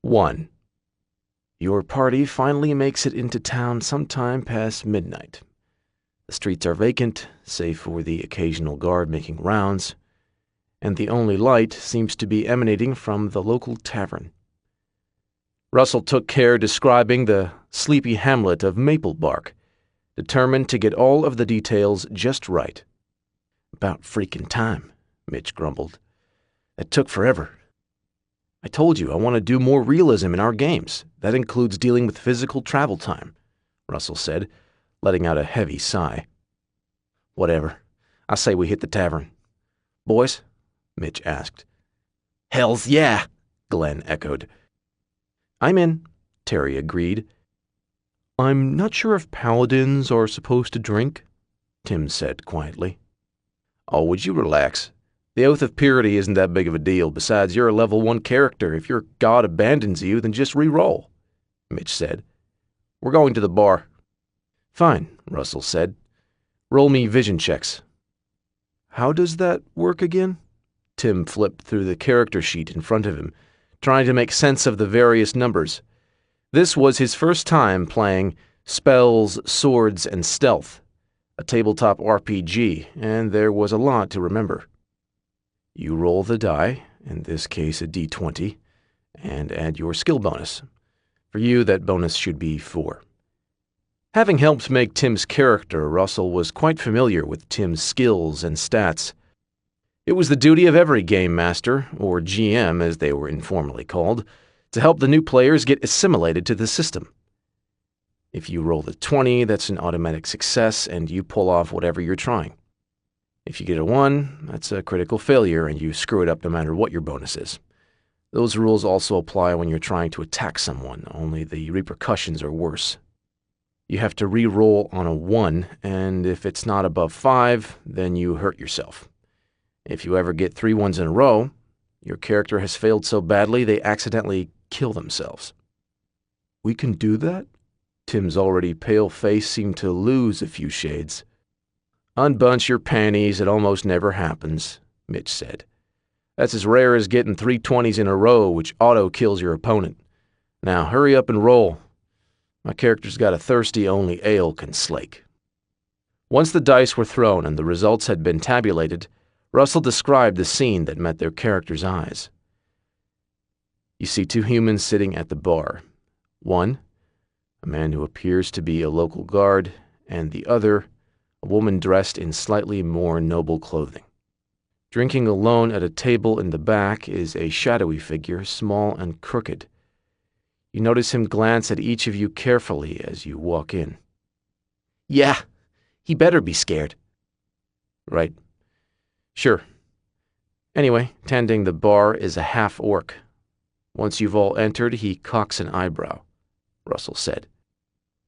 1. Your party finally makes it into town sometime past midnight. The streets are vacant, save for the occasional guard making rounds, and the only light seems to be emanating from the local tavern. Russell took care describing the sleepy hamlet of Maplebark, determined to get all of the details just right. "About freaking time," Mitch grumbled. "That took forever." "I told you I want to do more realism in our games. That includes dealing with physical travel time," Russell said, letting out a heavy sigh. "Whatever. I say we hit the tavern." "Boys?" Mitch asked. "Hells yeah," Glenn echoed. "I'm in," Terry agreed. "I'm not sure if paladins are supposed to drink," Tim said quietly. "Oh, would you relax? The Oath of Purity isn't that big of a deal. Besides, you're a level 1 character. If your god abandons you, then just re-roll," Mitch said. "We're going to the bar." "Fine," Russell said. "Roll me vision checks." "How does that work again?" Tim flipped through the character sheet in front of him, trying to make sense of the various numbers. This was his first time playing Spells, Swords, and Stealth, a tabletop RPG, and there was a lot to remember. You roll the die, in this case a d20, and add your skill bonus. For you, that bonus should be 4. Having helped make Tim's character, Russell was quite familiar with Tim's skills and stats. It was the duty of every game master, or GM as they were informally called, to help the new players get assimilated to the system. If you roll a 20, that's an automatic success, and you pull off whatever you're trying. If you get a 1, that's a critical failure, and you screw it up no matter what your bonus is. Those rules also apply when you're trying to attack someone, only the repercussions are worse. You have to re-roll on a 1, and if it's not above 5, then you hurt yourself. If you ever get 3 ones in a row, your character has failed so badly they accidentally kill themselves. "We can do that?" Tim's already pale face seemed to lose a few shades. "Unbunch your panties, it almost never happens," Mitch said. "That's as rare as getting 3 20s in a row, which auto-kills your opponent. Now hurry up and roll. My character's got a thirsty only ale can slake." Once the dice were thrown and the results had been tabulated, Russell described the scene that met their characters' eyes. You see 2 humans sitting at the bar. One, a man who appears to be a local guard, and the other, a woman dressed in slightly more noble clothing. Drinking alone at a table in the back is a shadowy figure, small and crooked. You notice him glance at each of you carefully as you walk in. "Yeah, he better be scared." "Right. Sure. Anyway, tending the bar is a half-orc. Once you've all entered, he cocks an eyebrow," Russell said.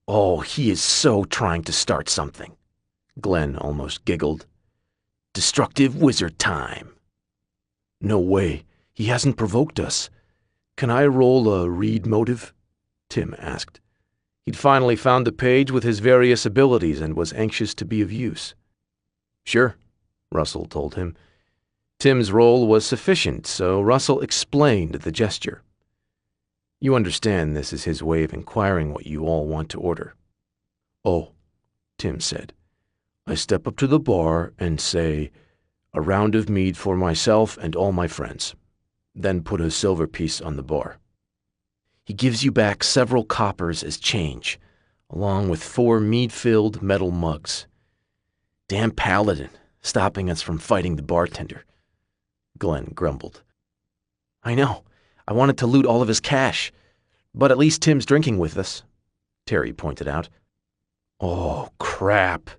"Oh, he is so trying to start something," Glenn almost giggled. "Destructive wizard time." "No way. He hasn't provoked us. Can I roll a read motive?" Tim asked. He'd finally found the page with his various abilities and was anxious to be of use. "Sure," Russell told him. Tim's roll was sufficient, so Russell explained the gesture. "You understand this is his way of inquiring what you all want to order." "Oh," Tim said. "I step up to the bar and say, 'A round of mead for myself and all my friends,' then put a silver piece on the bar. He gives you back several coppers as change, along with 4 mead-filled metal mugs. Damn paladin, stopping us from fighting the bartender," Glenn grumbled. "I know. I wanted to loot all of his cash. But at least Tim's drinking with us," Terry pointed out. "Oh, crap.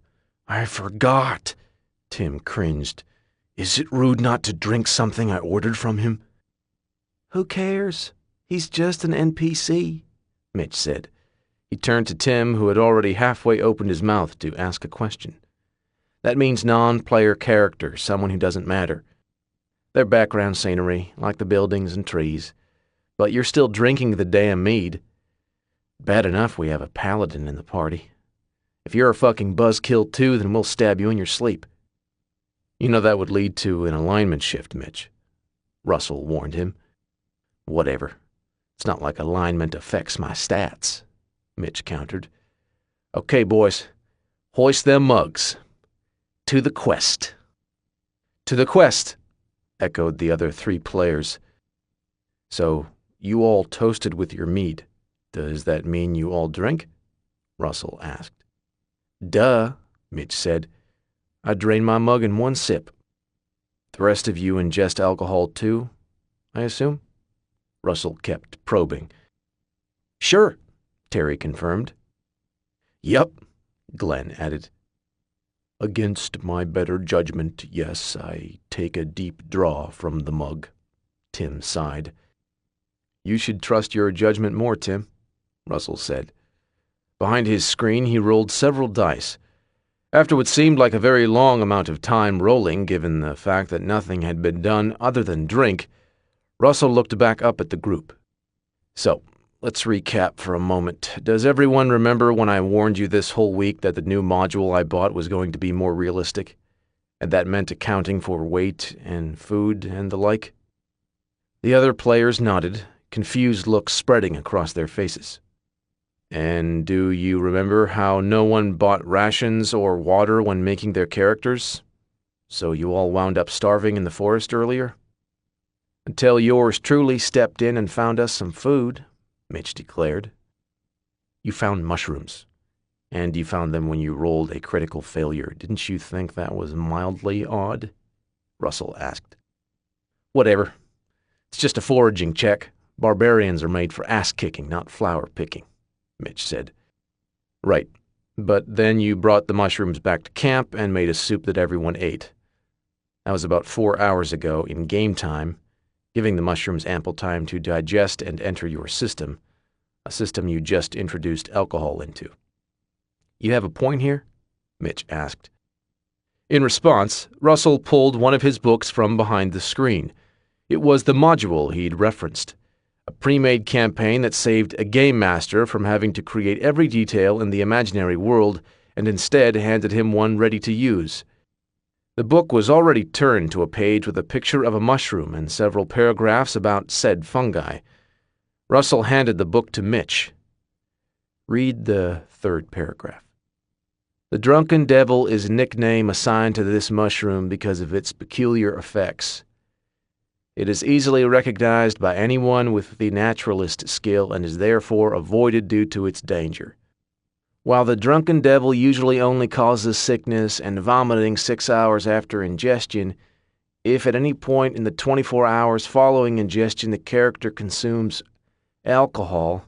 I forgot," Tim cringed. "Is it rude not to drink something I ordered from him?" "Who cares? He's just an NPC," Mitch said. He turned to Tim, who had already halfway opened his mouth to ask a question. "That means non-player character, someone who doesn't matter. They're background scenery, like the buildings and trees. But you're still drinking the damn mead. Bad enough we have a paladin in the party. If you're a fucking buzzkill too, then we'll stab you in your sleep." "You know that would lead to an alignment shift, Mitch," Russell warned him. "Whatever. It's not like alignment affects my stats, Mitch countered. Okay, boys, hoist them mugs. To the quest. To the quest, echoed the other 3 players. So, you all toasted with your mead. Does that mean you all drink? Russell asked. Duh, Mitch said. I drained my mug in 1 sip. The rest of you ingest alcohol too, I assume? Russell kept probing. Sure, Terry confirmed. Yup, Glenn added. Against my better judgment, yes, I take a deep draw from the mug, Tim sighed. You should trust your judgment more, Tim, Russell said. Behind his screen, he rolled several dice. After what seemed like a very long amount of time rolling, given the fact that nothing had been done other than drink, Russell looked back up at the group. So, let's recap for a moment. Does everyone remember when I warned you this whole week that the new module I bought was going to be more realistic? And that meant accounting for weight and food and the like? The other players nodded, confused looks spreading across their faces. And do you remember how no one bought rations or water when making their characters? So you all wound up starving in the forest earlier? Until yours truly stepped in and found us some food, Mitch declared. You found mushrooms, and you found them when you rolled a critical failure. Didn't you think that was mildly odd? Russell asked. Whatever. It's just a foraging check. Barbarians are made for ass-kicking, not flower-picking, Mitch said. Right, but then you brought the mushrooms back to camp and made a soup that everyone ate. That was about 4 hours ago in game time, giving the mushrooms ample time to digest and enter your system, a system you just introduced alcohol into. You have a point here? Mitch asked. In response, Russell pulled one of his books from behind the screen. It was the module he'd referenced, a pre-made campaign that saved a game master from having to create every detail in the imaginary world and instead handed him one ready to use. The book was already turned to a page with a picture of a mushroom and several paragraphs about said fungi. Russell handed the book to Mitch. Read the 3rd paragraph. The drunken devil is a nickname assigned to this mushroom because of its peculiar effects. It is easily recognized by anyone with the naturalist skill and is therefore avoided due to its danger. While the drunken devil usually only causes sickness and vomiting 6 hours after ingestion, if at any point in the 24 hours following ingestion the character consumes alcohol,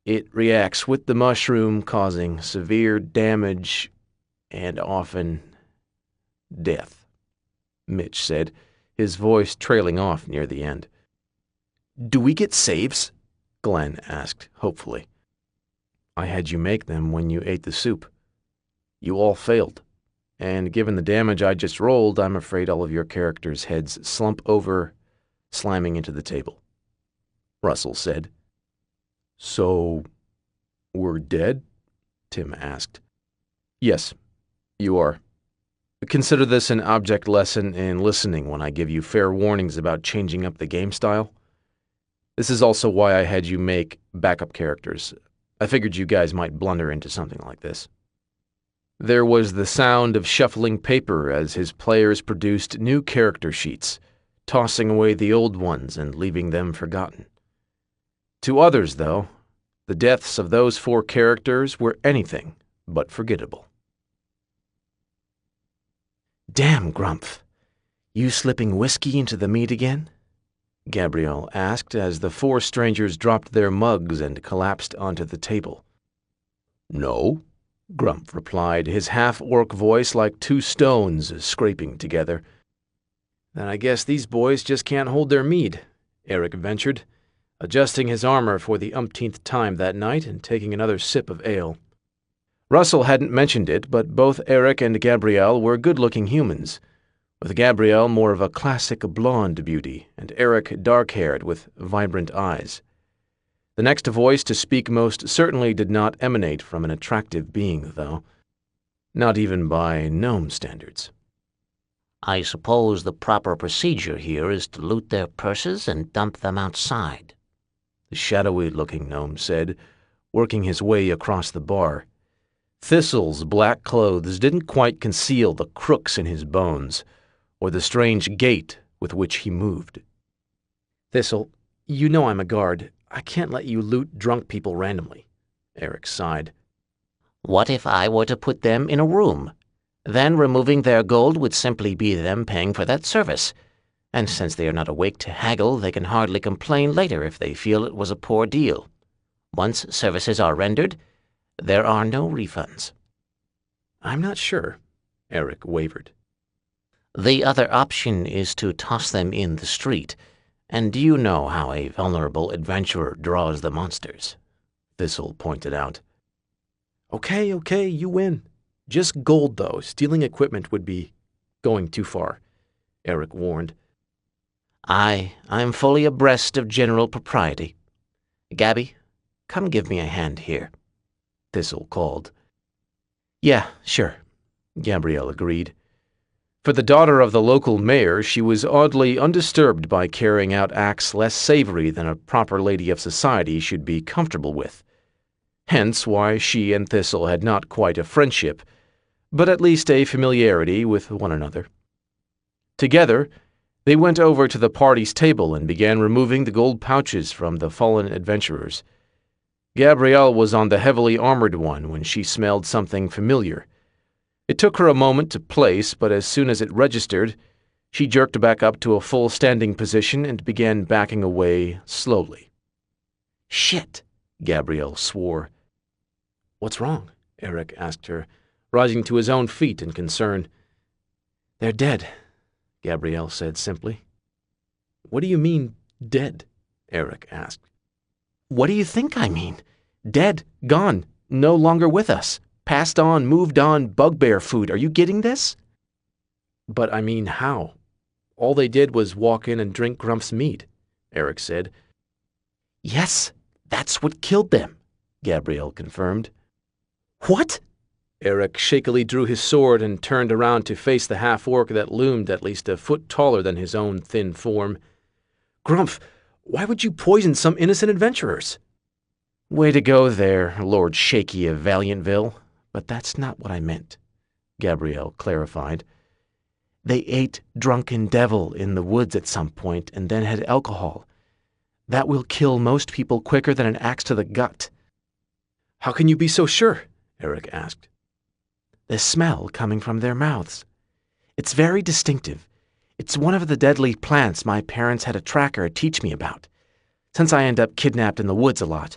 it reacts with the mushroom, causing severe damage and often death, Mitch said, his voice trailing off near the end. Do we get saves? Glenn asked, hopefully. I had you make them when you ate the soup. You all failed, and given the damage I just rolled, I'm afraid all of your characters' heads slump over, slamming into the table. Russell said. So, we're dead? Tim asked. Yes, you are. Consider this an object lesson in listening when I give you fair warnings about changing up the game style. This is also why I had you make backup characters. I figured you guys might blunder into something like this. There was the sound of shuffling paper as his players produced new character sheets, tossing away the old ones and leaving them forgotten. To others, though, the deaths of those 4 characters were anything but forgettable. Damn, Grumph. You slipping whiskey into the meat again? Gabrielle asked as the 4 strangers dropped their mugs and collapsed onto the table. No, Grumph replied, his half-orc voice like 2 stones scraping together. Then I guess these boys just can't hold their mead, Eric ventured, adjusting his armor for the umpteenth time that night and taking another sip of ale. Russell hadn't mentioned it, but both Eric and Gabrielle were good-looking humans, with Gabrielle more of a classic blonde beauty and Eric dark-haired with vibrant eyes. The next voice to speak most certainly did not emanate from an attractive being, though. Not even by gnome standards. I suppose the proper procedure here is to loot their purses and dump them outside, the shadowy-looking gnome said, working his way across the bar. Thistle's black clothes didn't quite conceal the crooks in his bones, or the strange gait with which he moved. "Thistle, you know I'm a guard. I can't let you loot drunk people randomly," Eric sighed. "What if I were to put them in a room? Then removing their gold would simply be them paying for that service. And since they are not awake to haggle, they can hardly complain later if they feel it was a poor deal. Once services are rendered, there are no refunds." "I'm not sure," Eric wavered. "The other option is to toss them in the street. And you know how a vulnerable adventurer draws the monsters," Thistle pointed out. Okay, you win. Just gold, though. Stealing equipment would be going too far," Eric warned. I'm fully abreast of general propriety. Gabby, come give me a hand here," Thistle called. "Yeah, sure," Gabrielle agreed. For the daughter of the local mayor, she was oddly undisturbed by carrying out acts less savory than a proper lady of society should be comfortable with. Hence why she and Thistle had not quite a friendship, but at least a familiarity with one another. Together, they went over to the party's table and began removing the gold pouches from the fallen adventurers. Gabrielle was on the heavily armored one when she smelled something familiar. It took her a moment to place, but as soon as it registered, she jerked back up to a full standing position and began backing away slowly. "Shit," Gabrielle swore. "What's wrong?" Eric asked her, rising to his own feet in concern. "They're dead," Gabrielle said simply. "What do you mean, dead?" Eric asked. "What do you think I mean? "Dead, gone, no longer with us. Passed on, moved on, bugbear food. Are you getting this?" "But I mean, how? All they did was walk in and drink Grump's meat," Eric said. "Yes, that's what killed them," Gabrielle confirmed. "What?" Eric shakily drew his sword and turned around to face the half-orc that loomed at least a foot taller than his own thin form. "Grump, why would you poison some innocent adventurers?" "Way to go there, Lord Shaky of Valiantville. But that's not what I meant," Gabrielle clarified. "They ate drunken devil in the woods at some point and then had alcohol. That will kill most people quicker than an axe to the gut." "How can you be so sure?" Eric asked. "The smell coming from their mouths. It's very distinctive. It's one of the deadly plants my parents had a tracker teach me about, since I end up kidnapped in the woods a lot.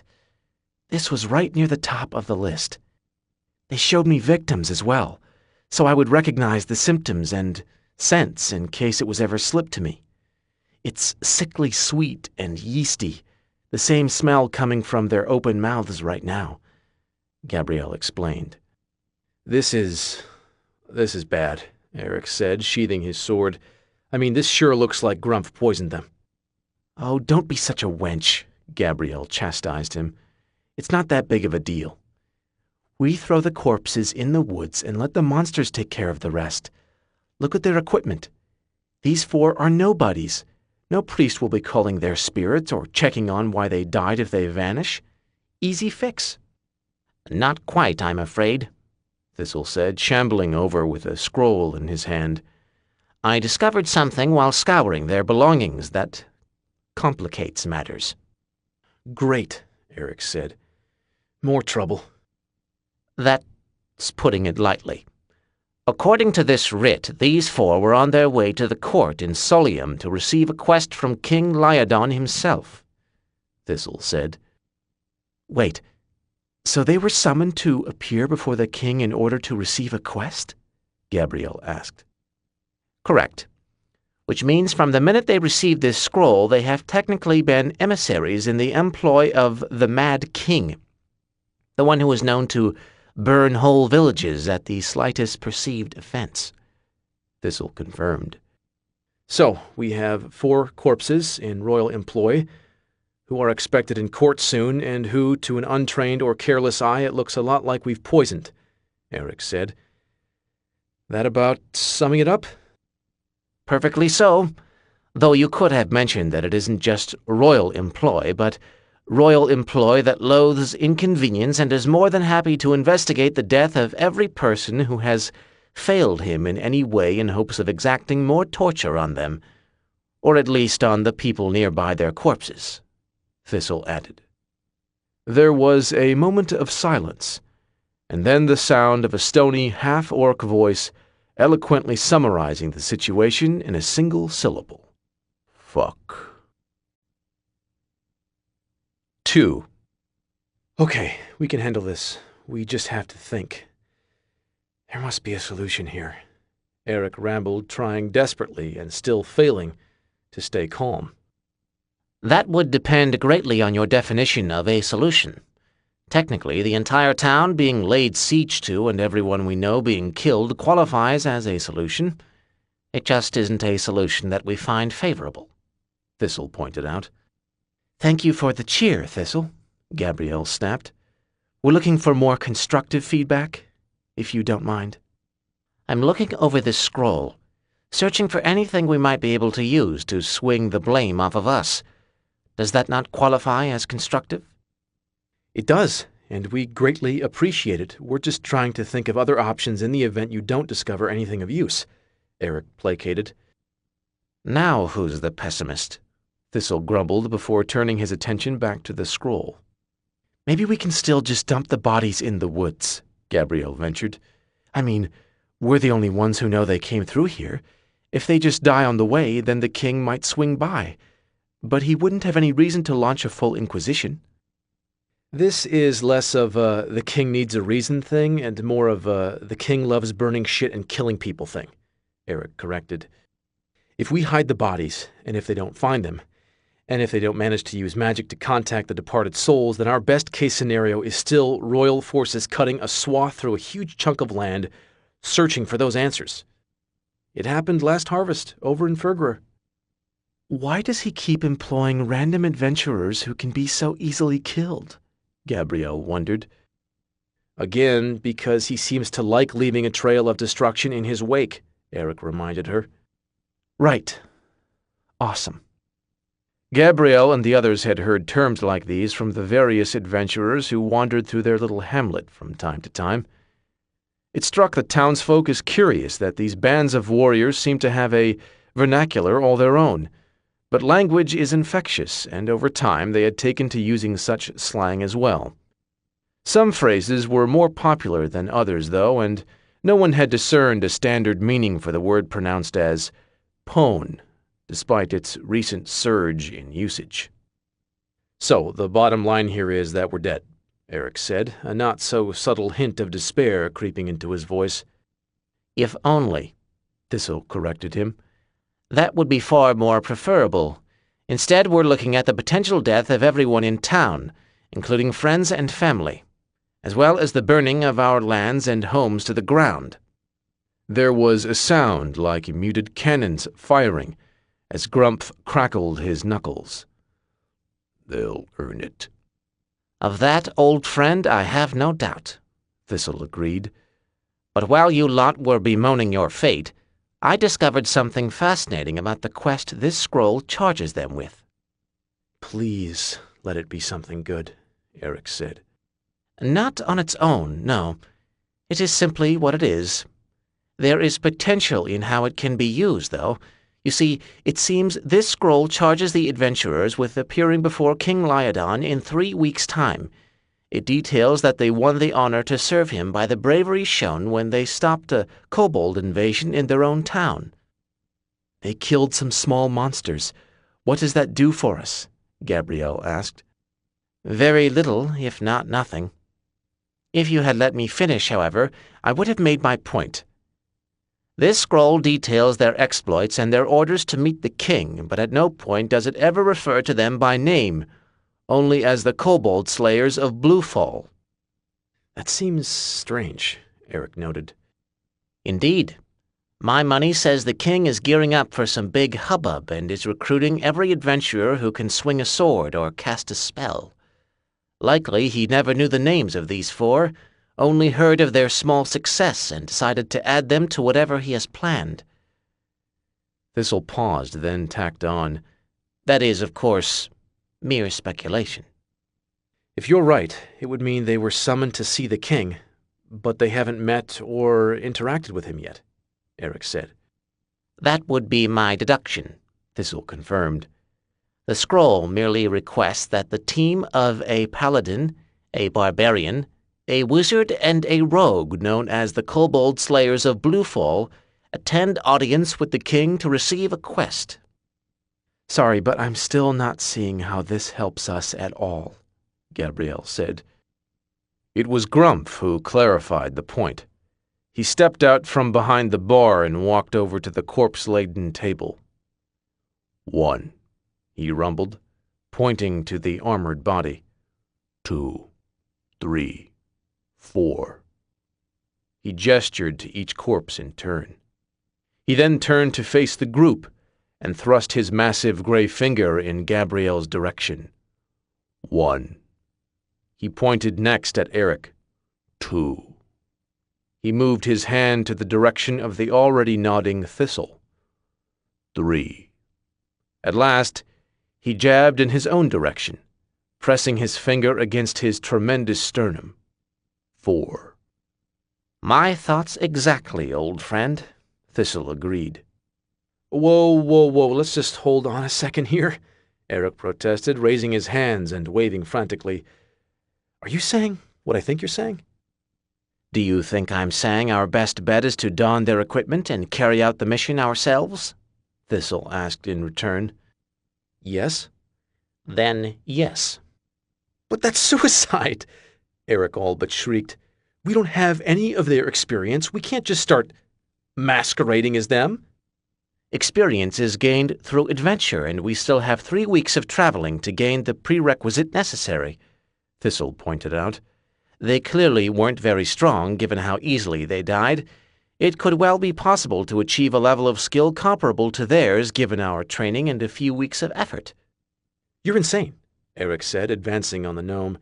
This was right near the top of the list. They showed me victims as well, so I would recognize the symptoms and scents in case it was ever slipped to me. It's sickly sweet and yeasty, the same smell coming from their open mouths right now," Gabrielle explained. This is bad," Eric said, sheathing his sword. "I mean, this sure looks like Grump poisoned them." "Oh, don't be such a wench," Gabrielle chastised him. "It's not that big of a deal. We throw the corpses in the woods and let the monsters take care of the rest. Look at their equipment. These 4 are nobodies. No priest will be calling their spirits or checking on why they died if they vanish. Easy fix." "Not quite, I'm afraid," Thistle said, shambling over with a scroll in his hand. "I discovered something while scouring their belongings that complicates matters." "Great," Eric said. "More trouble." "That's putting it lightly. According to this writ, these 4 were on their way to the court in Solium to receive a quest from King Lyodon himself," Thistle said. "Wait, so they were summoned to appear before the king in order to receive a quest?" Gabrielle asked. "Correct. Which means from the minute they received this scroll, they have technically been emissaries in the employ of the Mad King, the one who is known to burn whole villages at the slightest perceived offense," Thistle confirmed. "So, we have 4 corpses in royal employ, who are expected in court soon, and who, to an untrained or careless eye, it looks a lot like we've poisoned," Eric said. "That about summing it up?" "Perfectly so, though you could have mentioned that it isn't just royal employ, but royal employ that loathes inconvenience and is more than happy to investigate the death of every person who has failed him in any way in hopes of exacting more torture on them, or at least on the people nearby their corpses," Thistle added. There was a moment of silence, and then the sound of a stony, half-orc voice eloquently summarizing the situation in a single syllable. "Fuck." 2. "Okay, we can handle this. We just have to think. There must be a solution here," Eric rambled, trying desperately and still failing to stay calm. "That would depend greatly on your definition of a solution. Technically, the entire town being laid siege to and everyone we know being killed qualifies as a solution. It just isn't a solution that we find favorable," Thistle pointed out. "Thank you for the cheer, Thistle," Gabrielle snapped. "We're looking for more constructive feedback, if you don't mind." "I'm looking over this scroll, searching for anything we might be able to use to swing the blame off of us. Does that not qualify as constructive?" "It does, and we greatly appreciate it. We're just trying to think of other options in the event you don't discover anything of use," Eric placated. "Now who's the pessimist?" Thistle grumbled before turning his attention back to the scroll. "Maybe we can still just dump the bodies in the woods," Gabrielle ventured. "I mean, we're the only ones who know they came through here. If they just die on the way, then the king might swing by. But he wouldn't have any reason to launch a full inquisition." "This is less of a the king needs a reason thing and more of a the king loves burning shit and killing people thing," Eric corrected. "If we hide the bodies, and if they don't find them, and if they don't manage to use magic to contact the departed souls, then our best-case scenario is still royal forces cutting a swath through a huge chunk of land, searching for those answers. It happened last harvest, over in Fergrer." "Why does he keep employing random adventurers who can be so easily killed?" Gabrielle wondered. "Again, because he seems to like leaving a trail of destruction in his wake," Eric reminded her. "Right. Awesome." Gabrielle and the others had heard terms like these from the various adventurers who wandered through their little hamlet from time to time. It struck the townsfolk as curious that these bands of warriors seemed to have a vernacular all their own, but language is infectious, and over time they had taken to using such slang as well. Some phrases were more popular than others, though, and no one had discerned a standard meaning for the word pronounced as pone, despite its recent surge in usage. "So, the bottom line here is that we're dead," Eric said, a not-so-subtle hint of despair creeping into his voice. "If only," Thistle corrected him. "That would be far more preferable. Instead, we're looking at the potential death of everyone in town, including friends and family, as well as the burning of our lands and homes to the ground." There was a sound like muted cannons firing as Grumpf crackled his knuckles. "They'll earn it." "Of that, old friend, I have no doubt," Thistle agreed. "But while you lot were bemoaning your fate, I discovered something fascinating about the quest this scroll charges them with." "Please let it be something good," Eric said. "Not on its own, no. It is simply what it is. There is potential in how it can be used, though. You see, it seems this scroll charges the adventurers with appearing before King Lyodon in 3 weeks' time. It details that they won the honor to serve him by the bravery shown when they stopped a kobold invasion in their own town." "They killed some small monsters. What does that do for us?" Gabrielle asked. "Very little, if not nothing. If you had let me finish, however, I would have made my point. This scroll details their exploits and their orders to meet the king, but at no point does it ever refer to them by name, only as the kobold slayers of Bluefall." "That seems strange," Eric noted. "Indeed. My money says the king is gearing up for some big hubbub and is recruiting every adventurer who can swing a sword or cast a spell. Likely he never knew the names of these 4, only heard of their small success and decided to add them to whatever he has planned." Thistle paused, then tacked on, "That is, of course, mere speculation." If you're right, it would mean they were summoned to see the king, but they haven't met or interacted with him yet, Eric said. That would be my deduction, Thistle confirmed. The scroll merely requests that the team of a paladin, a barbarian, a wizard, and a rogue known as the Kobold Slayers of Bluefall attend audience with the king to receive a quest. Sorry, but I'm still not seeing how this helps us at all, Gabrielle said. It was Grumph who clarified the point. He stepped out from behind the bar and walked over to the corpse-laden table. 1, he rumbled, pointing to the armored body. 2, 3, 4. He gestured to each corpse in turn. He then turned to face the group and thrust his massive gray finger in Gabrielle's direction. 1. He pointed next at Eric. 2. He moved his hand to the direction of the already nodding Thistle. 3. At last, he jabbed in his own direction, pressing his finger against his tremendous sternum. 4. My thoughts exactly, old friend, Thistle agreed. Whoa, let's just hold on a second here, Eric protested, raising his hands and waving frantically. Are you saying what I think you're saying? Do you think I'm saying our best bet is to don their equipment and carry out the mission ourselves? Thistle asked in return. Yes. Then yes. But that's suicide, Eric all but shrieked. We don't have any of their experience. We can't just start masquerading as them. Experience is gained through adventure, and we still have 3 weeks of traveling to gain the prerequisite necessary, Thistle pointed out. They clearly weren't very strong, given how easily they died. It could well be possible to achieve a level of skill comparable to theirs, given our training and a few weeks of effort. You're insane, Eric said, advancing on the gnome.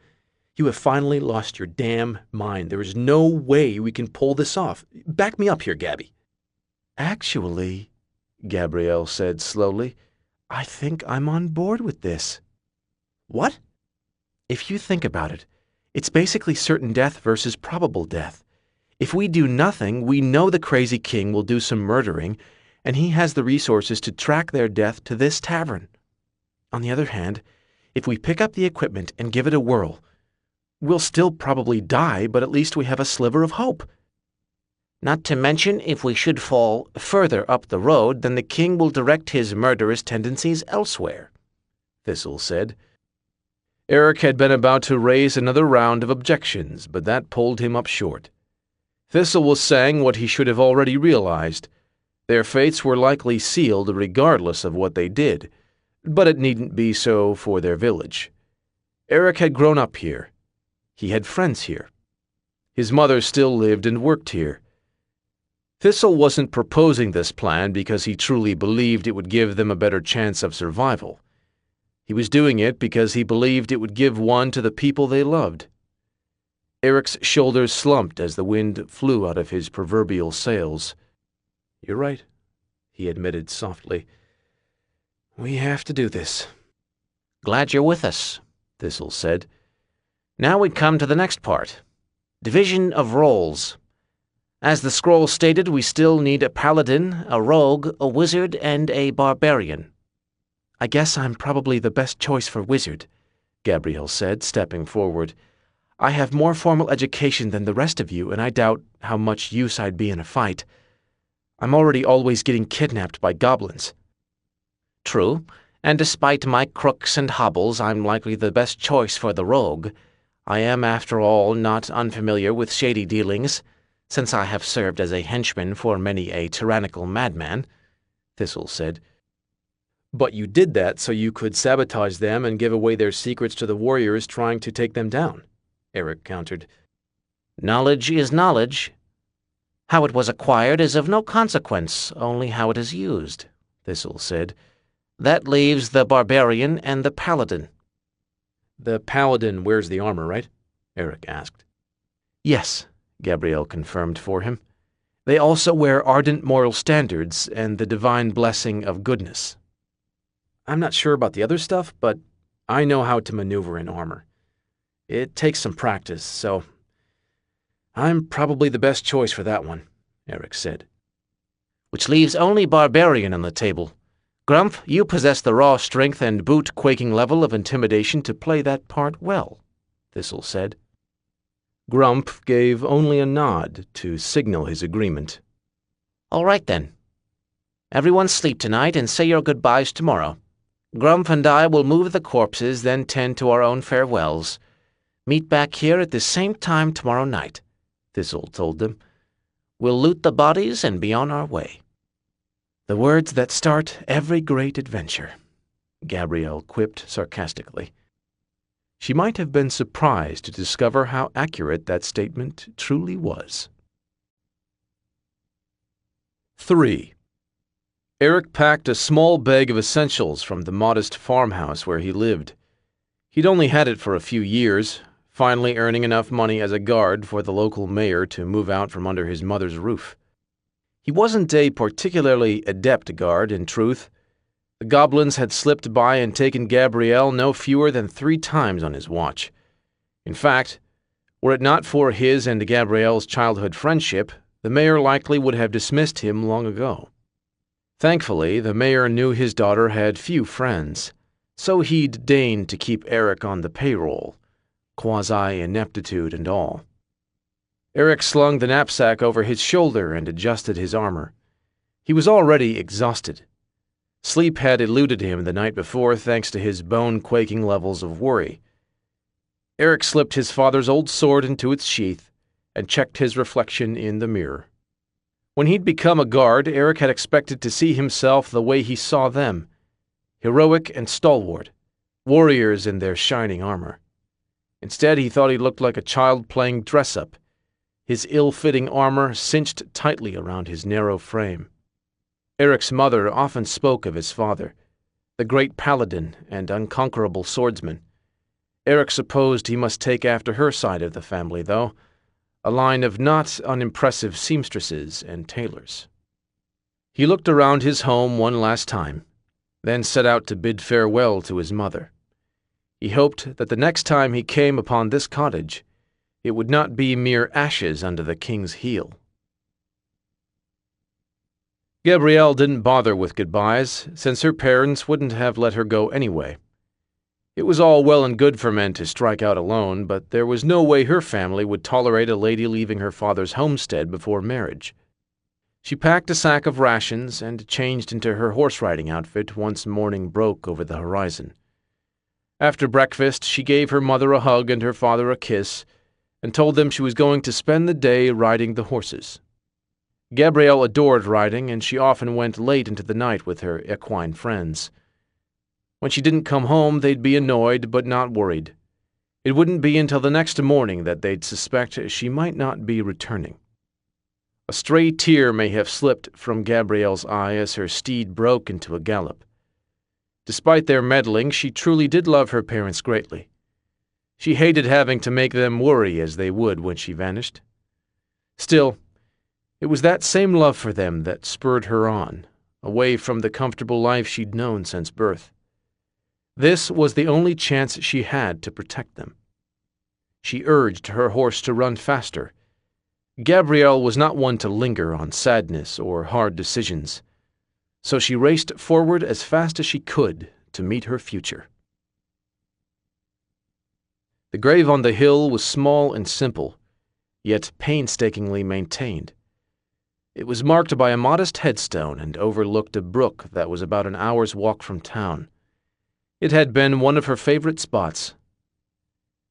You have finally lost your damn mind. There is no way we can pull this off. Back me up here, Gabby. Actually, Gabrielle said slowly, I think I'm on board with this. What? If you think about it, it's basically certain death versus probable death. If we do nothing, we know the crazy king will do some murdering, and he has the resources to track their death to this tavern. On the other hand, if we pick up the equipment and give it a whirl, we'll still probably die, but at least we have a sliver of hope. Not to mention, if we should fall further up the road, then the king will direct his murderous tendencies elsewhere, Thistle said. Eric had been about to raise another round of objections, but that pulled him up short. Thistle was saying what he should have already realized. Their fates were likely sealed regardless of what they did, but it needn't be so for their village. Eric had grown up here. He had friends here. His mother still lived and worked here. Thistle wasn't proposing this plan because he truly believed it would give them a better chance of survival. He was doing it because he believed it would give one to the people they loved. Eric's shoulders slumped as the wind flew out of his proverbial sails. You're right, he admitted softly. We have to do this. Glad you're with us, Thistle said. Now we come to the next part. Division of roles. As the scroll stated, we still need a paladin, a rogue, a wizard, and a barbarian. I guess I'm probably the best choice for wizard, Gabrielle said, stepping forward. I have more formal education than the rest of you, and I doubt how much use I'd be in a fight. I'm already always getting kidnapped by goblins. True, and despite my crooks and hobbles, I'm likely the best choice for the rogue. I am, after all, not unfamiliar with shady dealings, since I have served as a henchman for many a tyrannical madman, Thistle said. But you did that so you could sabotage them and give away their secrets to the warriors trying to take them down, Eric countered. Knowledge is knowledge. How it was acquired is of no consequence, only how it is used, Thistle said. That leaves the barbarian and the paladin. The paladin wears the armor, right? Eric asked. Yes, Gabrielle confirmed for him. They also wear ardent moral standards and the divine blessing of goodness. I'm not sure about the other stuff, but I know how to maneuver in armor. It takes some practice, so I'm probably the best choice for that one, Eric said. Which leaves only Barbarian on the table. Grump, you possess the raw strength and boot-quaking level of intimidation to play that part well, Thistle said. Grump gave only a nod to signal his agreement. All right, then. Everyone sleep tonight and say your goodbyes tomorrow. Grump and I will move the corpses, then tend to our own farewells. Meet back here at the same time tomorrow night, Thistle told them. We'll loot the bodies and be on our way. The words that start every great adventure, Gabrielle quipped sarcastically. She might have been surprised to discover how accurate that statement truly was. 3. Eric packed a small bag of essentials from the modest farmhouse where he lived. He'd only had it for a few years, finally earning enough money as a guard for the local mayor to move out from under his mother's roof. He wasn't a particularly adept guard, in truth. The goblins had slipped by and taken Gabrielle no fewer than 3 times on his watch. In fact, were it not for his and Gabrielle's childhood friendship, the mayor likely would have dismissed him long ago. Thankfully, the mayor knew his daughter had few friends, so he'd deigned to keep Eric on the payroll, quasi-ineptitude and all. Eric slung the knapsack over his shoulder and adjusted his armor. He was already exhausted. Sleep had eluded him the night before thanks to his bone-quaking levels of worry. Eric slipped his father's old sword into its sheath and checked his reflection in the mirror. When he'd become a guard, Eric had expected to see himself the way he saw them, heroic and stalwart, warriors in their shining armor. Instead, he thought he looked like a child playing dress-up, his ill-fitting armor cinched tightly around his narrow frame. Eric's mother often spoke of his father, the great paladin and unconquerable swordsman. Eric supposed he must take after her side of the family, though, a line of not unimpressive seamstresses and tailors. He looked around his home one last time, then set out to bid farewell to his mother. He hoped that the next time he came upon this cottage, it would not be mere ashes under the king's heel. Gabrielle didn't bother with goodbyes, since her parents wouldn't have let her go anyway. It was all well and good for men to strike out alone, but there was no way her family would tolerate a lady leaving her father's homestead before marriage. She packed a sack of rations and changed into her horse-riding outfit once morning broke over the horizon. After breakfast, she gave her mother a hug and her father a kiss, and told them she was going to spend the day riding the horses. Gabrielle adored riding, and she often went late into the night with her equine friends. When she didn't come home, they'd be annoyed but not worried. It wouldn't be until the next morning that they'd suspect she might not be returning. A stray tear may have slipped from Gabrielle's eye as her steed broke into a gallop. Despite their meddling, she truly did love her parents greatly. She hated having to make them worry as they would when she vanished. Still, it was that same love for them that spurred her on, away from the comfortable life she'd known since birth. This was the only chance she had to protect them. She urged her horse to run faster. Gabrielle was not one to linger on sadness or hard decisions, so she raced forward as fast as she could to meet her future. The grave on the hill was small and simple, yet painstakingly maintained. It was marked by a modest headstone and overlooked a brook that was about an hour's walk from town. It had been one of her favorite spots.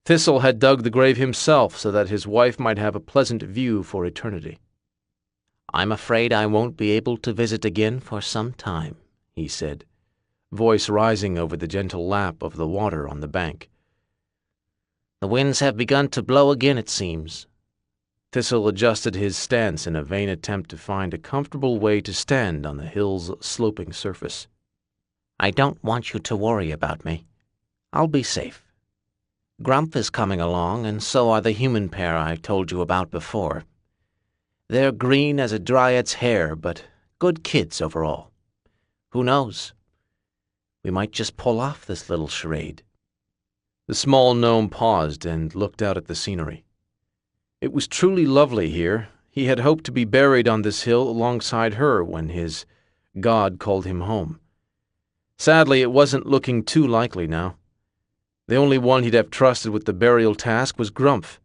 Thistle had dug the grave himself so that his wife might have a pleasant view for eternity. "I'm afraid I won't be able to visit again for some time," he said, voice rising over the gentle lap of the water on the bank. "The winds have begun to blow again, it seems." Thistle adjusted his stance in a vain attempt to find a comfortable way to stand on the hill's sloping surface. "I don't want you to worry about me. I'll be safe. Grump is coming along, and so are the human pair I told you about before. They're green as a dryad's hair, but good kids overall. Who knows? We might just pull off this little charade." The small gnome paused and looked out at the scenery. It was truly lovely here. He had hoped to be buried on this hill alongside her when his god called him home. Sadly, it wasn't looking too likely now. The only one he'd have trusted with the burial task was Grumph,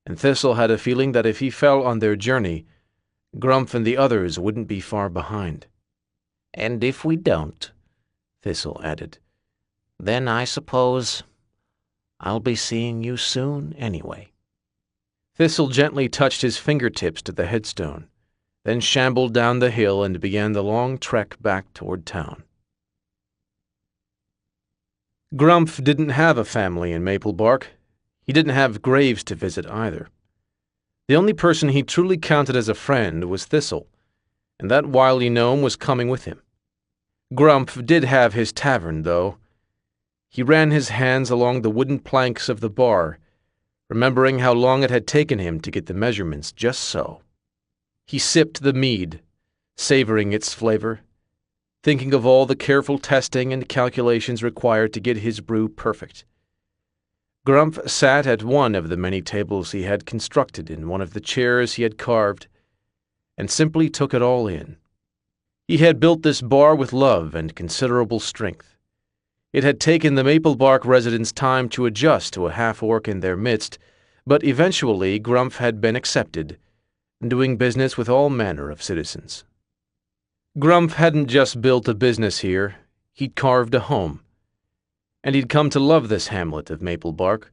and Thistle had a feeling that if he fell on their journey, Grumph and the others wouldn't be far behind. "And if we don't," Thistle added, "then I suppose I'll be seeing you soon anyway." Thistle gently touched his fingertips to the headstone, then shambled down the hill and began the long trek back toward town. Grumph didn't have a family in Maplebark. He didn't have graves to visit either. The only person he truly counted as a friend was Thistle, and that wily gnome was coming with him. Grumph did have his tavern, though. He ran his hands along the wooden planks of the bar, remembering how long it had taken him to get the measurements just so. He sipped the mead, savoring its flavor, thinking of all the careful testing and calculations required to get his brew perfect. Grumph sat at one of the many tables he had constructed in one of the chairs he had carved, and simply took it all in. He had built this bar with love and considerable strength. It had taken the Maplebark residents time to adjust to a half-orc in their midst, but eventually Grumph had been accepted, doing business with all manner of citizens. Grumph hadn't just built a business here, he'd carved a home. And he'd come to love this hamlet of Maplebark,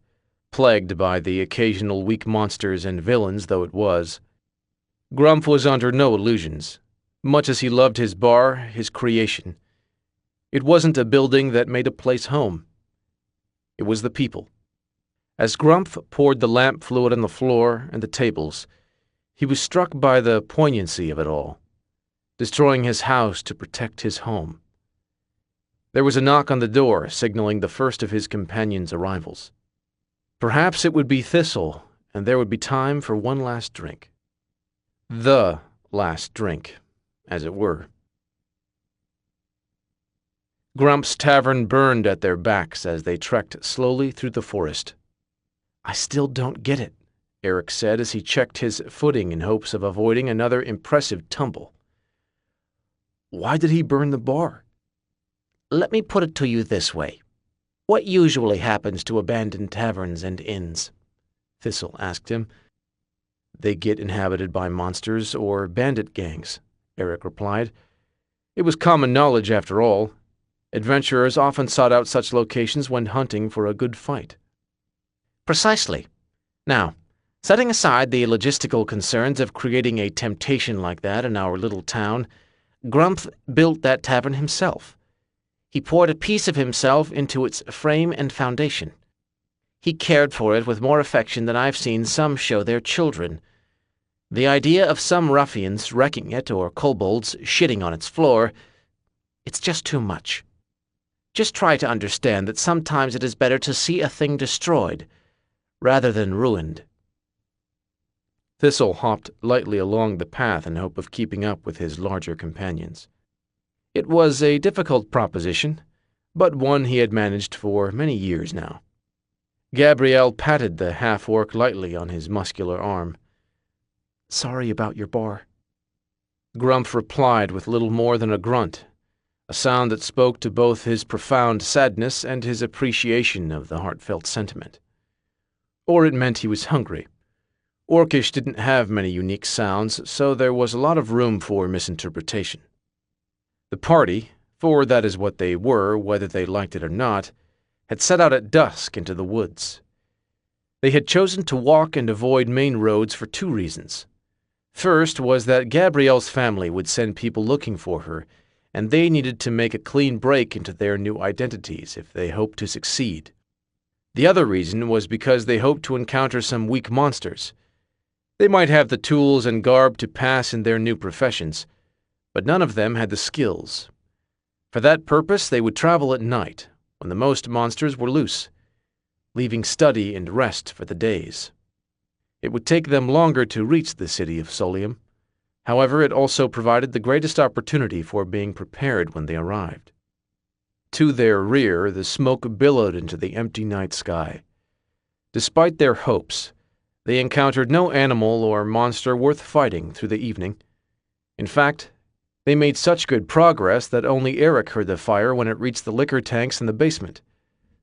plagued by the occasional weak monsters and villains though it was. Grumph was under no illusions. Much as he loved his bar, his creation, it wasn't a building that made a place home. It was the people. As Grumph poured the lamp fluid on the floor and the tables, he was struck by the poignancy of it all, destroying his house to protect his home. There was a knock on the door, signaling the first of his companion's arrivals. Perhaps it would be Thistle, and there would be time for one last drink. The last drink, as it were. Grumph's tavern burned at their backs as they trekked slowly through the forest. "I still don't get it," Eric said as he checked his footing in hopes of avoiding another impressive tumble. "Why did he burn the bar?" "Let me put it to you this way. What usually happens to abandoned taverns and inns?" Thistle asked him. "They get inhabited by monsters or bandit gangs," Eric replied. It was common knowledge, after all. Adventurers often sought out such locations when hunting for a good fight. "Precisely. Now, setting aside the logistical concerns of creating a temptation like that in our little town, Grumph built that tavern himself. He poured a piece of himself into its frame and foundation. He cared for it with more affection than I've seen some show their children. The idea of some ruffians wrecking it or kobolds shitting on its floor, it's just too much. Just try to understand that sometimes it is better to see a thing destroyed rather than ruined." Thistle hopped lightly along the path in hope of keeping up with his larger companions. It was a difficult proposition, but one he had managed for many years now. Gabrielle patted the half-orc lightly on his muscular arm. "Sorry about your bar." Grumph replied with little more than a grunt, a sound that spoke to both his profound sadness and his appreciation of the heartfelt sentiment. Or it meant he was hungry. Orcish didn't have many unique sounds, so there was a lot of room for misinterpretation. The party, for that is what they were, whether they liked it or not, had set out at dusk into the woods. They had chosen to walk and avoid main roads for two reasons. First was that Gabrielle's family would send people looking for her, and they needed to make a clean break into their new identities if they hoped to succeed. The other reason was because they hoped to encounter some weak monsters. They might have the tools and garb to pass in their new professions, but none of them had the skills. For that purpose, they would travel at night, when the most monsters were loose, leaving study and rest for the days. It would take them longer to reach the city of Solium. However, it also provided the greatest opportunity for being prepared when they arrived. To their rear, the smoke billowed into the empty night sky. Despite their hopes, they encountered no animal or monster worth fighting through the evening. In fact, they made such good progress that only Eric heard the fire when it reached the liquor tanks in the basement,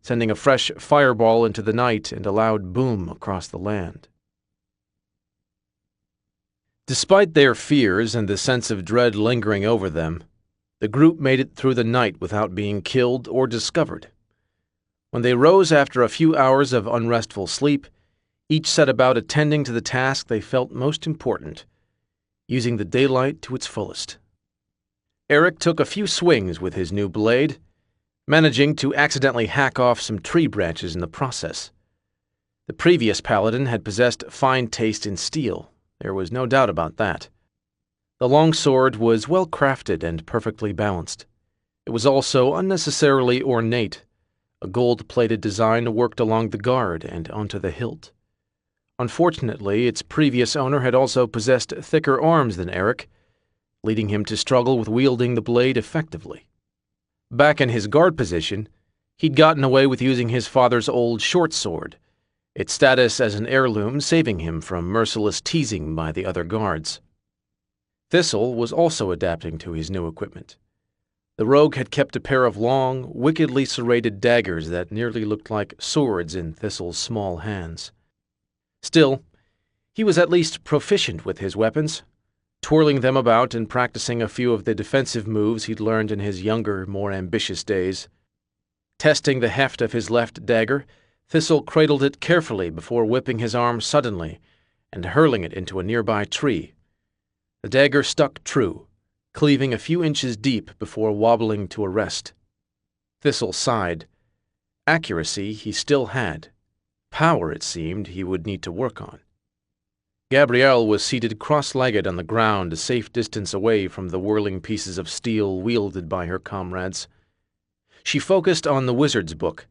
sending a fresh fireball into the night and a loud boom across the land. Despite their fears and the sense of dread lingering over them, the group made it through the night without being killed or discovered. When they rose after a few hours of unrestful sleep, each set about attending to the task they felt most important, using the daylight to its fullest. Eric took a few swings with his new blade, managing to accidentally hack off some tree branches in the process. The previous paladin had possessed fine taste in steel. There was no doubt about that. The longsword was well crafted and perfectly balanced. It was also unnecessarily ornate. A gold-plated design worked along the guard and onto the hilt. Unfortunately, its previous owner had also possessed thicker arms than Eric, leading him to struggle with wielding the blade effectively. Back in his guard position, he'd gotten away with using his father's old short sword, its status as an heirloom saving him from merciless teasing by the other guards. Thistle was also adapting to his new equipment. The rogue had kept a pair of long, wickedly serrated daggers that nearly looked like swords in Thistle's small hands. Still, he was at least proficient with his weapons, twirling them about and practicing a few of the defensive moves he'd learned in his younger, more ambitious days. Testing the heft of his left dagger, Thistle cradled it carefully before whipping his arm suddenly and hurling it into a nearby tree. The dagger stuck true, cleaving a few inches deep before wobbling to a rest. Thistle sighed. Accuracy he still had. Power, it seemed, he would need to work on. Gabrielle was seated cross-legged on the ground a safe distance away from the whirling pieces of steel wielded by her comrades. She focused on the wizard's book,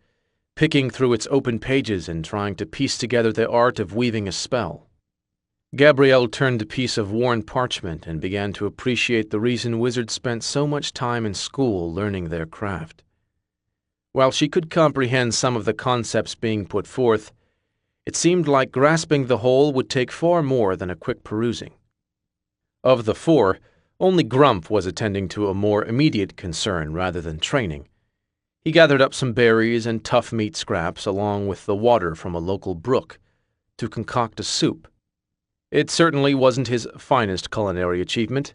picking through its open pages and trying to piece together the art of weaving a spell. Gabrielle turned a piece of worn parchment and began to appreciate the reason wizards spent so much time in school learning their craft. While she could comprehend some of the concepts being put forth, it seemed like grasping the whole would take far more than a quick perusing. Of the four, only Grump was attending to a more immediate concern rather than training. He gathered up some berries and tough meat scraps along with the water from a local brook to concoct a soup. It certainly wasn't his finest culinary achievement.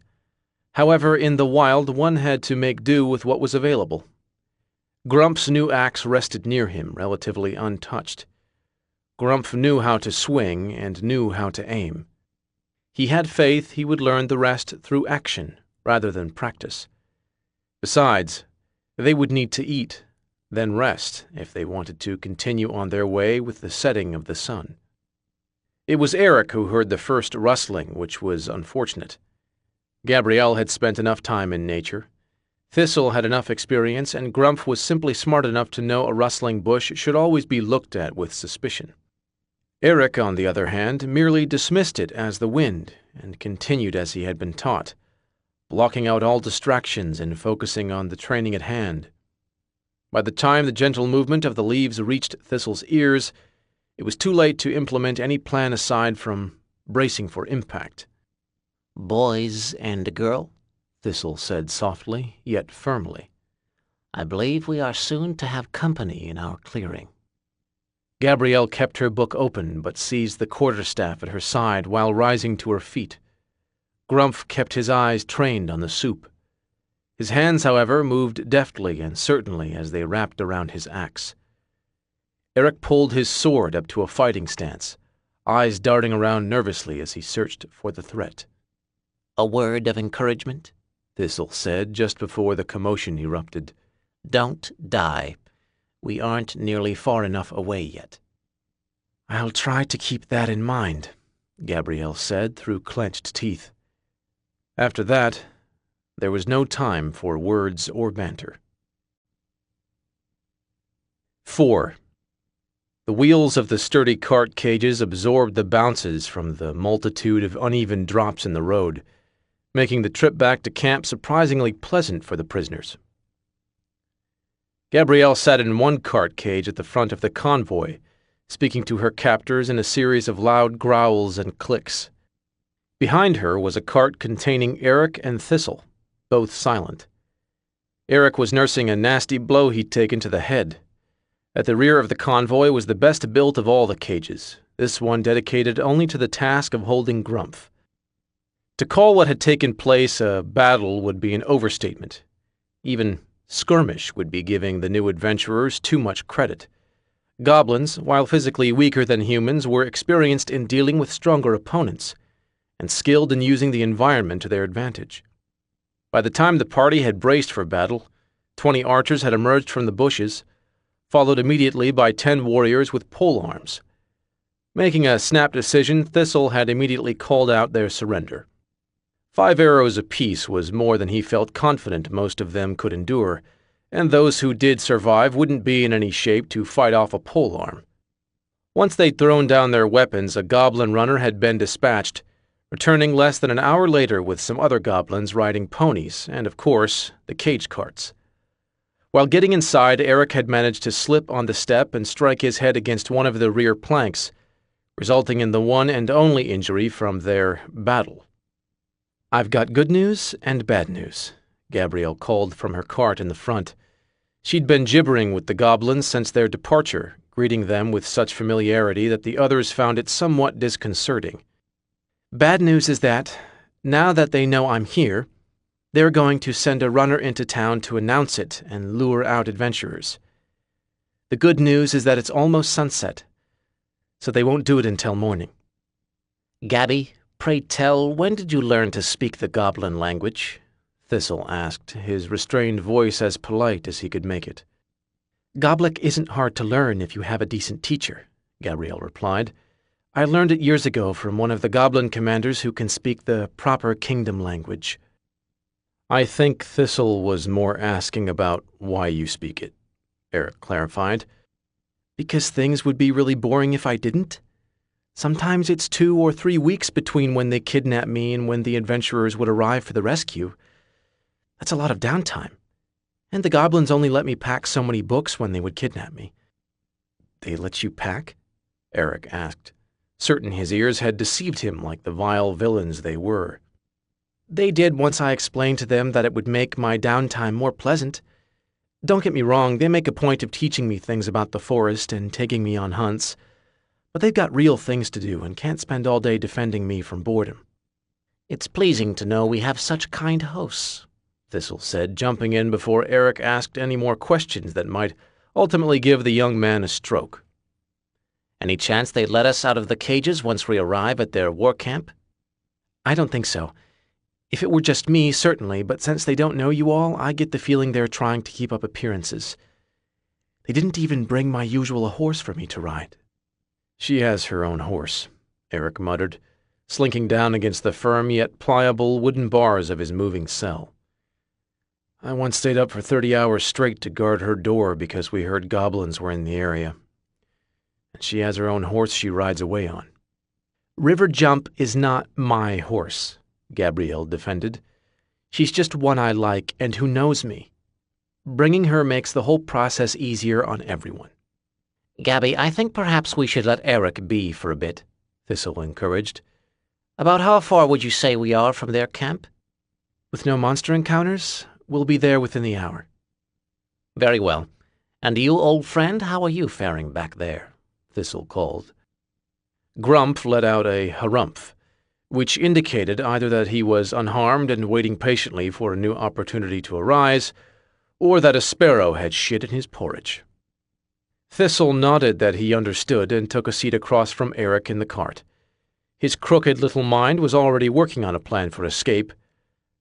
However, in the wild one had to make do with what was available. Grump's new axe rested near him, relatively untouched. Grump knew how to swing and knew how to aim. He had faith he would learn the rest through action rather than practice. Besides, they would need to eat, then rest if they wanted to continue on their way with the setting of the sun. It was Eric who heard the first rustling, which was unfortunate. Gabrielle had spent enough time in nature. Thistle had enough experience, and Grump was simply smart enough to know a rustling bush should always be looked at with suspicion. Eric, on the other hand, merely dismissed it as the wind and continued as he had been taught, blocking out all distractions and focusing on the training at hand. By the time the gentle movement of the leaves reached Thistle's ears, it was too late to implement any plan aside from bracing for impact. "Boys and girl," Thistle said softly, yet firmly, "I believe we are soon to have company in our clearing." Gabrielle kept her book open but seized the quarterstaff at her side while rising to her feet. Grumph kept his eyes trained on the soup. His hands, however, moved deftly and certainly as they wrapped around his axe. Eric pulled his sword up to a fighting stance, eyes darting around nervously as he searched for the threat. "A word of encouragement," Thistle said just before the commotion erupted. "Don't die. We aren't nearly far enough away yet." "I'll try to keep that in mind," Gabrielle said through clenched teeth. After that, there was no time for words or banter. 4. The wheels of the sturdy cart cages absorbed the bounces from the multitude of uneven drops in the road, making the trip back to camp surprisingly pleasant for the prisoners. Gabrielle sat in one cart cage at the front of the convoy, speaking to her captors in a series of loud growls and clicks. Behind her was a cart containing Eric and Thistle, both silent. Eric was nursing a nasty blow he'd taken to the head. At the rear of the convoy was the best built of all the cages, this one dedicated only to the task of holding Grumph. To call what had taken place a battle would be an overstatement. Even skirmish would be giving the new adventurers too much credit. Goblins, while physically weaker than humans, were experienced in dealing with stronger opponents, and skilled in using the environment to their advantage. By the time the party had braced for battle, 20 archers had emerged from the bushes, followed immediately by 10 warriors with polearms. Making a snap decision, Thistle had immediately called out their surrender. 5 arrows apiece was more than he felt confident most of them could endure, and those who did survive wouldn't be in any shape to fight off a polearm. Once they'd thrown down their weapons, a goblin runner had been dispatched, returning less than an hour later with some other goblins riding ponies and, of course, the cage carts. While getting inside, Eric had managed to slip on the step and strike his head against one of the rear planks, resulting in the one and only injury from their battle. "I've got good news and bad news," Gabrielle called from her cart in the front. She'd been gibbering with the goblins since their departure, greeting them with such familiarity that the others found it somewhat disconcerting. "Bad news is that, now that they know I'm here, they're going to send a runner into town to announce it and lure out adventurers. The good news is that it's almost sunset, so they won't do it until morning." "Gabby, pray tell, when did you learn to speak the goblin language?" Thistle asked, his restrained voice as polite as he could make it. "Goblick isn't hard to learn if you have a decent teacher," Gabrielle replied. "I learned it years ago from one of the goblin commanders who can speak the proper kingdom language." "I think Thistle was more asking about why you speak it," Eric clarified. "Because things would be really boring if I didn't. Sometimes it's 2 or 3 weeks between when they kidnap me and when the adventurers would arrive for the rescue. That's a lot of downtime. And the goblins only let me pack so many books when they would kidnap me." "They let you pack?" Eric asked, certain his ears had deceived him like the vile villains they were. "They did once I explained to them that it would make my downtime more pleasant. Don't get me wrong, they make a point of teaching me things about the forest and taking me on hunts, but they've got real things to do and can't spend all day defending me from boredom." "It's pleasing to know we have such kind hosts," Thistle said, jumping in before Eric asked any more questions that might ultimately give the young man a stroke. "Any chance they'd let us out of the cages once we arrive at their war camp?" "I don't think so. If it were just me, certainly, but since they don't know you all, I get the feeling they're trying to keep up appearances. They didn't even bring my usual horse for me to ride." "She has her own horse," Eric muttered, slinking down against the firm yet pliable wooden bars of his moving cell. "I once stayed up for 30 hours straight to guard her door because we heard goblins were in the area. And she has her own horse she rides away on." "River Jump is not my horse," Gabrielle defended. "She's just one I like and who knows me. Bringing her makes the whole process easier on everyone." "Gabby, I think perhaps we should let Eric be for a bit," Thistle encouraged. "About how far would you say we are from their camp?" "With no monster encounters, we'll be there within the hour." "Very well. And you, old friend, how are you faring back there?" Thistle called. Grumph let out a harumph, which indicated either that he was unharmed and waiting patiently for a new opportunity to arise, or that a sparrow had shit in his porridge. Thistle nodded that he understood and took a seat across from Eric in the cart. His crooked little mind was already working on a plan for escape.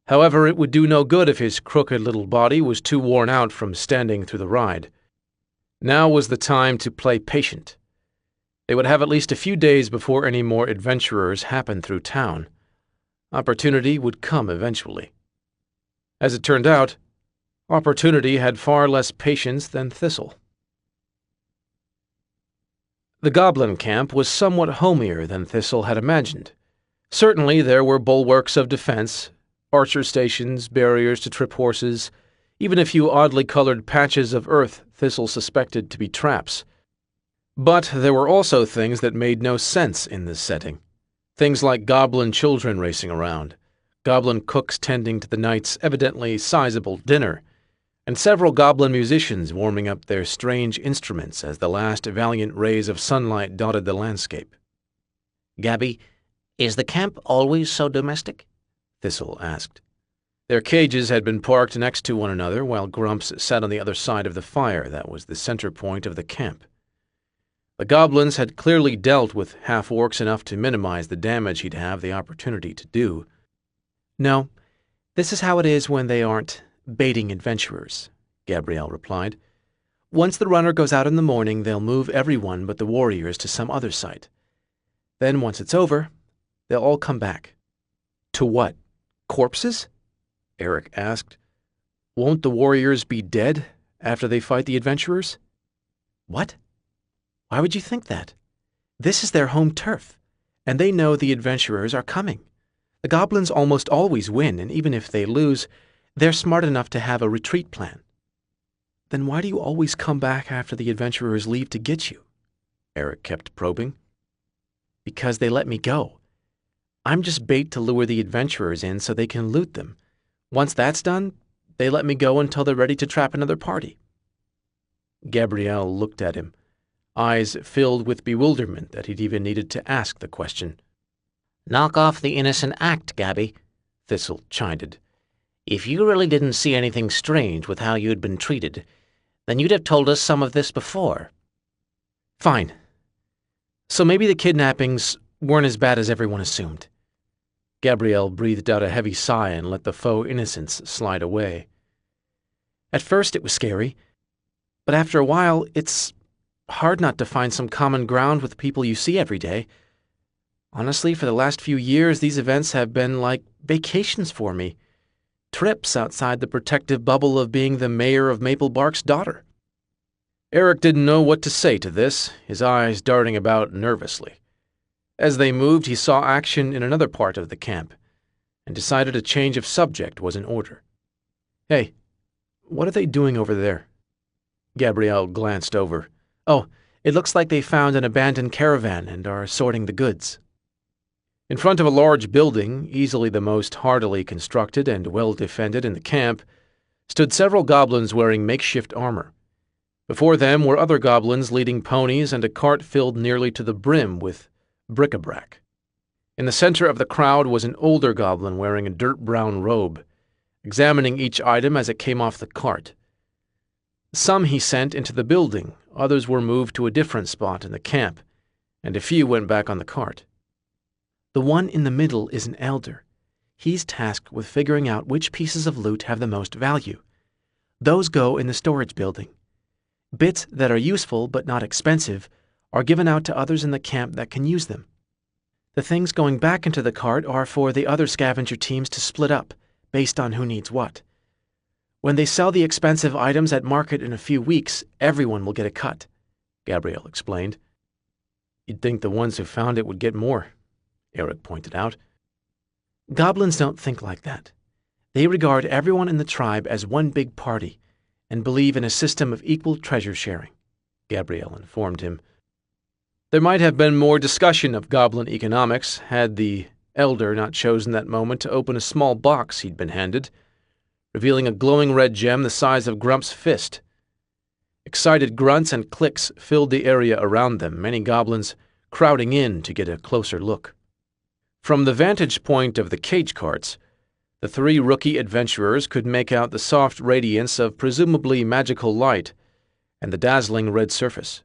However, it would do no good if his crooked little body was too worn out from standing through the ride. Now was the time to play patient. They would have at least a few days before any more adventurers happened through town. Opportunity would come eventually. As it turned out, opportunity had far less patience than Thistle. The goblin camp was somewhat homier than Thistle had imagined. Certainly there were bulwarks of defense, archer stations, barriers to trip horses, even a few oddly colored patches of earth Thistle suspected to be traps. But there were also things that made no sense in this setting. Things like goblin children racing around, goblin cooks tending to the night's evidently sizable dinner, and several goblin musicians warming up their strange instruments as the last valiant rays of sunlight dotted the landscape. "Gabby, is the camp always so domestic?" Thistle asked. Their cages had been parked next to one another while Grumps sat on the other side of the fire that was the center point of the camp. The goblins had clearly dealt with half-orcs enough to minimize the damage he'd have the opportunity to do. "No, this is how it is when they aren't baiting adventurers," Gabrielle replied. "Once the runner goes out in the morning, they'll move everyone but the warriors to some other site. Then once it's over, they'll all come back." "To what? Corpses?" Eric asked. "Won't the warriors be dead after they fight the adventurers?" "What? Why would you think that? This is their home turf, and they know the adventurers are coming. The goblins almost always win, and even if they lose, they're smart enough to have a retreat plan." "Then why do you always come back after the adventurers leave to get you?" Eric kept probing. "Because they let me go. I'm just bait to lure the adventurers in so they can loot them. Once that's done, they let me go until they're ready to trap another party." Gabrielle looked at him, eyes filled with bewilderment that he'd even needed to ask the question. "Knock off the innocent act, Gabby," Thistle chided. "If you really didn't see anything strange with how you'd been treated, then you'd have told us some of this before." "Fine. So maybe the kidnappings weren't as bad as everyone assumed." Gabrielle breathed out a heavy sigh and let the faux innocence slide away. "At first it was scary, but after a while it's hard not to find some common ground with people you see every day. Honestly, for the last few years, these events have been like vacations for me. Trips outside the protective bubble of being the mayor of Maple Bark's daughter." Eric didn't know what to say to this, his eyes darting about nervously. As they moved, he saw action in another part of the camp, and decided a change of subject was in order. "Hey, what are they doing over there?" Gabrielle glanced over. "Oh, it looks like they found an abandoned caravan and are sorting the goods." In front of a large building, easily the most hardily constructed and well-defended in the camp, stood several goblins wearing makeshift armor. Before them were other goblins leading ponies and a cart filled nearly to the brim with bric-a-brac. In the center of the crowd was an older goblin wearing a dirt-brown robe, examining each item as it came off the cart. Some he sent into the building, others were moved to a different spot in the camp, and a few went back on the cart. "The one in the middle is an elder. He's tasked with figuring out which pieces of loot have the most value. Those go in the storage building. Bits that are useful but not expensive are given out to others in the camp that can use them. The things going back into the cart are for the other scavenger teams to split up, based on who needs what. When they sell the expensive items at market in a few weeks, everyone will get a cut," Gabrielle explained. "You'd think the ones who found it would get more," Eric pointed out. "Goblins don't think like that. They regard everyone in the tribe as one big party and believe in a system of equal treasure sharing," Gabrielle informed him. There might have been more discussion of goblin economics had the elder not chosen that moment to open a small box he'd been handed, revealing a glowing red gem the size of Grump's fist. Excited grunts and clicks filled the area around them, many goblins crowding in to get a closer look. From the vantage point of the cage carts, the three rookie adventurers could make out the soft radiance of presumably magical light and the dazzling red surface.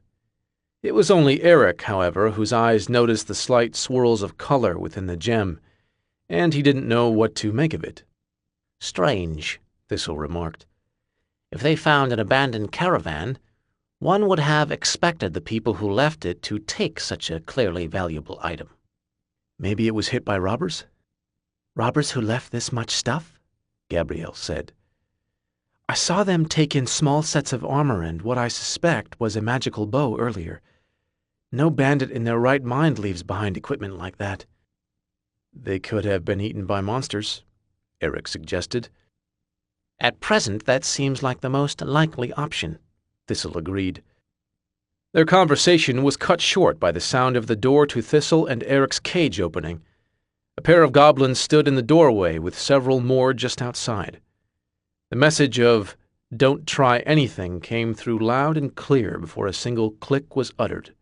It was only Eric, however, whose eyes noticed the slight swirls of color within the gem, and he didn't know what to make of it. "Strange," Thistle remarked. "If they found an abandoned caravan, one would have expected the people who left it to take such a clearly valuable item." "Maybe it was hit by robbers?" "Robbers who left this much stuff?" Gabrielle said. "I saw them take in small sets of armor and what I suspect was a magical bow earlier. No bandit in their right mind leaves behind equipment like that." "They could have been eaten by monsters," Eric suggested. At present, that seems like the most likely option, Thistle agreed. Their conversation was cut short by the sound of the door to Thistle and Eric's cage opening. A pair of goblins stood in the doorway with several more just outside. The message of "Don't try anything" came through loud and clear before a single click was uttered.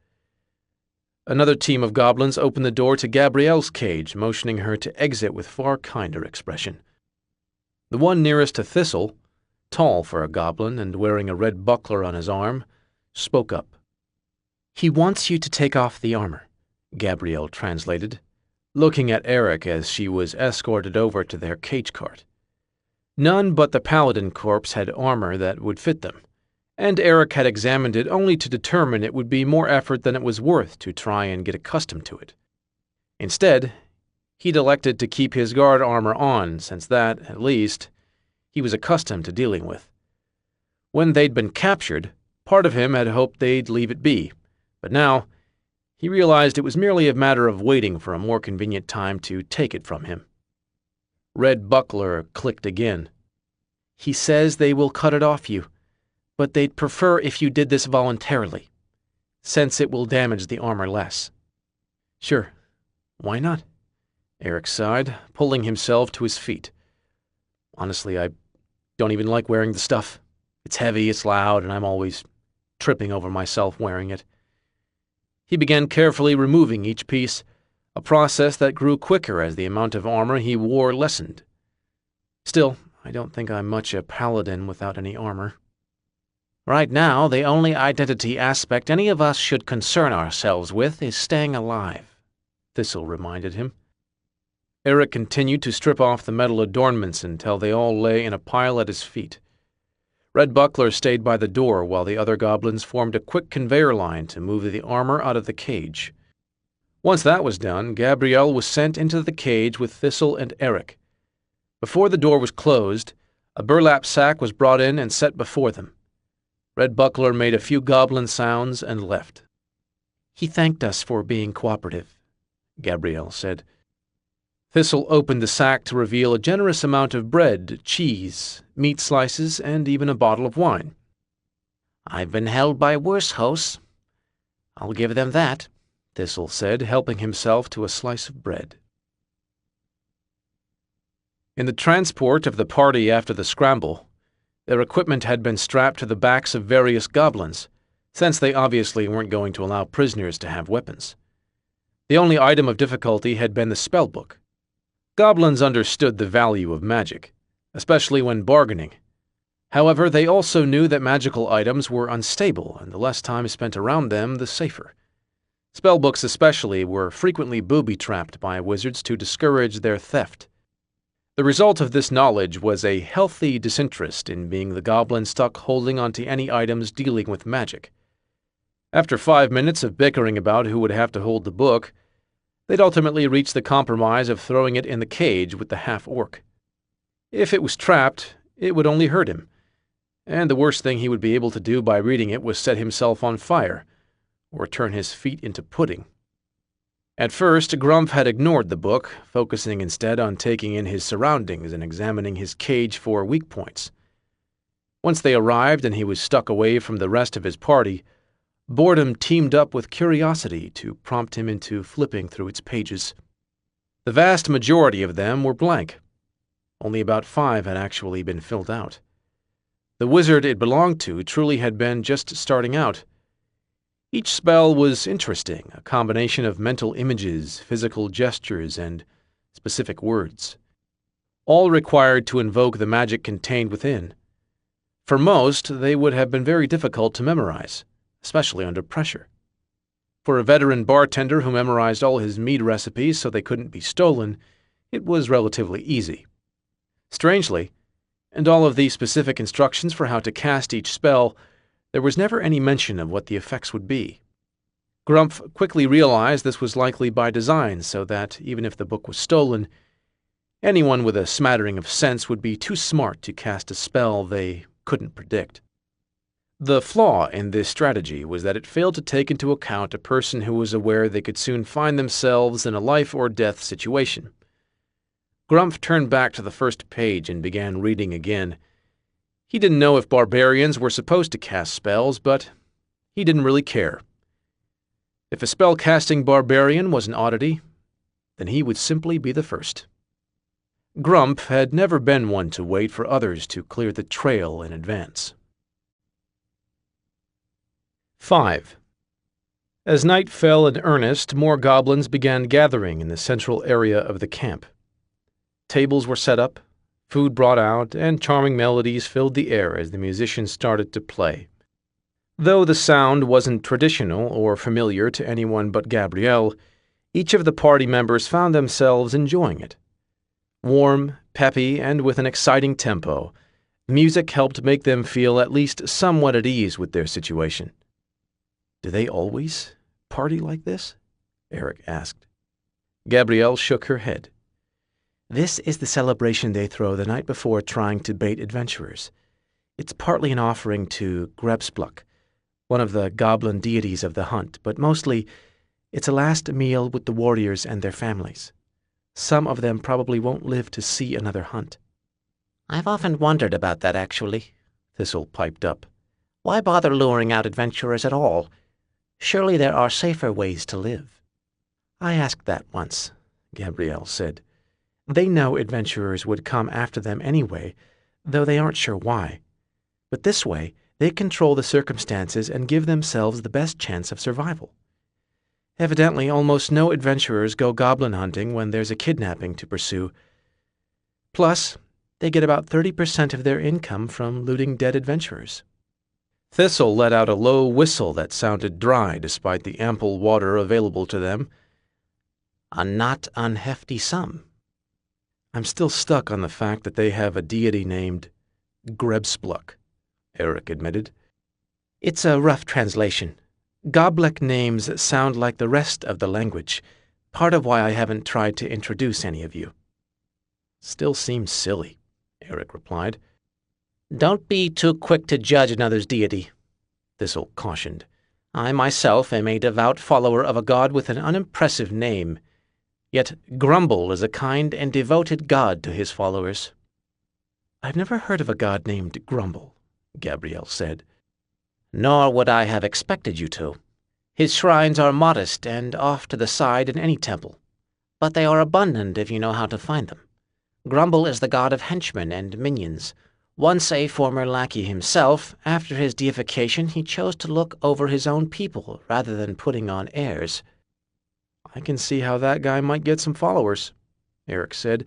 Another team of goblins opened the door to Gabrielle's cage, motioning her to exit with far kinder expression. The one nearest to Thistle, tall for a goblin and wearing a red buckler on his arm, spoke up. "He wants you to take off the armor," Gabrielle translated, looking at Eric as she was escorted over to their cage cart. None but the Paladin Corps had armor that would fit them, and Eric had examined it only to determine it would be more effort than it was worth to try and get accustomed to it. Instead, he'd elected to keep his guard armor on, since that, at least, he was accustomed to dealing with. When they'd been captured, part of him had hoped they'd leave it be, but now he realized it was merely a matter of waiting for a more convenient time to take it from him. Red Buckler clicked again. "He says they will cut it off you, but they'd prefer if you did this voluntarily, since it will damage the armor less." "Sure, why not?" Eric sighed, pulling himself to his feet. "Honestly, I don't even like wearing the stuff. It's heavy, it's loud, and I'm always tripping over myself wearing it." He began carefully removing each piece, a process that grew quicker as the amount of armor he wore lessened. "Still, I don't think I'm much a paladin without any armor." "Right now, the only identity aspect any of us should concern ourselves with is staying alive," Thistle reminded him. Eric continued to strip off the metal adornments until they all lay in a pile at his feet. Red Buckler stayed by the door while the other goblins formed a quick conveyor line to move the armor out of the cage. Once that was done, Gabrielle was sent into the cage with Thistle and Eric. Before the door was closed, a burlap sack was brought in and set before them. Red Buckler made a few goblin sounds and left. "He thanked us for being cooperative," Gabrielle said. Thistle opened the sack to reveal a generous amount of bread, cheese, meat slices, and even a bottle of wine. "I've been held by worse hosts. I'll give them that," Thistle said, helping himself to a slice of bread. In the transport of the party after the scramble, their equipment had been strapped to the backs of various goblins, since they obviously weren't going to allow prisoners to have weapons. The only item of difficulty had been the spellbook. Goblins understood the value of magic, especially when bargaining. However, they also knew that magical items were unstable, and the less time spent around them, the safer. Spellbooks especially were frequently booby-trapped by wizards to discourage their theft. The result of this knowledge was a healthy disinterest in being the goblin stuck holding onto any items dealing with magic. After 5 minutes of bickering about who would have to hold the book, they'd ultimately reach the compromise of throwing it in the cage with the half-orc. If it was trapped, it would only hurt him, and the worst thing he would be able to do by reading it was set himself on fire, or turn his feet into pudding. At first, Grumph had ignored the book, focusing instead on taking in his surroundings and examining his cage for weak points. Once they arrived and he was stuck away from the rest of his party, boredom teamed up with curiosity to prompt him into flipping through its pages. The vast majority of them were blank. Only about 5 had actually been filled out. The wizard it belonged to truly had been just starting out. Each spell was interesting, a combination of mental images, physical gestures, and specific words, all required to invoke the magic contained within. For most, they would have been very difficult to memorize, especially under pressure. For a veteran bartender who memorized all his mead recipes so they couldn't be stolen, it was relatively easy. Strangely, in all of these specific instructions for how to cast each spell, there was never any mention of what the effects would be. Grumph quickly realized this was likely by design so that, even if the book was stolen, anyone with a smattering of sense would be too smart to cast a spell they couldn't predict. The flaw in this strategy was that it failed to take into account a person who was aware they could soon find themselves in a life-or-death situation. Grumph turned back to the first page and began reading again, He didn't know if barbarians were supposed to cast spells, but he didn't really care. If a spell-casting barbarian was an oddity, then he would simply be the first. Grump had never been one to wait for others to clear the trail in advance. 5. As night fell in earnest, more goblins began gathering in the central area of the camp. Tables were set up, food brought out, and charming melodies filled the air as the musicians started to play. Though the sound wasn't traditional or familiar to anyone but Gabrielle, each of the party members found themselves enjoying it. Warm, peppy, and with an exciting tempo, music helped make them feel at least somewhat at ease with their situation. "Do they always party like this?" Eric asked. Gabrielle shook her head. "This is the celebration they throw the night before trying to bait adventurers. It's partly an offering to Grebspluk, one of the goblin deities of the hunt, but mostly it's a last meal with the warriors and their families. Some of them probably won't live to see another hunt." "I've often wondered about that, actually," Thistle piped up. "Why bother luring out adventurers at all? Surely there are safer ways to live." "I asked that once," Gabrielle said. "They know adventurers would come after them anyway, though they aren't sure why. But this way, they control the circumstances and give themselves the best chance of survival. Evidently, almost no adventurers go goblin hunting when there's a kidnapping to pursue. Plus, they get about 30% of their income from looting dead adventurers." Thistle let out a low whistle that sounded dry despite the ample water available to them. "A not unhefty sum." "I'm still stuck on the fact that they have a deity named Grebspluk," Eric admitted. "It's a rough translation. Goblek names sound like the rest of the language, part of why I haven't tried to introduce any of you." "Still seems silly," Eric replied. "Don't be too quick to judge another's deity," Thistle cautioned. "I myself am a devout follower of a god with an unimpressive name, yet Grumble is a kind and devoted god to his followers." "I've never heard of a god named Grumble," Gabrielle said. "Nor would I have expected you to. His shrines are modest and off to the side in any temple, but they are abundant if you know how to find them. Grumble is the god of henchmen and minions. Once a former lackey himself, after his deification he chose to look over his own people rather than putting on airs." "I can see how that guy might get some followers," Eric said.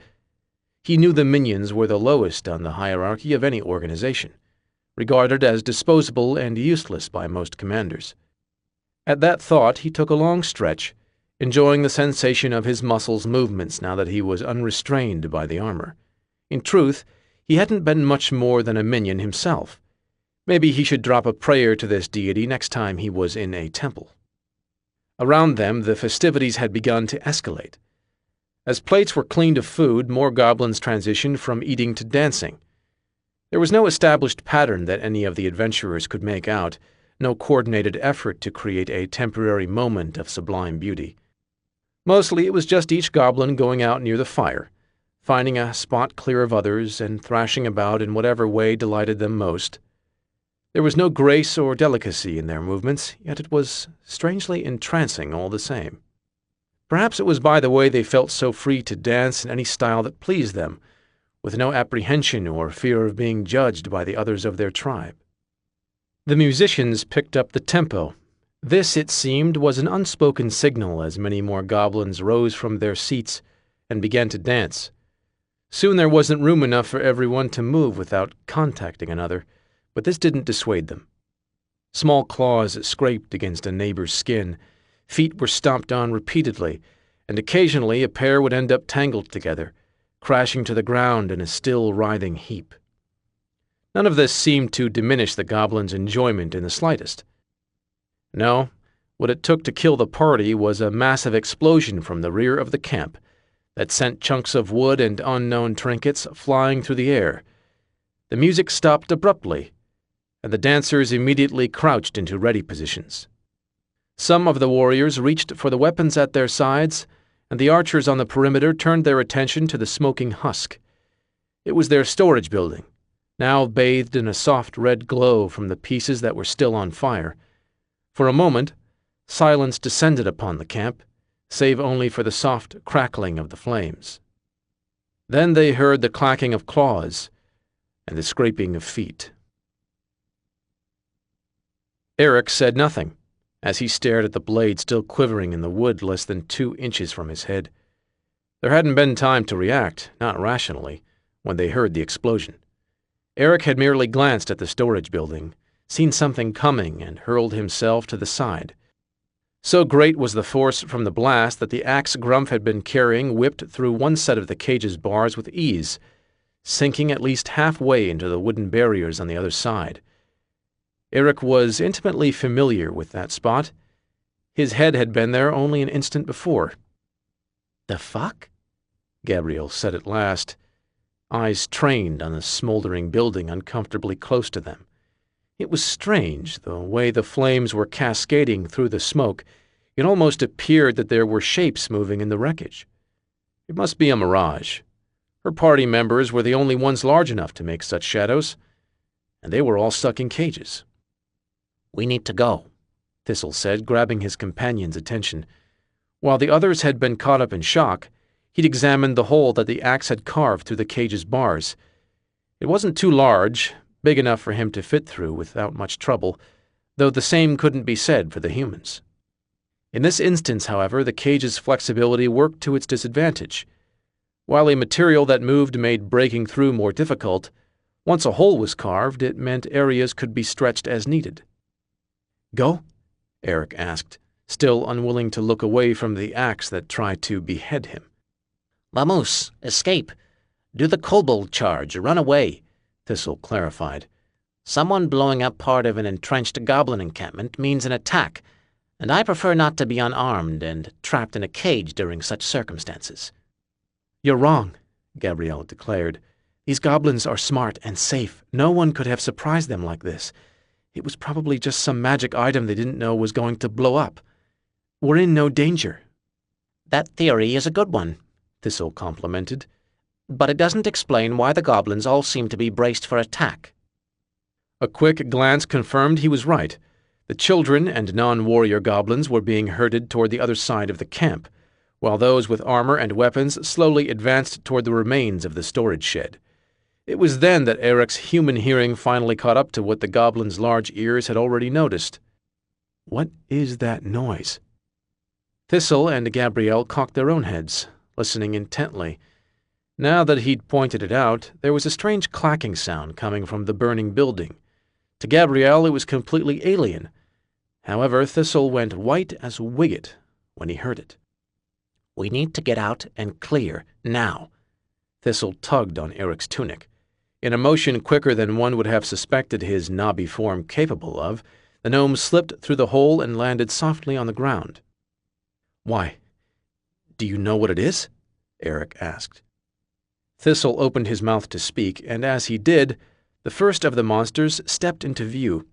He knew the minions were the lowest on the hierarchy of any organization, regarded as disposable and useless by most commanders. At that thought, he took a long stretch, enjoying the sensation of his muscles' movements now that he was unrestrained by the armor. In truth, he hadn't been much more than a minion himself. Maybe he should drop a prayer to this deity next time he was in a temple. Around them, the festivities had begun to escalate. As plates were cleaned of food, more goblins transitioned from eating to dancing. There was no established pattern that any of the adventurers could make out, no coordinated effort to create a temporary moment of sublime beauty. Mostly it was just each goblin going out near the fire, finding a spot clear of others and thrashing about in whatever way delighted them most. There was no grace or delicacy in their movements, yet it was strangely entrancing all the same. Perhaps it was by the way they felt so free to dance in any style that pleased them, with no apprehension or fear of being judged by the others of their tribe. The musicians picked up the tempo. This, it seemed, was an unspoken signal as many more goblins rose from their seats and began to dance. Soon there wasn't room enough for everyone to move without contacting another, but this didn't dissuade them. Small claws scraped against a neighbor's skin, feet were stomped on repeatedly, and occasionally a pair would end up tangled together, crashing to the ground in a still writhing heap. None of this seemed to diminish the goblins' enjoyment in the slightest. No, what it took to kill the party was a massive explosion from the rear of the camp that sent chunks of wood and unknown trinkets flying through the air. The music stopped abruptly, and the dancers immediately crouched into ready positions. Some of the warriors reached for the weapons at their sides, and the archers on the perimeter turned their attention to the smoking husk. It was their storage building, now bathed in a soft red glow from the pieces that were still on fire. For a moment, silence descended upon the camp, save only for the soft crackling of the flames. Then they heard the clacking of claws and the scraping of feet. Eric said nothing, as he stared at the blade still quivering in the wood less than 2 inches from his head. There hadn't been time to react, not rationally, when they heard the explosion. Eric had merely glanced at the storage building, seen something coming, and hurled himself to the side. So great was the force from the blast that the axe Grumph had been carrying whipped through one set of the cage's bars with ease, sinking at least halfway into the wooden barriers on the other side. Eric was intimately familiar with that spot. His head had been there only an instant before. "The fuck?" Gabrielle said at last, eyes trained on the smoldering building uncomfortably close to them. It was strange, the way the flames were cascading through the smoke. It almost appeared that there were shapes moving in the wreckage. It must be a mirage. Her party members were the only ones large enough to make such shadows, and they were all stuck in cages. "We need to go," Thistle said, grabbing his companion's attention. While the others had been caught up in shock, he'd examined the hole that the axe had carved through the cage's bars. It wasn't too large, big enough for him to fit through without much trouble, though the same couldn't be said for the humans. In this instance, however, the cage's flexibility worked to its disadvantage. While a material that moved made breaking through more difficult, once a hole was carved, it meant areas could be stretched as needed. "Go?" Eric asked, still unwilling to look away from the axe that tried to behead him. "Vamoose, escape. Do the kobold charge, run away," Thistle clarified. "Someone blowing up part of an entrenched goblin encampment means an attack, and I prefer not to be unarmed and trapped in a cage during such circumstances." "You're wrong," Gabrielle declared. "These goblins are smart and safe. No one could have surprised them like this. It was probably just some magic item they didn't know was going to blow up. We're in no danger." "That theory is a good one," Thistle complimented, "but it doesn't explain why the goblins all seem to be braced for attack." A quick glance confirmed he was right. The children and non-warrior goblins were being herded toward the other side of the camp, while those with armor and weapons slowly advanced toward the remains of the storage shed. It was then that Eric's human hearing finally caught up to what the goblin's large ears had already noticed. "What is that noise?" Thistle and Gabrielle cocked their own heads, listening intently. Now that he'd pointed it out, there was a strange clacking sound coming from the burning building. To Gabrielle, it was completely alien. However, Thistle went white as Wiggett when he heard it. "We need to get out and clear, now." Thistle tugged on Eric's tunic. In a motion quicker than one would have suspected his knobby form capable of, the gnome slipped through the hole and landed softly on the ground. "Why? Do you know what it is?" Eric asked. Thistle opened his mouth to speak, and as he did, the first of the monsters stepped into view.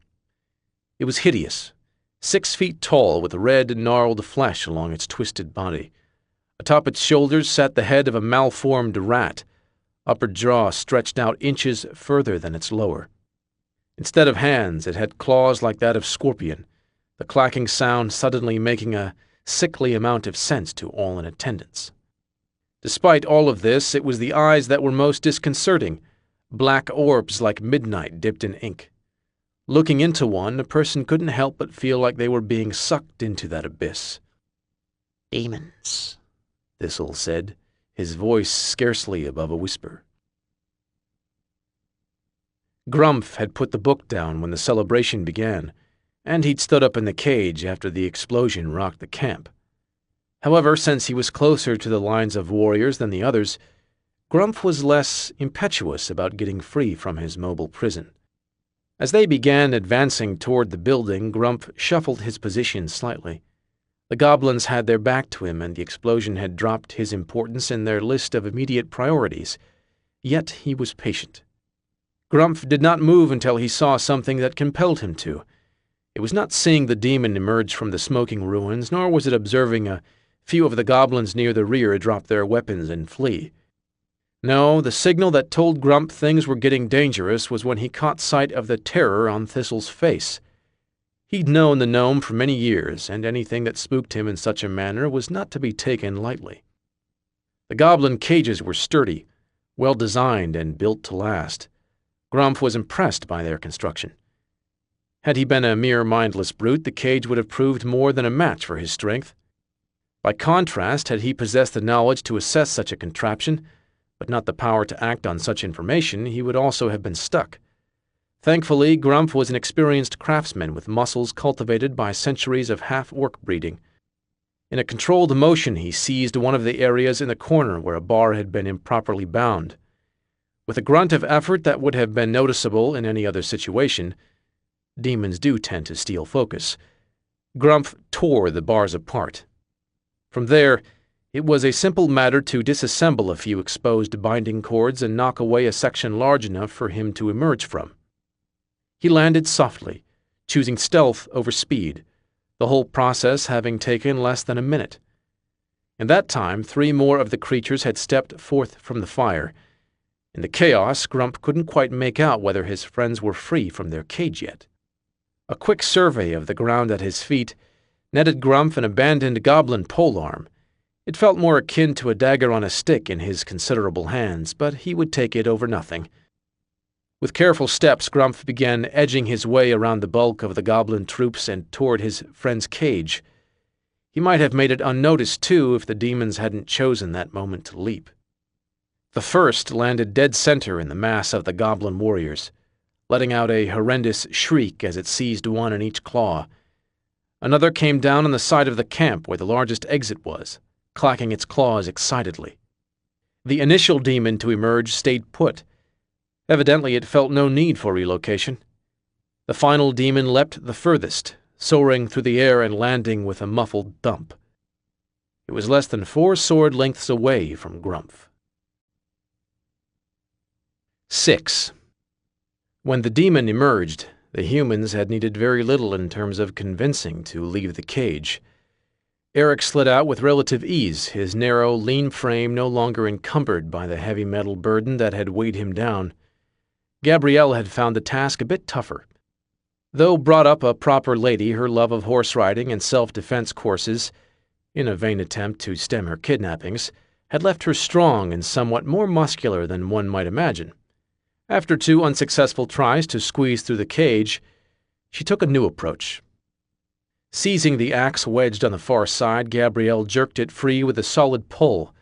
It was hideous, 6 feet tall with red, gnarled flesh along its twisted body. Atop its shoulders sat the head of a malformed rat, upper jaw stretched out inches further than its lower. Instead of hands, it had claws like that of scorpion, the clacking sound suddenly making a sickly amount of sense to all in attendance. Despite all of this, it was the eyes that were most disconcerting, black orbs like midnight dipped in ink. Looking into one, a person couldn't help but feel like they were being sucked into that abyss. "Demons," Thistle said, his voice scarcely above a whisper. Grumph had put the book down when the celebration began, and he'd stood up in the cage after the explosion rocked the camp. However, since he was closer to the lines of warriors than the others, Grumph was less impetuous about getting free from his mobile prison. As they began advancing toward the building, Grumph shuffled his position slightly. The goblins had their back to him, and the explosion had dropped his importance in their list of immediate priorities. Yet he was patient. Grumph did not move until he saw something that compelled him to. It was not seeing the demon emerge from the smoking ruins, nor was it observing a few of the goblins near the rear drop their weapons and flee. No, the signal that told Grump things were getting dangerous was when he caught sight of the terror on Thistle's face. He'd known the gnome for many years, and anything that spooked him in such a manner was not to be taken lightly. The goblin cages were sturdy, well-designed, and built to last. Grump was impressed by their construction. Had he been a mere mindless brute, the cage would have proved more than a match for his strength. By contrast, had he possessed the knowledge to assess such a contraption, but not the power to act on such information, he would also have been stuck. Thankfully, Grump was an experienced craftsman with muscles cultivated by centuries of half-orc breeding. In a controlled motion, he seized one of the areas in the corner where a bar had been improperly bound. With a grunt of effort that would have been noticeable in any other situation, demons do tend to steal focus, Grump tore the bars apart. From there, it was a simple matter to disassemble a few exposed binding cords and knock away a section large enough for him to emerge from. He landed softly, choosing stealth over speed, the whole process having taken less than a minute. In that time, 3 more of the creatures had stepped forth from the fire. In the chaos, Grump couldn't quite make out whether his friends were free from their cage yet. A quick survey of the ground at his feet netted Grump an abandoned goblin polearm. It felt more akin to a dagger on a stick in his considerable hands, but he would take it over nothing. With careful steps, Grump began edging his way around the bulk of the goblin troops and toward his friend's cage. He might have made it unnoticed, too, if the demons hadn't chosen that moment to leap. The first landed dead center in the mass of the goblin warriors, letting out a horrendous shriek as it seized one in each claw. Another came down on the side of the camp where the largest exit was, clacking its claws excitedly. The initial demon to emerge stayed put. Evidently, it felt no need for relocation. The final demon leapt the furthest, soaring through the air and landing with a muffled thump. It was less than 4 sword lengths away from Grump. 6. When the demon emerged, the humans had needed very little in terms of convincing to leave the cage. Eric slid out with relative ease, his narrow, lean frame no longer encumbered by the heavy metal burden that had weighed him down. Gabrielle had found the task a bit tougher. Though brought up a proper lady, her love of horse riding and self-defense courses, in a vain attempt to stem her kidnappings, had left her strong and somewhat more muscular than one might imagine. After 2 unsuccessful tries to squeeze through the cage, she took a new approach. Seizing the axe wedged on the far side, Gabrielle jerked it free with a solid pull,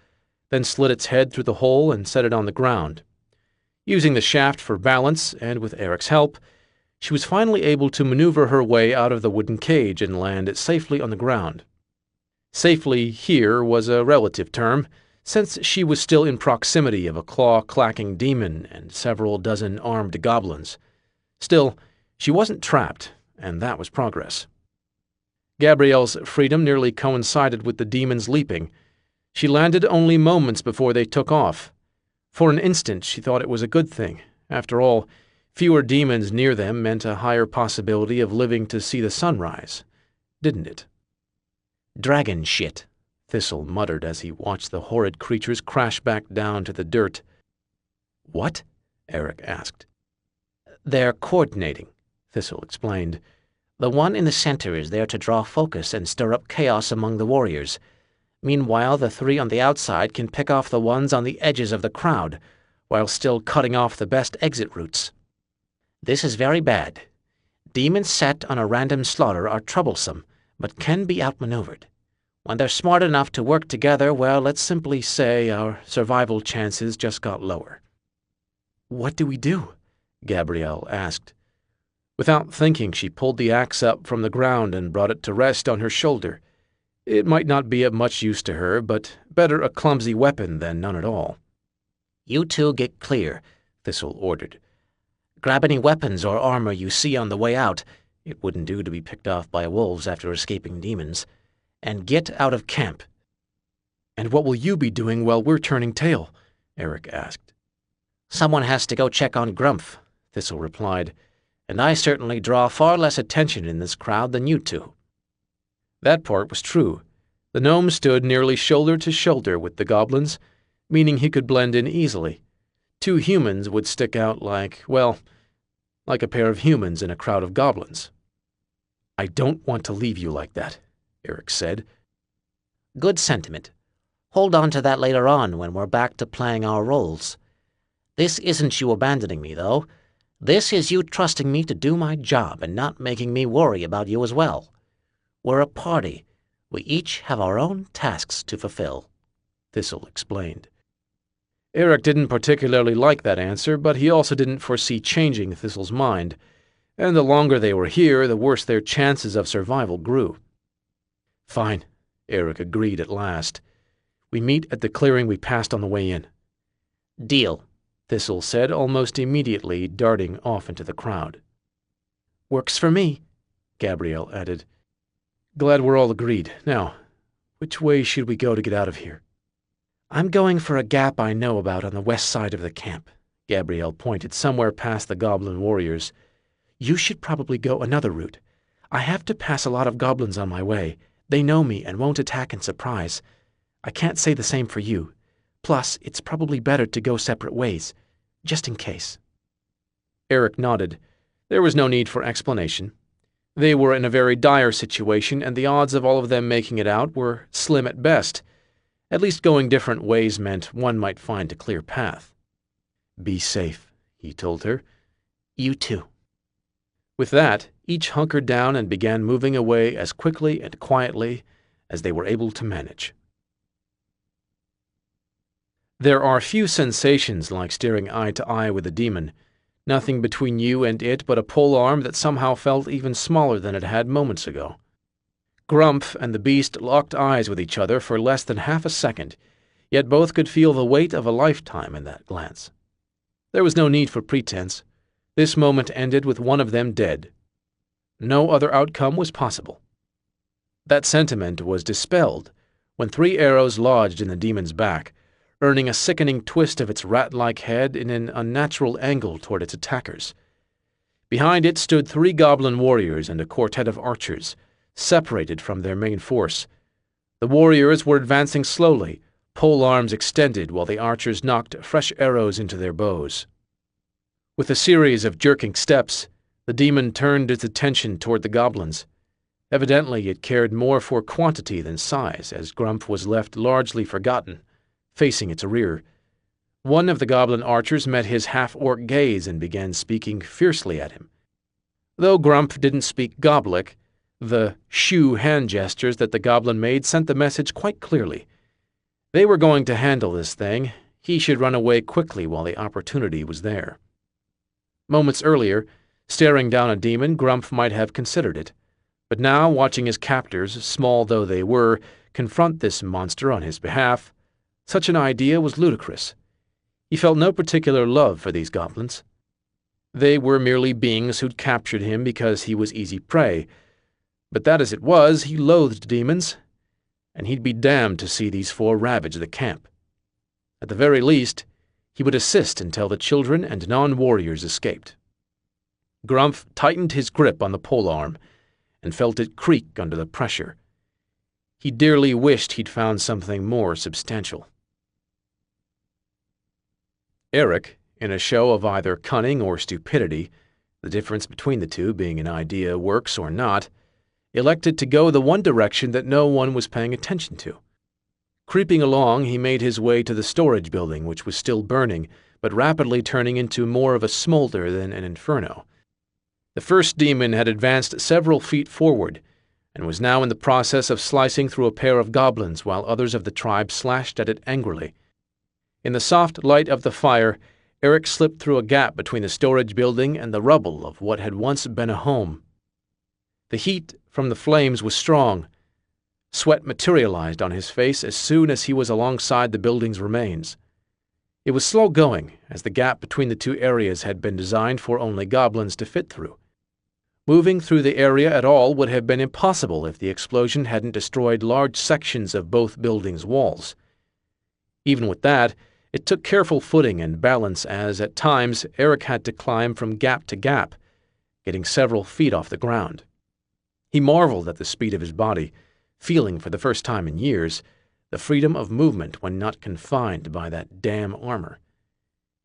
then slid its head through the hole and set it on the ground. Using the shaft for balance, and with Eric's help, she was finally able to maneuver her way out of the wooden cage and land safely on the ground. Safely here was a relative term, since she was still in proximity of a claw-clacking demon and several dozen armed goblins. Still, she wasn't trapped, and that was progress. Gabrielle's freedom nearly coincided with the demon's leaping. She landed only moments before they took off. For an instant, she thought it was a good thing. After all, fewer demons near them meant a higher possibility of living to see the sunrise, didn't it? Dragon shit, Thistle muttered as he watched the horrid creatures crash back down to the dirt. What? Eric asked. They're coordinating, Thistle explained. The one in the center is there to draw focus and stir up chaos among the warriors. Meanwhile, the 3 on the outside can pick off the ones on the edges of the crowd, while still cutting off the best exit routes. This is very bad. Demons set on a random slaughter are troublesome, but can be outmaneuvered. When they're smart enough to work together, well, let's simply say our survival chances just got lower. What do we do? Gabrielle asked. Without thinking, she pulled the axe up from the ground and brought it to rest on her shoulder. It might not be of much use to her, but better a clumsy weapon than none at all. You 2 get clear, Thistle ordered. Grab any weapons or armor you see on the way out. It wouldn't do to be picked off by wolves after escaping demons. And get out of camp. And what will you be doing while we're turning tail? Eric asked. Someone has to go check on Grump, Thistle replied, and I certainly draw far less attention in this crowd than you 2. That part was true. The gnome stood nearly shoulder to shoulder with the goblins, meaning he could blend in easily. Two humans would stick out like a pair of humans in a crowd of goblins. "I don't want to leave you like that," Eric said. Good sentiment. Hold on to that later on when we're back to playing our roles. This isn't you abandoning me, though. This is you trusting me to do my job and not making me worry about you as well. We're a party. We each have our own tasks to fulfill," Thistle explained. Eric didn't particularly like that answer, but he also didn't foresee changing Thistle's mind, and the longer they were here, the worse their chances of survival grew. "Fine," Eric agreed at last. "We meet at the clearing we passed on the way in." "Deal," Thistle said, almost immediately darting off into the crowd. "Works for me," Gabrielle added. "Glad we're all agreed. Now, which way should we go to get out of here?" "I'm going for a gap I know about on the west side of the camp." Gabrielle pointed somewhere past the goblin warriors. "You should probably go another route. I have to pass a lot of goblins on my way. They know me and won't attack in surprise. I can't say the same for you. Plus, it's probably better to go separate ways, just in case." Eric nodded. There was no need for explanation. They were in a very dire situation, and the odds of all of them making it out were slim at best. At least going different ways meant one might find a clear path. "Be safe," he told her. You too. With that, each hunkered down and began moving away as quickly and quietly as they were able to manage. There are few sensations like staring eye to eye with a demon. Nothing between you and it but a polearm that somehow felt even smaller than it had moments ago. Grumph and the beast locked eyes with each other for less than half a second, yet both could feel the weight of a lifetime in that glance. There was no need for pretense. This moment ended with one of them dead. No other outcome was possible. That sentiment was dispelled when 3 arrows lodged in the demon's back, earning a sickening twist of its rat-like head in an unnatural angle toward its attackers. Behind it stood 3 goblin warriors and a quartet of archers, separated from their main force. The warriors were advancing slowly, polearms extended while the archers knocked fresh arrows into their bows. With a series of jerking steps, the demon turned its attention toward the goblins. Evidently it cared more for quantity than size, as Grumph was left largely forgotten, facing its rear. One of the goblin archers met his half-orc gaze and began speaking fiercely at him. Though Grumph didn't speak Goblic, the shoo hand gestures that the goblin made sent the message quite clearly. They were going to handle this thing. He should run away quickly while the opportunity was there. Moments earlier, staring down a demon, Grumph might have considered it. But now, watching his captors, small though they were, confront this monster on his behalf, such an idea was ludicrous. He felt no particular love for these goblins. They were merely beings who'd captured him because he was easy prey. But that as it was, he loathed demons, and he'd be damned to see these 4 ravage the camp. At the very least, he would assist until the children and non-warriors escaped. Grumph tightened his grip on the polearm and felt it creak under the pressure. He dearly wished he'd found something more substantial. Eric, in a show of either cunning or stupidity, the difference between the two being an idea works or not, elected to go the one direction that no one was paying attention to. Creeping along, he made his way to the storage building, which was still burning, but rapidly turning into more of a smolder than an inferno. The first demon had advanced several feet forward, and was now in the process of slicing through a pair of goblins while others of the tribe slashed at it angrily. In the soft light of the fire, Eric slipped through a gap between the storage building and the rubble of what had once been a home. The heat from the flames was strong. Sweat materialized on his face as soon as he was alongside the building's remains. It was slow going, as the gap between the 2 areas had been designed for only goblins to fit through. Moving through the area at all would have been impossible if the explosion hadn't destroyed large sections of both buildings' walls. Even with that, it took careful footing and balance as, at times, Eric had to climb from gap to gap, getting several feet off the ground. He marveled at the speed of his body, feeling for the first time in years the freedom of movement when not confined by that damn armor.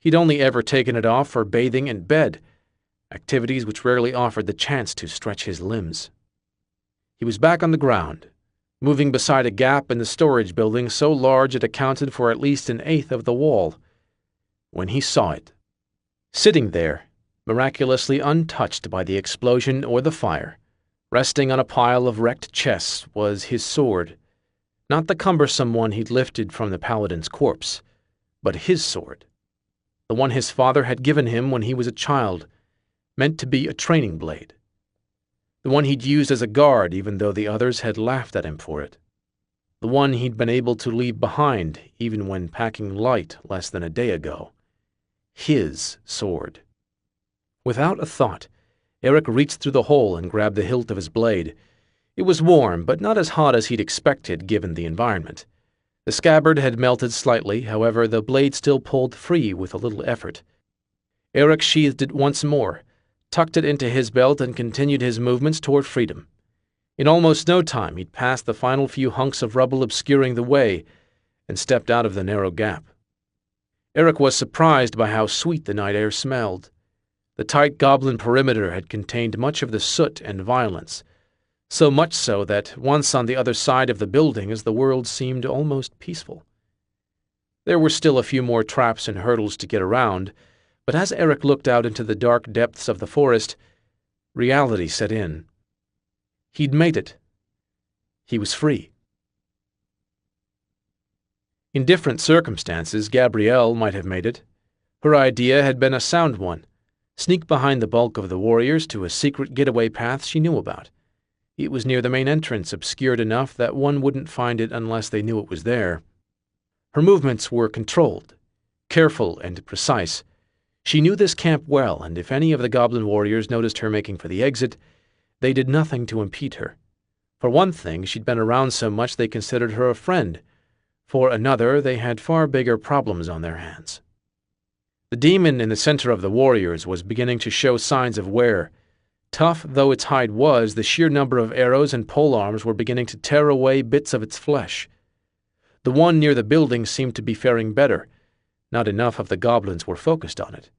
He'd only ever taken it off for bathing and bed, activities which rarely offered the chance to stretch his limbs. He was back on the ground, moving beside a gap in the storage building so large it accounted for at least an eighth of the wall, when he saw it. Sitting there, miraculously untouched by the explosion or the fire, resting on a pile of wrecked chests, was his sword. Not the cumbersome one he'd lifted from the paladin's corpse, but his sword. The one his father had given him when he was a child, meant to be a training blade. The one he'd used as a guard even though the others had laughed at him for it. The one he'd been able to leave behind even when packing light less than a day ago. His sword. Without a thought, Eric reached through the hole and grabbed the hilt of his blade. It was warm, but not as hot as he'd expected given the environment. The scabbard had melted slightly, however, the blade still pulled free with a little effort. Eric sheathed it once more, tucked it into his belt, and continued his movements toward freedom. In almost no time, he'd passed the final few hunks of rubble obscuring the way and stepped out of the narrow gap. Eric was surprised by how sweet the night air smelled. The tight goblin perimeter had contained much of the soot and violence, so much so that once on the other side of the buildings the world seemed almost peaceful. There were still a few more traps and hurdles to get around, but as Eric looked out into the dark depths of the forest, reality set in. He'd made it. He was free. In different circumstances, Gabrielle might have made it. Her idea had been a sound one. Sneak behind the bulk of the warriors to a secret getaway path she knew about. It was near the main entrance, obscured enough that one wouldn't find it unless they knew it was there. Her movements were controlled, careful and precise. She knew this camp well, and if any of the goblin warriors noticed her making for the exit, they did nothing to impede her. For one thing, she'd been around so much they considered her a friend. For another, they had far bigger problems on their hands. The demon in the center of the warriors was beginning to show signs of wear. Tough though its hide was, the sheer number of arrows and polearms were beginning to tear away bits of its flesh. The one near the building seemed to be faring better. Not enough of the goblins were focused on it,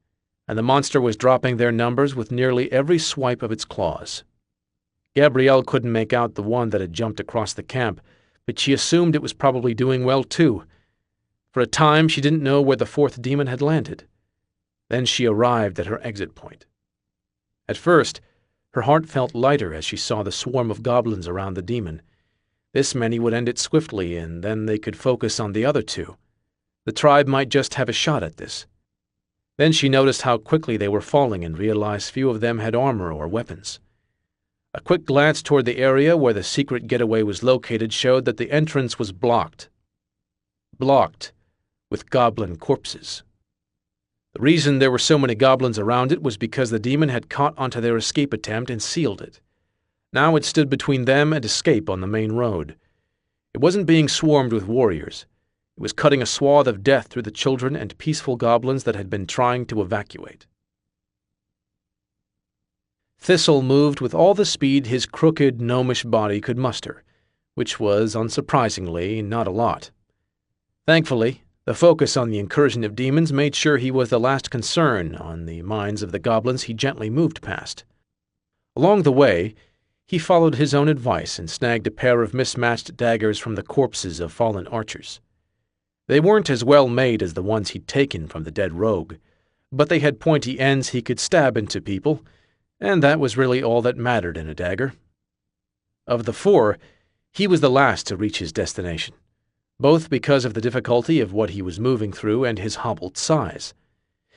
and the monster was dropping their numbers with nearly every swipe of its claws. Gabrielle couldn't make out the one that had jumped across the camp, but she assumed it was probably doing well too. For a time she didn't know where the fourth demon had landed. Then she arrived at her exit point. At first, her heart felt lighter as she saw the swarm of goblins around the demon. This many would end it swiftly, and then they could focus on the other two. The tribe might just have a shot at this. Then she noticed how quickly they were falling and realized few of them had armor or weapons. A quick glance toward the area where the secret getaway was located showed that the entrance was blocked. Blocked with goblin corpses. The reason there were so many goblins around it was because the demon had caught onto their escape attempt and sealed it. Now it stood between them and escape on the main road. It wasn't being swarmed with warriors. It was cutting a swath of death through the children and peaceful goblins that had been trying to evacuate. Thistle moved with all the speed his crooked, gnomish body could muster, which was, unsurprisingly, not a lot. Thankfully, the focus on the incursion of demons made sure he was the last concern on the minds of the goblins he gently moved past. Along the way, he followed his own advice and snagged a pair of mismatched daggers from the corpses of fallen archers. They weren't as well made as the ones he'd taken from the dead rogue, but they had pointy ends he could stab into people, and that was really all that mattered in a dagger. Of the four, he was the last to reach his destination, both because of the difficulty of what he was moving through and his hobbled size.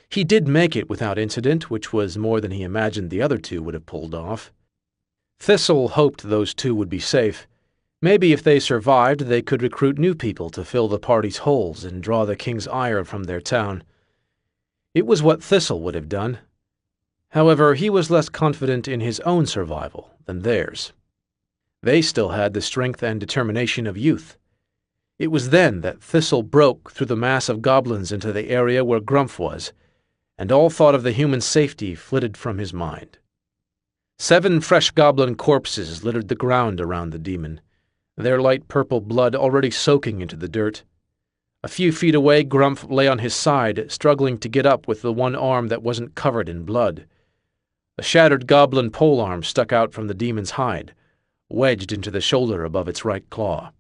He did make it without incident, which was more than he imagined the other two would have pulled off. Thistle hoped those two would be safe. Maybe if they survived, they could recruit new people to fill the party's holes and draw the king's ire from their town. It was what Thistle would have done. However, he was less confident in his own survival than theirs. They still had the strength and determination of youth. It was then that Thistle broke through the mass of goblins into the area where Grumph was, and all thought of the human safety flitted from his mind. 7 fresh goblin corpses littered the ground around the demon. their light purple blood already soaking into the dirt. A few feet away, Grumph lay on his side, struggling to get up with the one arm that wasn't covered in blood. A shattered goblin polearm stuck out from the demon's hide, wedged into the shoulder above its right claw.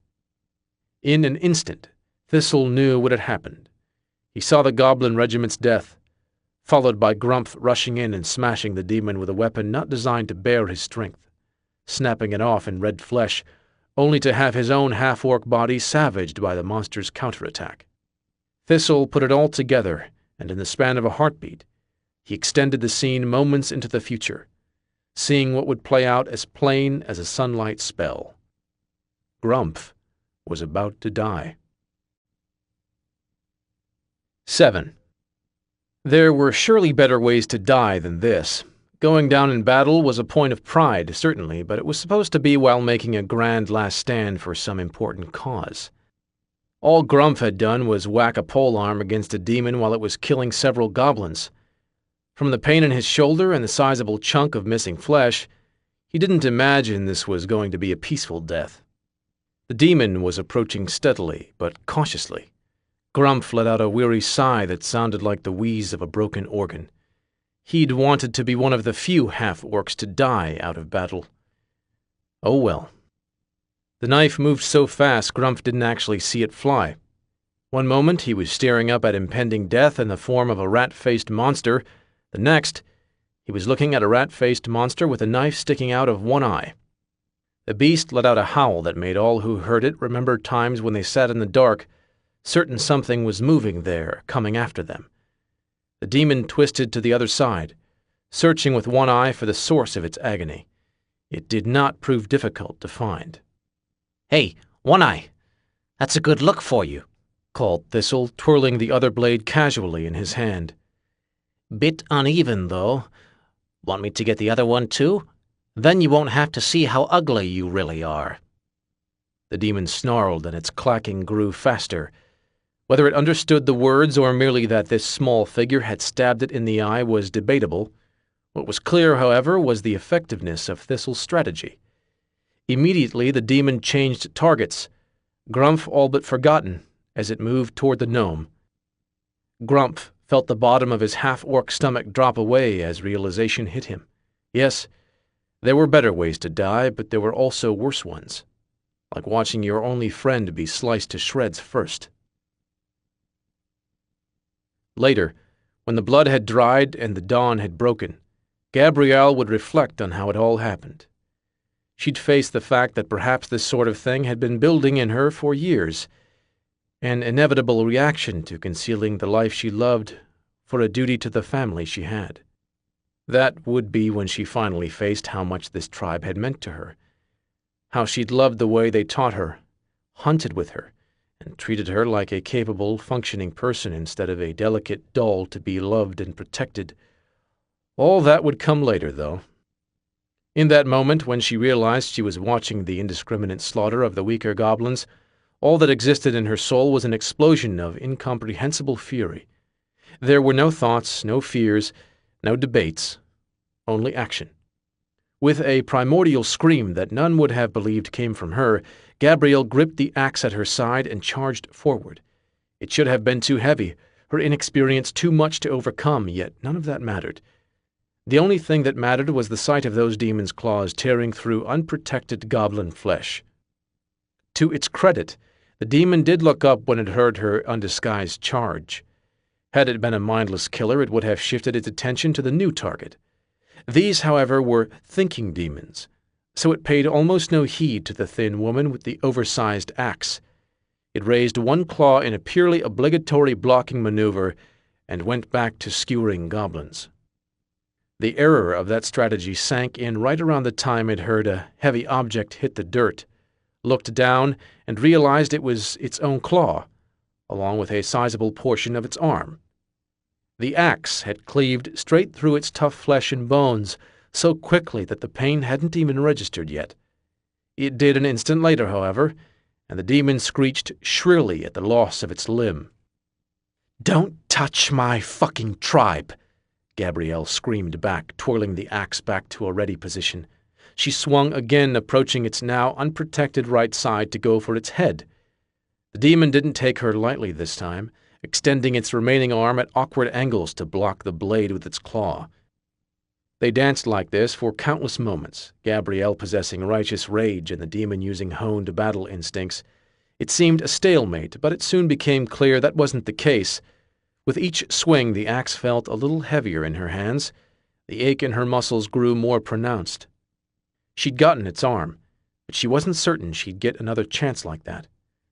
In an instant, Thistle knew what had happened. He saw the goblin regiment's death, followed by Grumph rushing in and smashing the demon with a weapon not designed to bear his strength, snapping it off in red flesh, only to have his own half-orc body savaged by the monster's counterattack. Thistle put it all together, and in the span of a heartbeat, he extended the scene moments into the future, seeing what would play out as plain as a sunlight spell. Grumph was about to die. 7. There were surely better ways to die than this. Going down in battle was a point of pride, certainly, but it was supposed to be while making a grand last stand for some important cause. All Grumph had done was whack a polearm against a demon while it was killing several goblins. From the pain in his shoulder and the sizable chunk of missing flesh, he didn't imagine this was going to be a peaceful death. The demon was approaching steadily, but cautiously. Grumph let out a weary sigh that sounded like the wheeze of a broken organ. He'd wanted to be one of the few half-orcs to die out of battle. Oh well. The knife moved so fast Grumph didn't actually see it fly. One moment he was staring up at impending death in the form of a rat-faced monster. The next, he was looking at a rat-faced monster with a knife sticking out of one eye. The beast let out a howl that made all who heard it remember times when they sat in the dark, certain something was moving there, coming after them. The demon twisted to the other side, searching with one eye for the source of its agony. It did not prove difficult to find. "Hey, One Eye! That's a good look for you," called Thistle, twirling the other blade casually in his hand. "Bit uneven, though. Want me to get the other one, too? Then you won't have to see how ugly you really are." The demon snarled, and its clacking grew faster. Whether it understood the words or merely that this small figure had stabbed it in the eye was debatable. What was clear, however, was the effectiveness of Thistle's strategy. Immediately the demon changed targets, Grumph all but forgotten, as it moved toward the gnome. Grumph felt the bottom of his half-orc stomach drop away as realization hit him. Yes, there were better ways to die, but there were also worse ones, like watching your only friend be sliced to shreds first. Later, when the blood had dried and the dawn had broken, Gabrielle would reflect on how it all happened. She'd face the fact that perhaps this sort of thing had been building in her for years, an inevitable reaction to concealing the life she loved for a duty to the family she had. That would be when she finally faced how much this tribe had meant to her, how she'd loved the way they taught her, hunted with her, and treated her like a capable, functioning person instead of a delicate doll to be loved and protected. All that would come later, though. In that moment, when she realized she was watching the indiscriminate slaughter of the weaker goblins, all that existed in her soul was an explosion of incomprehensible fury. There were no thoughts, no fears, no debates, only action. With a primordial scream that none would have believed came from her, Gabrielle gripped the axe at her side and charged forward. It should have been too heavy, her inexperience too much to overcome, yet none of that mattered. The only thing that mattered was the sight of those demons' claws tearing through unprotected goblin flesh. To its credit, the demon did look up when it heard her undisguised charge. Had it been a mindless killer, it would have shifted its attention to the new target. These, however, were thinking demons, so it paid almost no heed to the thin woman with the oversized axe. It raised one claw in a purely obligatory blocking maneuver and went back to skewering goblins. The error of that strategy sank in right around the time it heard a heavy object hit the dirt, looked down, and realized it was its own claw, along with a sizable portion of its arm. The axe had cleaved straight through its tough flesh and bones so quickly that the pain hadn't even registered yet. It did an instant later, however, and the demon screeched shrilly at the loss of its limb. "Don't touch my fucking tribe!" Gabrielle screamed back, twirling the axe back to a ready position. she swung again, approaching its now unprotected right side to go for its head. The demon didn't take her lightly this time, extending its remaining arm at awkward angles to block the blade with its claw. They danced like this for countless moments, Gabrielle possessing righteous rage and the demon using honed battle instincts. It seemed a stalemate, but it soon became clear that wasn't the case. With each swing, the axe felt a little heavier in her hands. The ache in her muscles grew more pronounced. She'd gotten its arm, but she wasn't certain she'd get another chance like that.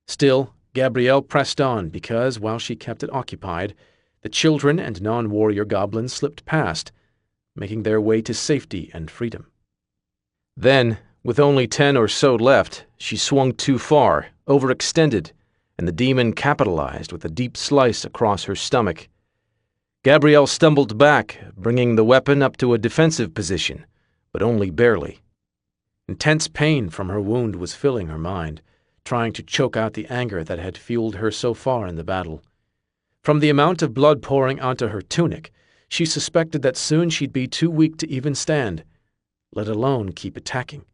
Still, Gabrielle pressed on because, while she kept it occupied, the children and non-warrior goblins slipped past, making their way to safety and freedom. Then, with only 10 or so left, she swung too far, overextended, and the demon capitalized with a deep slice across her stomach. Gabrielle stumbled back, bringing the weapon up to a defensive position, but only barely. Intense pain from her wound was filling her mind, trying to choke out the anger that had fueled her so far in the battle. From the amount of blood pouring onto her tunic, she suspected that soon she'd be too weak to even stand, let alone keep attacking.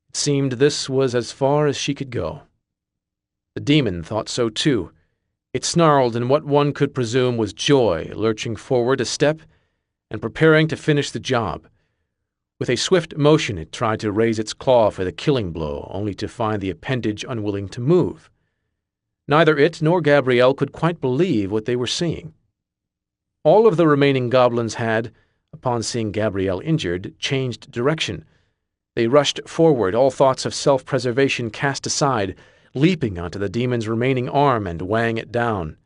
It seemed this was as far as she could go. The demon thought so too. It snarled in what one could presume was joy, lurching forward a step and preparing to finish the job. With a swift motion, it tried to raise its claw for the killing blow, only to find the appendage unwilling to move. Neither it nor Gabrielle could quite believe what they were seeing. All of the remaining goblins had, upon seeing Gabrielle injured, changed direction. They rushed forward, all thoughts of self-preservation cast aside, leaping onto the demon's remaining arm and weighing it down.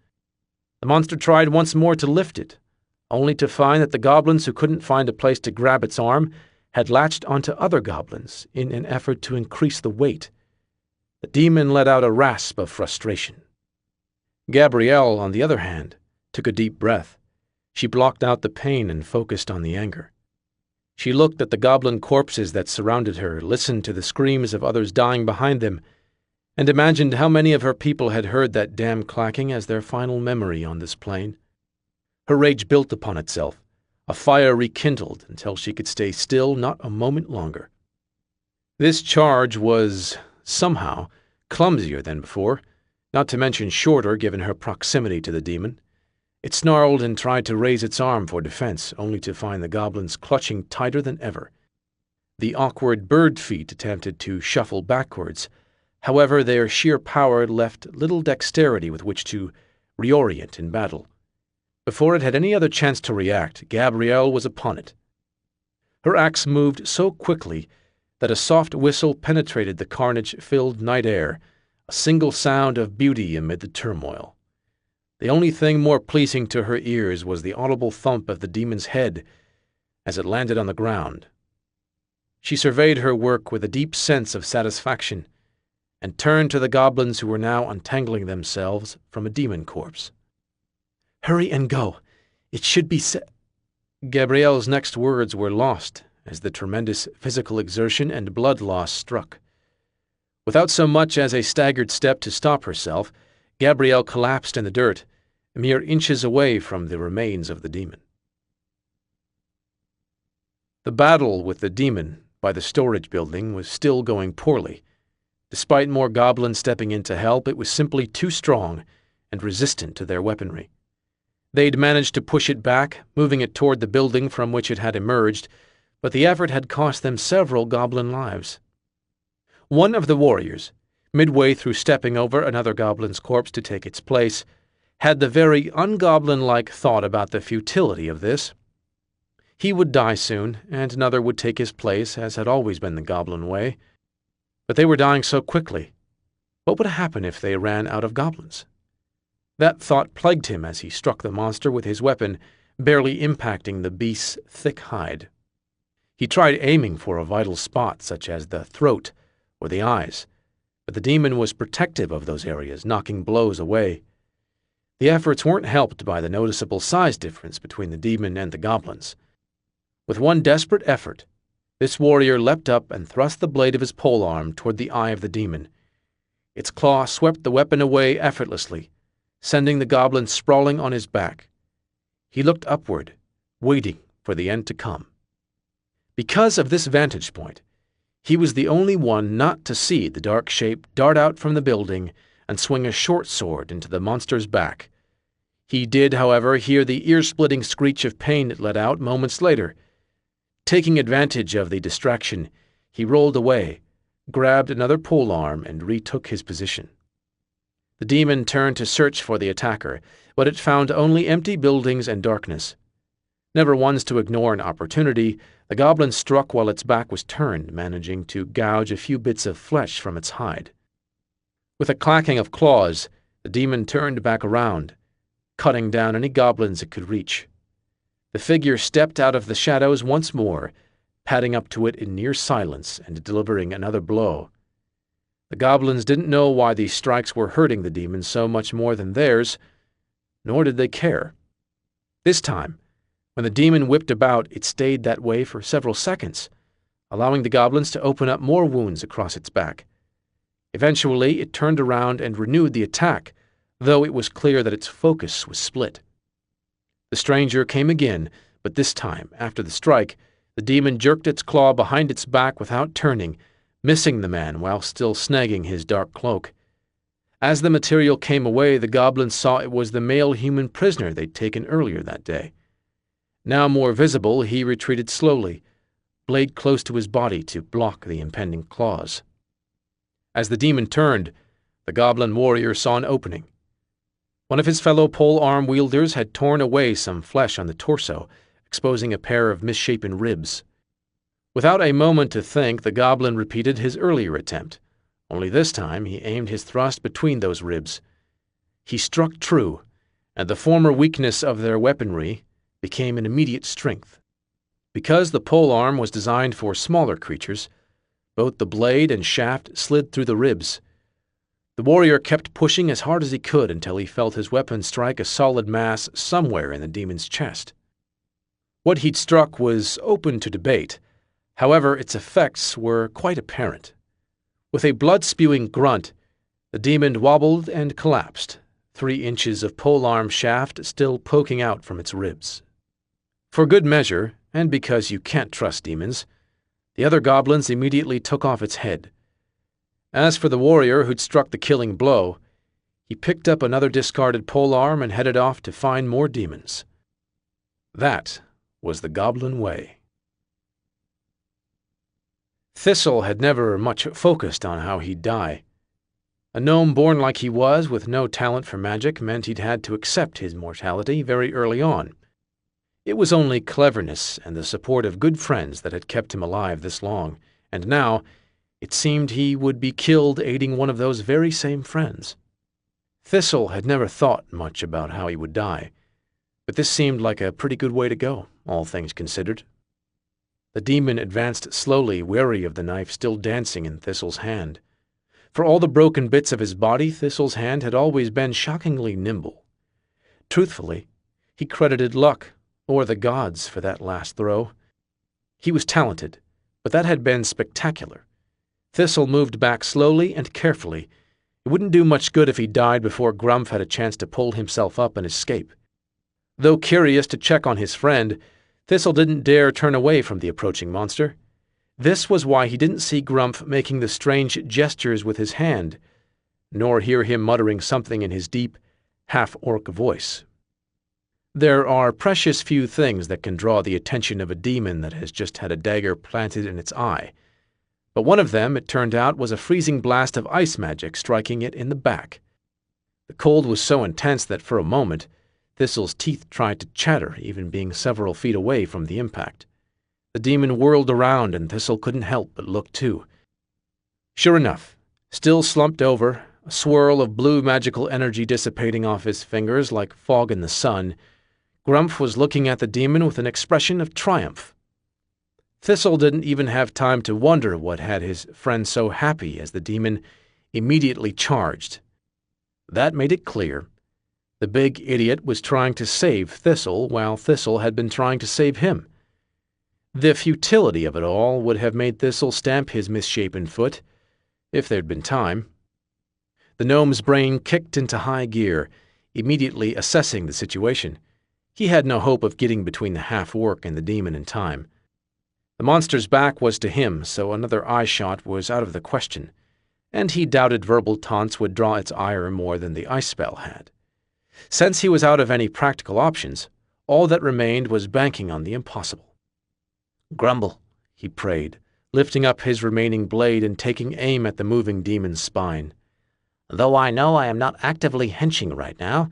The monster tried once more to lift it, only to find that the goblins who couldn't find a place to grab its arm had latched onto other goblins in an effort to increase the weight. The demon let out a rasp of frustration. Gabrielle, on the other hand, took a deep breath. She blocked out the pain and focused on the anger. She looked at the goblin corpses that surrounded her, listened to the screams of others dying behind them, and imagined how many of her people had heard that damn clacking as their final memory on this plane. Her rage built upon itself, a fire rekindled until she could stay still not a moment longer. This charge was, somehow, clumsier than before, not to mention shorter given her proximity to the demon. It snarled and tried to raise its arm for defense, only to find the goblins clutching tighter than ever. The awkward bird feet attempted to shuffle backwards. However, their sheer power left little dexterity with which to reorient in battle. Before it had any other chance to react, Gabrielle was upon it. Her axe moved so quickly that a soft whistle penetrated the carnage-filled night air, a single sound of beauty amid the turmoil. The only thing more pleasing to her ears was the audible thump of the demon's head as it landed on the ground. She surveyed her work with a deep sense of satisfaction and turned to the goblins who were now untangling themselves from a demon corpse. "Hurry and go. It should be Gabrielle's next words were lost as the tremendous physical exertion and blood loss struck. Without so much as a staggered step to stop herself, Gabrielle collapsed in the dirt, mere inches away from the remains of the demon. The battle with the demon by the storage building was still going poorly. Despite more goblins stepping in to help, it was simply too strong and resistant to their weaponry. They'd managed to push it back, moving it toward the building from which it had emerged, but the effort had cost them several goblin lives. One of the warriors, midway through stepping over another goblin's corpse to take its place, had the very ungoblin-like thought about the futility of this. He would die soon, and another would take his place, as had always been the goblin way. But they were dying so quickly. What would happen if they ran out of goblins? That thought plagued him as he struck the monster with his weapon, barely impacting the beast's thick hide. He tried aiming for a vital spot, such as the throat or the eyes, but the demon was protective of those areas, knocking blows away. The efforts weren't helped by the noticeable size difference between the demon and the goblins. With one desperate effort, this warrior leapt up and thrust the blade of his polearm toward the eye of the demon. Its claw swept the weapon away effortlessly, sending the goblin sprawling on his back. He looked upward, waiting for the end to come. Because of this vantage point, He was the only one not to see the dark shape dart out from the building and swing a short sword into the monster's back. He did, however, hear the ear-splitting screech of pain it let out moments later. Taking advantage of the distraction, he rolled away, grabbed another polearm, and retook his position. The demon turned to search for the attacker, but it found only empty buildings and darkness. Never once to ignore an opportunity, the goblin struck while its back was turned, managing to gouge a few bits of flesh from its hide. With a clacking of claws, the demon turned back around, cutting down any goblins it could reach. The figure stepped out of the shadows once more, padding up to it in near silence and delivering another blow. The goblins didn't know why these strikes were hurting the demon so much more than theirs, nor did they care. This time, when the demon whipped about, it stayed that way for several seconds, allowing the goblins to open up more wounds across its back. Eventually, it turned around and renewed the attack, though it was clear that its focus was split. The stranger came again, but this time, after the strike, the demon jerked its claw behind its back without turning, missing the man while still snagging his dark cloak. As the material came away, the goblins saw it was the male human prisoner they'd taken earlier that day. Now more visible, he retreated slowly, blade close to his body to block the impending claws. As the demon turned, the goblin warrior saw an opening. One of his fellow polearm wielders had torn away some flesh on the torso, exposing a pair of misshapen ribs. Without a moment to think, the goblin repeated his earlier attempt, only this time he aimed his thrust between those ribs. He struck true, and the former weakness of their weaponry became an immediate strength. Because the polearm was designed for smaller creatures, both the blade and shaft slid through the ribs. The warrior kept pushing as hard as he could until he felt his weapon strike a solid mass somewhere in the demon's chest. What he'd struck was open to debate. However, its effects were quite apparent. With a blood-spewing grunt, the demon wobbled and collapsed, 3 inches of polearm shaft still poking out from its ribs. For good measure, and because you can't trust demons, the other goblins immediately took off its head. As for the warrior who'd struck the killing blow, he picked up another discarded polearm and headed off to find more demons. That was the goblin way. Thistle had never much focused on how he'd die. A gnome born like he was, with no talent for magic, meant he'd had to accept his mortality very early on. It was only cleverness and the support of good friends that had kept him alive this long, and now it seemed he would be killed aiding one of those very same friends. Thistle had never thought much about how he would die, but this seemed like a pretty good way to go, all things considered. The demon advanced slowly, wary of the knife still dancing in Thistle's hand. For all the broken bits of his body, Thistle's hand had always been shockingly nimble. Truthfully, he credited luck, or the gods, for that last throw. He was talented, but that had been spectacular. Thistle moved back slowly and carefully. It wouldn't do much good if he died before Grumph had a chance to pull himself up and escape. Though curious to check on his friend, Thistle didn't dare turn away from the approaching monster. This was why he didn't see Grumph making the strange gestures with his hand, nor hear him muttering something in his deep, half-orc voice. There are precious few things that can draw the attention of a demon that has just had a dagger planted in its eye, but one of them, it turned out, was a freezing blast of ice magic striking it in the back. The cold was so intense that for a moment, Thistle's teeth tried to chatter, even being several feet away from the impact. The demon whirled around, and Thistle couldn't help but look too. Sure enough, still slumped over, a swirl of blue magical energy dissipating off his fingers like fog in the sun, Grumph was looking at the demon with an expression of triumph. Thistle didn't even have time to wonder what had his friend so happy as the demon immediately charged. That made it clear. The big idiot was trying to save Thistle while Thistle had been trying to save him. The futility of it all would have made Thistle stamp his misshapen foot, if there'd been time. The gnome's brain kicked into high gear, immediately assessing the situation. He had no hope of getting between the half-orc and the demon in time. The monster's back was to him, so another eye shot was out of the question, and he doubted verbal taunts would draw its ire more than the ice spell had. Since he was out of any practical options, all that remained was banking on the impossible. "Grumble," he prayed, lifting up his remaining blade and taking aim at the moving demon's spine. "Though I know I am not actively henching right now,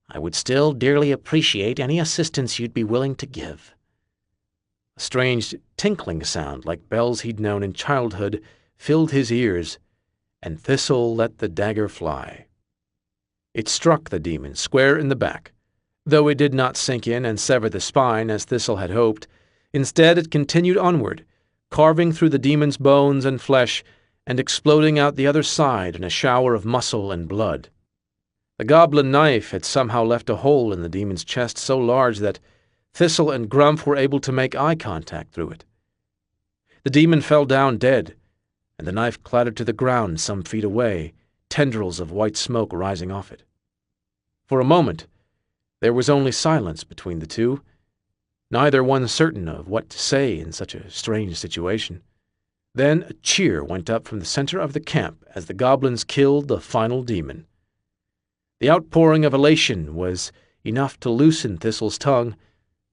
I would still dearly appreciate any assistance you'd be willing to give." A strange tinkling sound like bells he'd known in childhood filled his ears, and Thistle let the dagger fly. It struck the demon square in the back. Though it did not sink in and sever the spine as Thistle had hoped, instead it continued onward, carving through the demon's bones and flesh and exploding out the other side in a shower of muscle and blood. The goblin knife had somehow left a hole in the demon's chest so large that Thistle and Grumph were able to make eye contact through it. The demon fell down dead, and the knife clattered to the ground some feet away, tendrils of white smoke rising off it. For a moment, there was only silence between the two, neither one certain of what to say in such a strange situation. Then a cheer went up from the center of the camp as the goblins killed the final demon. The outpouring of elation was enough to loosen Thistle's tongue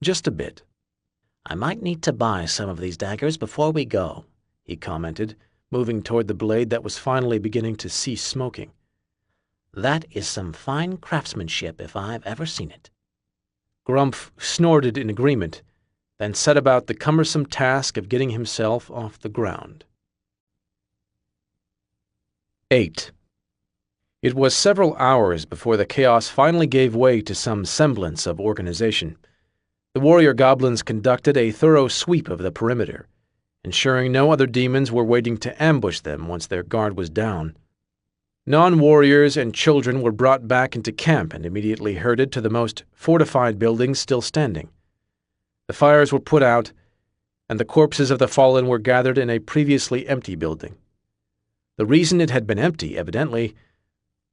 just a bit. "I might need to buy some of these daggers before we go," he commented, moving toward the blade that was finally beginning to cease smoking. "That is some fine craftsmanship if I've ever seen it." Grumph snorted in agreement, then set about the cumbersome task of getting himself off the ground. 8. It was several hours before the chaos finally gave way to some semblance of organization. The warrior goblins conducted a thorough sweep of the perimeter, ensuring no other demons were waiting to ambush them once their guard was down. Non-warriors and children were brought back into camp and immediately herded to the most fortified buildings still standing. The fires were put out, and the corpses of the fallen were gathered in a previously empty building. The reason it had been empty, evidently,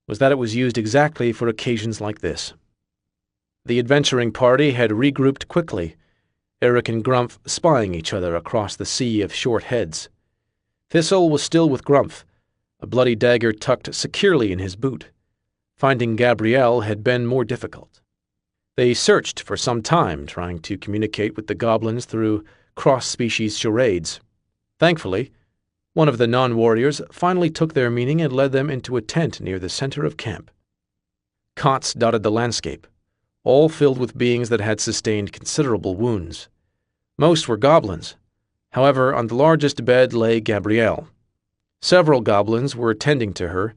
was that it was used exactly for occasions like this. The adventuring party had regrouped quickly, Eric and Grumph spying each other across the sea of short heads. Thistle was still with Grumph, a bloody dagger tucked securely in his boot. Finding Gabrielle had been more difficult. They searched for some time, trying to communicate with the goblins through cross-species charades. Thankfully, one of the non-warriors finally took their meaning and led them into a tent near the center of camp. Cots dotted the landscape, all filled with beings that had sustained considerable wounds. Most were goblins. However, on the largest bed lay Gabrielle. Several goblins were attending to her,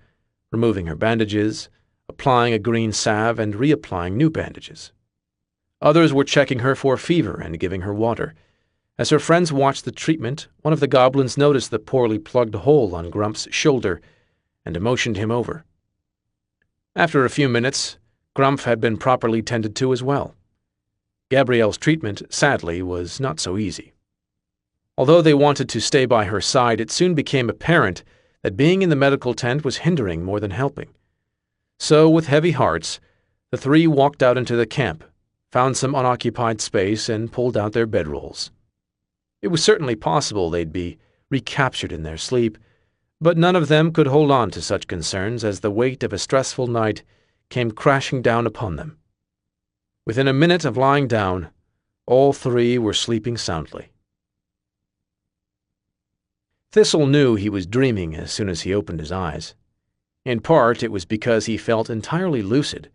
removing her bandages, applying a green salve, and reapplying new bandages. Others were checking her for fever and giving her water. As her friends watched the treatment, one of the goblins noticed the poorly plugged hole on Grumph's shoulder and motioned him over. After a few minutes, Grumph had been properly tended to as well. Gabrielle's treatment, sadly, was not so easy. Although they wanted to stay by her side, it soon became apparent that being in the medical tent was hindering more than helping. So, with heavy hearts, the three walked out into the camp, found some unoccupied space, and pulled out their bedrolls. It was certainly possible they'd be recaptured in their sleep, but none of them could hold on to such concerns as the weight of a stressful night came crashing down upon them. Within a minute of lying down, all three were sleeping soundly. Thistle knew he was dreaming as soon as he opened his eyes. In part, it was because he felt entirely lucid,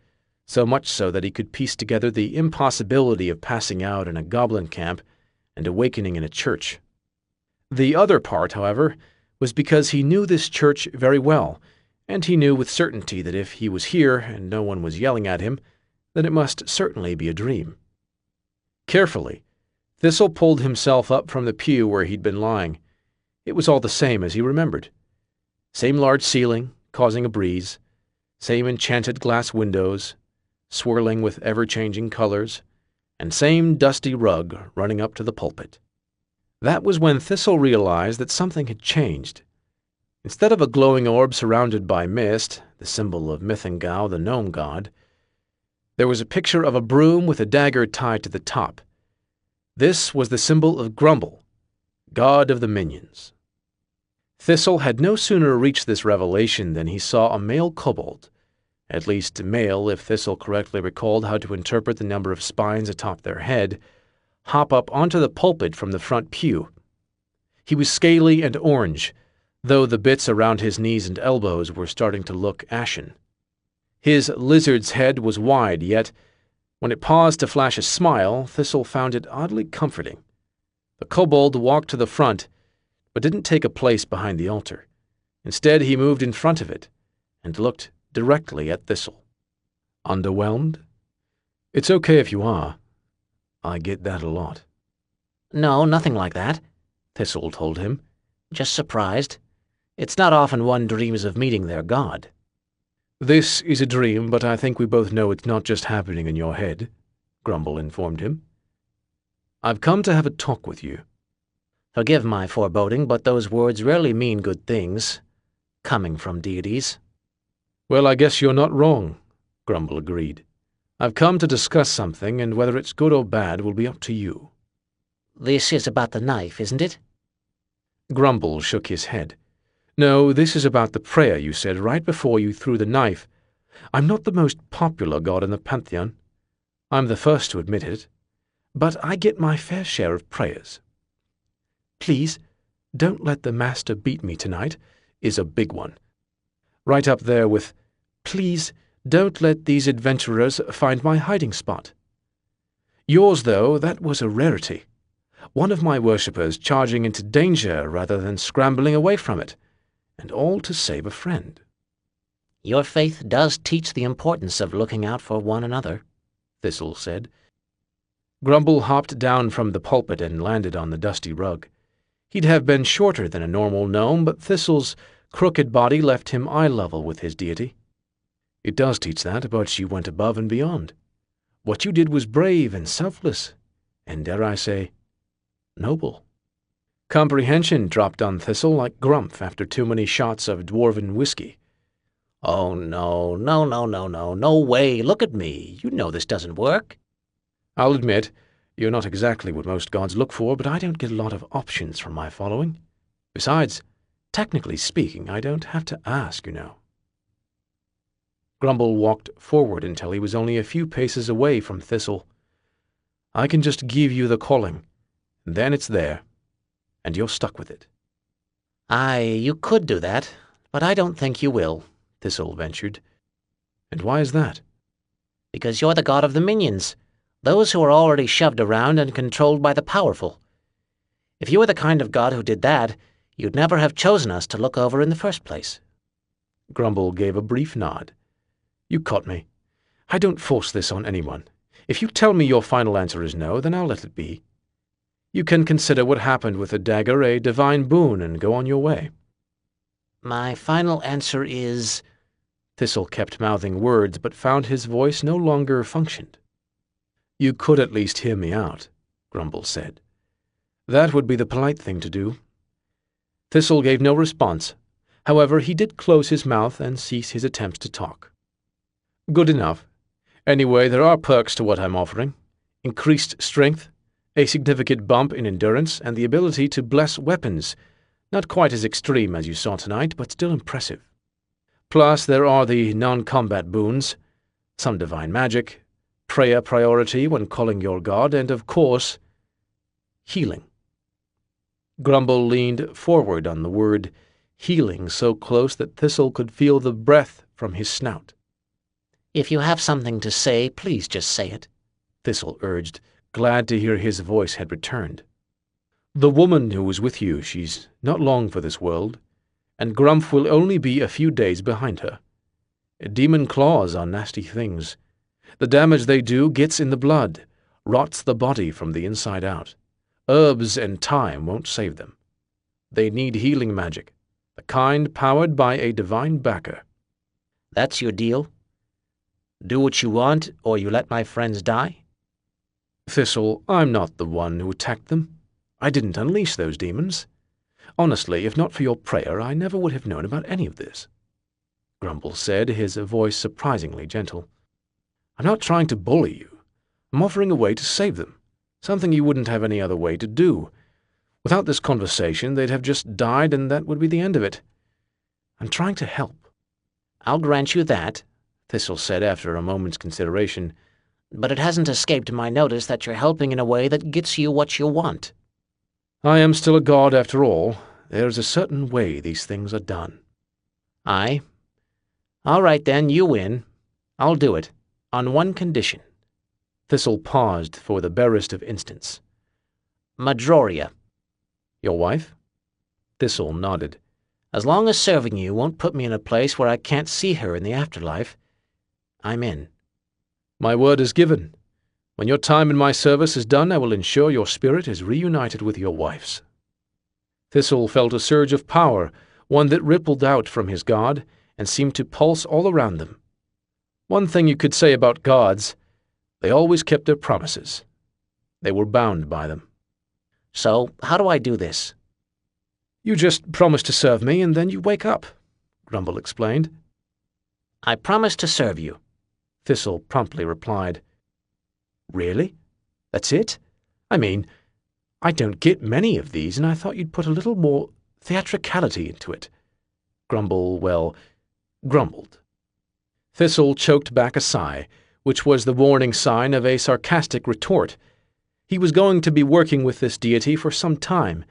so much so that he could piece together the impossibility of passing out in a goblin camp and awakening in a church. The other part, however, was because he knew this church very well, and he knew with certainty that if he was here and no one was yelling at him, then it must certainly be a dream. Carefully, Thistle pulled himself up from the pew where he'd been lying. It was all the same as he remembered. Same large ceiling, causing a breeze, same enchanted glass windows, swirling with ever-changing colors, and same dusty rug running up to the pulpit. That was when Thistle realized that something had changed. Instead of a glowing orb surrounded by mist, the symbol of Mythingau, the gnome god, there was a picture of a broom with a dagger tied to the top. This was the symbol of Grumble, God of the Minions. Thistle had no sooner reached this revelation than he saw a male kobold, at least male if Thistle correctly recalled how to interpret the number of spines atop their head, hop up onto the pulpit from the front pew. He was scaly and orange, though the bits around his knees and elbows were starting to look ashen. His lizard's head was wide, yet when it paused to flash a smile, Thistle found it oddly comforting. The kobold walked to the front, but didn't take a place behind the altar. Instead, he moved in front of it and looked directly at Thistle. Underwhelmed? It's okay if you are. I get that a lot. No, nothing like that, Thistle told him. Just surprised. It's not often one dreams of meeting their god. This is a dream, but I think we both know it's not just happening in your head, Grumble informed him. I've come to have a talk with you. Forgive my foreboding, but those words rarely mean good things, coming from deities. Well, I guess you're not wrong, Grumble agreed. I've come to discuss something, and whether it's good or bad will be up to you. This is about the knife, isn't it? Grumble shook his head. No, this is about the prayer you said right before you threw the knife. I'm not the most popular god in the pantheon. I'm the first to admit it. But I get my fair share of prayers. Please, don't let the master beat me tonight is a big one. Right up there with, please, don't let these adventurers find my hiding spot. Yours, though, that was a rarity. One of my worshippers charging into danger rather than scrambling away from it, and all to save a friend. Your faith does teach the importance of looking out for one another, Thistle said. Grumble hopped down from the pulpit and landed on the dusty rug. He'd have been shorter than a normal gnome, but Thistle's crooked body left him eye level with his deity. It does teach that, but you went above and beyond. What you did was brave and selfless, and dare I say, noble. Comprehension dropped on Thistle like Grumph after too many shots of dwarven whiskey. Oh, no way, look at me. You know this doesn't work. I'll admit, you're not exactly what most gods look for, but I don't get a lot of options from my following. Besides, technically speaking, I don't have to ask, you know. Grumble walked forward until he was only a few paces away from Thistle. I can just give you the calling, and then it's there, and you're stuck with it. You could do that, but I don't think you will, Thistle ventured. And why is that? Because you're the god of the minions, those who are already shoved around and controlled by the powerful. If you were the kind of god who did that, you'd never have chosen us to look over in the first place. Grumble gave a brief nod. You caught me. I don't force this on anyone. If you tell me your final answer is no, then I'll let it be. You can consider what happened with the dagger a divine boon and go on your way. My final answer is... Thistle kept mouthing words, but found his voice no longer functioned. You could at least hear me out, Grumble said. That would be the polite thing to do. Thistle gave no response. However, he did close his mouth and cease his attempts to talk. Good enough. Anyway, there are perks to what I'm offering. Increased strength, a significant bump in endurance, and the ability to bless weapons. Not quite as extreme as you saw tonight, but still impressive. Plus, there are the non-combat boons, some divine magic, prayer priority when calling your god, and, of course, healing. Grumble leaned forward on the word healing so close that Thistle could feel the breath from his snout. If you have something to say, please just say it, Thistle urged, glad to hear his voice had returned. The woman who was with you, she's not long for this world, and Grumph will only be a few days behind her. Demon claws are nasty things. The damage they do gets in the blood, rots the body from the inside out. Herbs and time won't save them. They need healing magic, the kind powered by a divine backer. That's your deal? Do what you want, or you let my friends die? Thistle, I'm not the one who attacked them. I didn't unleash those demons. Honestly, if not for your prayer, I never would have known about any of this. Grumble said, his voice surprisingly gentle. I'm not trying to bully you. I'm offering a way to save them, something you wouldn't have any other way to do. Without this conversation, they'd have just died and that would be the end of it. I'm trying to help. I'll grant you that, Thistle said after a moment's consideration, but it hasn't escaped my notice that you're helping in a way that gets you what you want. I am still a god after all. There's a certain way these things are done. Aye. All right then, you win. I'll do it, on one condition. Thistle paused for the barest of instants. Madroria. Your wife? Thistle nodded. As long as serving you won't put me in a place where I can't see her in the afterlife, I'm in. My word is given. When your time in my service is done, I will ensure your spirit is reunited with your wife's. Thistle felt a surge of power, one that rippled out from his god and seemed to pulse all around them. One thing you could say about gods, they always kept their promises. They were bound by them. So, how do I do this? You just promise to serve me, and then you wake up, Grumble explained. I promise to serve you, Thistle promptly replied. Really? That's it? I mean, I don't get many of these, and I thought you'd put a little more theatricality into it. Grumbled. Thistle choked back a sigh, which was the warning sign of a sarcastic retort. He was going to be working with this deity for some time.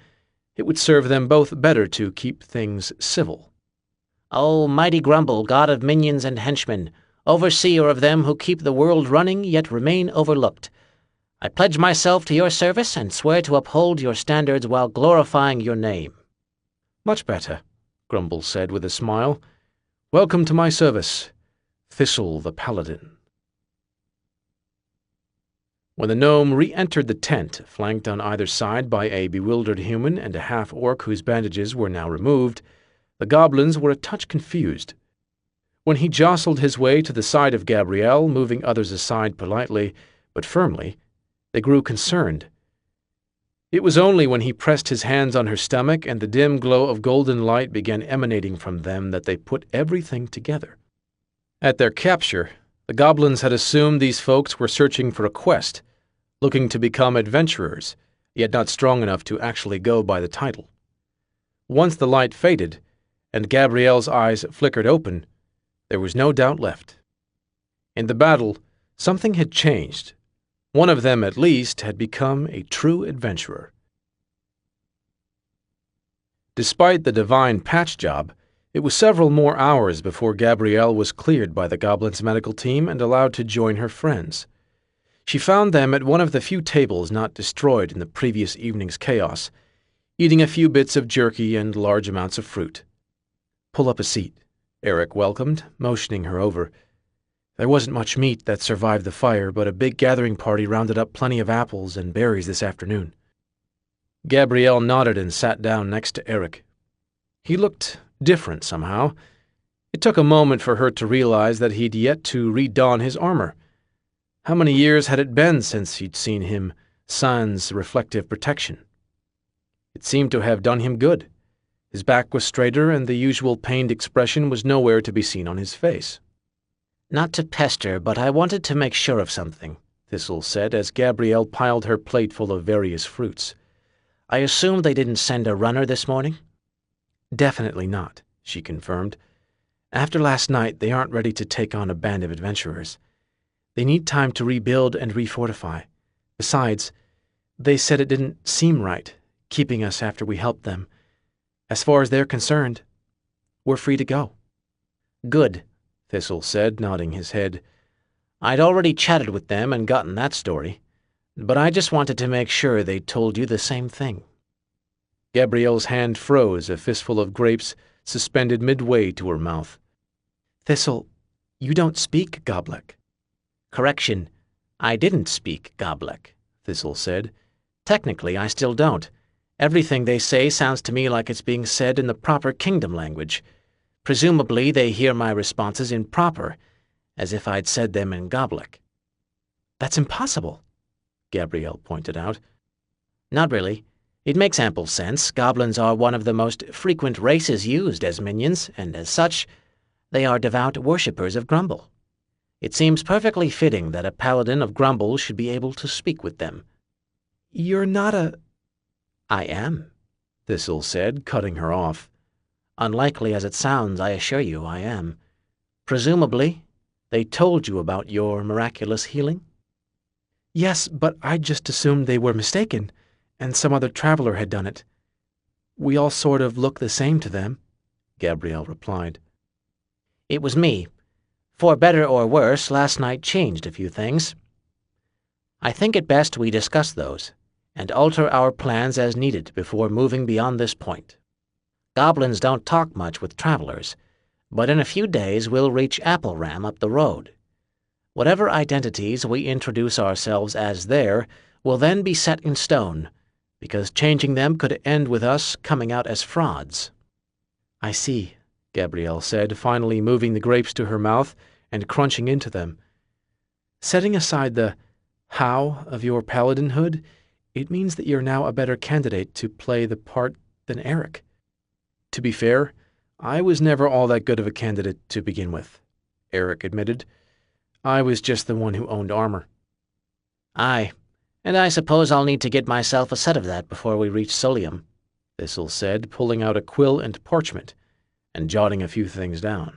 It would serve them both better to keep things civil. O mighty Grumble, god of minions and henchmen, overseer of them who keep the world running yet remain overlooked, I pledge myself to your service and swear to uphold your standards while glorifying your name. Much better, Grumble said with a smile. Welcome to my service, Thistle the Paladin. When the gnome re-entered the tent, flanked on either side by a bewildered human and a half-orc whose bandages were now removed, the goblins were a touch confused. When he jostled his way to the side of Gabrielle, moving others aside politely but firmly, they grew concerned. It was only when he pressed his hands on her stomach and the dim glow of golden light began emanating from them that they put everything together. At their capture, the goblins had assumed these folks were searching for a quest, looking to become adventurers, yet not strong enough to actually go by the title. Once the light faded, and Gabrielle's eyes flickered open, there was no doubt left. In the battle, something had changed. One of them, at least, had become a true adventurer. Despite the divine patch job, it was several more hours before Gabrielle was cleared by the goblins' medical team and allowed to join her friends. She found them at one of the few tables not destroyed in the previous evening's chaos, eating a few bits of jerky and large amounts of fruit. Pull up a seat, Eric welcomed, motioning her over. There wasn't much meat that survived the fire, but a big gathering party rounded up plenty of apples and berries this afternoon. Gabrielle nodded and sat down next to Eric. He looked different somehow. It took a moment for her to realize that he'd yet to redon his armor. How many years had it been since he'd seen him sans reflective protection? It seemed to have done him good. His back was straighter, and the usual pained expression was nowhere to be seen on his face. Not to pester, but I wanted to make sure of something, Thistle said as Gabrielle piled her plate full of various fruits. I assume they didn't send a runner this morning? Definitely not, she confirmed. After last night, they aren't ready to take on a band of adventurers. They need time to rebuild and refortify. Besides, they said it didn't seem right, keeping us after we helped them. As far as they're concerned, we're free to go. Good, Thistle said, nodding his head. I'd already chatted with them and gotten that story, but I just wanted to make sure they'd told you the same thing. Gabrielle's hand froze, a fistful of grapes suspended midway to her mouth. Thistle, you don't speak Goblek. Correction, I didn't speak Goblek, Thistle said. Technically, I still don't. Everything they say sounds to me like it's being said in the proper kingdom language. Presumably, they hear my responses in proper, as if I'd said them in Goblek. That's impossible, Gabrielle pointed out. Not really. It makes ample sense. Goblins are one of the most frequent races used as minions, and as such, they are devout worshippers of Grumble. It seems perfectly fitting that a paladin of Grumble should be able to speak with them. You're not a... I am, Thistle said, cutting her off. Unlikely as it sounds, I assure you, I am. Presumably, they told you about your miraculous healing? Yes, but I just assumed they were mistaken, and some other traveler had done it. We all sort of look the same to them, Gabrielle replied. It was me. For better or worse, last night changed a few things. I think it best we discuss those, and alter our plans as needed before moving beyond this point. Goblins don't talk much with travelers, but in a few days we'll reach Apple Ram up the road. Whatever identities we introduce ourselves as there will then be set in stone, because changing them could end with us coming out as frauds. I see, Gabrielle said, finally moving the grapes to her mouth and crunching into them. Setting aside the how of your paladinhood, it means that you're now a better candidate to play the part than Eric. To be fair, I was never all that good of a candidate to begin with, Eric admitted. I was just the one who owned armor. Aye, and I suppose I'll need to get myself a set of that before we reach Solium, Thistle said, pulling out a quill and parchment, and jotting a few things down.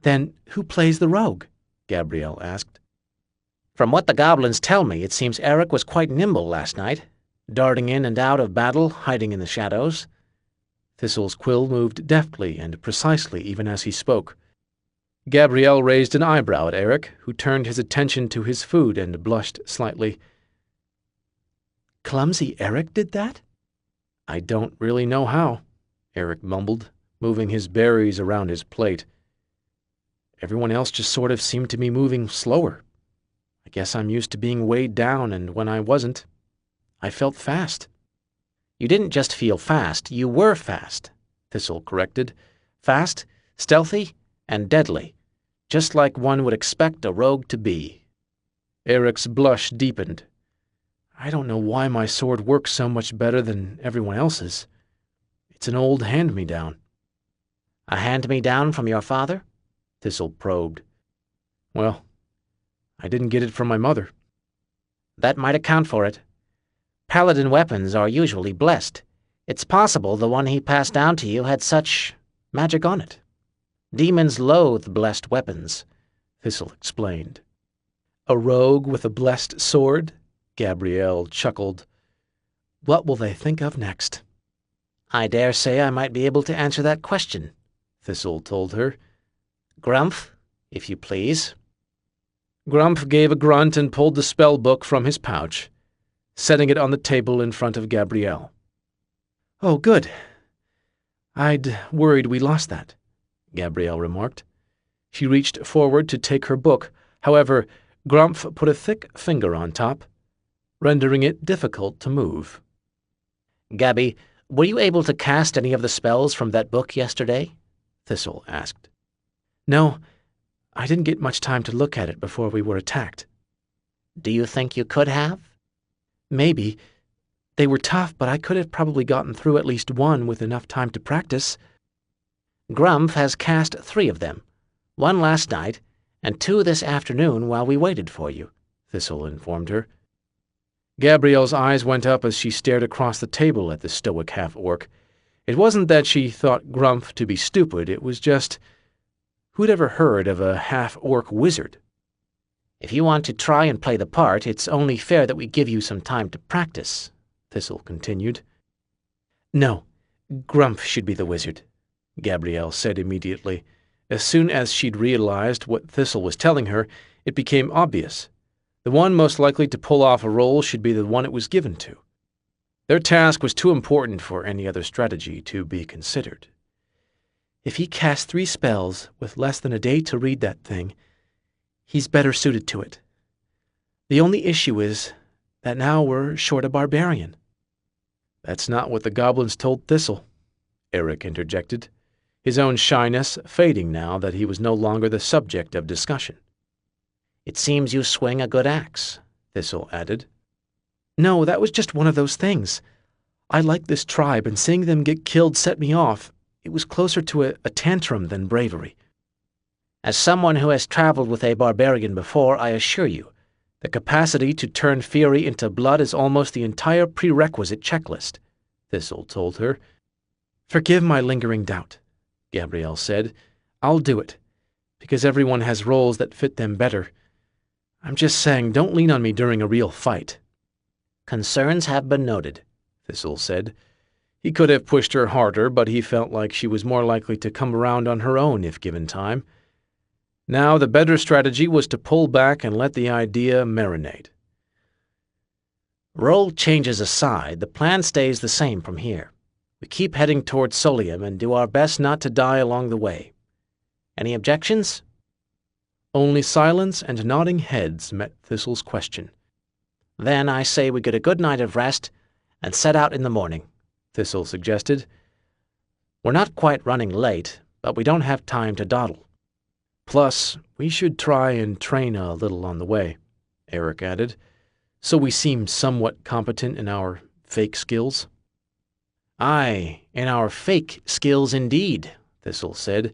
Then who plays the rogue? Gabrielle asked. From what the goblins tell me, it seems Eric was quite nimble last night, darting in and out of battle, hiding in the shadows. Thistle's quill moved deftly and precisely even as he spoke. Gabrielle raised an eyebrow at Eric, who turned his attention to his food and blushed slightly. Clumsy Eric did that? I don't really know how, Eric mumbled, moving his berries around his plate. Everyone else just sort of seemed to be moving slower. I guess I'm used to being weighed down, and when I wasn't, I felt fast. You didn't just feel fast, you were fast, Thistle corrected. Fast, stealthy, and deadly, just like one would expect a rogue to be. Eric's blush deepened. I don't know why my sword works so much better than everyone else's. It's an old hand-me-down. A hand-me-down from your father? Thistle probed. Well, I didn't get it from my mother. That might account for it. Paladin weapons are usually blessed. It's possible the one he passed down to you had such magic on it. Demons loathe blessed weapons, Thistle explained. A rogue with a blessed sword? Gabrielle chuckled. What will they think of next? I dare say I might be able to answer that question, Thistle told her. Grumph, if you please. Grumph gave a grunt and pulled the spell book from his pouch, setting it on the table in front of Gabrielle. Oh, good. I'd worried we lost that, Gabrielle remarked. She reached forward to take her book. However, Grumph put a thick finger on top, rendering it difficult to move. Gabby, were you able to cast any of the spells from that book yesterday? Thistle asked. No, I didn't get much time to look at it before we were attacked. Do you think you could have? Maybe. They were tough, but I could have probably gotten through at least one with enough time to practice. Grumph has cast 3 of them, 1 last night, and 2 this afternoon while we waited for you, Thistle informed her. Gabrielle's eyes went up as she stared across the table at the stoic half-orc. It wasn't that she thought Grumph to be stupid, it was just, who'd ever heard of a half-orc wizard? If you want to try and play the part, it's only fair that we give you some time to practice, Thistle continued. No, Grumph should be the wizard, Gabrielle said immediately. As soon as she'd realized what Thistle was telling her, it became obvious. The one most likely to pull off a role should be the one it was given to. Their task was too important for any other strategy to be considered. If he casts 3 spells with less than a day to read that thing, he's better suited to it. The only issue is that now we're short a barbarian. That's not what the goblins told Thistle, Eric interjected, his own shyness fading now that he was no longer the subject of discussion. It seems you swing a good axe, Thistle added. No, that was just one of those things. I like this tribe, and seeing them get killed set me off. It was closer to a tantrum than bravery. As someone who has traveled with a barbarian before, I assure you, The capacity to turn fury into blood is almost the entire prerequisite checklist, Thistle told her. Forgive my lingering doubt, Gabrielle said. I'll do it, because everyone has roles that fit them better. I'm just saying, don't lean on me during a real fight. Concerns have been noted, Thistle said. He could have pushed her harder, but he felt like she was more likely to come around on her own if given time. Now the better strategy was to pull back and let the idea marinate. Role changes aside, the plan stays the same from here. We keep heading toward Solium and do our best not to die along the way. Any objections? Only silence and nodding heads met Thistle's question. Then I say we get a good night of rest and set out in the morning, Thistle suggested. We're not quite running late, but we don't have time to dawdle. Plus, we should try and train a little on the way, Eric added, so we seem somewhat competent in our fake skills. Aye, in our fake skills indeed, Thistle said,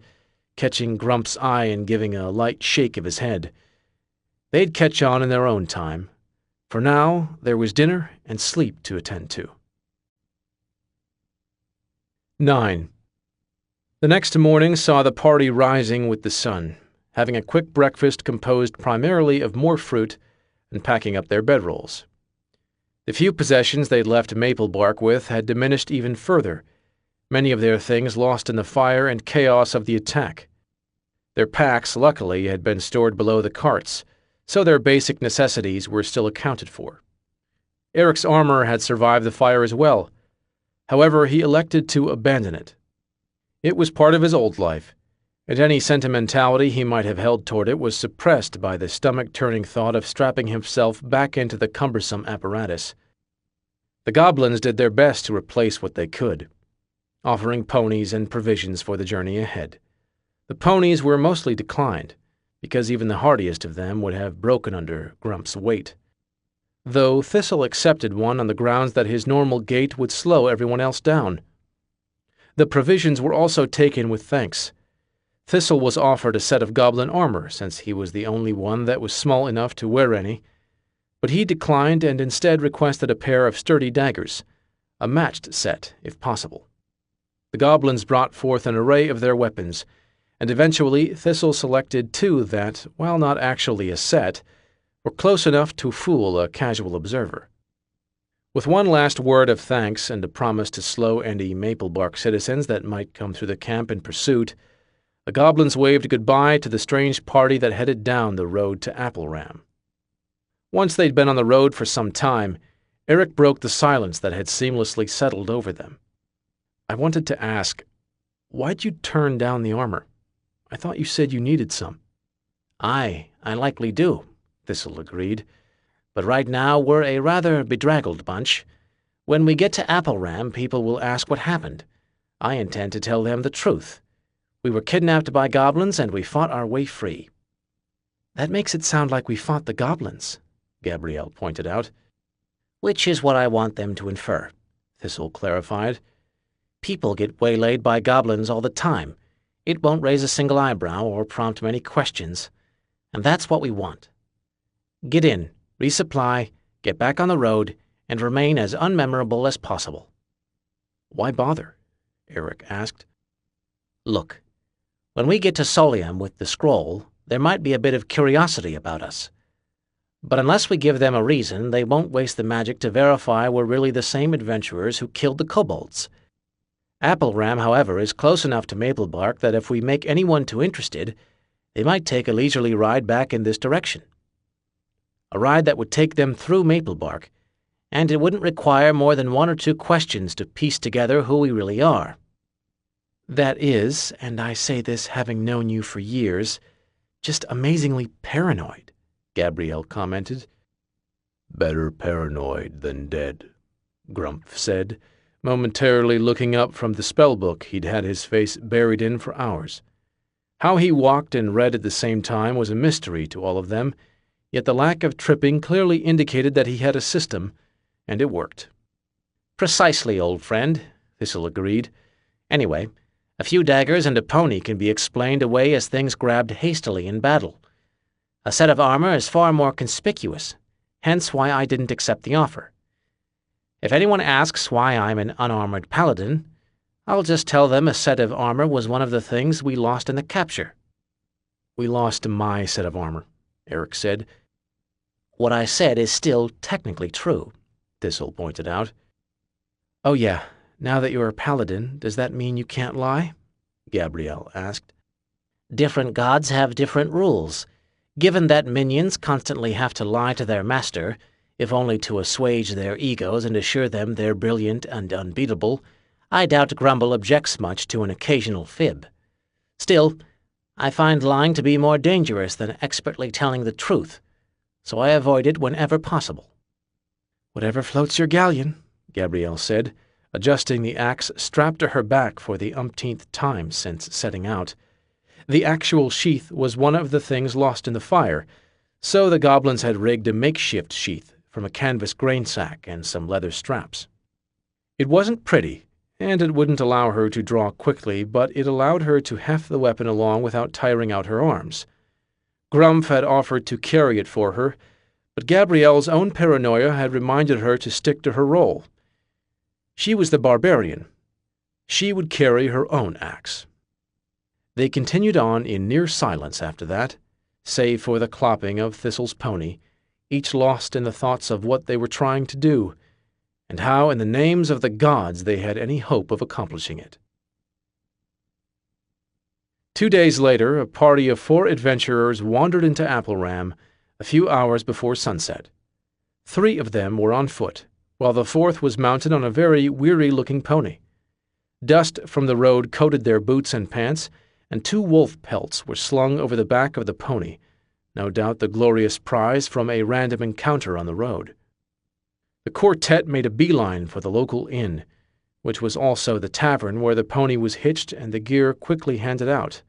catching Grump's eye and giving a light shake of his head. They'd catch on in their own time. For now, there was dinner and sleep to attend to. 9. The next morning saw the party rising with the sun, having a quick breakfast composed primarily of more fruit and packing up their bedrolls. The few possessions they'd left Maple Bark with had diminished even further, many of their things lost in the fire and chaos of the attack. Their packs, luckily, had been stored below the carts, so their basic necessities were still accounted for. Eric's armor had survived the fire as well. However, he elected to abandon it. It was part of his old life, and any sentimentality he might have held toward it was suppressed by the stomach-turning thought of strapping himself back into the cumbersome apparatus. The goblins did their best to replace what they could, offering ponies and provisions for the journey ahead. The ponies were mostly declined, because even the hardiest of them would have broken under Grump's weight, though Thistle accepted one on the grounds that his normal gait would slow everyone else down. The provisions were also taken with thanks. Thistle was offered a set of goblin armor, since he was the only one that was small enough to wear any, but he declined and instead requested a pair of sturdy daggers, a matched set, if possible. The goblins brought forth an array of their weapons, and eventually Thistle selected two that, while not actually a set, were close enough to fool a casual observer. With one last word of thanks and a promise to slow any Maple Bark citizens that might come through the camp in pursuit, the goblins waved goodbye to the strange party that headed down the road to Appleram. Once they'd been on the road for some time, Eric broke the silence that had seamlessly settled over them. I wanted to ask, why'd you turn down the armor? I thought you said you needed some. Aye, I likely do, Thistle agreed. But right now we're a rather bedraggled bunch. When we get to Appleram, people will ask what happened. I intend to tell them the truth. We were kidnapped by goblins, and we fought our way free. That makes it sound like we fought the goblins, Gabrielle pointed out. Which is what I want them to infer, Thistle clarified. People get waylaid by goblins all the time. It won't raise a single eyebrow or prompt many questions. And that's what we want. Get in, resupply, get back on the road, and remain as unmemorable as possible. Why bother? Eric asked. Look, when we get to Solium with the scroll, there might be a bit of curiosity about us. But unless we give them a reason, they won't waste the magic to verify we're really the same adventurers who killed the kobolds. Appleram, however, is close enough to Maple Bark that if we make anyone too interested, they might take a leisurely ride back in this direction. A ride that would take them through Maple Bark, and it wouldn't require more than one or two questions to piece together who we really are. That is, and I say this having known you for years, just amazingly paranoid, Gabrielle commented. Better paranoid than dead, Grump said, momentarily looking up from the spellbook he'd had his face buried in for hours. How he walked and read at the same time was a mystery to all of them, yet the lack of tripping clearly indicated that he had a system, and it worked. Precisely, old friend, Thistle agreed. Anyway, a few daggers and a pony can be explained away as things grabbed hastily in battle. A set of armor is far more conspicuous, hence why I didn't accept the offer. If anyone asks why I'm an unarmored paladin, I'll just tell them a set of armor was one of the things we lost in the capture." "We lost my set of armor," Eric said. "What I said is still technically true," Thistle pointed out. "Oh yeah, now that you're a paladin, does that mean you can't lie?" Gabrielle asked. "Different gods have different rules. Given that minions constantly have to lie to their master, if only to assuage their egos and assure them they're brilliant and unbeatable, I doubt Grumble objects much to an occasional fib. Still, I find lying to be more dangerous than expertly telling the truth, so I avoid it whenever possible." "Whatever floats your galleon," Gabrielle said, adjusting the axe strapped to her back for the umpteenth time since setting out. The actual sheath was one of the things lost in the fire, so the goblins had rigged a makeshift sheath from a canvas grain sack and some leather straps. It wasn't pretty, and it wouldn't allow her to draw quickly, but it allowed her to heft the weapon along without tiring out her arms. Grumph had offered to carry it for her, but Gabrielle's own paranoia had reminded her to stick to her role. She was the barbarian. She would carry her own axe. They continued on in near silence after that, save for the clopping of Thistle's pony, each lost in the thoughts of what they were trying to do, and how in the names of the gods they had any hope of accomplishing it. 2 days later, a party of 4 adventurers wandered into Appleram a few hours before sunset. 3 of them were on foot, while the 4th was mounted on a very weary-looking pony. Dust from the road coated their boots and pants, and 2 wolf pelts were slung over the back of the pony, no doubt the glorious prize from a random encounter on the road. The quartet made a beeline for the local inn, which was also the tavern where the pony was hitched and the gear quickly handed out.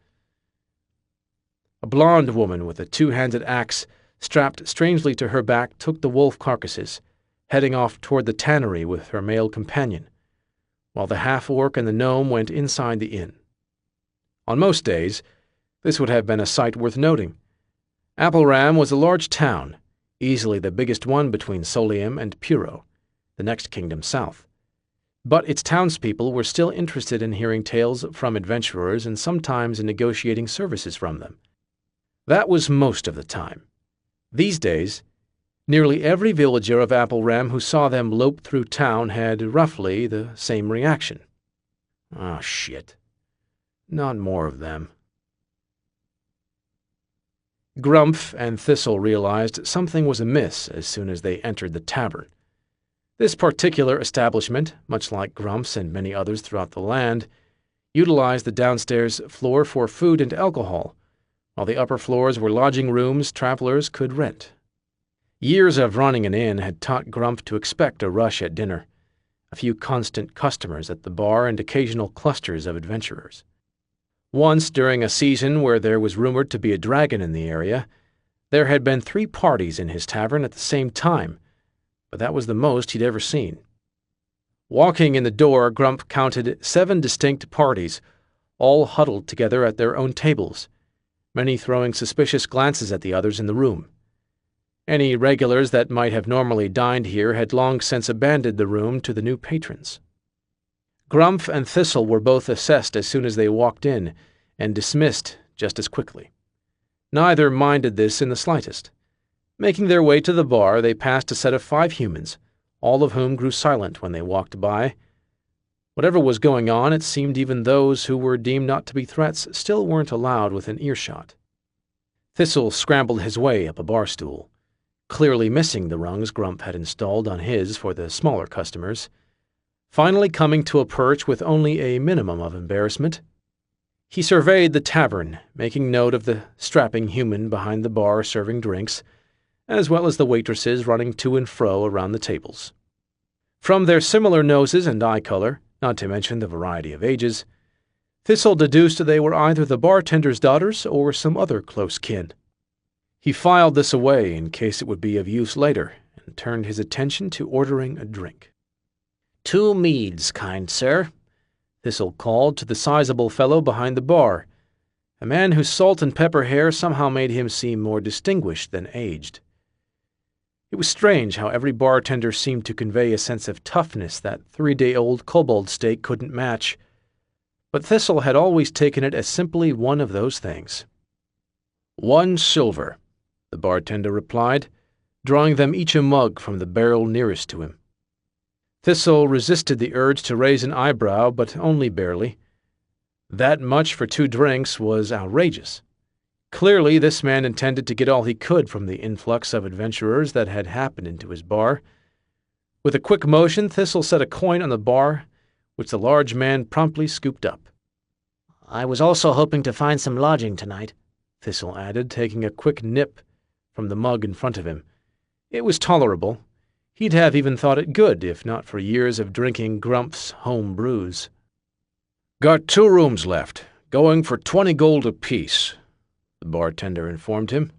A blonde woman with a 2-handed axe strapped strangely to her back took the wolf carcasses, heading off toward the tannery with her male companion, while the half-orc and the gnome went inside the inn. On most days, this would have been a sight worth noting. Appleram was a large town, easily the biggest one between Solium and Puro, the next kingdom south. But its townspeople were still interested in hearing tales from adventurers and sometimes in negotiating services from them. That was most of the time. These days, nearly every villager of Appleram who saw them lope through town had roughly the same reaction. "Oh, shit. Not more of them." Grumph and Thistle realized something was amiss as soon as they entered the tavern. This particular establishment, much like Grumph's and many others throughout the land, utilized the downstairs floor for food and alcohol, while the upper floors were lodging rooms travelers could rent. Years of running an inn had taught Grumph to expect a rush at dinner, a few constant customers at the bar and occasional clusters of adventurers. Once, during a season where there was rumored to be a dragon in the area, there had been 3 parties in his tavern at the same time, but that was the most he'd ever seen. Walking in the door, Grumph counted 7 distinct parties, all huddled together at their own tables, many throwing suspicious glances at the others in the room. Any regulars that might have normally dined here had long since abandoned the room to the new patrons. Grumph and Thistle were both assessed as soon as they walked in, and dismissed just as quickly. Neither minded this in the slightest. Making their way to the bar, they passed a set of 5 humans, all of whom grew silent when they walked by. Whatever was going on, it seemed even those who were deemed not to be threats still weren't allowed within earshot. Thistle scrambled his way up a bar stool, clearly missing the rungs Grumph had installed on his for the smaller customers. Finally coming to a perch with only a minimum of embarrassment, he surveyed the tavern, making note of the strapping human behind the bar serving drinks, as well as the waitresses running to and fro around the tables. From their similar noses and eye color, not to mention the variety of ages, Thistle deduced they were either the bartender's daughters or some other close kin. He filed this away in case it would be of use later, and turned his attention to ordering a drink. 2 meads, kind sir," Thistle called to the sizable fellow behind the bar, A man whose salt and pepper hair somehow made him seem more distinguished than aged. It was strange how every bartender seemed to convey a sense of toughness that 3-day-old kobold steak couldn't match, but Thistle had always taken it as simply one of those things. 1 silver, the bartender replied, drawing them each a mug from the barrel nearest to him. Thistle resisted the urge to raise an eyebrow, but only barely. That much for 2 drinks was outrageous. Clearly, this man intended to get all he could from the influx of adventurers that had happened into his bar. With a quick motion, Thistle set a coin on the bar, which the large man promptly scooped up. I was also hoping to find some lodging tonight, Thistle added, taking a quick nip from the mug in front of him. It was tolerable. He'd have even thought it good, if not for years of drinking Grump's home brews. Got 2 rooms left, going for 20 gold apiece, the bartender informed him.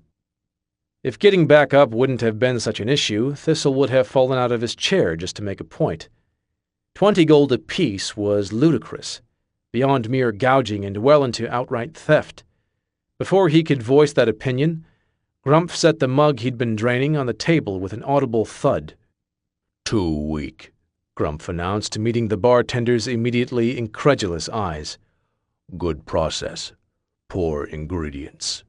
If getting back up wouldn't have been such an issue, Thistle would have fallen out of his chair just to make a point. 20 gold apiece was ludicrous, beyond mere gouging and well into outright theft. Before he could voice that opinion, Grump set the mug he'd been draining on the table with an audible thud. "Too weak," Grump announced, meeting the bartender's immediately incredulous eyes. "Good process. Poor ingredients.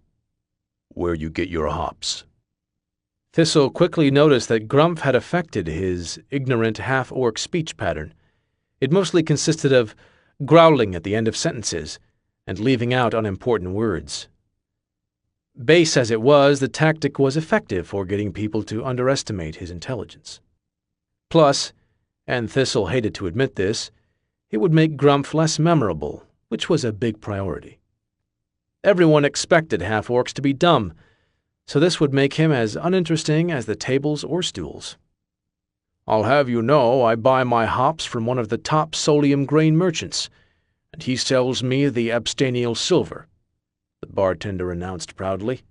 Where you get your hops?" Thistle quickly noticed that Grump had affected his ignorant half-orc speech pattern. It mostly consisted of growling at the end of sentences and leaving out unimportant words. Base as it was, the tactic was effective for getting people to underestimate his intelligence. Plus, and Thistle hated to admit this, it would make Grump less memorable, which was a big priority. Everyone expected half-orcs to be dumb, so this would make him as uninteresting as the tables or stools. "I'll have you know I buy my hops from one of the top solium grain merchants, and he sells me the abstanial silver," the bartender announced proudly.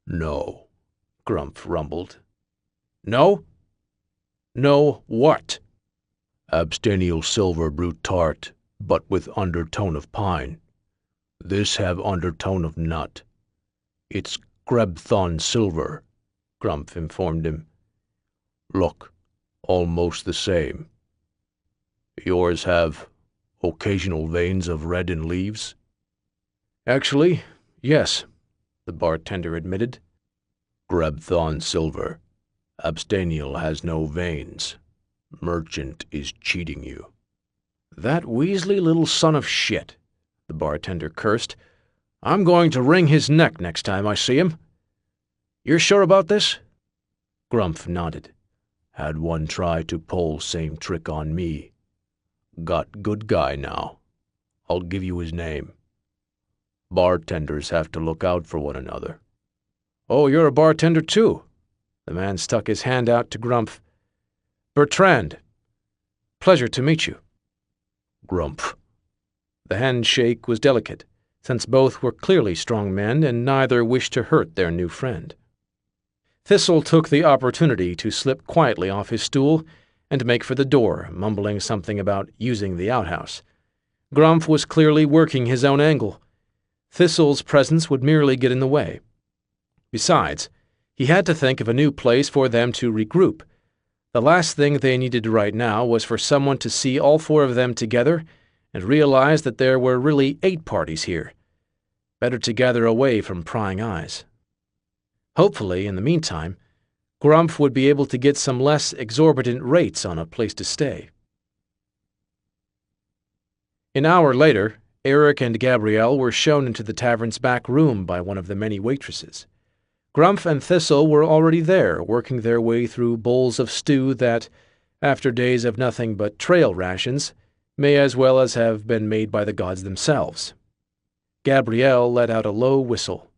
"No," Grump rumbled. "No? No what?" "Abstanial silver brute tart, but with undertone of pine. This have undertone of nut. It's Grebthon silver," Grump informed him. "Look, almost the same. Yours have occasional veins of red in leaves?" "Actually, yes," the bartender admitted. "Grebthon silver. Abstanial has no veins. Merchant is cheating you." "That weaselly little son of shit," the bartender cursed. "I'm going to wring his neck next time I see him." "You're sure about this?" Grump nodded. "Had one try to pull same trick on me. Got good guy now. I'll give you his name. Bartenders have to look out for one another." "Oh, you're a bartender too?" The man stuck his hand out to Grump. "Bertrand. Pleasure to meet you." "Grump." The handshake was delicate, since both were clearly strong men and neither wished to hurt their new friend. Thistle took the opportunity to slip quietly off his stool and make for the door, mumbling something about using the outhouse. Grump was clearly working his own angle. Thistle's presence would merely get in the way. Besides, he had to think of a new place for them to regroup. The last thing they needed right now was for someone to see all 4 of them together and realize that there were really 8 parties here. Better to gather away from prying eyes. Hopefully, in the meantime, Grump would be able to get some less exorbitant rates on a place to stay. An hour later, Eric and Gabrielle were shown into the tavern's back room by one of the many waitresses. Grump and Thistle were already there, working their way through bowls of stew that, after days of nothing but trail rations, may as well as have been made by the gods themselves. Gabrielle let out a low whistle.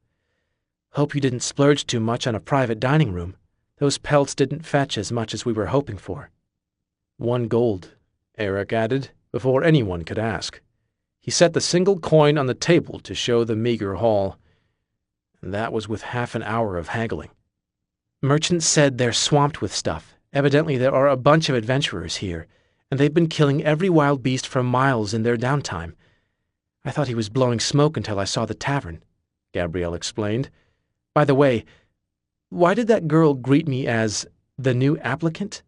"Hope you didn't splurge too much on a private dining room. Those pelts didn't fetch as much as we were hoping for." 1 gold, Eric added, before anyone could ask. He set the single coin on the table to show the meager haul. And that was with half an hour of haggling. "Merchants said they're swamped with stuff. Evidently there are a bunch of adventurers here, and they've been killing every wild beast for miles in their downtime. I thought he was blowing smoke until I saw the tavern, Gabrielle explained. By the way, why did that girl greet me as the new applicant?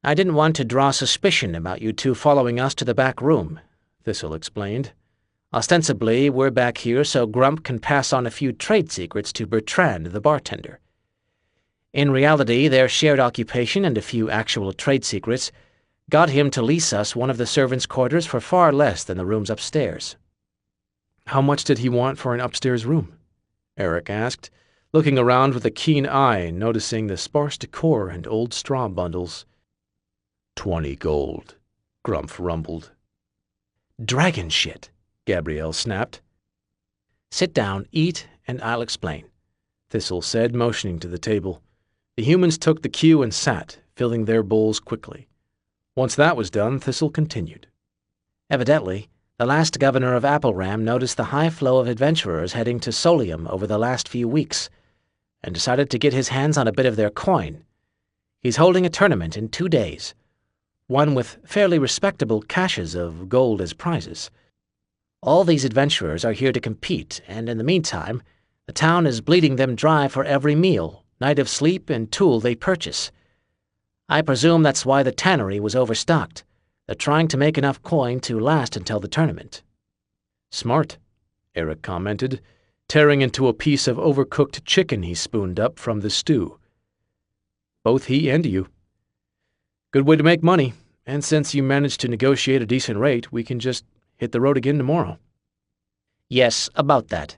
I didn't want to draw suspicion about you two following us to the back room, Thistle explained. Ostensibly, we're back here so Grump can pass on a few trade secrets to Bertrand, the bartender. In reality, their shared occupation and a few actual trade secrets got him to lease us one of the servants' quarters for far less than the rooms upstairs. How much did he want for an upstairs room? Eric asked, looking around with a keen eye, noticing the sparse decor and old straw bundles. 20 gold, Grumph rumbled. Dragon shit, Gabrielle snapped. Sit down, eat, and I'll explain, Thistle said, motioning to the table. The humans took the cue and sat, filling their bowls quickly. Once that was done, Thistle continued. Evidently, the last governor of Appleram noticed the high flow of adventurers heading to Solium over the last few weeks, and decided to get his hands on a bit of their coin. He's holding a tournament in 2 days, one with fairly respectable caches of gold as prizes. All these adventurers are here to compete, and in the meantime, the town is bleeding them dry for every meal, night of sleep, and tool they purchase. I presume that's why the tannery was overstocked. They're trying to make enough coin to last until the tournament. Smart, Eric commented, tearing into a piece of overcooked chicken he spooned up from the stew. Both he and you. Good way to make money, and since you managed to negotiate a decent rate, we can just hit the road again tomorrow. Yes, about that.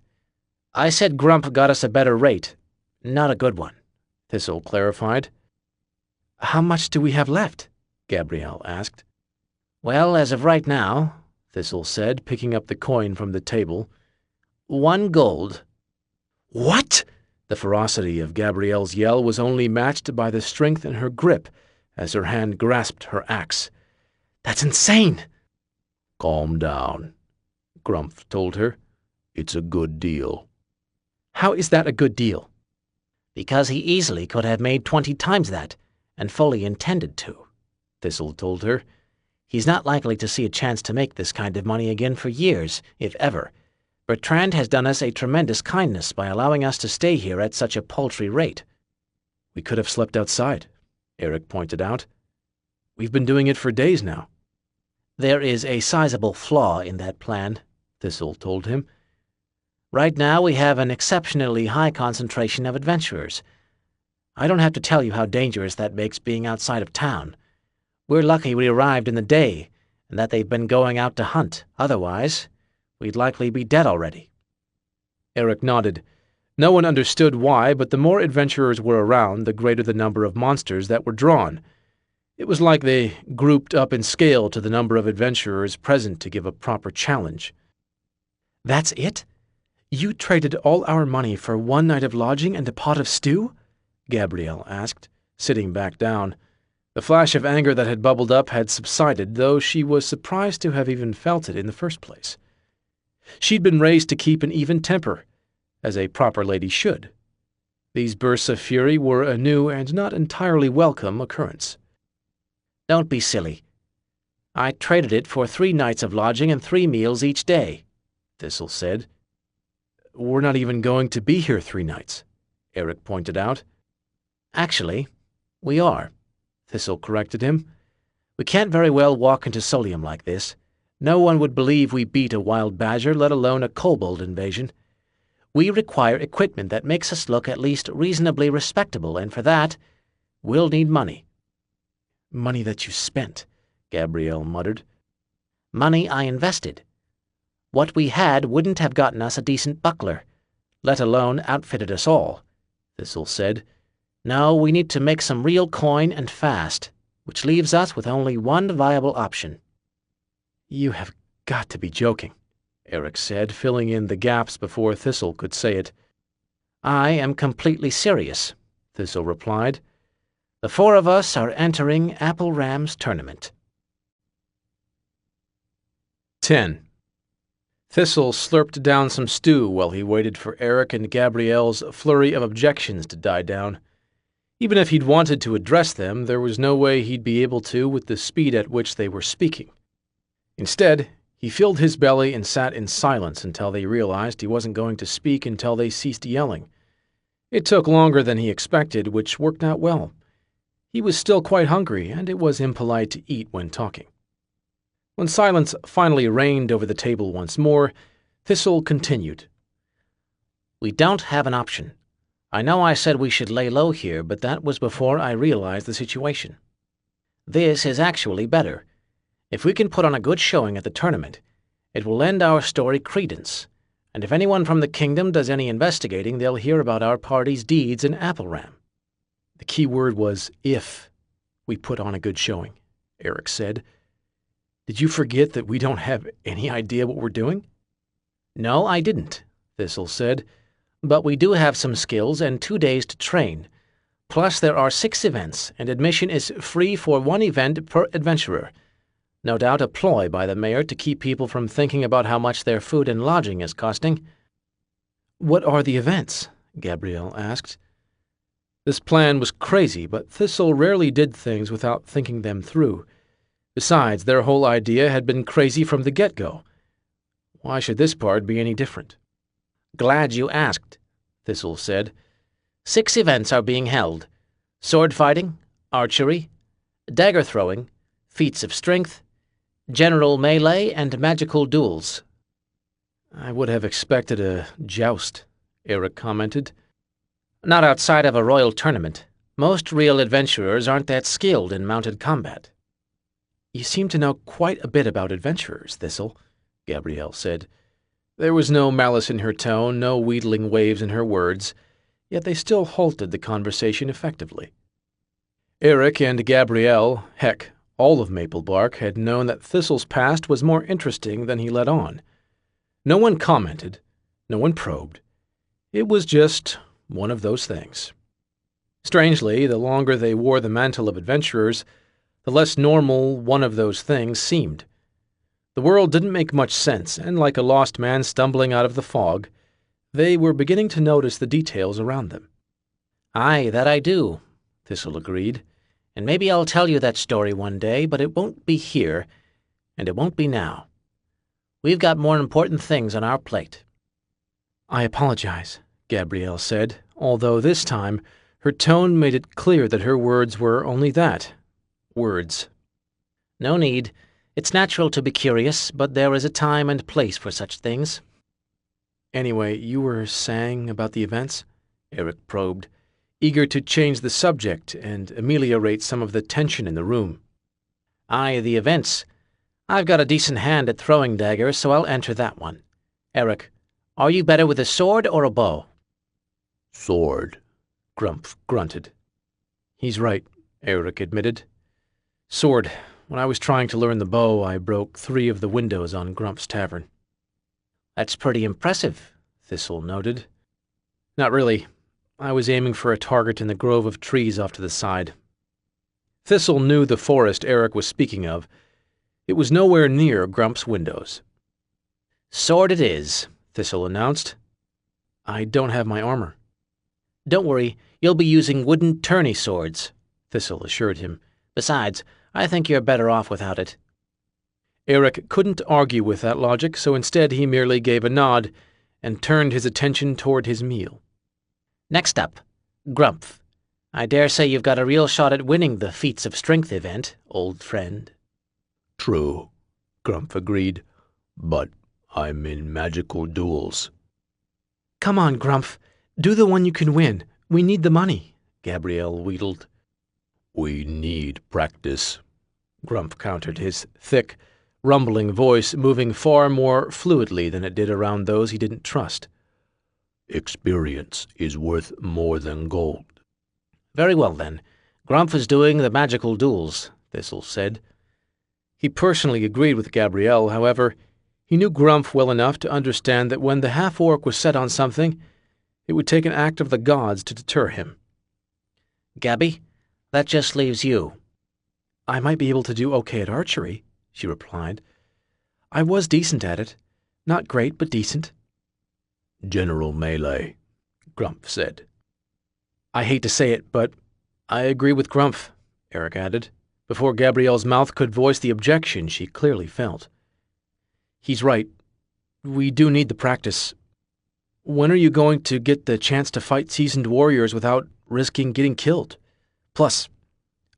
I said Grump got us a better rate. Not a good one, Thistle clarified. How much do we have left? Gabrielle asked. Well, as of right now, Thistle said, picking up the coin from the table. 1 gold. What? The ferocity of Gabrielle's yell was only matched by the strength in her grip as her hand grasped her axe. That's insane! Calm down, Grumph told her. It's a good deal. How is that a good deal? Because he easily could have made 20 times that, and fully intended to, Thistle told her. He's not likely to see a chance to make this kind of money again for years, if ever. Bertrand has done us a tremendous kindness by allowing us to stay here at such a paltry rate. We could have slept outside, Eric pointed out. We've been doing it for days now. There is a sizable flaw in that plan, Thistle told him. Right now we have an exceptionally high concentration of adventurers. I don't have to tell you how dangerous that makes being outside of town. We're lucky we arrived in the day, and that they've been going out to hunt. Otherwise, we'd likely be dead already. Eric nodded. No one understood why, but the more adventurers were around, the greater the number of monsters that were drawn. It was like they grouped up in scale to the number of adventurers present to give a proper challenge. That's it? You traded all our money for 1 night of lodging and a pot of stew? Gabrielle asked, sitting back down. The flash of anger that had bubbled up had subsided, though she was surprised to have even felt it in the first place. She'd been raised to keep an even temper, as a proper lady should. These bursts of fury were a new and not entirely welcome occurrence. Don't be silly. I traded it for 3 nights of lodging and 3 meals each day, Thistle said. We're not even going to be here 3 nights, Eric pointed out. Actually, we are, Thistle corrected him. We can't very well walk into Solium like this. No one would believe we beat a wild badger, let alone a kobold invasion. We require equipment that makes us look at least reasonably respectable, and for that, we'll need money. Money that you spent, Gabrielle muttered. Money I invested. What we had wouldn't have gotten us a decent buckler, let alone outfitted us all, Thistle said. No, we need to make some real coin and fast, which leaves us with only one viable option. You have got to be joking, Eric said, filling in the gaps before Thistle could say it. I am completely serious, Thistle replied. The 4 of us are entering Appleram's tournament. 10. Thistle slurped down some stew while he waited for Eric and Gabrielle's flurry of objections to die down. Even if he'd wanted to address them, there was no way he'd be able to with the speed at which they were speaking. Instead, He filled his belly and sat in silence until they realized he wasn't going to speak until they ceased yelling. It took longer than he expected, which worked out well. He was still quite hungry, and it was impolite to eat when talking. When silence finally reigned over the table once more, Thistle continued. We don't have an option. I know I said we should lay low here, but that was before I realized the situation. This is actually better. If we can put on a good showing at the tournament, it will lend our story credence, and if anyone from the kingdom does any investigating, they'll hear about our party's deeds in Appleram. The key word was if we put on a good showing, Eric said. Did you forget that we don't have any idea what we're doing? No, I didn't, Thistle said, but we do have some skills and 2 days to train. Plus there are 6 events, and admission is free for 1 event per adventurer. No doubt a ploy by the mayor to keep people from thinking about how much their food and lodging is costing. What are the events? Gabrielle asked. This plan was crazy, but Thistle rarely did things without thinking them through. Besides, their whole idea had been crazy from the get-go. Why should this part be any different? Glad you asked, Thistle said. 6 events are being held. Sword fighting, archery, dagger throwing, feats of strength, general melee, and magical duels. I would have expected a joust, Eric commented. Not outside of a royal tournament. Most real adventurers aren't that skilled in mounted combat. You seem to know quite a bit about adventurers, Thistle, Gabrielle said. There was no malice in her tone, no wheedling waves in her words, yet they still halted the conversation effectively. Eric and Gabrielle, heck, all of Maplebark, had known that Thistle's past was more interesting than he let on. No one commented, no one probed. It was just one of those things. Strangely, the longer they wore the mantle of adventurers, the less normal one of those things seemed. The world didn't make much sense, and like a lost man stumbling out of the fog, they were beginning to notice the details around them. Aye, that I do, Thistle agreed. And maybe I'll tell you that story one day, but it won't be here, and it won't be now. We've got more important things on our plate. I apologize, Gabrielle said, although this time her tone made it clear that her words were only that, words. No need. It's natural to be curious, but there is a time and place for such things. Anyway, you were saying about the events? Eric probed, eager to change the subject and ameliorate some of the tension in the room. Aye, the events. I've got a decent hand at throwing daggers, so I'll enter that one. Eric, are you better with a sword or a bow? Sword, Grumph grunted. He's right, Eric admitted. Sword. When I was trying to learn the bow, I broke 3 of the windows on Grumph's tavern. That's pretty impressive, Thistle noted. Not really. I was aiming for a target in the grove of trees off to the side. Thistle knew the forest Eric was speaking of. It was nowhere near Grumph's windows. Sword it is, Thistle announced. I don't have my armor. Don't worry, you'll be using wooden tourney swords, Thistle assured him. Besides, I think you're better off without it. Eric couldn't argue with that logic, so instead he merely gave a nod and turned his attention toward his meal. Next up, Grumph. I dare say you've got a real shot at winning the Feats of Strength event, old friend. True, Grumph agreed, but I'm in magical duels. Come on, Grumph. Do the one you can win. We need the money, Gabrielle wheedled. We need practice, Grumph countered, his thick, rumbling voice moving far more fluidly than it did around those he didn't trust. Experience is worth more than gold. Very well, then. Grumph is doing the magical duels, Thistle said. He personally agreed with Gabrielle, however. He knew Grumph well enough to understand that when the half-orc was set on something, it would take an act of the gods to deter him. Gabby, that just leaves you. I might be able to do okay at archery, she replied. I was decent at it. Not great, but decent. General melee, Grumph said. I hate to say it, but I agree with Grumph, Eric added, before Gabrielle's mouth could voice the objection she clearly felt. He's right. We do need the practice. When are you going to get the chance to fight seasoned warriors without risking getting killed? Plus,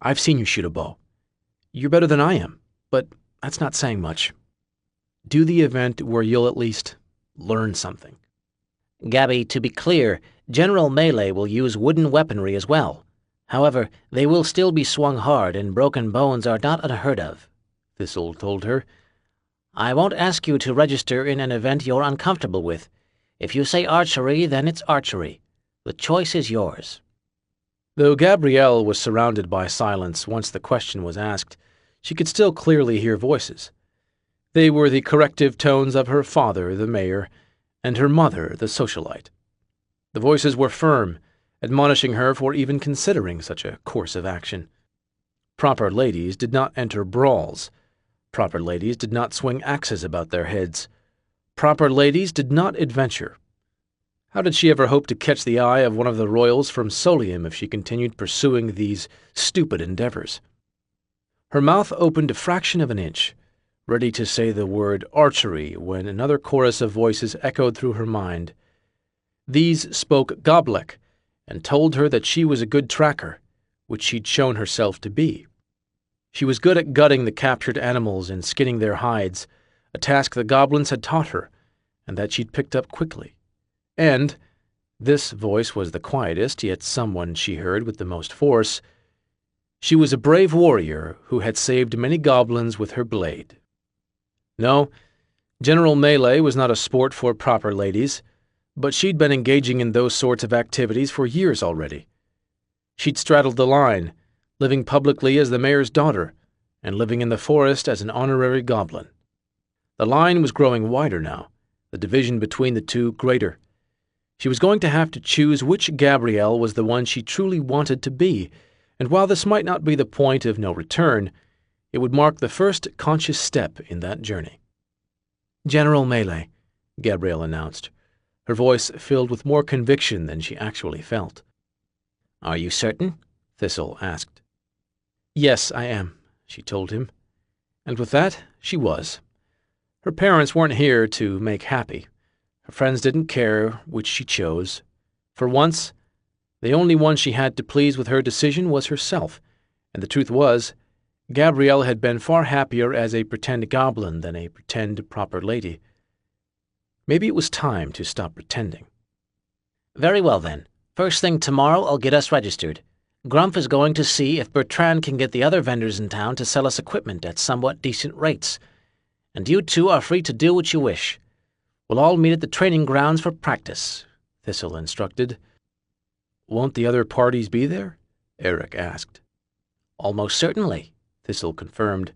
I've seen you shoot a bow. You're better than I am, but that's not saying much. Do the event where you'll at least learn something. Gabby, to be clear, General Melee will use wooden weaponry as well. However, they will still be swung hard, and broken bones are not unheard of, Thistle told her. I won't ask you to register in an event you're uncomfortable with. If you say archery, then it's archery. The choice is yours. Though Gabrielle was surrounded by silence once the question was asked, she could still clearly hear voices. They were the corrective tones of her father, the mayor, and her mother, the socialite. The voices were firm, admonishing her for even considering such a course of action. Proper ladies did not enter brawls. Proper ladies did not swing axes about their heads. Proper ladies did not adventure. How did she ever hope to catch the eye of one of the royals from Solium if she continued pursuing these stupid endeavors? Her mouth opened a fraction of an inch, ready to say the word archery, when another chorus of voices echoed through her mind. These spoke Goblek, and told her that she was a good tracker, which she'd shown herself to be. She was good at gutting the captured animals and skinning their hides, a task the goblins had taught her, and that she'd picked up quickly. And, this voice was the quietest, yet someone she heard with the most force, she was a brave warrior who had saved many goblins with her blade. No, General Melee was not a sport for proper ladies, but she'd been engaging in those sorts of activities for years already. She'd straddled the line, living publicly as the mayor's daughter, and living in the forest as an honorary goblin. The line was growing wider now, the division between the two greater. She was going to have to choose which Gabrielle was the one she truly wanted to be, and while this might not be the point of no return, it would mark the first conscious step in that journey. General Melee, Gabrielle announced, her voice filled with more conviction than she actually felt. Are you certain? Thistle asked. Yes, I am, she told him. And with that, she was. Her parents weren't here to make happy. Her friends didn't care which she chose. For once, the only one she had to please with her decision was herself, and the truth was, Gabrielle had been far happier as a pretend goblin than a pretend proper lady. Maybe it was time to stop pretending. Very well, then. First thing tomorrow, I'll get us registered. Grumph is going to see if Bertrand can get the other vendors in town to sell us equipment at somewhat decent rates. And you two are free to do what you wish. We'll all meet at the training grounds for practice, Thistle instructed. Won't the other parties be there? Eric asked. Almost certainly, Thistle confirmed.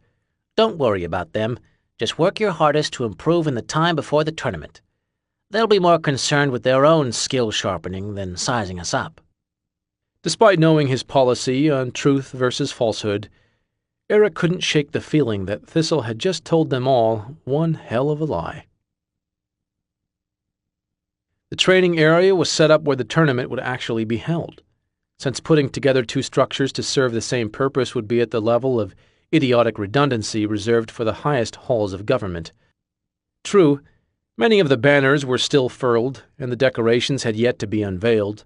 Don't worry about them. Just work your hardest to improve in the time before the tournament. They'll be more concerned with their own skill sharpening than sizing us up. Despite knowing his policy on truth versus falsehood, Eric couldn't shake the feeling that Thistle had just told them all one hell of a lie. The training area was set up where the tournament would actually be held, since putting together two structures to serve the same purpose would be at the level of idiotic redundancy reserved for the highest halls of government. True, many of the banners were still furled, and the decorations had yet to be unveiled,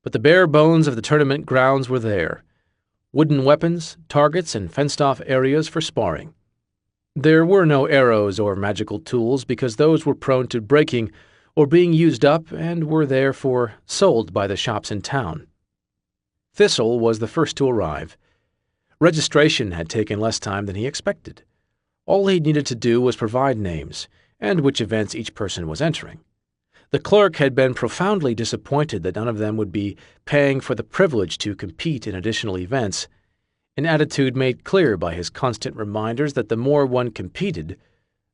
but the bare bones of the tournament grounds were there. Wooden weapons, targets, and fenced-off areas for sparring. There were no arrows or magical tools because those were prone to breaking or being used up and were therefore sold by the shops in town. Thistle was the first to arrive. Registration had taken less time than he expected. All he needed to do was provide names and which events each person was entering. The clerk had been profoundly disappointed that none of them would be paying for the privilege to compete in additional events, an attitude made clear by his constant reminders that the more one competed,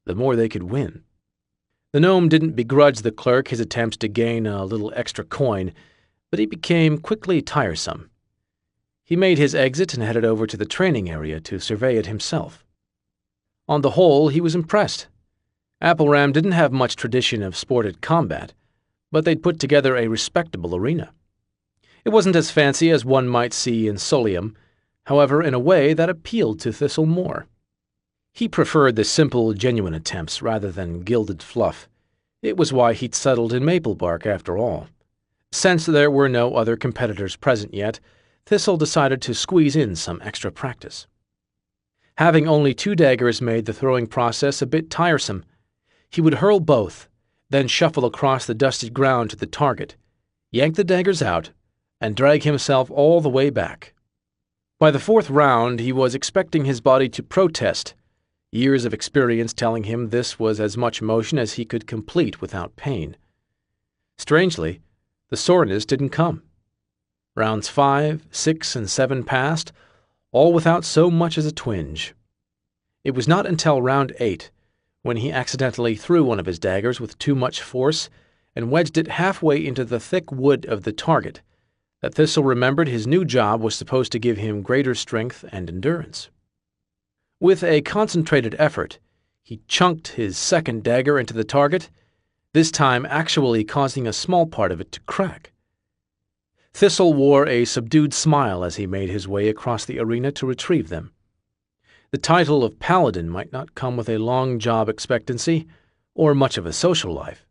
the more they could win. The gnome didn't begrudge the clerk his attempts to gain a little extra coin, but he became quickly tiresome. He made his exit and headed over to the training area to survey it himself. On the whole, he was impressed. Appleram didn't have much tradition of sported combat, but they'd put together a respectable arena. It wasn't as fancy as one might see in Solium, however, in a way that appealed to Thistle more. He preferred the simple, genuine attempts rather than gilded fluff. It was why he'd settled in Maplebark after all. Since there were no other competitors present yet, Thistle decided to squeeze in some extra practice. Having only 2 daggers made the throwing process a bit tiresome. He would hurl both, then shuffle across the dusty ground to the target, yank the daggers out, and drag himself all the way back. By the 4th round, he was expecting his body to protest, years of experience telling him this was as much motion as he could complete without pain. Strangely, the soreness didn't come. Rounds 5, 6, and 7 passed, all without so much as a twinge. It was not until round 8, when he accidentally threw one of his daggers with too much force and wedged it halfway into the thick wood of the target, that Thistle remembered his new job was supposed to give him greater strength and endurance. With a concentrated effort, he chunked his 2nd dagger into the target, this time actually causing a small part of it to crack. Thistle wore a subdued smile as he made his way across the arena to retrieve them. The title of Paladin might not come with a long job expectancy or much of a social life,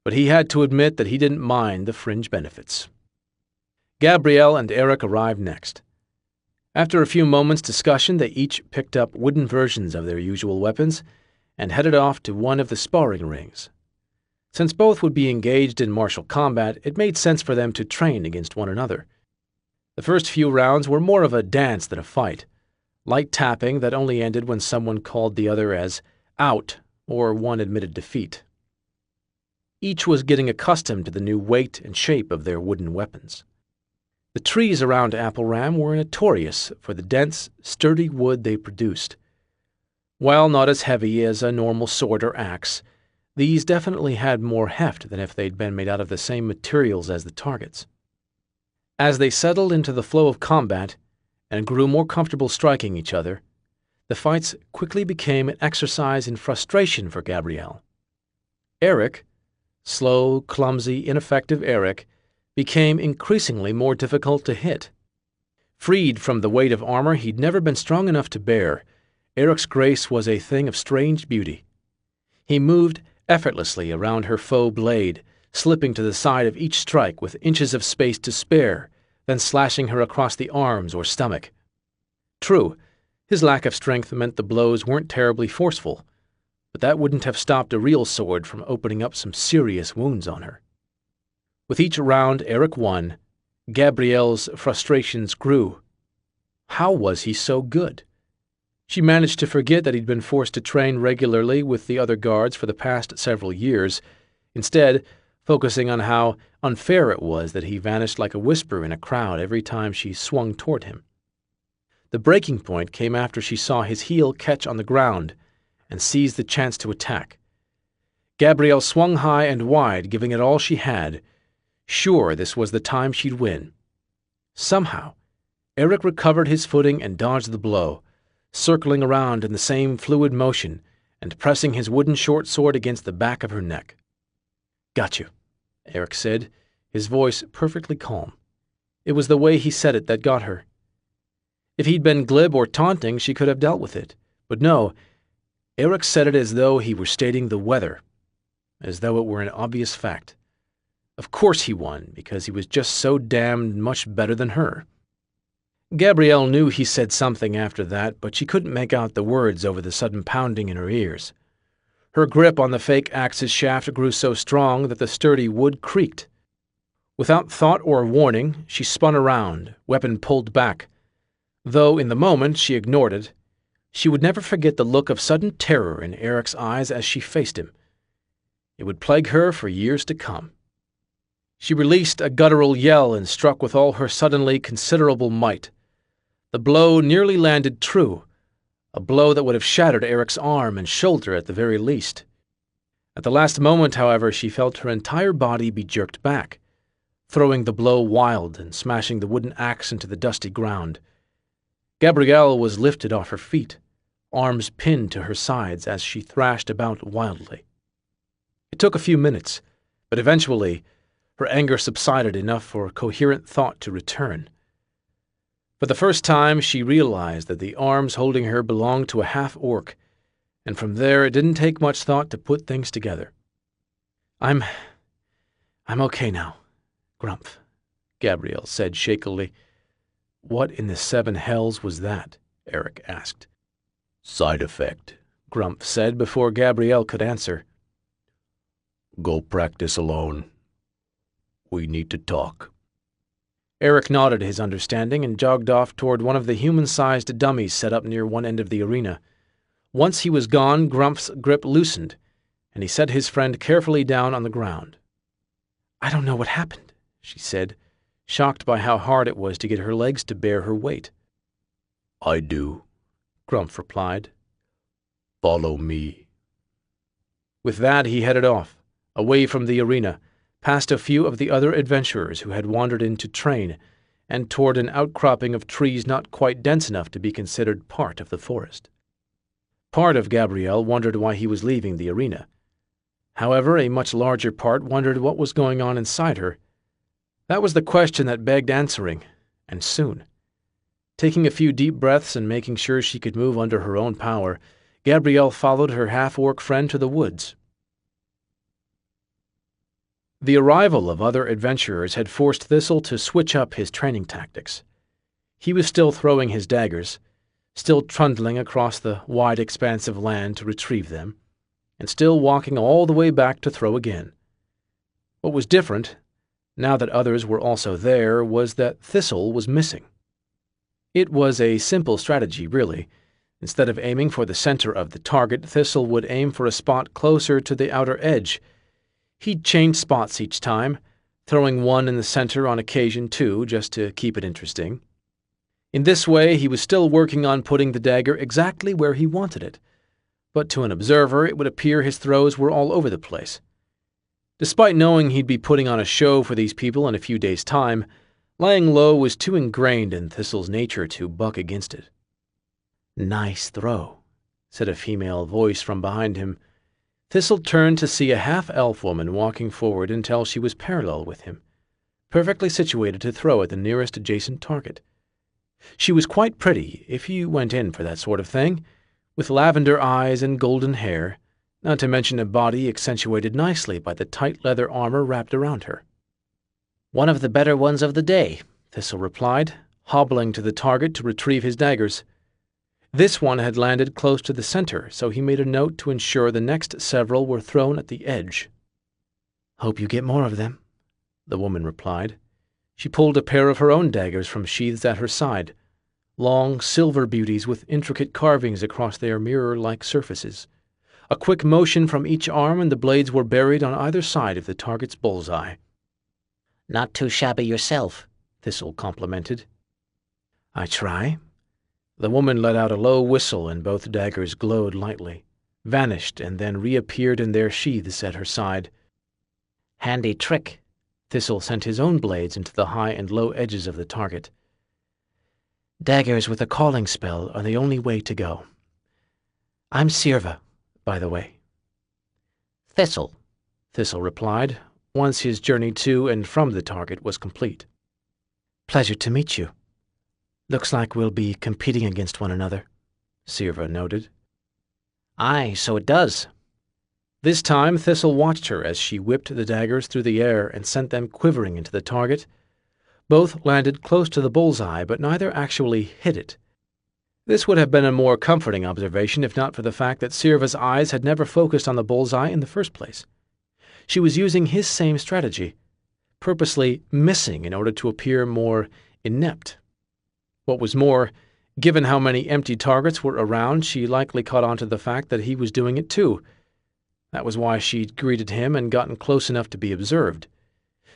but he had to admit that he didn't mind the fringe benefits. Gabrielle and Eric arrived next. After a few moments' discussion, they each picked up wooden versions of their usual weapons and headed off to one of the sparring rings. Since both would be engaged in martial combat, it made sense for them to train against one another. The first few rounds were more of a dance than a fight, light tapping that only ended when someone called the other as out or one admitted defeat. Each was getting accustomed to the new weight and shape of their wooden weapons. The trees around Apple Ram were notorious for the dense, sturdy wood they produced. While not as heavy as a normal sword or axe, these definitely had more heft than if they'd been made out of the same materials as the targets. As they settled into the flow of combat and grew more comfortable striking each other, the fights quickly became an exercise in frustration for Gabrielle. Eric, slow, clumsy, ineffective Eric, became increasingly more difficult to hit. Freed from the weight of armor he'd never been strong enough to bear, Eric's grace was a thing of strange beauty. He moved effortlessly around her faux blade, slipping to the side of each strike with inches of space to spare, then slashing her across the arms or stomach. True, his lack of strength meant the blows weren't terribly forceful, but that wouldn't have stopped a real sword from opening up some serious wounds on her. With each round Eric won, Gabrielle's frustrations grew. How was he so good? She managed to forget that he'd been forced to train regularly with the other guards for the past several years, instead focusing on how unfair it was that he vanished like a whisper in a crowd every time she swung toward him. The breaking point came after she saw his heel catch on the ground and seized the chance to attack. Gabrielle swung high and wide, giving it all she had, sure this was the time she'd win. Somehow, Eric recovered his footing and dodged the blow, circling around in the same fluid motion and pressing his wooden short sword against the back of her neck. "Got you," Eric said, his voice perfectly calm. It was the way he said it that got her. If he'd been glib or taunting, she could have dealt with it. But no, Eric said it as though he were stating the weather, as though it were an obvious fact. Of course he won, because he was just so damned much better than her. Gabrielle knew he said something after that, but she couldn't make out the words over the sudden pounding in her ears. Her grip on the fake axe's shaft grew so strong that the sturdy wood creaked. Without thought or warning, she spun around, weapon pulled back. Though in the moment she ignored it, she would never forget the look of sudden terror in Eric's eyes as she faced him. It would plague her for years to come. She released a guttural yell and struck with all her suddenly considerable might. The blow nearly landed true, a blow that would have shattered Eric's arm and shoulder at the very least. At the last moment, however, she felt her entire body be jerked back, throwing the blow wild and smashing the wooden axe into the dusty ground. Gabrielle was lifted off her feet, arms pinned to her sides as she thrashed about wildly. It took a few minutes, but eventually her anger subsided enough for coherent thought to return. For the first time, she realized that the arms holding her belonged to a half-orc, and from there it didn't take much thought to put things together. I'm okay now, Grumph, Gabrielle said shakily. What in the seven hells was that? Eric asked. Side effect, Grumph said before Gabrielle could answer. Go practice alone. We need to talk. Eric nodded his understanding and jogged off toward one of the human-sized dummies set up near one end of the arena. Once he was gone, Grumph's grip loosened, and he set his friend carefully down on the ground. I don't know what happened, she said, shocked by how hard it was to get her legs to bear her weight. I do, Grumph replied. Follow me. With that, he headed off, away from the arena, past a few of the other adventurers who had wandered in to train, and toward an outcropping of trees not quite dense enough to be considered part of the forest. Part of Gabrielle wondered why he was leaving the arena. However, a much larger part wondered what was going on inside her. That was the question that begged answering, and soon. Taking a few deep breaths and making sure she could move under her own power, Gabrielle followed her half-orc friend to the woods. The arrival of other adventurers had forced Thistle to switch up his training tactics. He was still throwing his daggers, still trundling across the wide expanse of land to retrieve them, and still walking all the way back to throw again. What was different, now that others were also there, was that Thistle was missing. It was a simple strategy, really. Instead of aiming for the center of the target, Thistle would aim for a spot closer to the outer edge. He'd change spots each time, throwing one in the center on occasion too, just to keep it interesting. In this way, he was still working on putting the dagger exactly where he wanted it, but to an observer it would appear his throws were all over the place. Despite knowing he'd be putting on a show for these people in a few days' time, lying low was too ingrained in Thistle's nature to buck against it. "Nice throw," said a female voice from behind him. Thistle turned to see a half-elf woman walking forward until she was parallel with him, perfectly situated to throw at the nearest adjacent target. She was quite pretty, if you went in for that sort of thing, with lavender eyes and golden hair, not to mention a body accentuated nicely by the tight leather armor wrapped around her. "One of the better ones of the day," Thistle replied, hobbling to the target to retrieve his daggers. This one had landed close to the center, so he made a note to ensure the next several were thrown at the edge. "Hope you get more of them," the woman replied. She pulled a pair of her own daggers from sheaths at her side, long silver beauties with intricate carvings across their mirror-like surfaces. A quick motion from each arm and the blades were buried on either side of the target's bullseye. "Not too shabby yourself," Thistle complimented. "I try." The woman let out a low whistle and both daggers glowed lightly, vanished, and then reappeared in their sheaths at her side. "Handy trick." Thistle sent his own blades into the high and low edges of the target. "Daggers with a calling spell are the only way to go. I'm Sirva, by the way." "Thistle," Thistle replied, once his journey to and from the target was complete. "Pleasure to meet you. Looks like we'll be competing against one another," Sirva noted. "Aye, so it does." This time Thistle watched her as she whipped the daggers through the air and sent them quivering into the target. Both landed close to the bullseye, but neither actually hit it. This would have been a more comforting observation if not for the fact that Sirva's eyes had never focused on the bullseye in the first place. She was using his same strategy, purposely missing in order to appear more inept. What was more, given how many empty targets were around, she likely caught on to the fact that he was doing it too. That was why she'd greeted him and gotten close enough to be observed.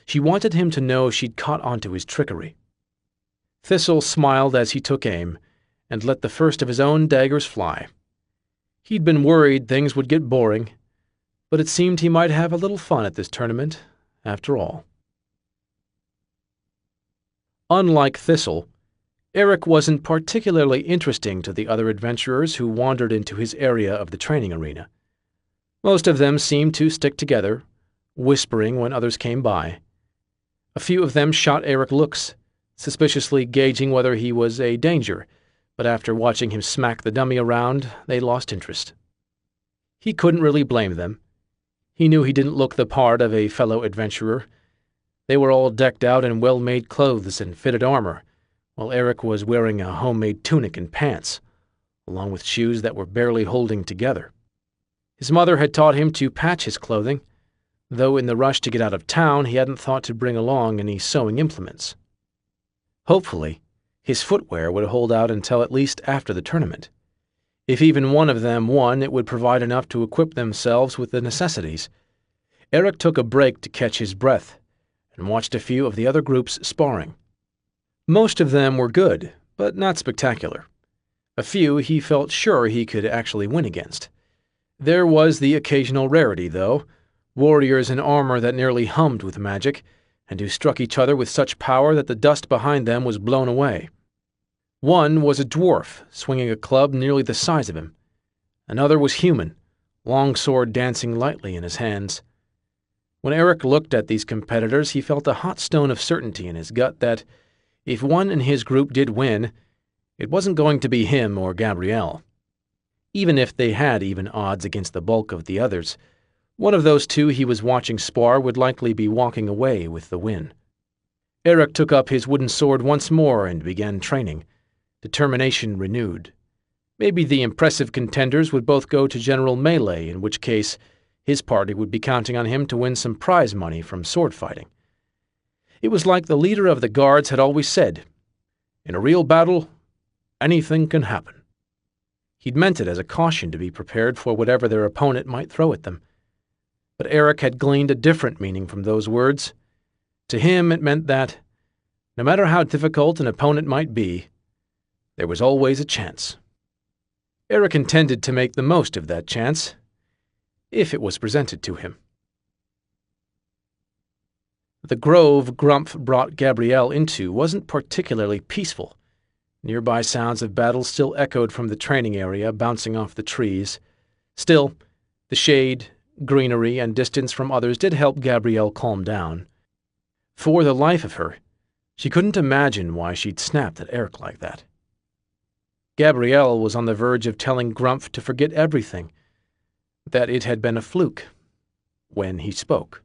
She wanted him to know she'd caught on to his trickery. Thistle smiled as he took aim, and let the first of his own daggers fly. He'd been worried things would get boring, but it seemed he might have a little fun at this tournament, after all. Unlike Thistle, Eric wasn't particularly interesting to the other adventurers who wandered into his area of the training arena. Most of them seemed to stick together, whispering when others came by. A few of them shot Eric looks, suspiciously gauging whether he was a danger, but after watching him smack the dummy around, they lost interest. He couldn't really blame them. He knew he didn't look the part of a fellow adventurer. They were all decked out in well-made clothes and fitted armor, while Eric was wearing a homemade tunic and pants, along with shoes that were barely holding together. His mother had taught him to patch his clothing, though in the rush to get out of town he hadn't thought to bring along any sewing implements. Hopefully, his footwear would hold out until at least after the tournament. If even one of them won, it would provide enough to equip themselves with the necessities. Eric took a break to catch his breath and watched a few of the other groups sparring. Most of them were good, but not spectacular. A few he felt sure he could actually win against. There was the occasional rarity, though, warriors in armor that nearly hummed with magic, and who struck each other with such power that the dust behind them was blown away. One was a dwarf, swinging a club nearly the size of him. Another was human, long sword dancing lightly in his hands. When Eric looked at these competitors, he felt a hot stone of certainty in his gut that, if one in his group did win, it wasn't going to be him or Gabrielle. Even if they had even odds against the bulk of the others, one of those two he was watching spar would likely be walking away with the win. Eric took up his wooden sword once more and began training, determination renewed. Maybe the impressive contenders would both go to general melee, in which case his party would be counting on him to win some prize money from sword fighting. It was like the leader of the guards had always said, "In a real battle, anything can happen." He'd meant it as a caution to be prepared for whatever their opponent might throw at them. But Eric had gleaned a different meaning from those words. To him it meant that, no matter how difficult an opponent might be, there was always a chance. Eric intended to make the most of that chance, if it was presented to him. The grove Grumpf brought Gabrielle into wasn't particularly peaceful. Nearby sounds of battle still echoed from the training area, bouncing off the trees. Still, the shade, greenery, and distance from others did help Gabrielle calm down. For the life of her, she couldn't imagine why she'd snapped at Eric like that. Gabrielle was on the verge of telling Grumpf to forget everything, that it had been a fluke, when he spoke.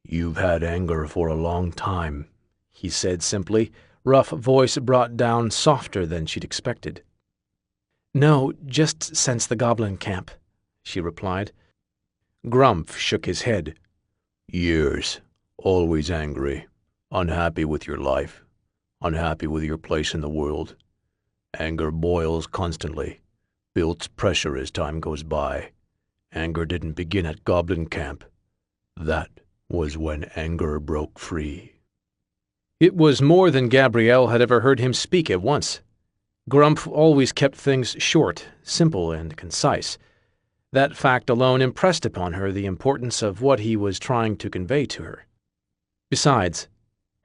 "You've had anger for a long time," he said simply, rough voice brought down softer than she'd expected. "No, just since the goblin camp," she replied. Grumpf shook his head. "Years, always angry, unhappy with your life, unhappy with your place in the world. Anger boils constantly, builds pressure as time goes by. Anger didn't begin at Goblin Camp. That was when anger broke free." It was more than Gabrielle had ever heard him speak at once. Grumpf always kept things short, simple, and concise. That fact alone impressed upon her the importance of what he was trying to convey to her. Besides,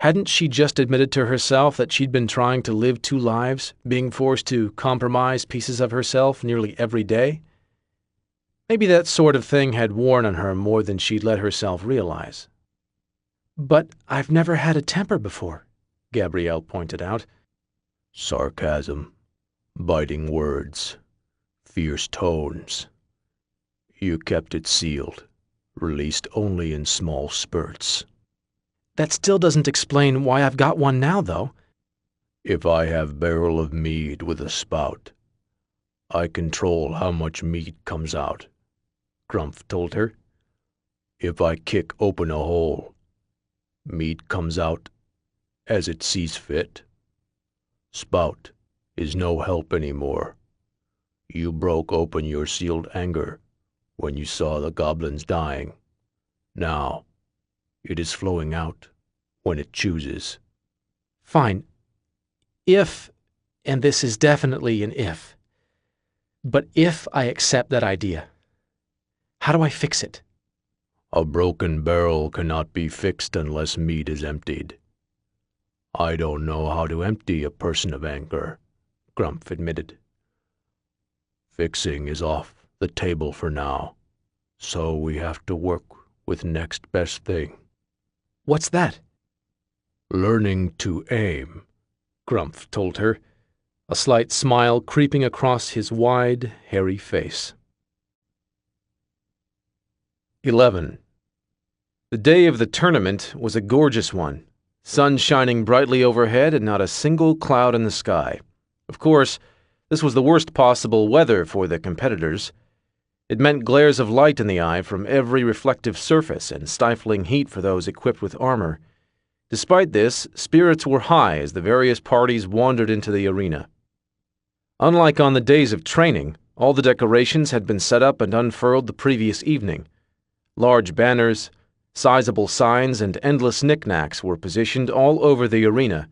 hadn't she just admitted to herself that she'd been trying to live two lives, being forced to compromise pieces of herself nearly every day? Maybe that sort of thing had worn on her more than she'd let herself realize. "But I've never had a temper before," Gabrielle pointed out. Sarcasm, biting words, fierce tones. You kept it sealed, released only in small spurts. "That still doesn't explain why I've got one now, though." "If I have barrel of mead with a spout, I control how much mead comes out," Grumpf told her. "If I kick open a hole, mead comes out as it sees fit. Spout is no help anymore. You broke open your sealed anger when you saw the goblins dying. Now, it is flowing out when it chooses." "Fine. If, and this is definitely an if, but if I accept that idea, how do I fix it?" "A broken barrel cannot be fixed unless mead is emptied. I don't know how to empty a person of anger," Grumpf admitted. "Fixing is off the table for now, so we have to work with next best thing." "What's that?" "Learning to aim," Grumpf told her, a slight smile creeping across his wide, hairy face. 11. The day of the tournament was a gorgeous one, sun shining brightly overhead and not a single cloud in the sky. Of course, this was the worst possible weather for the competitors. It meant glares of light in the eye from every reflective surface and stifling heat for those equipped with armor. Despite this, spirits were high as the various parties wandered into the arena. Unlike on the days of training, all the decorations had been set up and unfurled the previous evening. Large banners, sizable signs, and endless knickknacks were positioned all over the arena.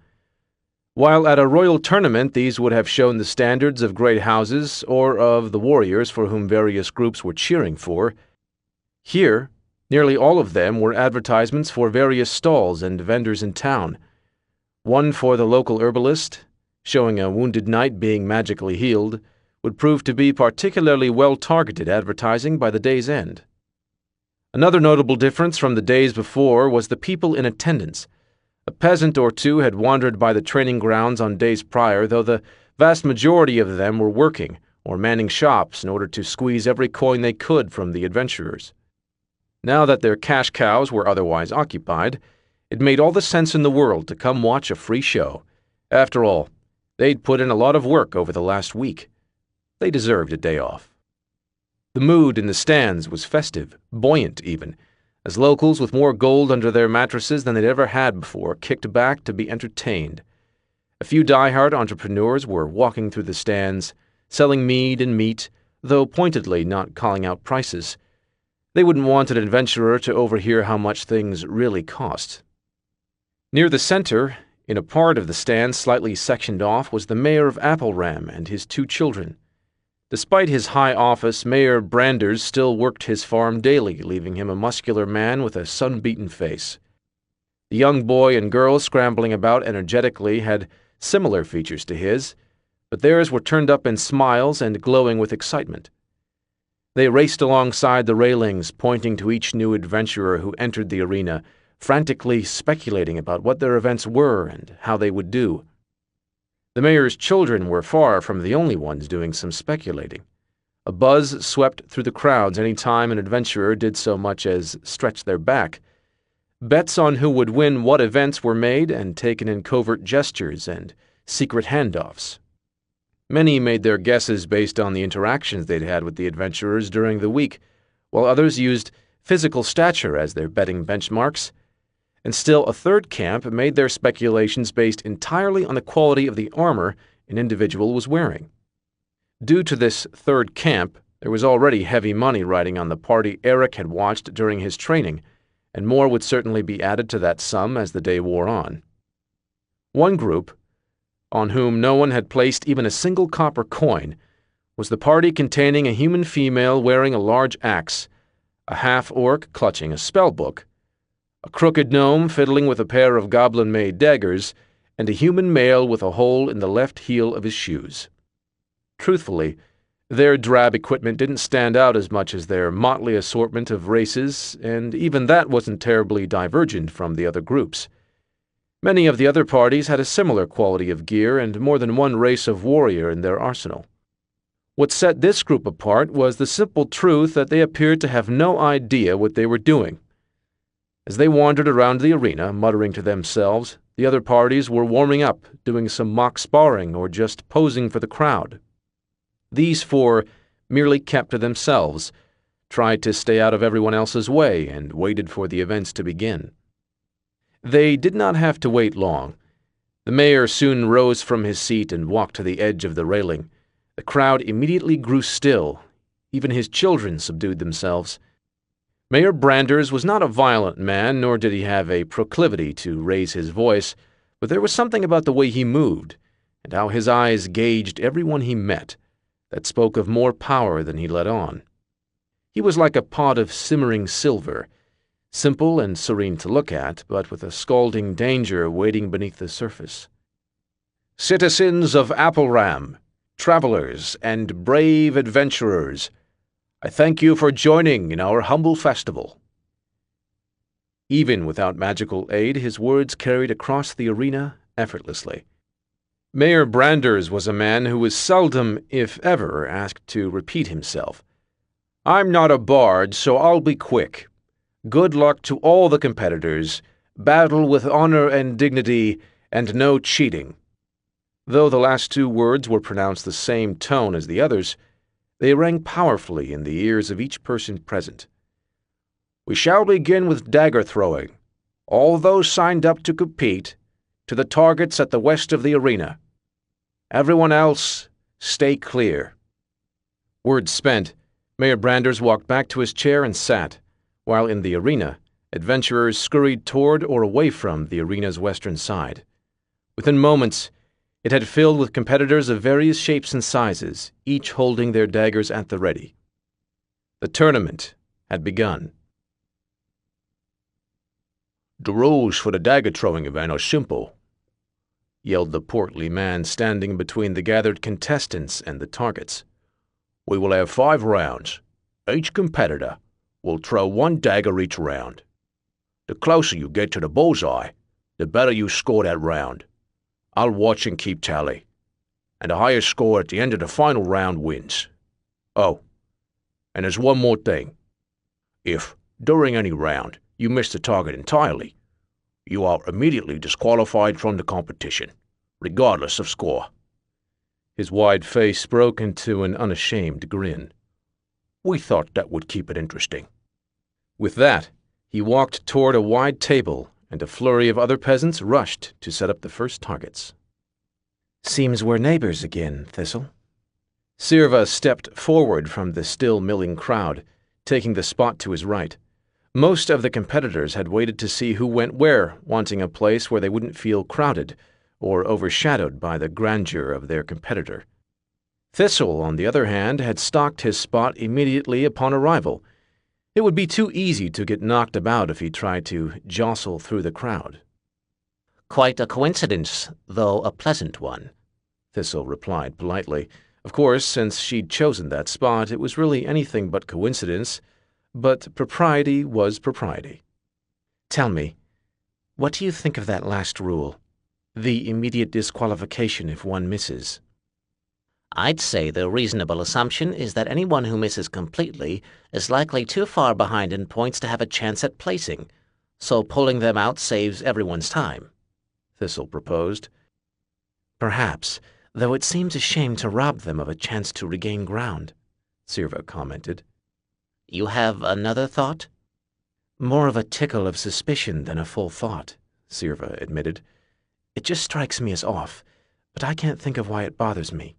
While at a royal tournament these would have shown the standards of great houses or of the warriors for whom various groups were cheering for, here, nearly all of them were advertisements for various stalls and vendors in town. One for the local herbalist, showing a wounded knight being magically healed, would prove to be particularly well-targeted advertising by the day's end. Another notable difference from the days before was the people in attendance. A peasant or two had wandered by the training grounds on days prior, though the vast majority of them were working or manning shops in order to squeeze every coin they could from the adventurers. Now that their cash cows were otherwise occupied, it made all the sense in the world to come watch a free show. After all, they'd put in a lot of work over the last week. They deserved a day off. The mood in the stands was festive, buoyant even, as locals with more gold under their mattresses than they'd ever had before kicked back to be entertained. A few die-hard entrepreneurs were walking through the stands, selling mead and meat, though pointedly not calling out prices. They wouldn't want an adventurer to overhear how much things really cost. Near the center, in a part of the stand slightly sectioned off, was the mayor of Appleram and his 2 children. Despite his high office, Mayor Branders still worked his farm daily, leaving him a muscular man with a sun-beaten face. The young boy and girl scrambling about energetically had similar features to his, but theirs were turned up in smiles and glowing with excitement. They raced alongside the railings, pointing to each new adventurer who entered the arena, frantically speculating about what their events were and how they would do. The mayor's children were far from the only ones doing some speculating. A buzz swept through the crowds any time an adventurer did so much as stretch their back. Bets on who would win what events were made and taken in covert gestures and secret handoffs. Many made their guesses based on the interactions they'd had with the adventurers during the week, while others used physical stature as their betting benchmarks. And still a third camp made their speculations based entirely on the quality of the armor an individual was wearing. Due to this third camp, there was already heavy money riding on the party Eric had watched during his training, and more would certainly be added to that sum as the day wore on. One group, on whom no one had placed even a single copper coin, was the party containing a human female wearing a large axe, a half-orc clutching a spellbook, a crooked gnome fiddling with a pair of goblin-made daggers, and a human male with a hole in the left heel of his shoes. Truthfully, their drab equipment didn't stand out as much as their motley assortment of races, and even that wasn't terribly divergent from the other groups. Many of the other parties had a similar quality of gear and more than one race of warrior in their arsenal. What set this group apart was the simple truth that they appeared to have no idea what they were doing. As they wandered around the arena, muttering to themselves, the other parties were warming up, doing some mock sparring or just posing for the crowd. These 4 merely kept to themselves, tried to stay out of everyone else's way, and waited for the events to begin. They did not have to wait long. The mayor soon rose from his seat and walked to the edge of the railing. The crowd immediately grew still. Even his children subdued themselves. Mayor Branders was not a violent man, nor did he have a proclivity to raise his voice, but there was something about the way he moved, and how his eyes gauged everyone he met, that spoke of more power than he let on. He was like a pot of simmering silver, simple and serene to look at, but with a scalding danger waiting beneath the surface. "Citizens of Appleram, travelers, and brave adventurers, I thank you for joining in our humble festival." Even without magical aid, his words carried across the arena effortlessly. Mayor Branders was a man who was seldom, if ever, asked to repeat himself. "I'm not a bard, so I'll be quick. Good luck to all the competitors. Battle with honor and dignity, and no cheating." Though the last two words were pronounced the same tone as the others, they rang powerfully in the ears of each person present. "We shall begin with dagger throwing. All those signed up to compete, to the targets at the west of the arena. Everyone else, stay clear." Words spent, Mayor Branders walked back to his chair and sat, while in the arena, adventurers scurried toward or away from the arena's western side. Within moments, it had filled with competitors of various shapes and sizes, each holding their daggers at the ready. The tournament had begun. "The rules for the dagger-throwing event are simple," yelled the portly man standing between the gathered contestants and the targets. "We will have 5 rounds. Each competitor will throw 1 dagger each round. The closer you get to the bullseye, the better you score that round. I'll watch and keep tally, and the highest score at the end of the final round wins. Oh, and there's one more thing. If, during any round, you miss the target entirely, you are immediately disqualified from the competition, regardless of score." His wide face broke into an unashamed grin. "We thought that would keep it interesting." With that, he walked toward a wide table, and a flurry of other peasants rushed to set up the first targets. "Seems we're neighbors again, Thistle." Sirva stepped forward from the still milling crowd, taking the spot to his right. Most of the competitors had waited to see who went where, wanting a place where they wouldn't feel crowded or overshadowed by the grandeur of their competitor. Thistle, on the other hand, had stalked his spot immediately upon arrival. It would be too easy to get knocked about if he tried to jostle through the crowd. "Quite a coincidence, though a pleasant one," Thistle replied politely. Of course, since she'd chosen that spot, it was really anything but coincidence, but propriety was propriety. "Tell me, what do you think of that last rule? The immediate disqualification if one misses." "I'd say the reasonable assumption is that anyone who misses completely is likely too far behind in points to have a chance at placing, so pulling them out saves everyone's time," Thistle proposed. "Perhaps, though it seems a shame to rob them of a chance to regain ground," Sirva commented. "You have another thought?" "More of a tickle of suspicion than a full thought," Sirva admitted. "It just strikes me as off, but I can't think of why it bothers me."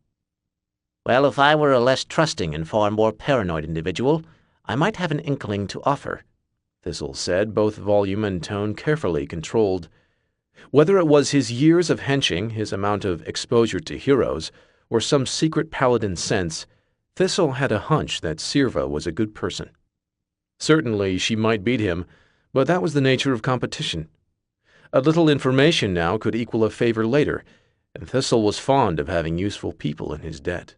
"Well, if I were a less trusting and far more paranoid individual, I might have an inkling to offer," Thistle said, both volume and tone carefully controlled. Whether it was his years of henching, his amount of exposure to heroes, or some secret paladin sense, Thistle had a hunch that Sirva was a good person. Certainly she might beat him, but that was the nature of competition. A little information now could equal a favor later, and Thistle was fond of having useful people in his debt.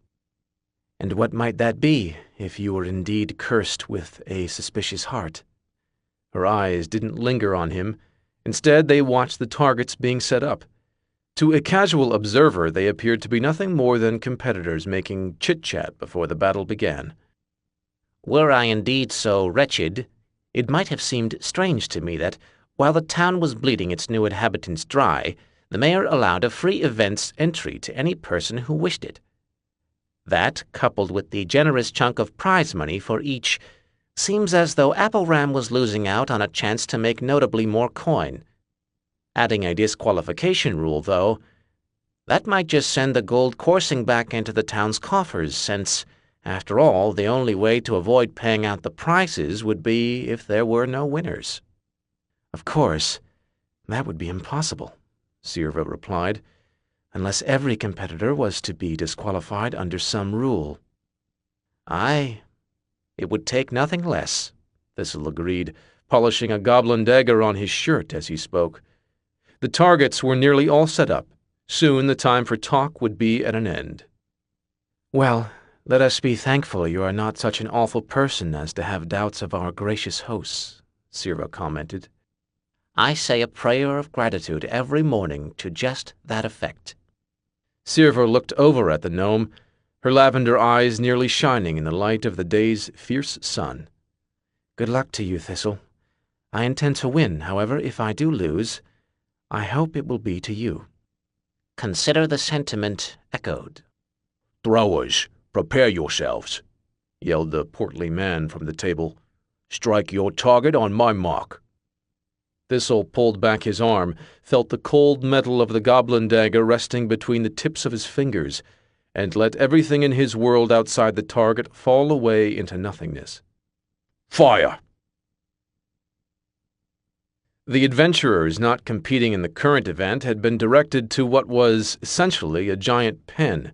"And what might that be, if you were indeed cursed with a suspicious heart?" Her eyes didn't linger on him. Instead, they watched the targets being set up. To a casual observer, they appeared to be nothing more than competitors making chit-chat before the battle began. "Were I indeed so wretched, it might have seemed strange to me that, while the town was bleeding its new inhabitants dry, the mayor allowed a free events entry to any person who wished it. That, coupled with the generous chunk of prize money for each, seems as though Appleram was losing out on a chance to make notably more coin. Adding a disqualification rule, though, that might just send the gold coursing back into the town's coffers, since, after all, the only way to avoid paying out the prizes would be if there were no winners." "Of course, that would be impossible," Sirva replied, "unless every competitor was to be disqualified under some rule." "Aye, it would take nothing less," Thistle agreed, polishing a goblin dagger on his shirt as he spoke. The targets were nearly all set up. Soon the time for talk would be at an end. "Well, let us be thankful you are not such an awful person as to have doubts of our gracious hosts," Sirva commented. I say a prayer of gratitude every morning to just that effect." Sirva looked over at the gnome, her lavender eyes nearly shining in the light of the day's fierce sun. "Good luck to you, Thistle. I intend to win, however, if I do lose, I hope it will be to you." Consider the sentiment echoed. "Throwers, prepare yourselves," yelled the portly man from the table. "Strike your target on my mark." Thistle pulled back his arm, felt the cold metal of the goblin dagger resting between the tips of his fingers, and let everything in his world outside the target fall away into nothingness. "Fire!" The adventurers not competing in the current event had been directed to what was essentially a giant pen.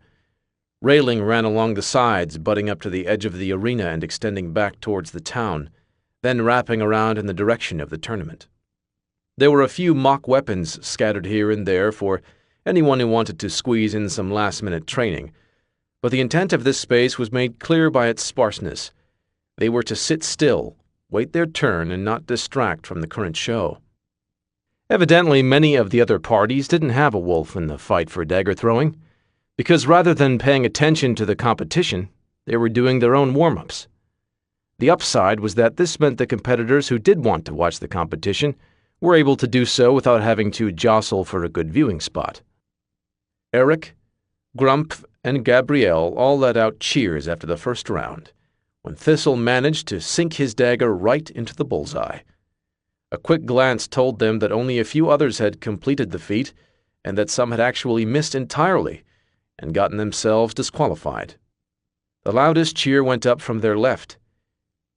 Railing ran along the sides, butting up to the edge of the arena and extending back towards the town, then wrapping around in the direction of the tournament. There were a few mock weapons scattered here and there for anyone who wanted to squeeze in some last-minute training, but the intent of this space was made clear by its sparseness. They were to sit still, wait their turn, and not distract from the current show. Evidently, many of the other parties didn't have a wolf in the fight for dagger throwing, because rather than paying attention to the competition, they were doing their own warm-ups. The upside was that this meant the competitors who did want to watch the competition were able to do so without having to jostle for a good viewing spot. Eric, Grumpf, and Gabrielle all let out cheers after the first round, when Thistle managed to sink his dagger right into the bullseye. A quick glance told them that only a few others had completed the feat, and that some had actually missed entirely and gotten themselves disqualified. The loudest cheer went up from their left.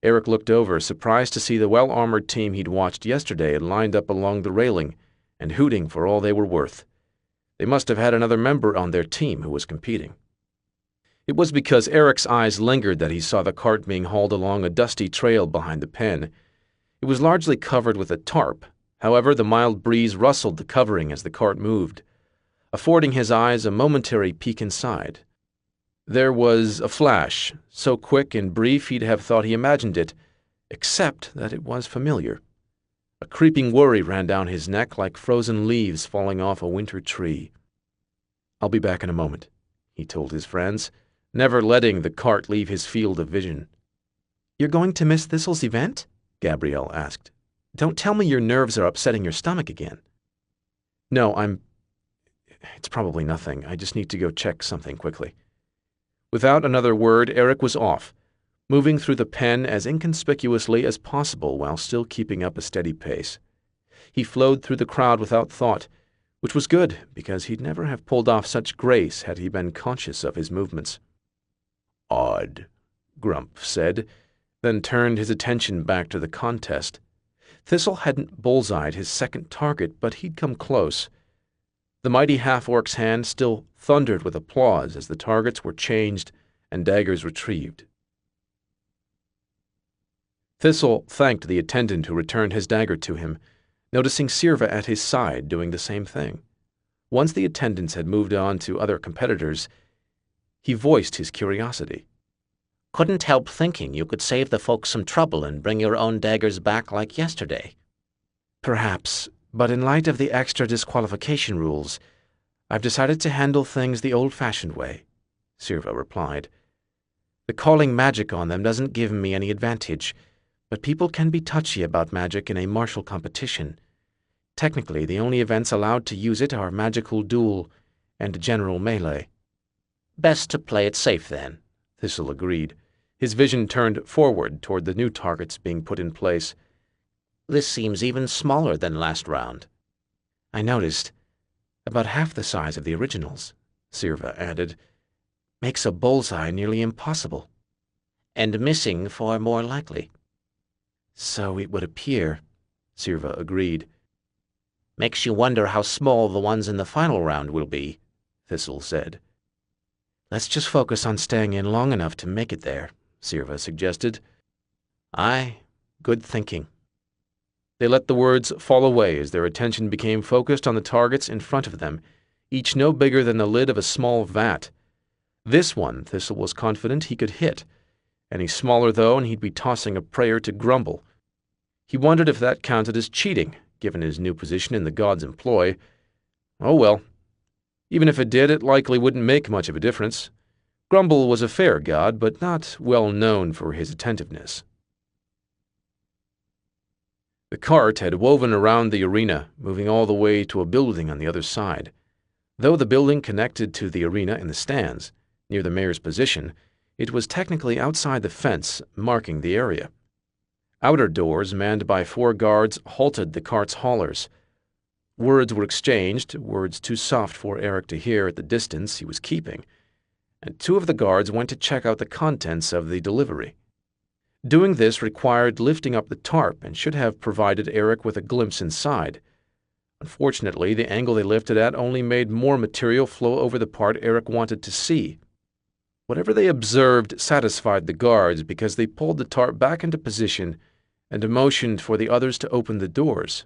Eric looked over, surprised to see the well-armored team he'd watched yesterday lined up along the railing and hooting for all they were worth. They must have had another member on their team who was competing. It was because Eric's eyes lingered that he saw the cart being hauled along a dusty trail behind the pen. It was largely covered with a tarp. However, the mild breeze rustled the covering as the cart moved, affording his eyes a momentary peek inside. There was a flash, so quick and brief he'd have thought he imagined it, except that it was familiar. A creeping worry ran down his neck like frozen leaves falling off a winter tree. "I'll be back in a moment," he told his friends, never letting the cart leave his field of vision. "You're going to miss Thistle's event?" Gabrielle asked. "Don't tell me your nerves are upsetting your stomach again." "No, It's probably nothing. I just need to go check something quickly." Without another word, Eric was off, moving through the pen as inconspicuously as possible while still keeping up a steady pace. He flowed through the crowd without thought, which was good, because he'd never have pulled off such grace had he been conscious of his movements. "Odd," Grump said, then turned his attention back to the contest. Thistle hadn't bullseyed his second target, but he'd come close. The mighty half-orc's hand still thundered with applause as the targets were changed and daggers retrieved. Thistle thanked the attendant who returned his dagger to him, noticing Sirva at his side doing the same thing. Once the attendants had moved on to other competitors, he voiced his curiosity. Couldn't help thinking you could save the folks some trouble and bring your own daggers back like yesterday. Perhaps, but in light of the extra disqualification rules, I've decided to handle things the old-fashioned way, Sirva replied. The calling magic on them doesn't give me any advantage, but people can be touchy about magic in a martial competition. Technically, the only events allowed to use it are magical duel and general melee. Best to play it safe, then, Thistle agreed. His vision turned forward toward the new targets being put in place. This seems even smaller than last round. I noticed. About half the size of the originals, Sirva added. Makes a bullseye nearly impossible. And missing far more likely. So it would appear, Sirva agreed. Makes you wonder how small the ones in the final round will be, Thistle said. Let's just focus on staying in long enough to make it there, Sirva suggested. Aye, good thinking. They let the words fall away as their attention became focused on the targets in front of them, each no bigger than the lid of a small vat. This one, Thistle was confident he could hit. Any smaller, though, and he'd be tossing a prayer to Grumble. He wondered if that counted as cheating, given his new position in the god's employ. Oh well. Even if it did, it likely wouldn't make much of a difference. Grumble was a fair god, but not well known for his attentiveness. The cart had woven around the arena, moving all the way to a building on the other side. Though the building connected to the arena in the stands, near the mayor's position, it was technically outside the fence, marking the area. Outer doors, manned by 4 guards, halted the cart's haulers. Words were exchanged, words too soft for Eric to hear at the distance he was keeping, and 2 of the guards went to check out the contents of the delivery. Doing this required lifting up the tarp and should have provided Eric with a glimpse inside. Unfortunately, the angle they lifted at only made more material flow over the part Eric wanted to see. Whatever they observed satisfied the guards because they pulled the tarp back into position and motioned for the others to open the doors.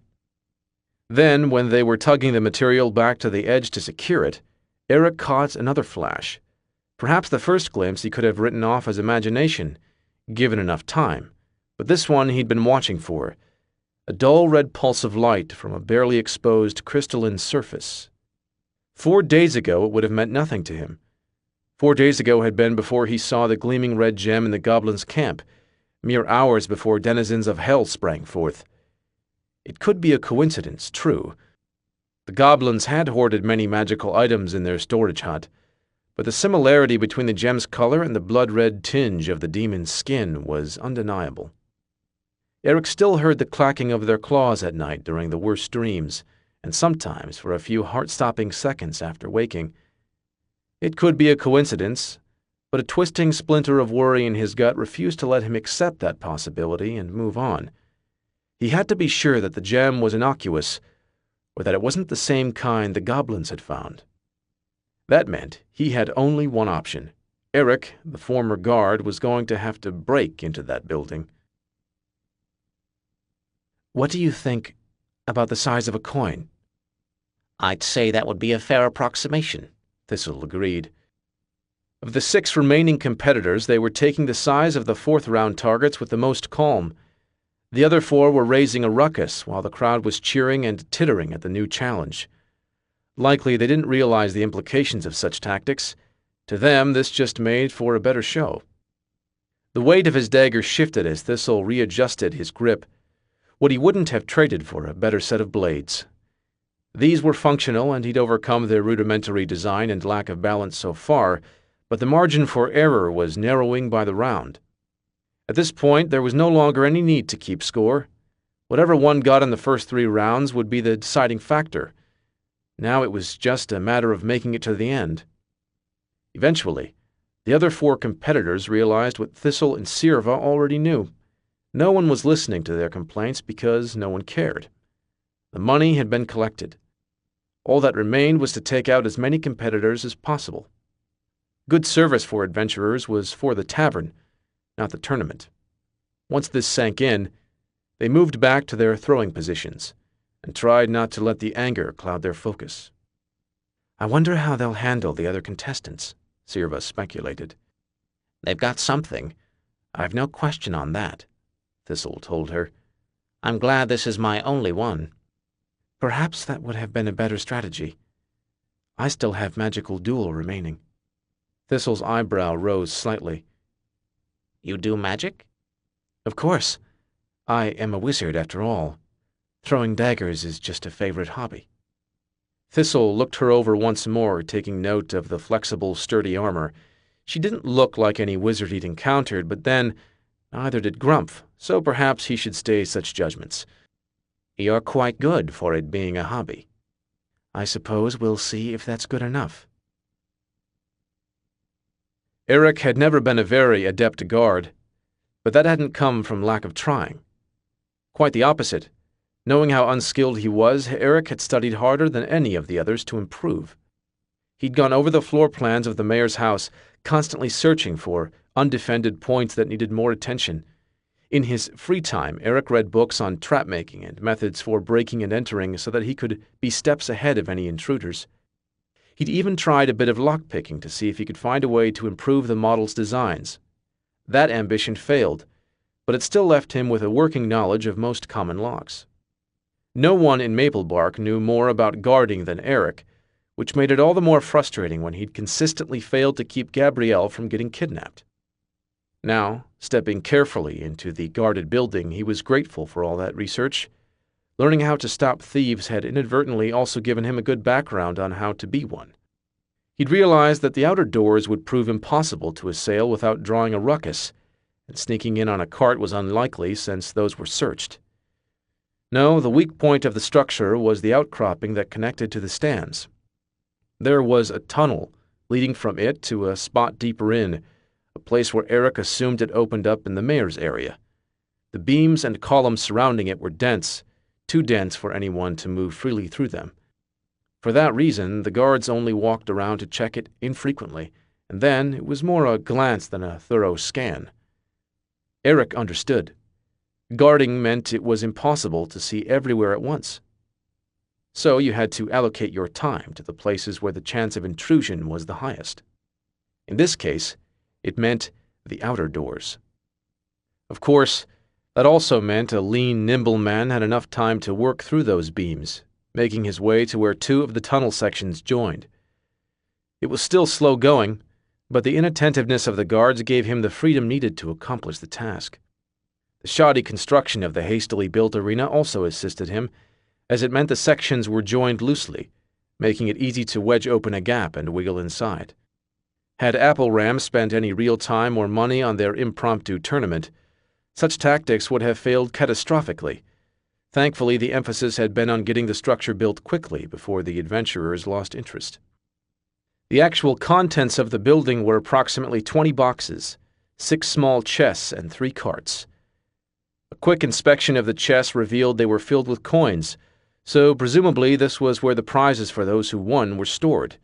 Then, when they were tugging the material back to the edge to secure it, Eric caught another flash. Perhaps the first glimpse he could have written off as imagination, given enough time, but this one he'd been watching for. A dull red pulse of light from a barely exposed crystalline surface. 4 days ago it would have meant nothing to him. 4 days ago had been before he saw the gleaming red gem in the goblins' camp, mere hours before denizens of hell sprang forth. It could be a coincidence, true. The goblins had hoarded many magical items in their storage hut, but the similarity between the gem's color and the blood-red tinge of the demon's skin was undeniable. Eric still heard the clacking of their claws at night during the worst dreams, and sometimes for a few heart-stopping seconds after waking. It could be a coincidence, but a twisting splinter of worry in his gut refused to let him accept that possibility and move on. He had to be sure that the gem was innocuous, or that it wasn't the same kind the goblins had found. That meant he had only one option. Eric, the former guard, was going to have to break into that building. What do you think about the size of a coin? I'd say that would be a fair approximation, Thistle agreed. Of the 6 remaining competitors, they were taking the size of the 4th-round targets with the most calm. The other 4 were raising a ruckus while the crowd was cheering and tittering at the new challenge. Likely they didn't realize the implications of such tactics. To them, this just made for a better show. The weight of his dagger shifted as Thistle readjusted his grip, what he wouldn't have traded for a better set of blades. These were functional, and he'd overcome their rudimentary design and lack of balance so far, but the margin for error was narrowing by the round. At this point, there was no longer any need to keep score. Whatever one got in the first 3 rounds would be the deciding factor. Now it was just a matter of making it to the end. Eventually, the other 4 competitors realized what Thistle and Sirva already knew. No one was listening to their complaints because no one cared. The money had been collected. All that remained was to take out as many competitors as possible. Good service for adventurers was for the tavern, not the tournament. Once this sank in, they moved back to their throwing positions and tried not to let the anger cloud their focus. I wonder how they'll handle the other contestants, Sirva speculated. They've got something. I've no question on that, Thistle told her. I'm glad this is my only one. Perhaps that would have been a better strategy. I still have magical duel remaining. Thistle's eyebrow rose slightly. You do magic? Of course. I am a wizard after all. Throwing daggers is just a favorite hobby. Thistle looked her over once more, taking note of the flexible, sturdy armor. She didn't look like any wizard he'd encountered, but then neither did Grumph, so perhaps he should stay such judgments. You're quite good for it being a hobby. I suppose we'll see if that's good enough. Eric had never been a very adept guard, but that hadn't come from lack of trying. Quite the opposite. Knowing how unskilled he was, Eric had studied harder than any of the others to improve. He'd gone over the floor plans of the mayor's house, constantly searching for undefended points that needed more attention. In his free time, Eric read books on trap-making and methods for breaking and entering so that he could be steps ahead of any intruders. He'd even tried a bit of lockpicking to see if he could find a way to improve the model's designs. That ambition failed, but it still left him with a working knowledge of most common locks. No one in Maplebark knew more about guarding than Eric, which made it all the more frustrating when he'd consistently failed to keep Gabrielle from getting kidnapped. Now, stepping carefully into the guarded building, he was grateful for all that research. Learning how to stop thieves had inadvertently also given him a good background on how to be one. He'd realized that the outer doors would prove impossible to assail without drawing a ruckus, and sneaking in on a cart was unlikely since those were searched. No, the weak point of the structure was the outcropping that connected to the stands. There was a tunnel leading from it to a spot deeper in, a place where Eric assumed it opened up in the mayor's area. The beams and columns surrounding it were dense, too dense for anyone to move freely through them. For that reason, the guards only walked around to check it infrequently, and then it was more a glance than a thorough scan. Eric understood. Guarding meant it was impossible to see everywhere at once. So you had to allocate your time to the places where the chance of intrusion was the highest. In this case, it meant the outer doors. Of course, that also meant a lean, nimble man had enough time to work through those beams, making his way to where two of the tunnel sections joined. It was still slow going, but the inattentiveness of the guards gave him the freedom needed to accomplish the task. The shoddy construction of the hastily built arena also assisted him, as it meant the sections were joined loosely, making it easy to wedge open a gap and wiggle inside. Had Apple Ram spent any real time or money on their impromptu tournament, such tactics would have failed catastrophically. Thankfully, the emphasis had been on getting the structure built quickly before the adventurers lost interest. The actual contents of the building were approximately 20 boxes, 6 small chests, and 3 carts. A quick inspection of the chests revealed they were filled with coins, so presumably this was where the prizes for those who won were stored.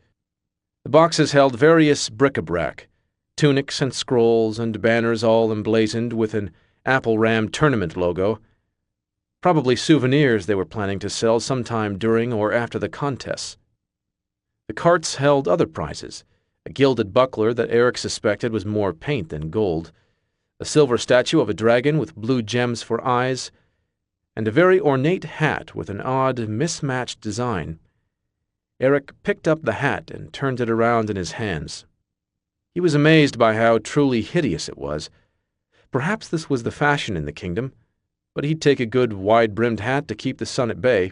The boxes held various bric-a-brac, tunics and scrolls and banners all emblazoned with an Apple Ram tournament logo, probably souvenirs they were planning to sell sometime during or after the contests. The carts held other prizes, a gilded buckler that Eric suspected was more paint than gold, a silver statue of a dragon with blue gems for eyes, and a very ornate hat with an odd, mismatched design. Eric picked up the hat and turned it around in his hands. He was amazed by how truly hideous it was. Perhaps this was the fashion in the kingdom, but he'd take a good wide-brimmed hat to keep the sun at bay.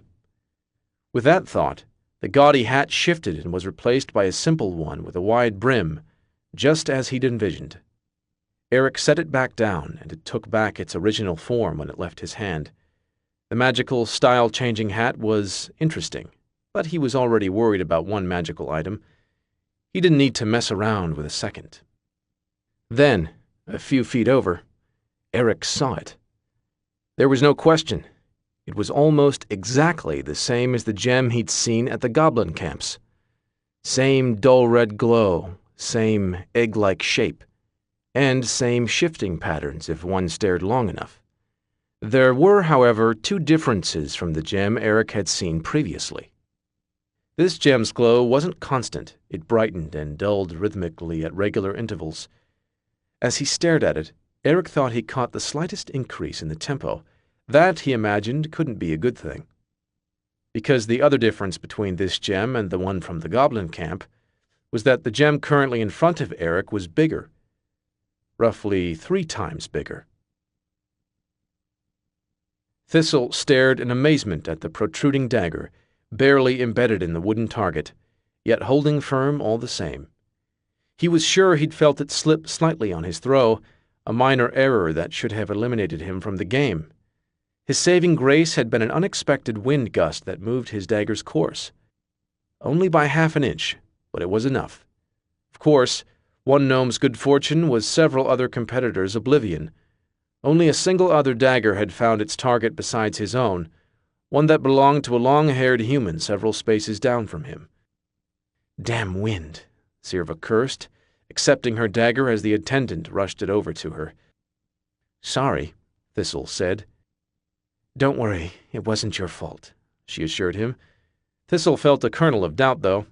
With that thought, the gaudy hat shifted and was replaced by a simple one with a wide brim, just as he'd envisioned. Eric set it back down, and it took back its original form when it left his hand. The magical, style-changing hat was interesting, but he was already worried about one magical item. He didn't need to mess around with a second. Then, a few feet over, Eric saw it. There was no question. It was almost exactly the same as the gem he'd seen at the goblin camps. Same dull red glow, same egg-like shape, and same shifting patterns if one stared long enough. There were, however, 2 differences from the gem Eric had seen previously. This gem's glow wasn't constant. It brightened and dulled rhythmically at regular intervals. As he stared at it, Eric thought he caught the slightest increase in the tempo. That, he imagined, couldn't be a good thing. Because the other difference between this gem and the one from the goblin camp was that the gem currently in front of Eric was bigger. Roughly 3 times bigger. Thistle stared in amazement at the protruding dagger, barely embedded in the wooden target, yet holding firm all the same. He was sure he'd felt it slip slightly on his throw, a minor error that should have eliminated him from the game. His saving grace had been an unexpected wind gust that moved his dagger's course. Only by half an inch, but it was enough. Of course, one gnome's good fortune was several other competitors' oblivion. Only a single other dagger had found its target besides his own, one that belonged to a long-haired human several spaces down from him. Damn wind, Sirva cursed, accepting her dagger as the attendant rushed it over to her. Sorry, Thistle said. Don't worry, it wasn't your fault, she assured him. Thistle felt a kernel of doubt, though.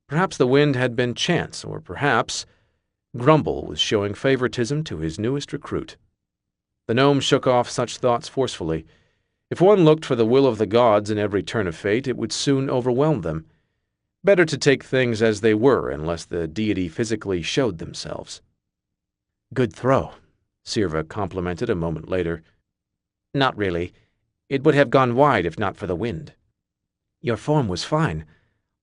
Perhaps the wind had been chance, or perhaps Grumble was showing favoritism to his newest recruit. The gnome shook off such thoughts forcefully. If one looked for the will of the gods in every turn of fate, it would soon overwhelm them. Better to take things as they were, unless the deity physically showed themselves. Good throw, Sirva complimented a moment later. Not really. It would have gone wide if not for the wind. Your form was fine.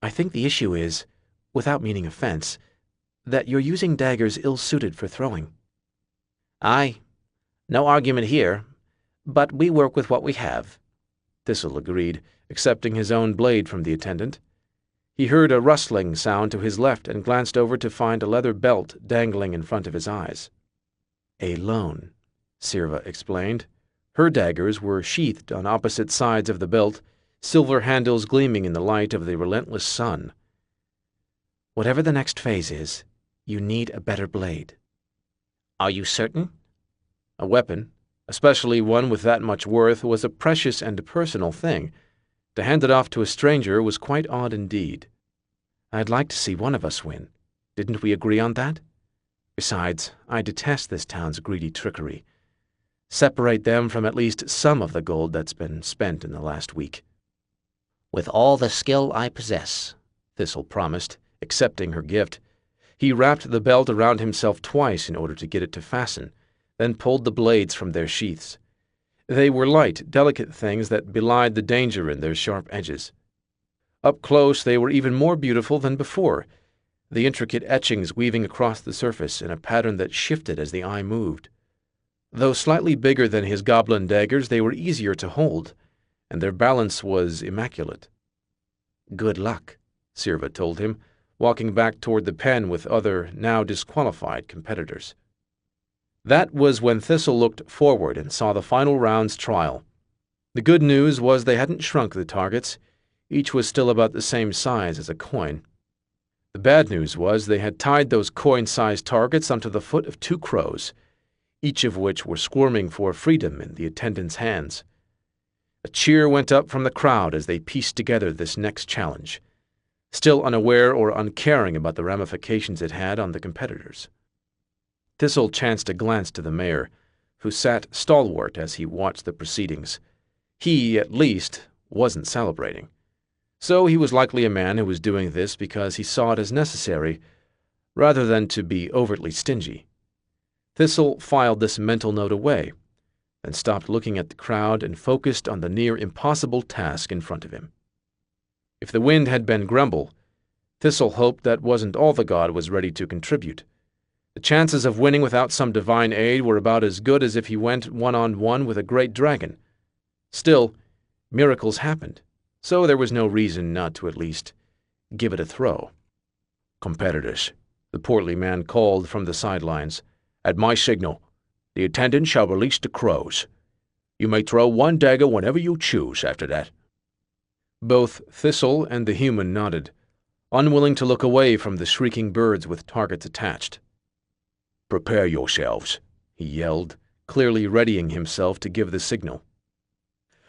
I think the issue is, without meaning offense, that you're using daggers ill-suited for throwing. Aye. No argument here, but we work with what we have. Thistle agreed, accepting his own blade from the attendant. He heard a rustling sound to his left and glanced over to find a leather belt dangling in front of his eyes. A loan, Sirva explained. Her daggers were sheathed on opposite sides of the belt, silver handles gleaming in the light of the relentless sun. Whatever the next phase is, you need a better blade. Are you certain? A weapon, especially one with that much worth, was a precious and personal thing. To hand it off to a stranger was quite odd indeed. I'd like to see one of us win. Didn't we agree on that? Besides, I detest this town's greedy trickery. Separate them from at least some of the gold that's been spent in the last week. With all the skill I possess, Thistle promised, accepting her gift. He wrapped the belt around himself twice in order to get it to fasten, then pulled the blades from their sheaths. They were light, delicate things that belied the danger in their sharp edges. Up close, they were even more beautiful than before, the intricate etchings weaving across the surface in a pattern that shifted as the eye moved. Though slightly bigger than his goblin daggers, they were easier to hold, and their balance was immaculate. Good luck, Sirva told him, walking back toward the pen with other, now disqualified competitors. That was when Thistle looked forward and saw the final round's trial. The good news was they hadn't shrunk the targets. Each was still about the same size as a coin. The bad news was they had tied those coin-sized targets onto the foot of two crows, each of which were squirming for freedom in the attendants' hands. A cheer went up from the crowd as they pieced together this next challenge, still unaware or uncaring about the ramifications it had on the competitors. Thistle chanced a glance to the mayor, who sat stalwart as he watched the proceedings. He, at least, wasn't celebrating. So he was likely a man who was doing this because he saw it as necessary, rather than to be overtly stingy. Thistle filed this mental note away, then stopped looking at the crowd and focused on the near-impossible task in front of him. If the wind had been Grumble, Thistle hoped that wasn't all the god was ready to contribute. The chances of winning without some divine aid were about as good as if he went one-on-one with a great dragon. Still, miracles happened, so there was no reason not to at least give it a throw. "Competitors," the portly man called from the sidelines, "at my signal, the attendant shall release the crows. You may throw one dagger whenever you choose after that." Both Thistle and the human nodded, unwilling to look away from the shrieking birds with targets attached. "Prepare yourselves," he yelled, clearly readying himself to give the signal.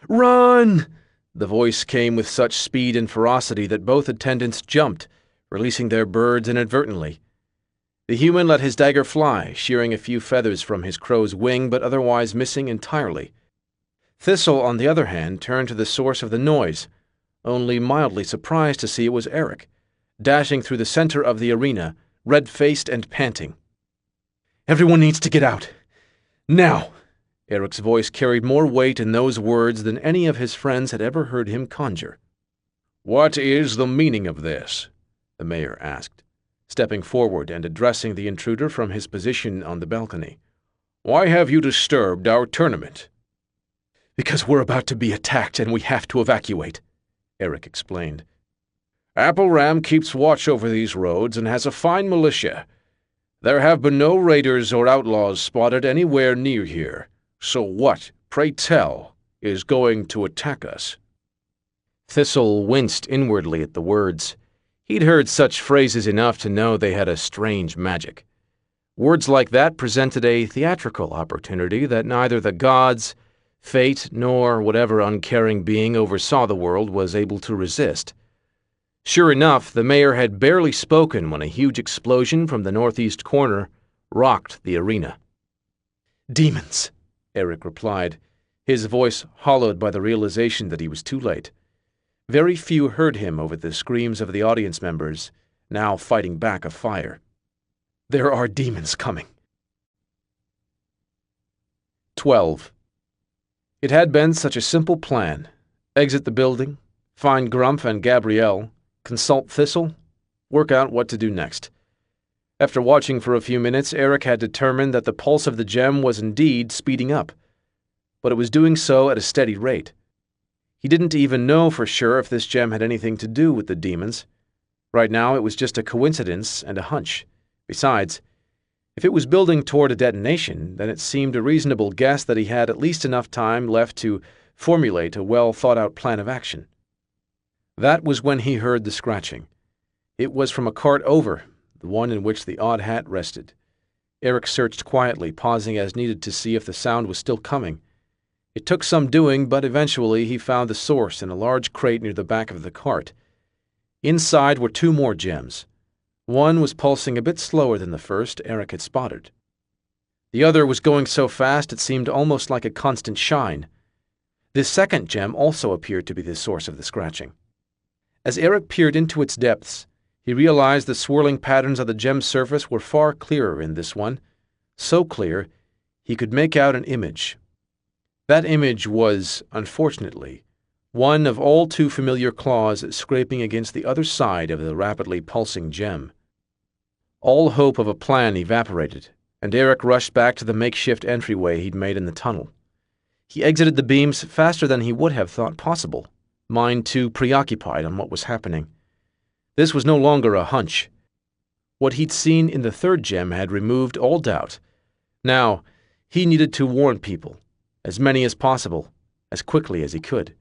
"Run!" The voice came with such speed and ferocity that both attendants jumped, releasing their birds inadvertently. The human let his dagger fly, shearing a few feathers from his crow's wing, but otherwise missing entirely. Thistle, on the other hand, turned to the source of the noise, only mildly surprised to see it was Eric, dashing through the center of the arena, red-faced and panting. "Everyone needs to get out. Now!" Eric's voice carried more weight in those words than any of his friends had ever heard him conjure. "What is the meaning of this?" the mayor asked, stepping forward and addressing the intruder from his position on the balcony. "Why have you disturbed our tournament?" "Because we're about to be attacked and we have to evacuate," Eric explained. "Appleram keeps watch over these roads and has a fine militia. There have been no raiders or outlaws spotted anywhere near here. So what, pray tell, is going to attack us?" Thistle winced inwardly at the words. He'd heard such phrases enough to know they had a strange magic. Words like that presented a theatrical opportunity that neither the gods, fate, nor whatever uncaring being oversaw the world was able to resist. Sure enough, the mayor had barely spoken when a huge explosion from the northeast corner rocked the arena. "Demons," Eric replied, his voice hollowed by the realization that he was too late. Very few heard him over the screams of the audience members, now fighting back a fire. There are demons coming. 12. It had been such a simple plan. Exit the building, find Grumpf and Gabrielle, consult Thistle, work out what to do next. After watching for a few minutes, Eric had determined that the pulse of the gem was indeed speeding up, but it was doing so at a steady rate. He didn't even know for sure if this gem had anything to do with the demons. Right now, it was just a coincidence and a hunch. Besides, if it was building toward a detonation, then it seemed a reasonable guess that he had at least enough time left to formulate a well-thought-out plan of action. That was when he heard the scratching. It was from a cart over, the one in which the odd hat rested. Eric searched quietly, pausing as needed to see if the sound was still coming. It took some doing, but eventually he found the source in a large crate near the back of the cart. Inside were 2 more gems. One was pulsing a bit slower than the first Eric had spotted. The other was going so fast it seemed almost like a constant shine. This second gem also appeared to be the source of the scratching. As Eric peered into its depths, he realized the swirling patterns of the gem's surface were far clearer in this one, so clear he could make out an image. That image was, unfortunately, one of all too familiar claws scraping against the other side of the rapidly pulsing gem. All hope of a plan evaporated, and Eric rushed back to the makeshift entryway he'd made in the tunnel. He exited the beams faster than he would have thought possible, mind too preoccupied on what was happening. This was no longer a hunch. What he'd seen in the third gem had removed all doubt. Now, he needed to warn people, as many as possible, as quickly as he could.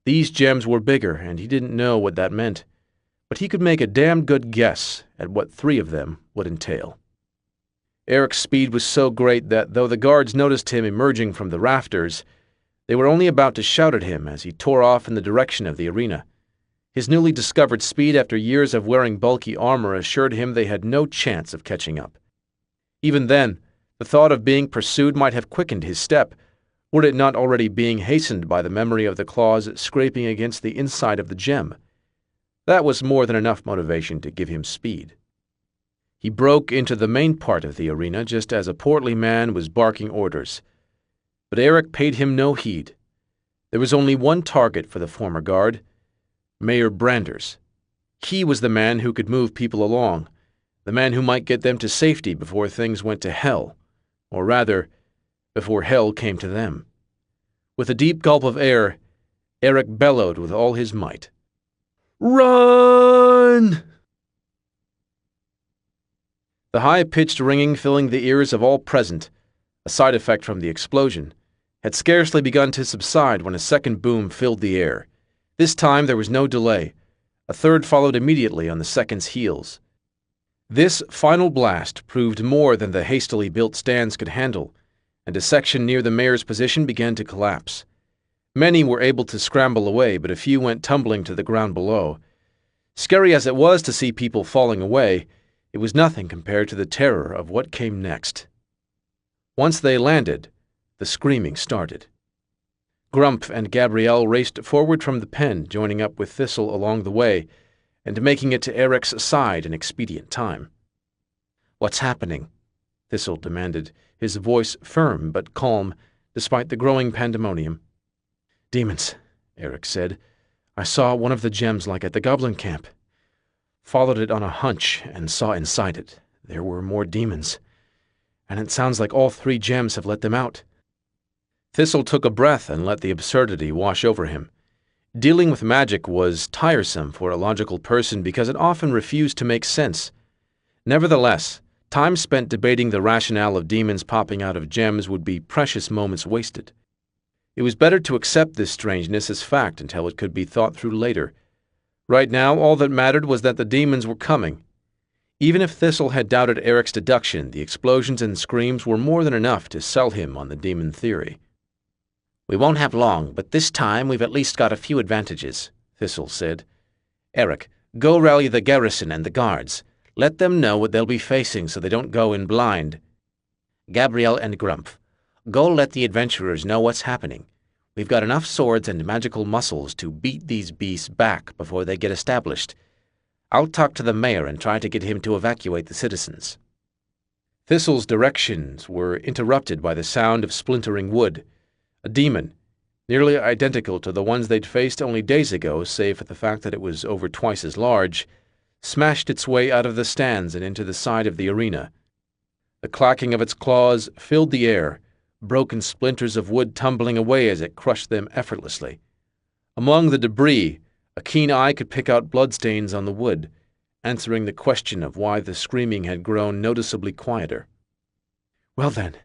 These gems were bigger, and he didn't know what that meant, but he could make a damn good guess at what 3 of them would entail. Eric's speed was so great that, though the guards noticed him emerging from the rafters, they were only about to shout at him as he tore off in the direction of the arena. His newly discovered speed after years of wearing bulky armor assured him they had no chance of catching up. Even then, the thought of being pursued might have quickened his step, were it not already being hastened by the memory of the claws scraping against the inside of the gem. That was more than enough motivation to give him speed. He broke into the main part of the arena just as a portly man was barking orders. But Eric paid him no heed. There was only one target for the former guard, Mayor Branders. He was the man who could move people along, the man who might get them to safety before things went to hell, or rather, before hell came to them. With a deep gulp of air, Eric bellowed with all his might. "Run!" The high-pitched ringing filling the ears of all present, a side effect from the explosion, had scarcely begun to subside when a second boom filled the air. This time there was no delay. A third followed immediately on the second's heels. This final blast proved more than the hastily built stands could handle, and a section near the mayor's position began to collapse. Many were able to scramble away, but a few went tumbling to the ground below. Scary as it was to see people falling away, it was nothing compared to the terror of what came next. Once they landed, the screaming started. Grumpf and Gabrielle raced forward from the pen, joining up with Thistle along the way, and making it to Eric's side in expedient time. "What's happening?" Thistle demanded, his voice firm but calm, despite the growing pandemonium. "Demons," Eric said. "I saw one of the gems like at the goblin camp. Followed it on a hunch and saw inside it. There were more demons. And it sounds like all 3 gems have let them out." Thistle took a breath and let the absurdity wash over him. Dealing with magic was tiresome for a logical person because it often refused to make sense. Nevertheless, time spent debating the rationale of demons popping out of gems would be precious moments wasted. It was better to accept this strangeness as fact until it could be thought through later. Right now, all that mattered was that the demons were coming. Even if Thistle had doubted Eric's deduction, the explosions and screams were more than enough to sell him on the demon theory. "We won't have long, but this time we've at least got a few advantages," Thistle said. "Eric, go rally the garrison and the guards. Let them know what they'll be facing so they don't go in blind. Gabrielle and Grumpf, go let the adventurers know what's happening. We've got enough swords and magical muscles to beat these beasts back before they get established. I'll talk to the mayor and try to get him to evacuate the citizens." Thistle's directions were interrupted by the sound of splintering wood. A demon, nearly identical to the ones they'd faced only days ago, save for the fact that it was over twice as large, smashed its way out of the stands and into the side of the arena. The clacking of its claws filled the air, broken splinters of wood tumbling away as it crushed them effortlessly. Among the debris, a keen eye could pick out bloodstains on the wood, answering the question of why the screaming had grown noticeably quieter. "Well then,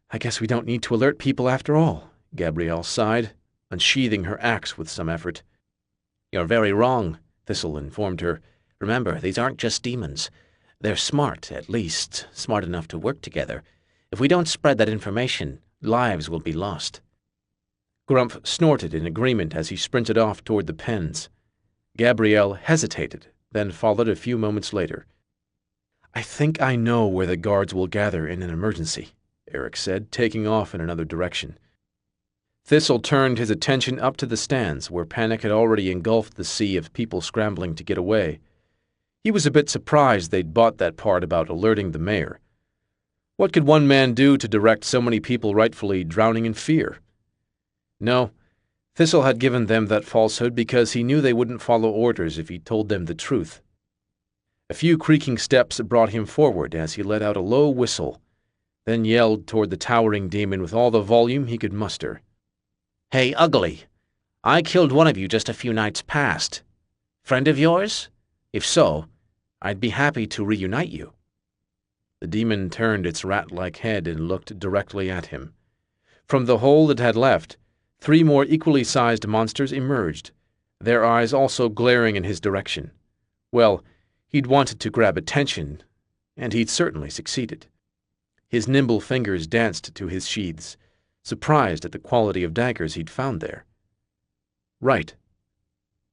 I guess we don't need to alert people after all," Gabrielle sighed, unsheathing her axe with some effort. "You're very wrong," Thistle informed her. "Remember, these aren't just demons. They're smart, at least, smart enough to work together. If we don't spread that information, lives will be lost." Grumph snorted in agreement as he sprinted off toward the pens. Gabrielle hesitated, then followed a few moments later. "I think I know where the guards will gather in an emergency," Eric said, taking off in another direction. Thistle turned his attention up to the stands, where panic had already engulfed the sea of people scrambling to get away. He was a bit surprised they'd bought that part about alerting the mayor. What could one man do to direct so many people rightfully drowning in fear? No, Thistle had given them that falsehood because he knew they wouldn't follow orders if he told them the truth. A few creaking steps brought him forward as he let out a low whistle, then yelled toward the towering demon with all the volume he could muster. "Hey, Ugly, I killed one of you just a few nights past. Friend of yours? If so, I'd be happy to reunite you." The demon turned its rat-like head and looked directly at him. From the hole it had left, 3 more equally sized monsters emerged, their eyes also glaring in his direction. Well, he'd wanted to grab attention, and he'd certainly succeeded. His nimble fingers danced to his sheaths, surprised at the quality of daggers he'd found there. Right.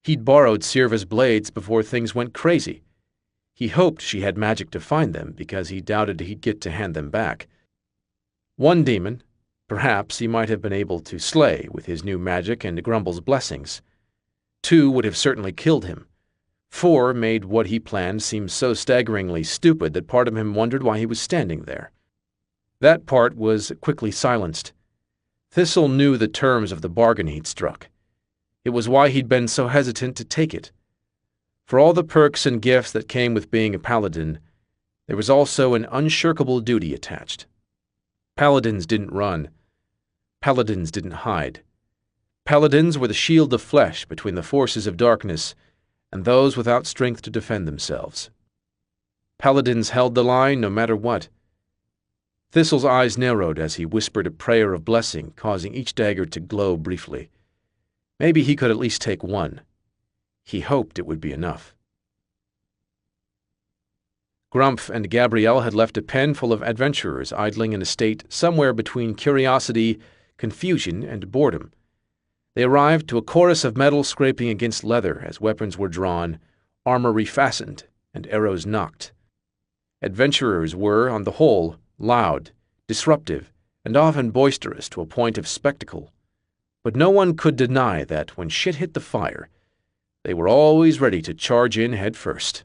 He'd borrowed Sirva's blades before things went crazy. He hoped she had magic to find them, because he doubted he'd get to hand them back. One demon, perhaps, he might have been able to slay with his new magic and Grumble's blessings. 2 would have certainly killed him. 4 made what he planned seem so staggeringly stupid that part of him wondered why he was standing there. That part was quickly silenced. Thistle knew the terms of the bargain he'd struck. It was why he'd been so hesitant to take it. For all the perks and gifts that came with being a paladin, there was also an unshirkable duty attached. Paladins didn't run. Paladins didn't hide. Paladins were the shield of flesh between the forces of darkness and those without strength to defend themselves. Paladins held the line no matter what. Thistle's eyes narrowed as he whispered a prayer of blessing, causing each dagger to glow briefly. Maybe he could at least take one. He hoped it would be enough. Grumph and Gabrielle had left a pen full of adventurers idling in a state somewhere between curiosity, confusion, and boredom. They arrived to a chorus of metal scraping against leather as weapons were drawn, armor refastened, and arrows nocked. Adventurers were, on the whole, loud, disruptive, and often boisterous to a point of spectacle. But no one could deny that when shit hit the fire, they were always ready to charge in head first.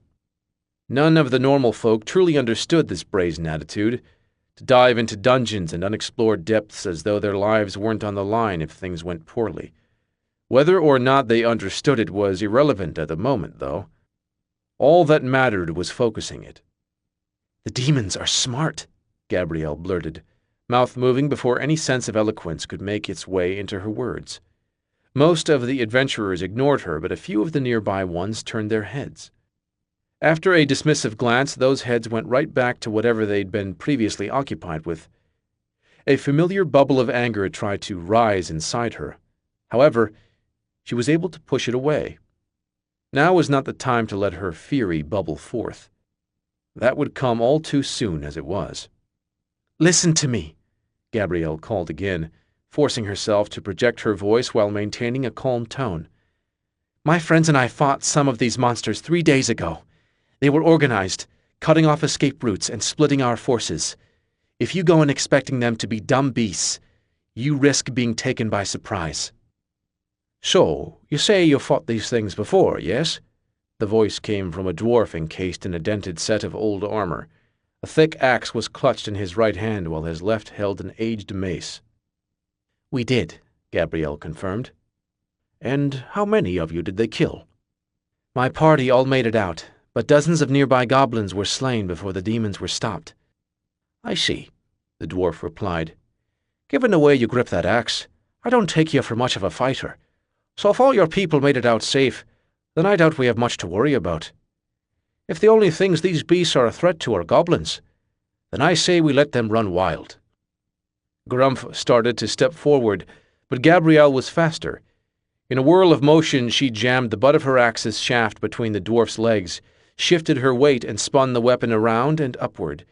None of the normal folk truly understood this brazen attitude, to dive into dungeons and unexplored depths as though their lives weren't on the line if things went poorly. Whether or not they understood it was irrelevant at the moment, though. All that mattered was focusing it. "The demons are smart," Gabrielle blurted, mouth moving before any sense of eloquence could make its way into her words. Most of the adventurers ignored her, but a few of the nearby ones turned their heads. After a dismissive glance, those heads went right back to whatever they'd been previously occupied with. A familiar bubble of anger tried to rise inside her. However, she was able to push it away. Now was not the time to let her fury bubble forth. That would come all too soon as it was. "Listen to me," Gabrielle called again, forcing herself to project her voice while maintaining a calm tone. "My friends and I fought some of these monsters 3 days ago. They were organized, cutting off escape routes and splitting our forces. If you go in expecting them to be dumb beasts, You risk being taken by surprise." "So, you say you fought these things before, yes?" The voice came from a dwarf encased in a dented set of old armor. A thick axe was clutched in his right hand while his left held an aged mace. "We did," Gabrielle confirmed. "And how many of you did they kill?" "My party all made it out, but dozens of nearby goblins were slain before the demons were stopped." "I see," the dwarf replied. "Given the way you grip that axe, I don't take you for much of a fighter. So if all your people made it out safe, then I doubt we have much to worry about. If the only things these beasts are a threat to are goblins, then I say we let them run wild." Grumph started to step forward, but Gabrielle was faster. In a whirl of motion, she jammed the butt of her axe's shaft between the dwarf's legs, shifted her weight, and spun the weapon around and upward.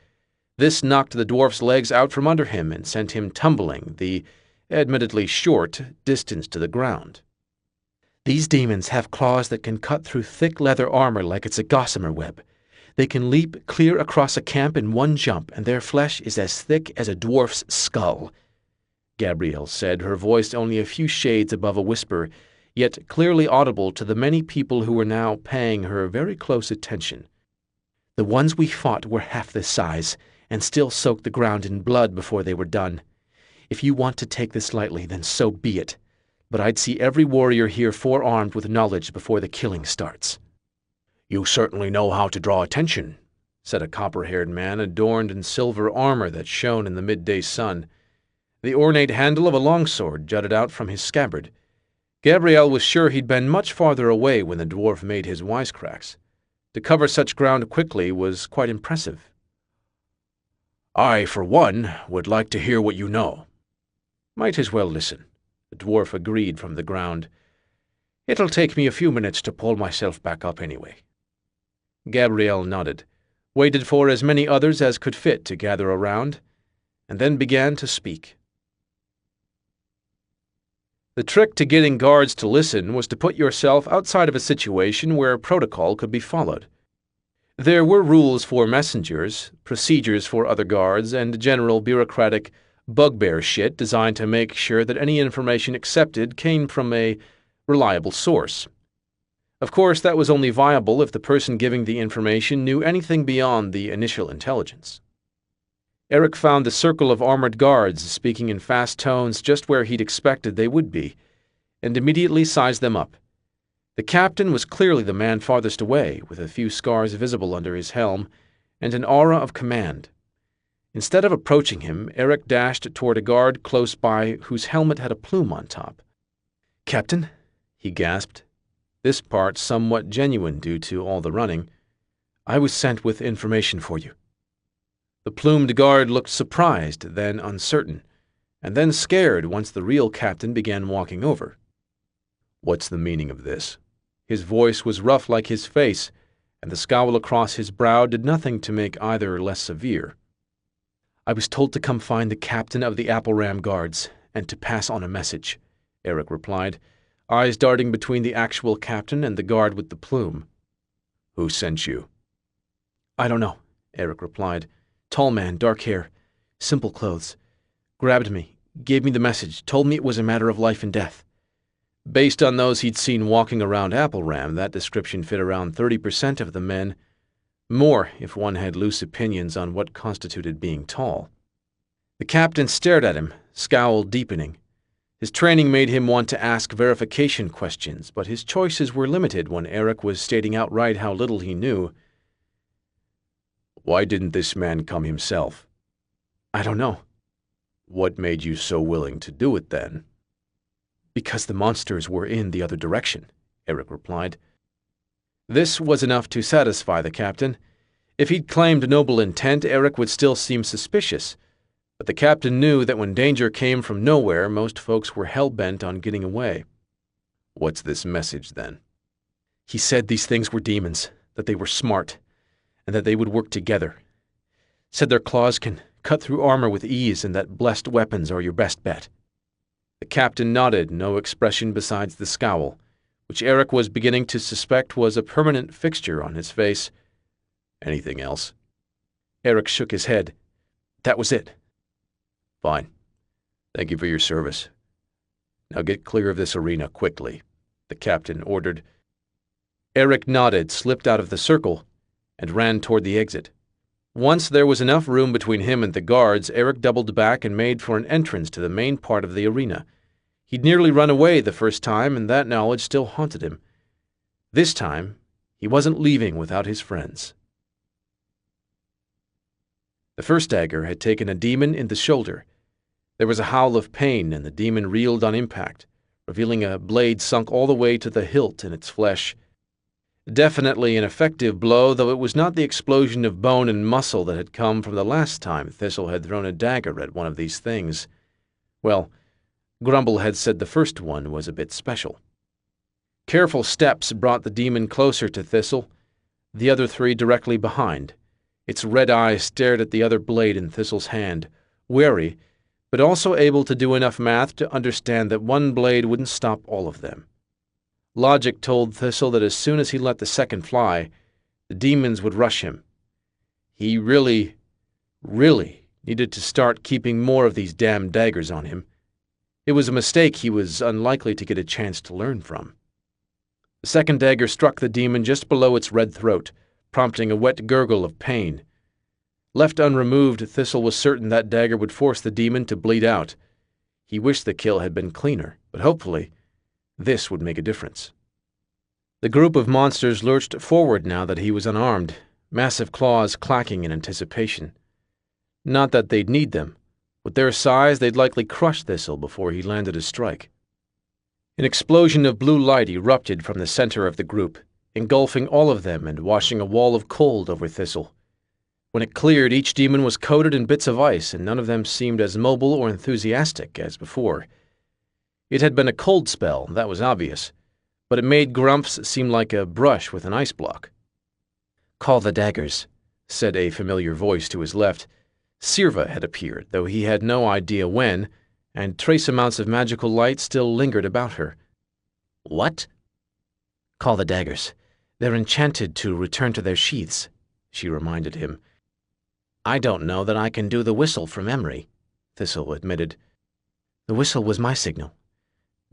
This knocked the dwarf's legs out from under him and sent him tumbling the, admittedly short, distance to the ground. "These demons have claws that can cut through thick leather armor like it's a gossamer web. They can leap clear across a camp in one jump, and their flesh is as thick as a dwarf's skull," Gabrielle said, her voice only a few shades above a whisper, yet clearly audible to the many people who were now paying her very close attention. "The ones we fought were half this size, and still soaked the ground in blood before they were done. If you want to take this lightly, then so be it. But I'd see every warrior here forearmed with knowledge before the killing starts." "You certainly know how to draw attention," said a copper-haired man adorned in silver armor that shone in the midday sun. The ornate handle of a longsword jutted out from his scabbard. Gabrielle was sure he'd been much farther away when the dwarf made his wisecracks. To cover such ground quickly was quite impressive. "I, for one, would like to hear what you know." "Might as well listen," the dwarf agreed from the ground. "It'll take me a few minutes to pull myself back up anyway." Gabrielle nodded, waited for as many others as could fit to gather around, and then began to speak. The trick to getting guards to listen was to put yourself outside of a situation where protocol could be followed. There were rules for messengers, procedures for other guards, and general bureaucratic bugbear shit designed to make sure that any information accepted came from a reliable source. Of course, that was only viable if the person giving the information knew anything beyond the initial intelligence. Eric found the circle of armored guards speaking in fast tones just where he'd expected they would be, and immediately sized them up. The captain was clearly the man farthest away, with a few scars visible under his helm, and an aura of command. Instead of approaching him, Eric dashed toward a guard close by whose helmet had a plume on top. "Captain," he gasped, this part somewhat genuine due to all the running, "I was sent with information for you." The plumed guard looked surprised, then uncertain, and then scared once the real captain began walking over. "What's the meaning of this?" His voice was rough like his face, and the scowl across his brow did nothing to make either less severe. "I was told to come find the captain of the Apple Ram Guards, and to pass on a message," Eric replied, eyes darting between the actual captain and the guard with the plume. "Who sent you?" "I don't know," Eric replied. "Tall man, dark hair, simple clothes. Grabbed me, gave me the message, told me it was a matter of life and death." Based on those he'd seen walking around Apple Ram, that description fit around 30% of the men. More if one had loose opinions on what constituted being tall. The captain stared at him, scowl deepening. His training made him want to ask verification questions, but his choices were limited when Eric was stating outright how little he knew. "Why didn't this man come himself?" "I don't know." "What made you so willing to do it, then?" "Because the monsters were in the other direction," Eric replied. This was enough to satisfy the captain. If he'd claimed noble intent, Eric would still seem suspicious. But the captain knew that when danger came from nowhere, most folks were hell-bent on getting away. "What's this message, then?" "He said these things were demons, that they were smart, and that they would work together. Said their claws can cut through armor with ease, and that blessed weapons are your best bet." The captain nodded, no expression besides the scowl, which Eric was beginning to suspect was a permanent fixture on his face. "Anything else?" Eric shook his head. "That was it." "Fine. Thank you for your service. Now get clear of this arena quickly, the captain ordered. Eric nodded, slipped out of the circle, and ran toward the exit. Once there was enough room between him and the guards, Eric doubled back and made for an entrance to the main part of the arena. He'd nearly run away the first time, and that knowledge still haunted him. This time, he wasn't leaving without his friends. The first dagger had taken a demon in the shoulder. There was a howl of pain, and the demon reeled on impact, revealing a blade sunk all the way to the hilt in its flesh. Definitely an effective blow, though it was not the explosion of bone and muscle that had come from the last time Thistle had thrown a dagger at one of these things. Well, Grumble had said the first one was a bit special. Careful steps brought the demon closer to Thistle, the other three directly behind. Its red eyes stared at the other blade in Thistle's hand, wary, but also able to do enough math to understand that one blade wouldn't stop all of them. Logic told Thistle that as soon as he let the second fly, the demons would rush him. He really needed to start keeping more of these damn daggers on him. It was a mistake he was unlikely to get a chance to learn from. The second dagger struck the demon just below its red throat, prompting a wet gurgle of pain. Left unremoved, Thistle was certain that dagger would force the demon to bleed out. He wished the kill had been cleaner, but hopefully this would make a difference. The group of monsters lurched forward now that he was unarmed, massive claws clacking in anticipation. Not that they'd need them. With their size, they'd likely crush Thistle before he landed a strike. An explosion of blue light erupted from the center of the group, engulfing all of them and washing a wall of cold over Thistle. When it cleared, each demon was coated in bits of ice, and none of them seemed as mobile or enthusiastic as before. It had been a cold spell, that was obvious, but it made Grumps seem like a brush with an ice block. "Call the daggers," said a familiar voice to his left. Sirva had appeared, though he had no idea when, and trace amounts of magical light still lingered about her. "What?" "Call the daggers. They're enchanted to return to their sheaths," she reminded him. "I don't know that I can do the whistle from memory," Thistle admitted. "The whistle was my signal.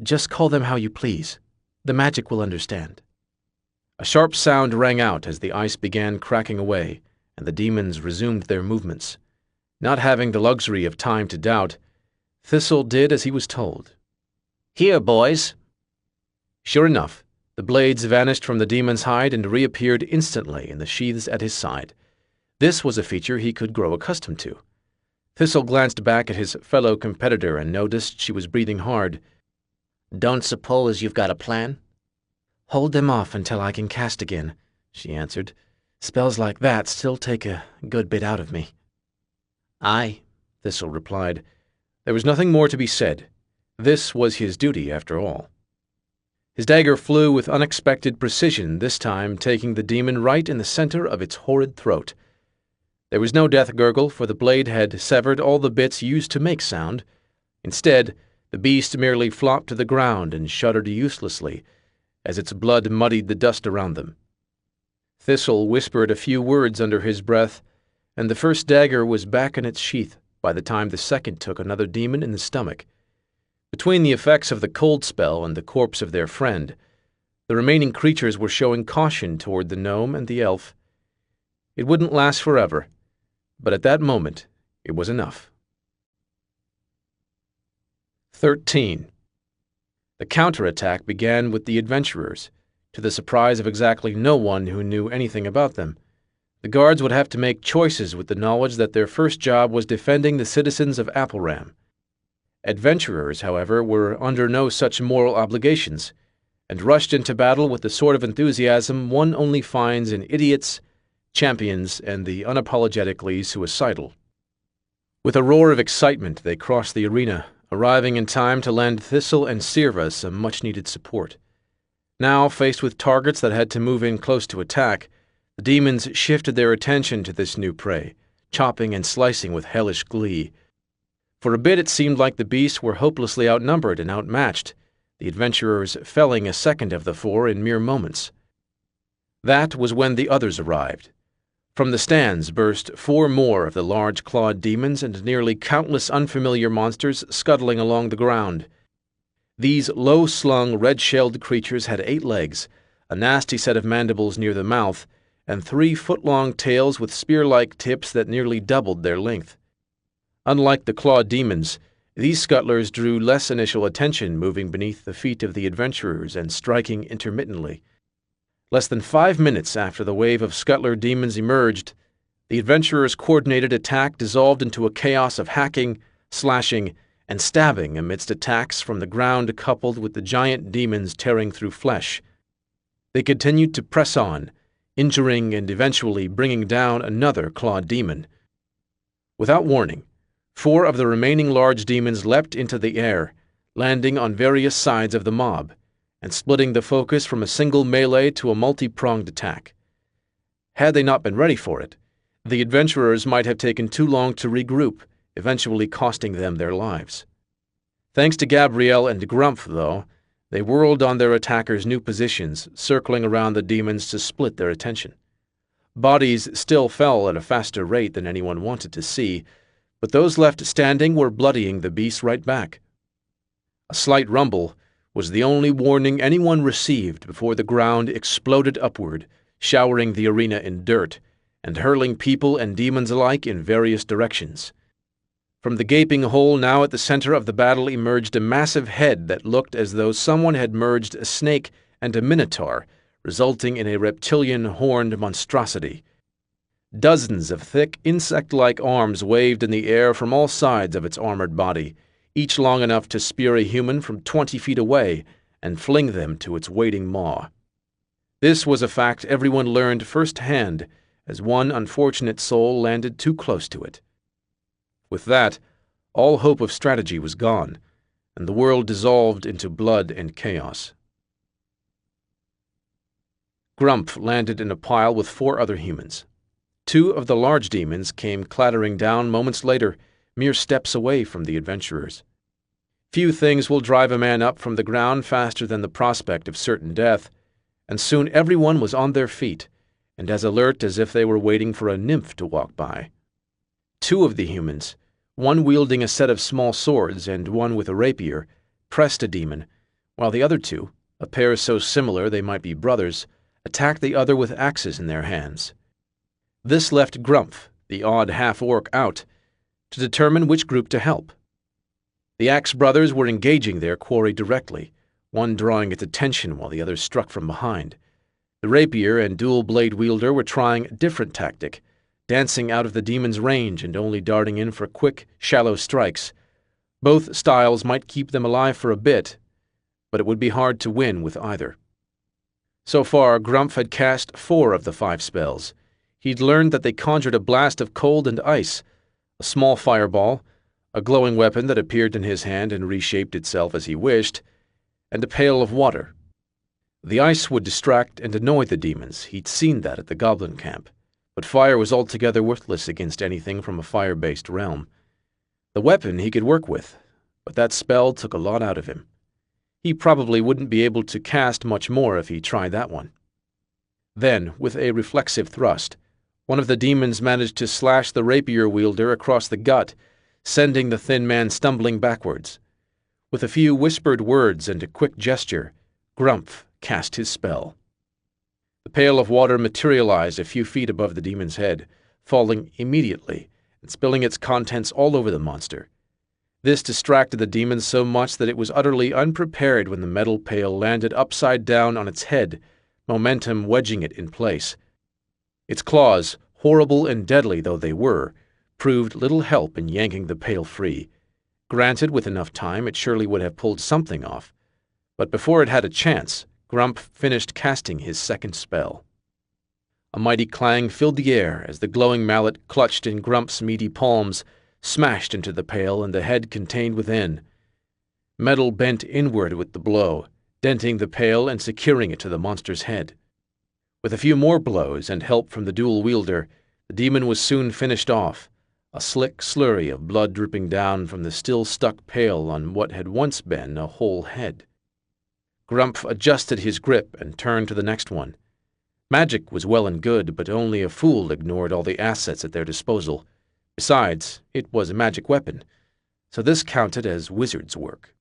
Just call them how you please. The magic will understand." A sharp sound rang out as the ice began cracking away, and the demons resumed their movements. Not having the luxury of time to doubt, Thistle did as he was told. "Here, boys." Sure enough, the blades vanished from the demon's hide and reappeared instantly in the sheaths at his side. This was a feature he could grow accustomed to. Thistle glanced back at his fellow competitor and noticed she was breathing hard. "Don't suppose you've got a plan?" "Hold them off until I can cast again," she answered. "Spells like that still take a good bit out of me." "Aye," Thistle replied. There was nothing more to be said. This was his duty, after all. His dagger flew with unexpected precision, this time taking the demon right in the center of its horrid throat. There was no death gurgle, for the blade had severed all the bits used to make sound. Instead, the beast merely flopped to the ground and shuddered uselessly as its blood muddied the dust around them. Thistle whispered a few words under his breath, and the first dagger was back in its sheath by the time the second took another demon in the stomach. Between the effects of the cold spell and the corpse of their friend, the remaining creatures were showing caution toward the gnome and the elf. It wouldn't last forever, but at that moment it was enough. 13. The counterattack began with the adventurers, to the surprise of exactly no one who knew anything about them. The guards would have to make choices with the knowledge that their first job was defending the citizens of Appleram. Adventurers, however, were under no such moral obligations, and rushed into battle with the sort of enthusiasm one only finds in idiots, champions, and the unapologetically suicidal. With a roar of excitement, they crossed the arena, arriving in time to lend Thistle and Sirva some much-needed support. Now, faced with targets that had to move in close to attack, the demons shifted their attention to this new prey, chopping and slicing with hellish glee. For a bit it seemed like the beasts were hopelessly outnumbered and outmatched, the adventurers felling a second of the four in mere moments. That was when the others arrived. From the stands burst 4 more of the large clawed demons and nearly countless unfamiliar monsters scuttling along the ground. These low-slung, red-shelled creatures had 8 legs, a nasty set of mandibles near the mouth, and 3 foot-long tails with spear-like tips that nearly doubled their length. Unlike the clawed demons, these scuttlers drew less initial attention, moving beneath the feet of the adventurers and striking intermittently. Less than 5 minutes after the wave of scuttler demons emerged, the adventurers' coordinated attack dissolved into a chaos of hacking, slashing, and stabbing amidst attacks from the ground coupled with the giant demons tearing through flesh. They continued to press on, injuring and eventually bringing down another clawed demon. Without warning, 4 of the remaining large demons leapt into the air, landing on various sides of the mob, and splitting the focus from a single melee to a multi-pronged attack. Had they not been ready for it, the adventurers might have taken too long to regroup, eventually costing them their lives. Thanks to Gabrielle and Grumpf, though, they whirled on their attackers' new positions, circling around the demons to split their attention. Bodies still fell at a faster rate than anyone wanted to see, but those left standing were bloodying the beasts right back. A slight rumble was the only warning anyone received before the ground exploded upward, showering the arena in dirt, and hurling people and demons alike in various directions. From the gaping hole now at the center of the battle emerged a massive head that looked as though someone had merged a snake and a minotaur, resulting in a reptilian horned monstrosity. Dozens of thick, insect-like arms waved in the air from all sides of its armored body, each long enough to spear a human from 20 feet away and fling them to its waiting maw. This was a fact everyone learned firsthand, as one unfortunate soul landed too close to it. With that, all hope of strategy was gone, and the world dissolved into blood and chaos. Grumpf landed in a pile with 4 other humans. 2 of the large demons came clattering down moments later, mere steps away from the adventurers. Few things will drive a man up from the ground faster than the prospect of certain death, and soon everyone was on their feet, and as alert as if they were waiting for a nymph to walk by. 2 of the humans, one wielding a set of small swords and one with a rapier, pressed a demon, while the other 2, a pair so similar they might be brothers, attacked the other with axes in their hands. This left Grumpf, the odd half-orc, out, to determine which group to help. The Axe brothers were engaging their quarry directly, one drawing its attention while the other struck from behind. The rapier and dual-blade wielder were trying a different tactic, dancing out of the demon's range and only darting in for quick, shallow strikes. Both styles might keep them alive for a bit, but it would be hard to win with either. So far, Grumpf had cast 4 of the 5 spells. He'd learned that they conjured a blast of cold and ice, a small fireball, a glowing weapon that appeared in his hand and reshaped itself as he wished, and a pail of water. The ice would distract and annoy the demons. He'd seen that at the goblin camp. But fire was altogether worthless against anything from a fire-based realm. The weapon he could work with, but that spell took a lot out of him. He probably wouldn't be able to cast much more if he tried that one. Then, with a reflexive thrust, one of the demons managed to slash the rapier wielder across the gut, sending the thin man stumbling backwards. With a few whispered words and a quick gesture, Grumpf cast his spell. The pail of water materialized a few feet above the demon's head, falling immediately and spilling its contents all over the monster. This distracted the demon so much that it was utterly unprepared when the metal pail landed upside down on its head, momentum wedging it in place. Its claws, horrible and deadly though they were, proved little help in yanking the pail free. Granted, with enough time, it surely would have pulled something off. But before it had a chance, Grumpf finished casting his second spell. A mighty clang filled the air as the glowing mallet clutched in Grumpf's meaty palms, smashed into the pail and the head contained within. Metal bent inward with the blow, denting the pail and securing it to the monster's head. With a few more blows and help from the dual wielder, the demon was soon finished off, a slick slurry of blood dripping down from the still-stuck pail on what had once been a whole head. Grumpf adjusted his grip and turned to the next one. Magic was well and good, but only a fool ignored all the assets at their disposal. Besides, it was a magic weapon, so this counted as wizard's work.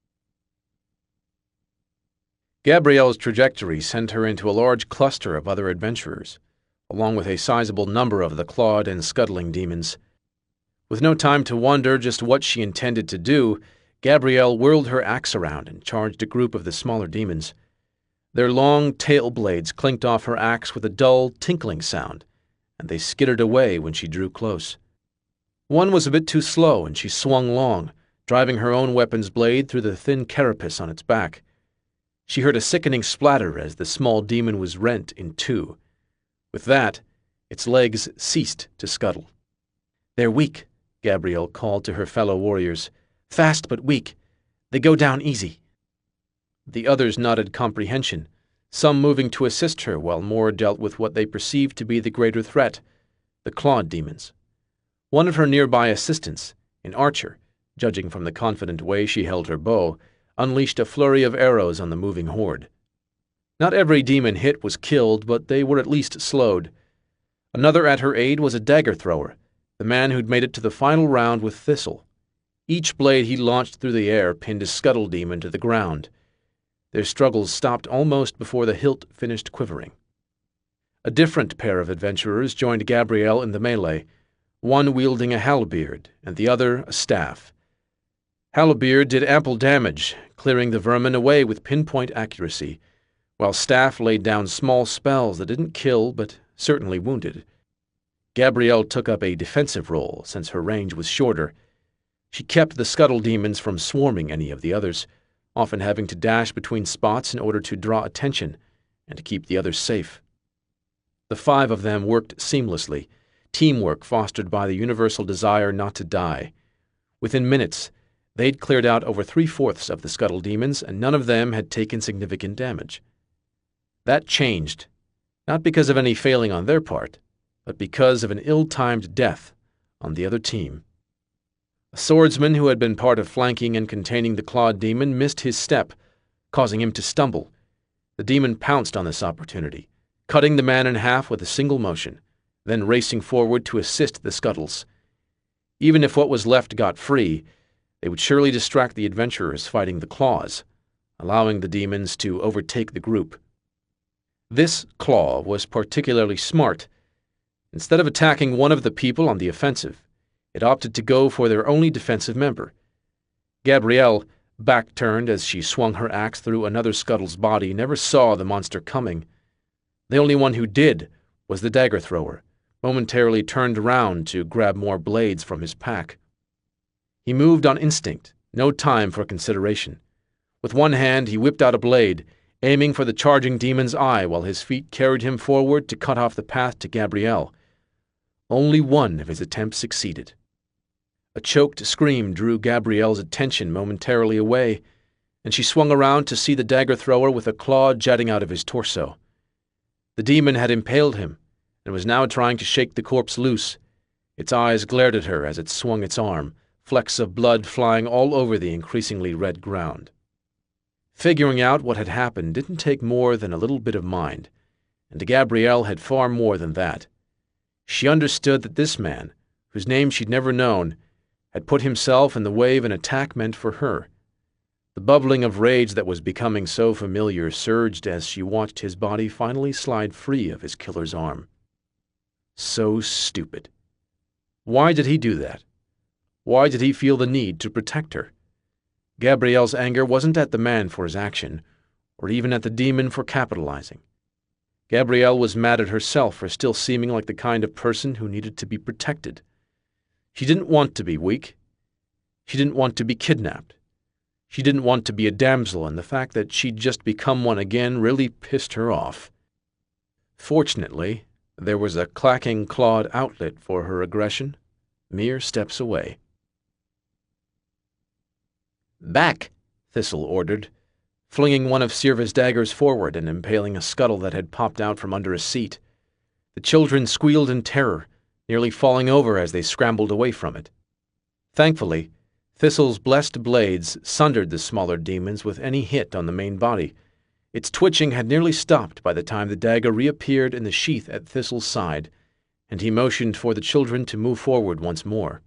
Gabrielle's trajectory sent her into a large cluster of other adventurers, along with a sizable number of the clawed and scuttling demons. With no time to wonder just what she intended to do, Gabrielle whirled her axe around and charged a group of the smaller demons. Their long tail blades clinked off her axe with a dull, tinkling sound, and they skittered away when she drew close. One was a bit too slow, and she swung long, driving her own weapon's blade through the thin carapace on its back. She heard a sickening splatter as the small demon was rent in two. With that, its legs ceased to scuttle. "They're weak," Gabrielle called to her fellow warriors. "Fast but weak. They go down easy." The others nodded comprehension, some moving to assist her while more dealt with what they perceived to be the greater threat, the clawed demons. One of her nearby assistants, an archer, judging from the confident way she held her bow, unleashed a flurry of arrows on the moving horde. Not every demon hit was killed, but they were at least slowed. Another at her aid was a dagger thrower, the man who'd made it to the final round with Thistle. Each blade he launched through the air pinned a scuttle demon to the ground. Their struggles stopped almost before the hilt finished quivering. A different pair of adventurers joined Gabrielle in the melee, one wielding a halberd and the other a staff. Halberd did ample damage, clearing the vermin away with pinpoint accuracy, while staff laid down small spells that didn't kill but certainly wounded. Gabrielle took up a defensive role since her range was shorter. She kept the scuttle demons from swarming any of the others, often having to dash between spots in order to draw attention and to keep the others safe. The five of them worked seamlessly, teamwork fostered by the universal desire not to die. Within minutes, they'd cleared out over 3/4 of the scuttle demons, and none of them had taken significant damage. That changed, not because of any failing on their part, but because of an ill-timed death on the other team. A swordsman who had been part of flanking and containing the clawed demon missed his step, causing him to stumble. The demon pounced on this opportunity, cutting the man in half with a single motion, then racing forward to assist the scuttles. Even if what was left got free, they would surely distract the adventurers fighting the claws, allowing the demons to overtake the group. This claw was particularly smart. Instead of attacking one of the people on the offensive, it opted to go for their only defensive member. Gabrielle, back-turned as she swung her axe through another scuttle's body, never saw the monster coming. The only one who did was the dagger thrower, momentarily turned around to grab more blades from his pack. He moved on instinct, no time for consideration. With one hand, he whipped out a blade, aiming for the charging demon's eye while his feet carried him forward to cut off the path to Gabrielle. Only one of his attempts succeeded. A choked scream drew Gabrielle's attention momentarily away, and she swung around to see the dagger thrower with a claw jutting out of his torso. The demon had impaled him, and was now trying to shake the corpse loose. Its eyes glared at her as it swung its arm, flecks of blood flying all over the increasingly red ground. Figuring out what had happened didn't take more than a little bit of mind, and Gabrielle had far more than that. She understood that this man, whose name she'd never known, had put himself in the way of an attack meant for her. The bubbling of rage that was becoming so familiar surged as she watched his body finally slide free of his killer's arm. So stupid. Why did he do that? Why did he feel the need to protect her? Gabrielle's anger wasn't at the man for his action, or even at the demon for capitalizing. Gabrielle was mad at herself for still seeming like the kind of person who needed to be protected. She didn't want to be weak. She didn't want to be kidnapped. She didn't want to be a damsel, and the fact that she'd just become one again really pissed her off. Fortunately, there was a clacking clawed outlet for her aggression, mere steps away. "Back," Thistle ordered, flinging one of Sirva's daggers forward and impaling a scuttle that had popped out from under a seat. The children squealed in terror, nearly falling over as they scrambled away from it. Thankfully, Thistle's blessed blades sundered the smaller demons with any hit on the main body, Its twitching had nearly stopped by the time the dagger reappeared in the sheath at Thistle's side, and he motioned for the children to move forward once more.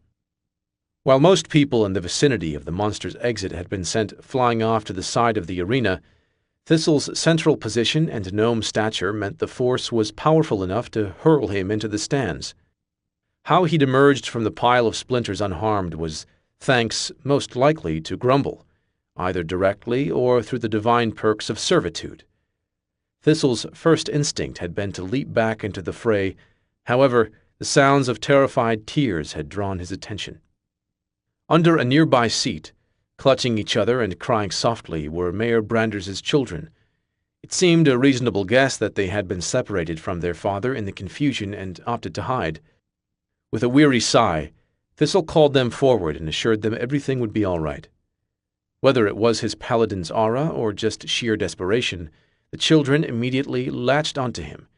While most people in the vicinity of the monster's exit had been sent flying off to the side of the arena, Thistle's central position and gnome stature meant the force was powerful enough to hurl him into the stands. How he'd emerged from the pile of splinters unharmed was thanks, most likely, to Grumble, either directly or through the divine perks of servitude. Thistle's first instinct had been to leap back into the fray. However, the sounds of terrified tears had drawn his attention. Under a nearby seat, clutching each other and crying softly, were Mayor Branders's children. It seemed a reasonable guess that they had been separated from their father in the confusion and opted to hide. With a weary sigh, Thistle called them forward and assured them everything would be all right. Whether it was his paladin's aura or just sheer desperation, the children immediately latched onto him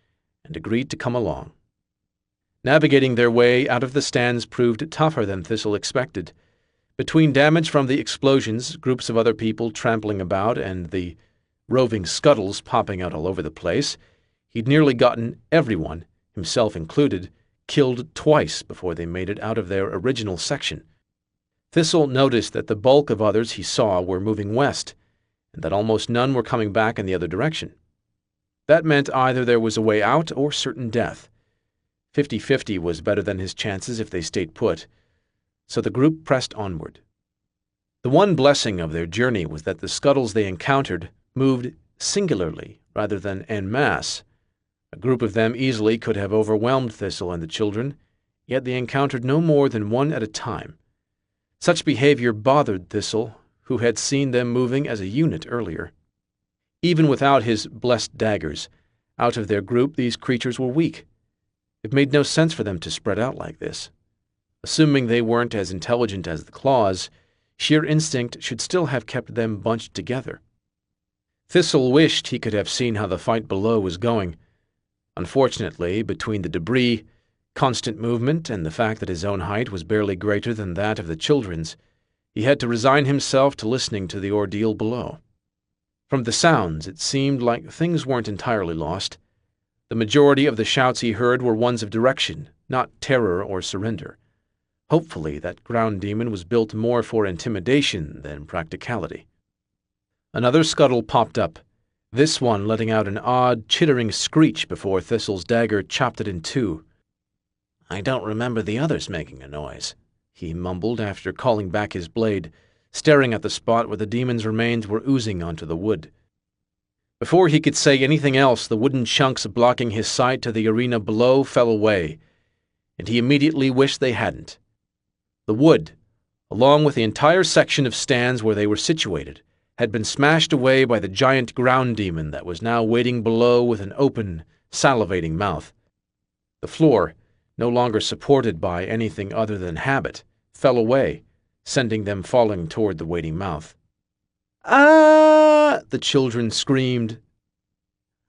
and agreed to come along. Navigating their way out of the stands proved tougher than Thistle expected. Between damage from the explosions, groups of other people trampling about, and the roving scuttles popping out all over the place, he'd nearly gotten everyone, himself included, killed twice before they made it out of their original section. Thistle noticed that the bulk of others he saw were moving west, and that almost none were coming back in the other direction. That meant either there was a way out or certain death. 50-50 was better than his chances if they stayed put, so the group pressed onward. The one blessing of their journey was that the scuttles they encountered moved singularly rather than en masse. A group of them easily could have overwhelmed Thistle and the children, yet they encountered no more than one at a time. Such behavior bothered Thistle, who had seen them moving as a unit earlier. Even without his blessed daggers, out of their group these creatures were weak. It made no sense for them to spread out like this. Assuming they weren't as intelligent as the claws, sheer instinct should still have kept them bunched together. Thistle wished he could have seen how the fight below was going. Unfortunately, between the debris, constant movement, and the fact that his own height was barely greater than that of the children's, he had to resign himself to listening to the ordeal below. From the sounds, it seemed like things weren't entirely lost. The majority of the shouts he heard were ones of direction, not terror or surrender. Hopefully, that ground demon was built more for intimidation than practicality. Another scuttle popped up, this one letting out an odd, chittering screech before Thistle's dagger chopped it in two. "I don't remember the others making a noise," he mumbled after calling back his blade, staring at the spot where the demon's remains were oozing onto the wood. Before he could say anything else, the wooden chunks blocking his sight to the arena below fell away, and he immediately wished they hadn't. The wood, along with the entire section of stands where they were situated, had been smashed away by the giant ground demon that was now waiting below with an open, salivating mouth. The floor, no longer supported by anything other than habit, fell away, sending them falling toward the waiting mouth. "Ah!" the children screamed.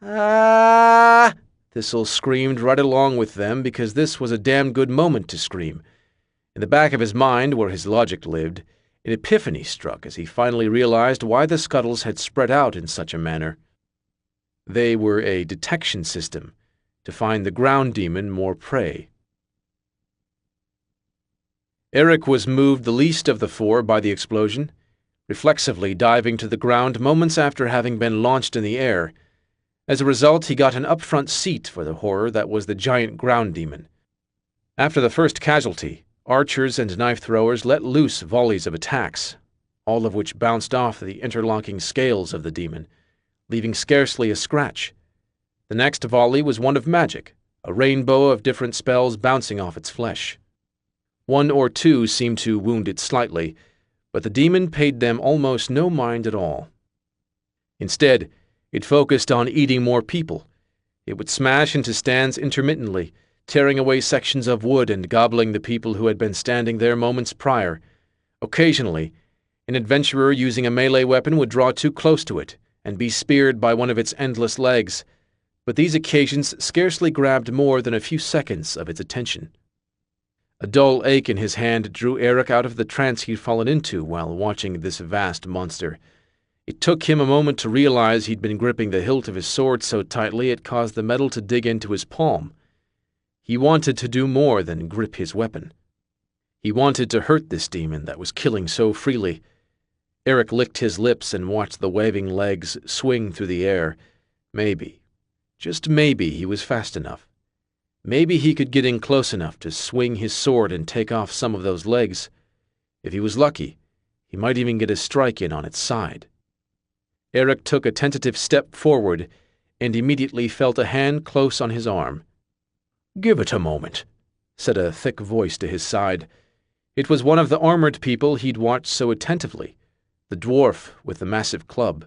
"Ah!" Thistle screamed right along with them because this was a damn good moment to scream. In the back of his mind, where his logic lived, an epiphany struck as he finally realized why the scuttles had spread out in such a manner. They were a detection system to find the ground demon more prey. Eric was moved the least of the four by the explosion, reflexively diving to the ground moments after having been launched in the air. As a result, he got an up-front seat for the horror that was the giant ground demon. After the first casualty, archers and knife-throwers let loose volleys of attacks, all of which bounced off the interlocking scales of the demon, leaving scarcely a scratch. The next volley was one of magic, a rainbow of different spells bouncing off its flesh. One or two seemed to wound it slightly, but the demon paid them almost no mind at all. Instead, it focused on eating more people. It would smash into stands intermittently, tearing away sections of wood and gobbling the people who had been standing there moments prior. Occasionally, an adventurer using a melee weapon would draw too close to it and be speared by one of its endless legs, but these occasions scarcely grabbed more than a few seconds of its attention. A dull ache in his hand drew Eric out of the trance he'd fallen into while watching this vast monster. It took him a moment to realize he'd been gripping the hilt of his sword so tightly it caused the metal to dig into his palm. He wanted to do more than grip his weapon. He wanted to hurt this demon that was killing so freely. Eric licked his lips and watched the waving legs swing through the air. Maybe, just maybe, he was fast enough. Maybe he could get in close enough to swing his sword and take off some of those legs. If he was lucky, he might even get a strike in on its side. Eric took a tentative step forward and immediately felt a hand close on his arm. "Give it a moment," said a thick voice to his side. It was one of the armored people he'd watched so attentively, the dwarf with the massive club.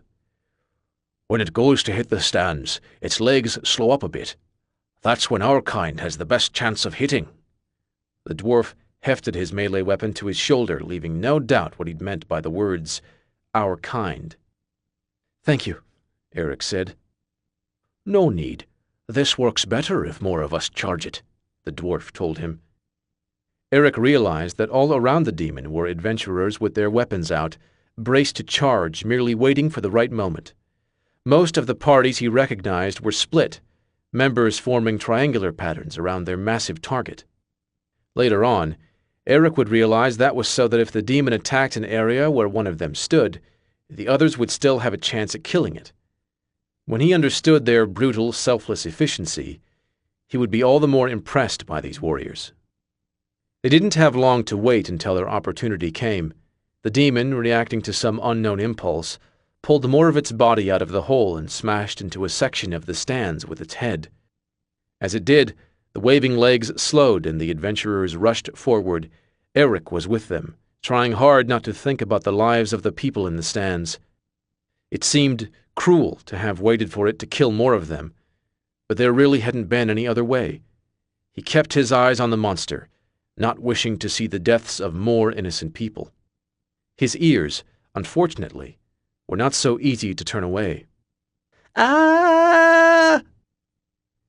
"When it goes to hit the stands, its legs slow up a bit. That's when our kind has the best chance of hitting." The dwarf hefted his melee weapon to his shoulder, leaving no doubt what he'd meant by the words, "our kind." "Thank you," Eric said. "No need. This works better if more of us charge it," the dwarf told him. Eric realized that all around the demon were adventurers with their weapons out, braced to charge, merely waiting for the right moment. Most of the parties he recognized were split, members forming triangular patterns around their massive target. Later on, Eric would realize that was so that if the demon attacked an area where one of them stood, the others would still have a chance at killing it. When he understood their brutal, selfless efficiency, he would be all the more impressed by these warriors. They didn't have long to wait until their opportunity came. The demon, reacting to some unknown impulse, pulled more of its body out of the hole and smashed into a section of the stands with its head. As it did, the waving legs slowed and the adventurers rushed forward. Eric was with them, trying hard not to think about the lives of the people in the stands. It seemed cruel to have waited for it to kill more of them, but there really hadn't been any other way. He kept his eyes on the monster, not wishing to see the deaths of more innocent people. His ears, unfortunately, were not so easy to turn away. "Ah!"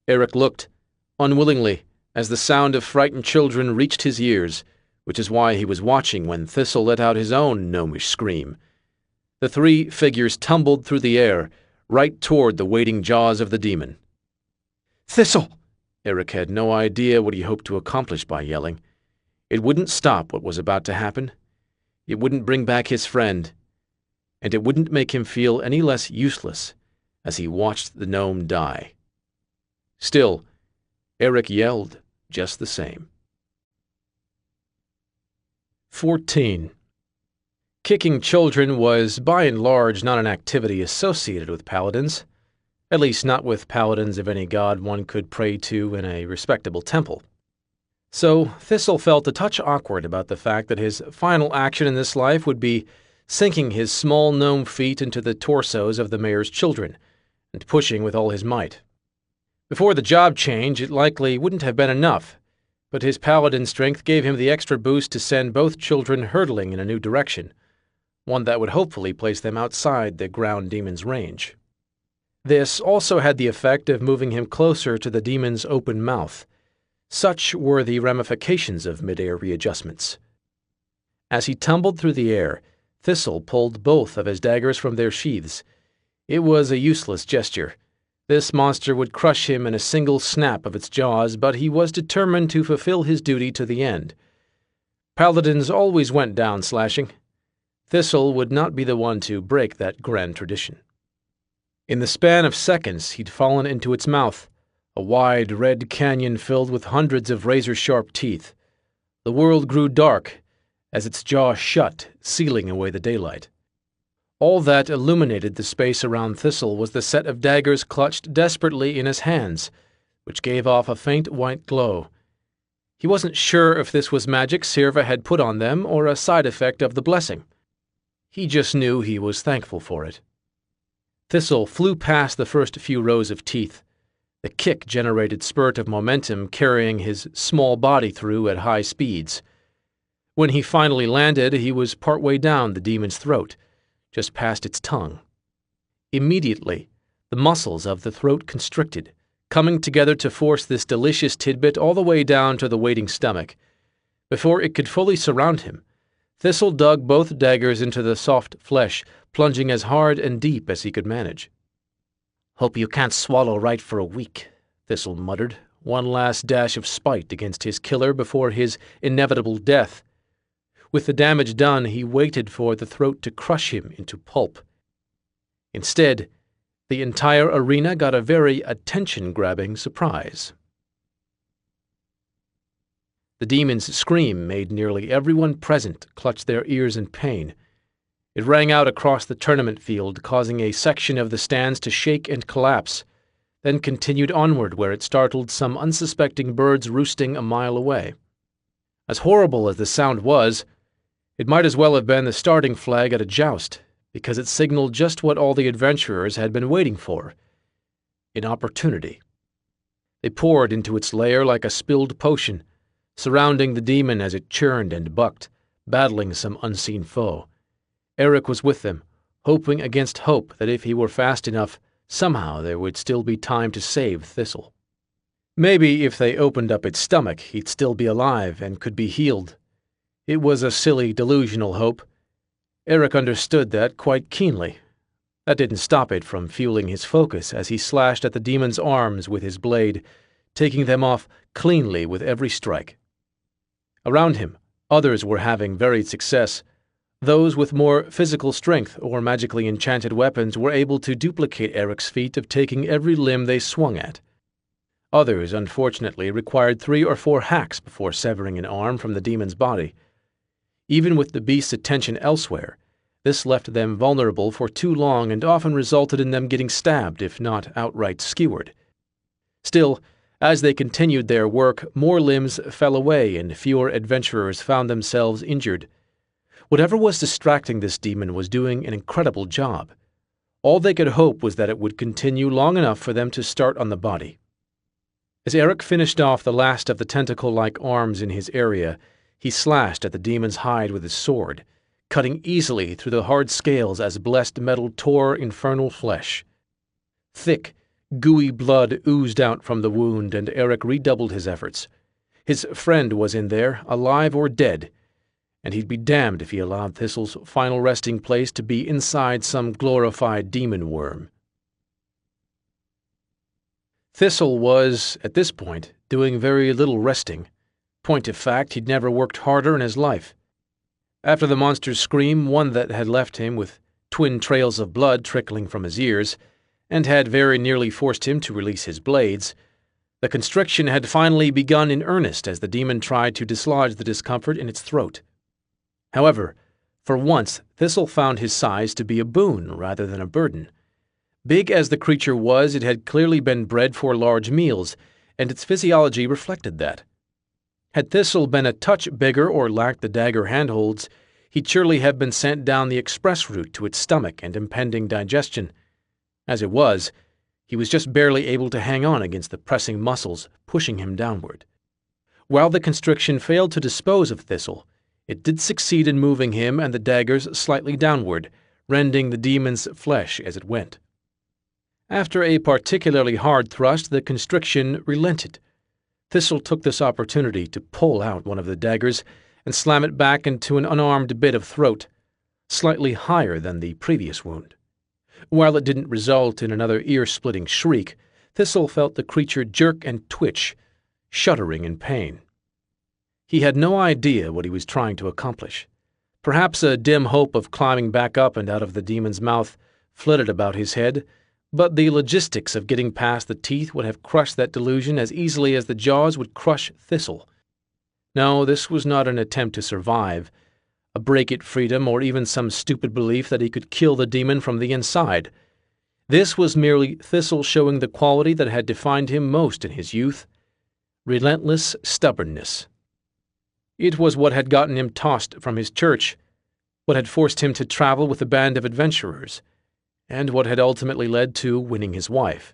Eric looked, unwillingly, as the sound of frightened children reached his ears, which is why he was watching when Thistle let out his own gnomish scream. The three figures tumbled through the air, right toward the waiting jaws of the demon. "Thistle!" Eric had no idea what he hoped to accomplish by yelling. It wouldn't stop what was about to happen. It wouldn't bring back his friend. And it wouldn't make him feel any less useless as he watched the gnome die. Still, Eric yelled just the same. 14. Kicking children was, by and large, not an activity associated with paladins, at least not with paladins of any god one could pray to in a respectable temple. So Thistle felt a touch awkward about the fact that his final action in this life would be sinking his small gnome feet into the torsos of the mayor's children and pushing with all his might. Before the job change, it likely wouldn't have been enough, but his paladin strength gave him the extra boost to send both children hurtling in a new direction, one that would hopefully place them outside the ground demon's range. This also had the effect of moving him closer to the demon's open mouth. Such were the ramifications of mid-air readjustments. As he tumbled through the air, Thistle pulled both of his daggers from their sheaths. It was a useless gesture. This monster would crush him in a single snap of its jaws, but he was determined to fulfill his duty to the end. Paladins always went down slashing. Thistle would not be the one to break that grand tradition. In the span of seconds, he'd fallen into its mouth, a wide red canyon filled with hundreds of razor-sharp teeth. The world grew dark as its jaw shut, sealing away the daylight. All that illuminated the space around Thistle was the set of daggers clutched desperately in his hands, which gave off a faint white glow. He wasn't sure if this was magic Sirva had put on them or a side effect of the blessing. He just knew he was thankful for it. Thistle flew past the first few rows of teeth. The kick generated spurt of momentum carrying his small body through at high speeds. When he finally landed, he was partway down the demon's throat, just past its tongue. Immediately, the muscles of the throat constricted, coming together to force this delicious tidbit all the way down to the waiting stomach. Before it could fully surround him, Thistle dug both daggers into the soft flesh, plunging as hard and deep as he could manage. "Hope you can't swallow right for a week," Thistle muttered, one last dash of spite against his killer before his inevitable death. With the damage done, he waited for the throat to crush him into pulp. Instead, the entire arena got a very attention-grabbing surprise. The demon's scream made nearly everyone present clutch their ears in pain. It rang out across the tournament field, causing a section of the stands to shake and collapse, then continued onward where it startled some unsuspecting birds roosting a mile away. As horrible as the sound was, it might as well have been the starting flag at a joust, because it signaled just what all the adventurers had been waiting for: an opportunity. They poured into its lair like a spilled potion, surrounding the demon as it churned and bucked, battling some unseen foe. Eric was with them, hoping against hope that if he were fast enough, somehow there would still be time to save Thistle. Maybe if they opened up its stomach, he'd still be alive and could be healed. It was a silly, delusional hope. Eric understood that quite keenly. That didn't stop it from fueling his focus as he slashed at the demon's arms with his blade, taking them off cleanly with every strike. Around him, others were having varied success. Those with more physical strength or magically enchanted weapons were able to duplicate Eric's feat of taking every limb they swung at. Others, unfortunately, required 3 or 4 hacks before severing an arm from the demon's body. Even with the beast's attention elsewhere, this left them vulnerable for too long and often resulted in them getting stabbed, if not outright skewered. Still, as they continued their work, more limbs fell away and fewer adventurers found themselves injured. Whatever was distracting this demon was doing an incredible job. All they could hope was that it would continue long enough for them to start on the body. As Eric finished off the last of the tentacle-like arms in his area, he slashed at the demon's hide with his sword, cutting easily through the hard scales as blessed metal tore infernal flesh. Thick, gooey blood oozed out from the wound, and Eric redoubled his efforts. His friend was in there, alive or dead, and he'd be damned if he allowed Thistle's final resting place to be inside some glorified demon worm. Thistle was, at this point, doing very little resting. Point of fact, he'd never worked harder in his life. After the monster's scream, one that had left him with twin trails of blood trickling from his ears, and had very nearly forced him to release his blades, the constriction had finally begun in earnest as the demon tried to dislodge the discomfort in its throat. However, for once, Thistle found his size to be a boon rather than a burden. Big as the creature was, it had clearly been bred for large meals, and its physiology reflected that. Had Thistle been a touch bigger or lacked the dagger handholds, he'd surely have been sent down the express route to its stomach and impending digestion. As it was, he was just barely able to hang on against the pressing muscles pushing him downward. While the constriction failed to dispose of Thistle, it did succeed in moving him and the daggers slightly downward, rending the demon's flesh as it went. After a particularly hard thrust, the constriction relented. Thistle took this opportunity to pull out one of the daggers and slam it back into an unarmed bit of throat, slightly higher than the previous wound. While it didn't result in another ear-splitting shriek, Thistle felt the creature jerk and twitch, shuddering in pain. He had no idea what he was trying to accomplish. Perhaps a dim hope of climbing back up and out of the demon's mouth flitted about his head, but the logistics of getting past the teeth would have crushed that delusion as easily as the jaws would crush Thistle. No, this was not an attempt to survive, a break at freedom, or even some stupid belief that he could kill the demon from the inside. This was merely Thistle showing the quality that had defined him most in his youth: relentless stubbornness. It was what had gotten him tossed from his church, what had forced him to travel with a band of adventurers, and what had ultimately led to winning his wife.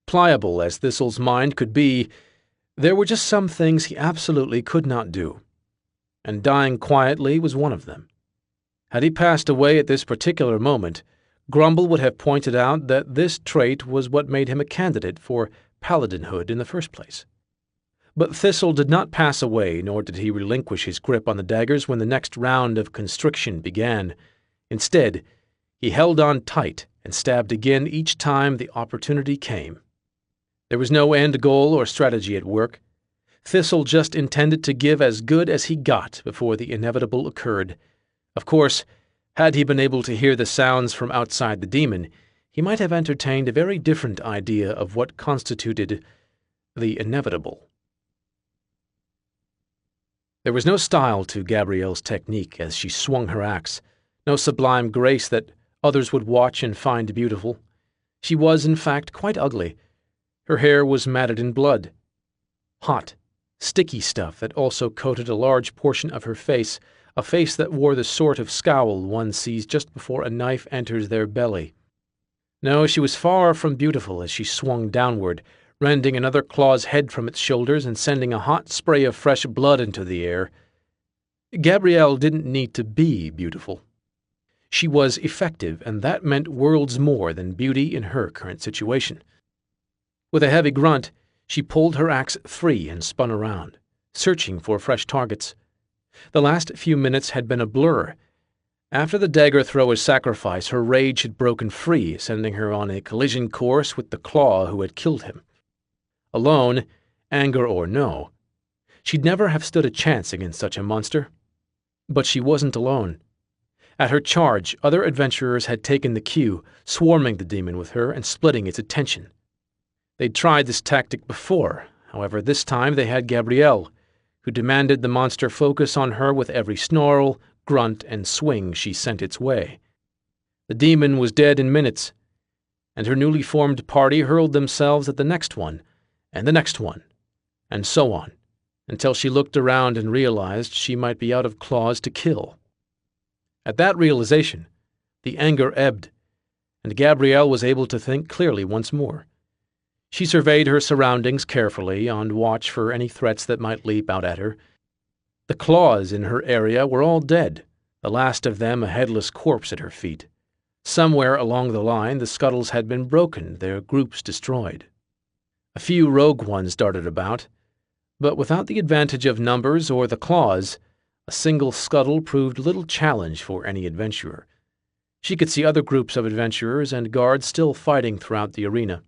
Pliable as Thistle's mind could be, there were just some things he absolutely could not do, and dying quietly was one of them. Had he passed away at this particular moment, Grumble would have pointed out that this trait was what made him a candidate for paladinhood in the first place. But Thistle did not pass away, nor did he relinquish his grip on the daggers when the next round of constriction began. Instead, he held on tight and stabbed again each time the opportunity came. There was no end goal or strategy at work. Thistle just intended to give as good as he got before the inevitable occurred. Of course, had he been able to hear the sounds from outside the demon, he might have entertained a very different idea of what constituted the inevitable. There was no style to Gabrielle's technique as she swung her axe, no sublime grace that others would watch and find beautiful. She was, in fact, quite ugly. Her hair was matted in blood. Hot, sticky stuff that also coated a large portion of her face, a face that wore the sort of scowl one sees just before a knife enters their belly. No, she was far from beautiful as she swung downward, rending another claw's head from its shoulders and sending a hot spray of fresh blood into the air. Gabrielle didn't need to be beautiful. She was effective, and that meant worlds more than beauty in her current situation. With a heavy grunt, she pulled her axe free and spun around, searching for fresh targets. The last few minutes had been a blur. After the dagger thrower's sacrifice, her rage had broken free, sending her on a collision course with the claw who had killed him. Alone, anger or no, she'd never have stood a chance against such a monster. But she wasn't alone. At her charge, other adventurers had taken the cue, swarming the demon with her and splitting its attention. They'd tried this tactic before, however this time they had Gabrielle, who demanded the monster focus on her with every snarl, grunt, and swing she sent its way. The demon was dead in minutes, and her newly formed party hurled themselves at the next one, and the next one, and so on, until she looked around and realized she might be out of claws to kill. At that realization, the anger ebbed, and Gabrielle was able to think clearly once more. She surveyed her surroundings carefully, on watch for any threats that might leap out at her. The claws in her area were all dead, the last of them a headless corpse at her feet. Somewhere along the line the scuttles had been broken, their groups destroyed. A few rogue ones darted about, but without the advantage of numbers or the claws, a single scuttle proved little challenge for any adventurer. She could see other groups of adventurers and guards still fighting throughout the arena.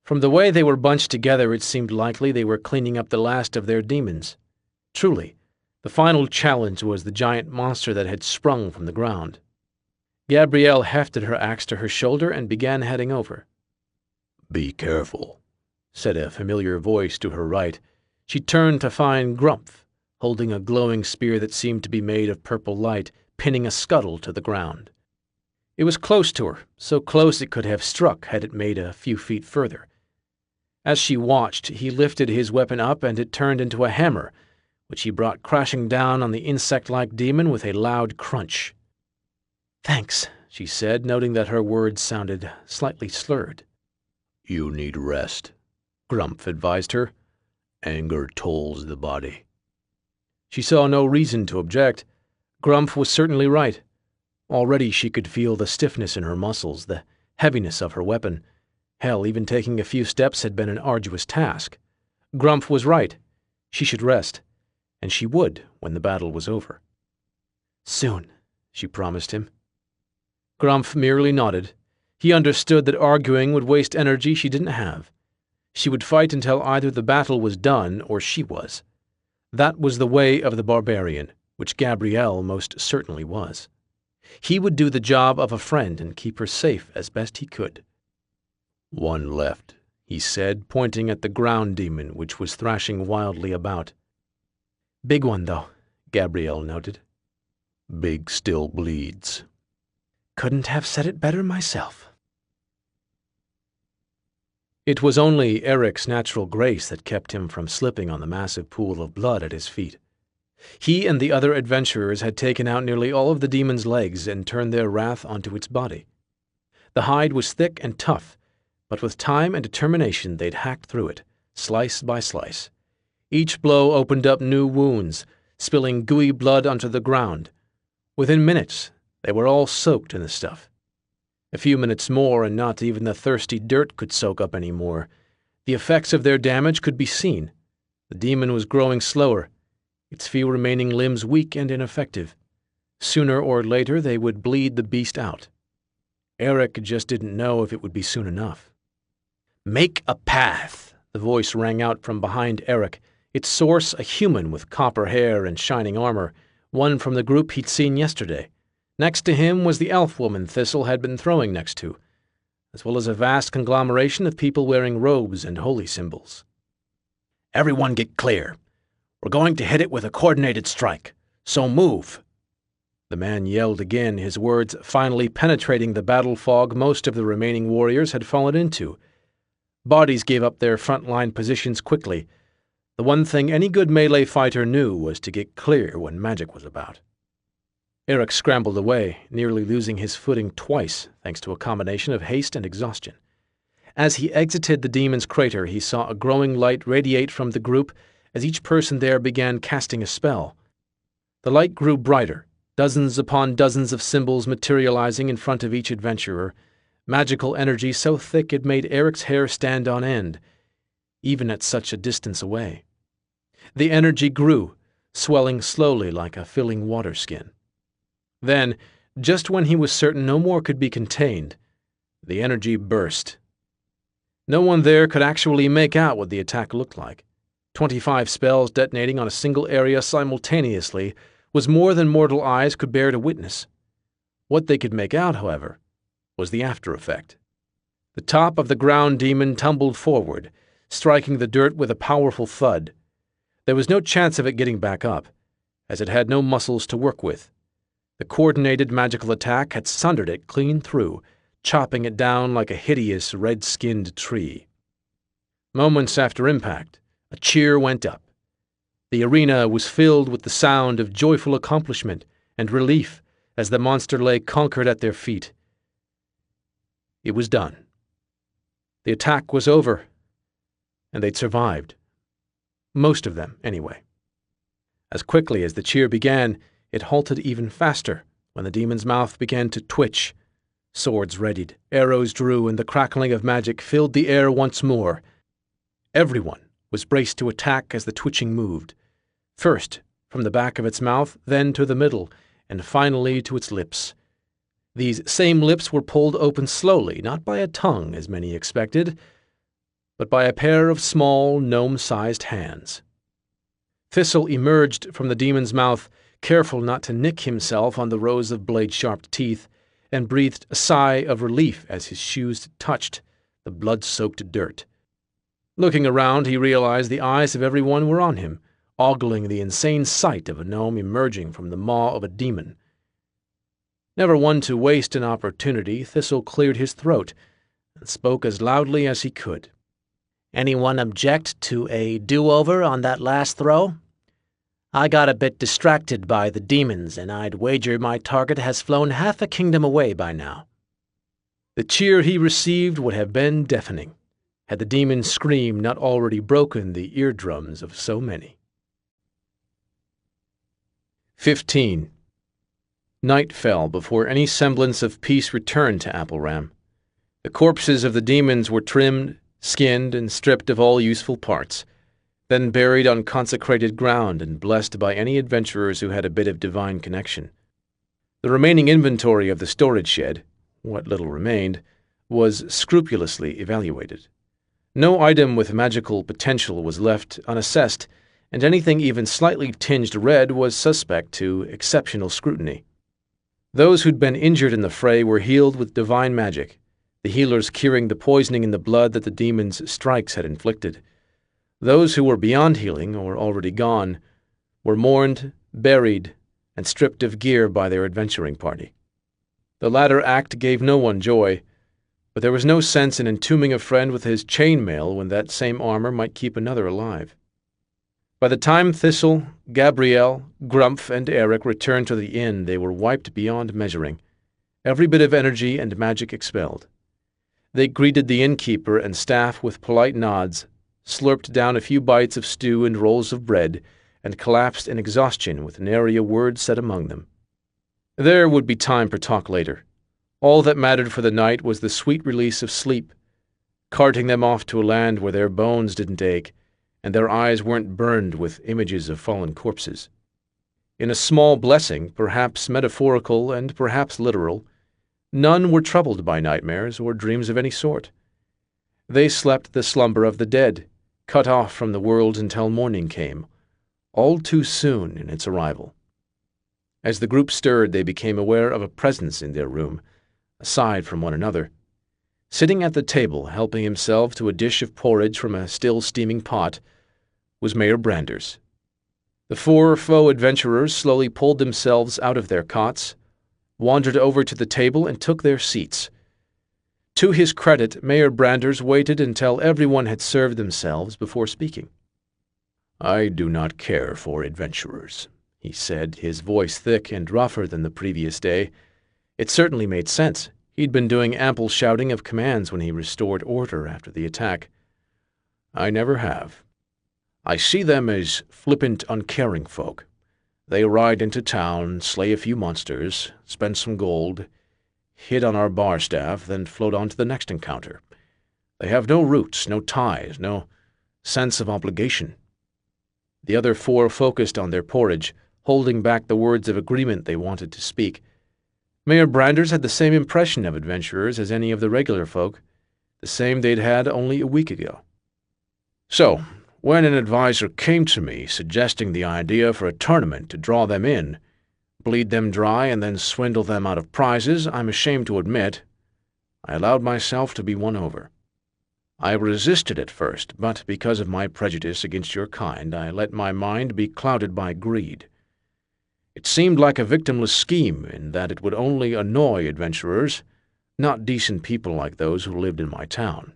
From the way they were bunched together, it seemed likely they were cleaning up the last of their demons. Truly, the final challenge was the giant monster that had sprung from the ground. Gabrielle hefted her axe to her shoulder and began heading over. "Be careful," said a familiar voice to her right. She turned to find Grumph, holding a glowing spear that seemed to be made of purple light, pinning a scuttle to the ground. It was close to her, so close it could have struck had it made a few feet further. As she watched, he lifted his weapon up and it turned into a hammer, which he brought crashing down on the insect-like demon with a loud crunch. "Thanks," she said, noting that her words sounded slightly slurred. "You need rest," Grumph advised her. "Anger tolls the body." She saw no reason to object. Grumph was certainly right. Already she could feel the stiffness in her muscles, the heaviness of her weapon. Hell, even taking a few steps had been an arduous task. Grumph was right. She should rest, and she would when the battle was over. "Soon," she promised him. Grumph merely nodded. He understood that arguing would waste energy she didn't have. She would fight until either the battle was done or she was. That was the way of the barbarian, which Gabrielle most certainly was. He would do the job of a friend and keep her safe as best he could. "One left," he said, pointing at the ground demon which was thrashing wildly about. "Big one, though," Gabrielle noted. "Big still bleeds." "Couldn't have said it better myself." It was only Eric's natural grace that kept him from slipping on the massive pool of blood at his feet. He and the other adventurers had taken out nearly all of the demon's legs and turned their wrath onto its body. The hide was thick and tough, but with time and determination they'd hacked through it, slice by slice. Each blow opened up new wounds, spilling gooey blood onto the ground. Within minutes, they were all soaked in the stuff. A few minutes more, and not even the thirsty dirt could soak up any more. The effects of their damage could be seen. The demon was growing slower, its few remaining limbs weak and ineffective. Sooner or later they would bleed the beast out. Eric just didn't know if it would be soon enough. "Make a path," the voice rang out from behind Eric, its source a human with copper hair and shining armor, one from the group he'd seen yesterday. Next to him was the elf woman Thistle had been throwing next to, as well as a vast conglomeration of people wearing robes and holy symbols. "Everyone get clear. We're going to hit it with a coordinated strike, so move." The man yelled again, his words finally penetrating the battle fog most of the remaining warriors had fallen into. Bodies gave up their front-line positions quickly. The one thing any good melee fighter knew was to get clear when magic was about. Eric scrambled away, nearly losing his footing twice thanks to a combination of haste and exhaustion. As he exited the demon's crater, he saw a growing light radiate from the group as each person there began casting a spell. The light grew brighter, dozens upon dozens of symbols materializing in front of each adventurer, magical energy so thick it made Eric's hair stand on end, even at such a distance away. The energy grew, swelling slowly like a filling water skin. Then, just when he was certain no more could be contained, the energy burst. No one there could actually make out what the attack looked like. 25 spells detonating on a single area simultaneously was more than mortal eyes could bear to witness. What they could make out, however, was the after effect. The top of the ground demon tumbled forward, striking the dirt with a powerful thud. There was no chance of it getting back up, as it had no muscles to work with. The coordinated magical attack had sundered it clean through, chopping it down like a hideous red-skinned tree. Moments after impact, a cheer went up. The arena was filled with the sound of joyful accomplishment and relief as the monster lay conquered at their feet. It was done. The attack was over, and they'd survived. Most of them, anyway. As quickly as the cheer began, it halted even faster when the demon's mouth began to twitch. Swords readied, arrows drew, and the crackling of magic filled the air once more. Everyone was braced to attack as the twitching moved. First, from the back of its mouth, then to the middle, and finally to its lips. These same lips were pulled open slowly, not by a tongue, as many expected, but by a pair of small, gnome-sized hands. Thistle emerged from the demon's mouth, careful not to nick himself on the rows of blade-sharp teeth, and breathed a sigh of relief as his shoes touched the blood-soaked dirt. Looking around, he realized the eyes of everyone were on him, ogling the insane sight of a gnome emerging from the maw of a demon. Never one to waste an opportunity, Thistle cleared his throat and spoke as loudly as he could. "Anyone object to a do-over on that last throw? I got a bit distracted by the demons, and I'd wager my target has flown half a kingdom away by now." The cheer he received would have been deafening, had the demon's scream not already broken the eardrums of so many. 15. Night fell before any semblance of peace returned to Appleram. The corpses of the demons were trimmed, skinned, and stripped of all useful parts, then buried on consecrated ground and blessed by any adventurers who had a bit of divine connection. The remaining inventory of the storage shed, what little remained, was scrupulously evaluated. No item with magical potential was left unassessed, and anything even slightly tinged red was suspect to exceptional scrutiny. Those who'd been injured in the fray were healed with divine magic, the healers curing the poisoning in the blood that the demon's strikes had inflicted. Those who were beyond healing, or already gone, were mourned, buried, and stripped of gear by their adventuring party. The latter act gave no one joy, but there was no sense in entombing a friend with his chainmail when that same armor might keep another alive. By the time Thistle, Gabrielle, Grumpf, and Eric returned to the inn, they were wiped beyond measuring, every bit of energy and magic expelled. They greeted the innkeeper and staff with polite nods, slurped down a few bites of stew and rolls of bread, and collapsed in exhaustion with nary a word said among them. There would be time for talk later. All that mattered for the night was the sweet release of sleep, carting them off to a land where their bones didn't ache, and their eyes weren't burned with images of fallen corpses. In a small blessing, perhaps metaphorical and perhaps literal, none were troubled by nightmares or dreams of any sort. They slept the slumber of the dead, cut off from the world until morning came, all too soon in its arrival. As the group stirred, they became aware of a presence in their room, aside from one another. Sitting at the table, helping himself to a dish of porridge from a still-steaming pot, was Mayor Branders. The four foe adventurers slowly pulled themselves out of their cots, wandered over to the table, and took their seats. To his credit, Mayor Branders waited until everyone had served themselves before speaking. "I do not care for adventurers," he said, his voice thick and rougher than the previous day. It certainly made sense. He'd been doing ample shouting of commands when he restored order after the attack. "I never have. I see them as flippant, uncaring folk. They ride into town, slay a few monsters, spend some gold, hit on our bar staff, then float on to the next encounter. They have no roots, no ties, no sense of obligation." The other four focused on their porridge, holding back the words of agreement they wanted to speak. Mayor Branders had the same impression of adventurers as any of the regular folk, the same they'd had only a week ago. "So, when an advisor came to me suggesting the idea for a tournament to draw them in, bleed them dry, and then swindle them out of prizes, I'm ashamed to admit, I allowed myself to be won over. I resisted at first, but because of my prejudice against your kind, I let my mind be clouded by greed. It seemed like a victimless scheme in that it would only annoy adventurers, not decent people like those who lived in my town."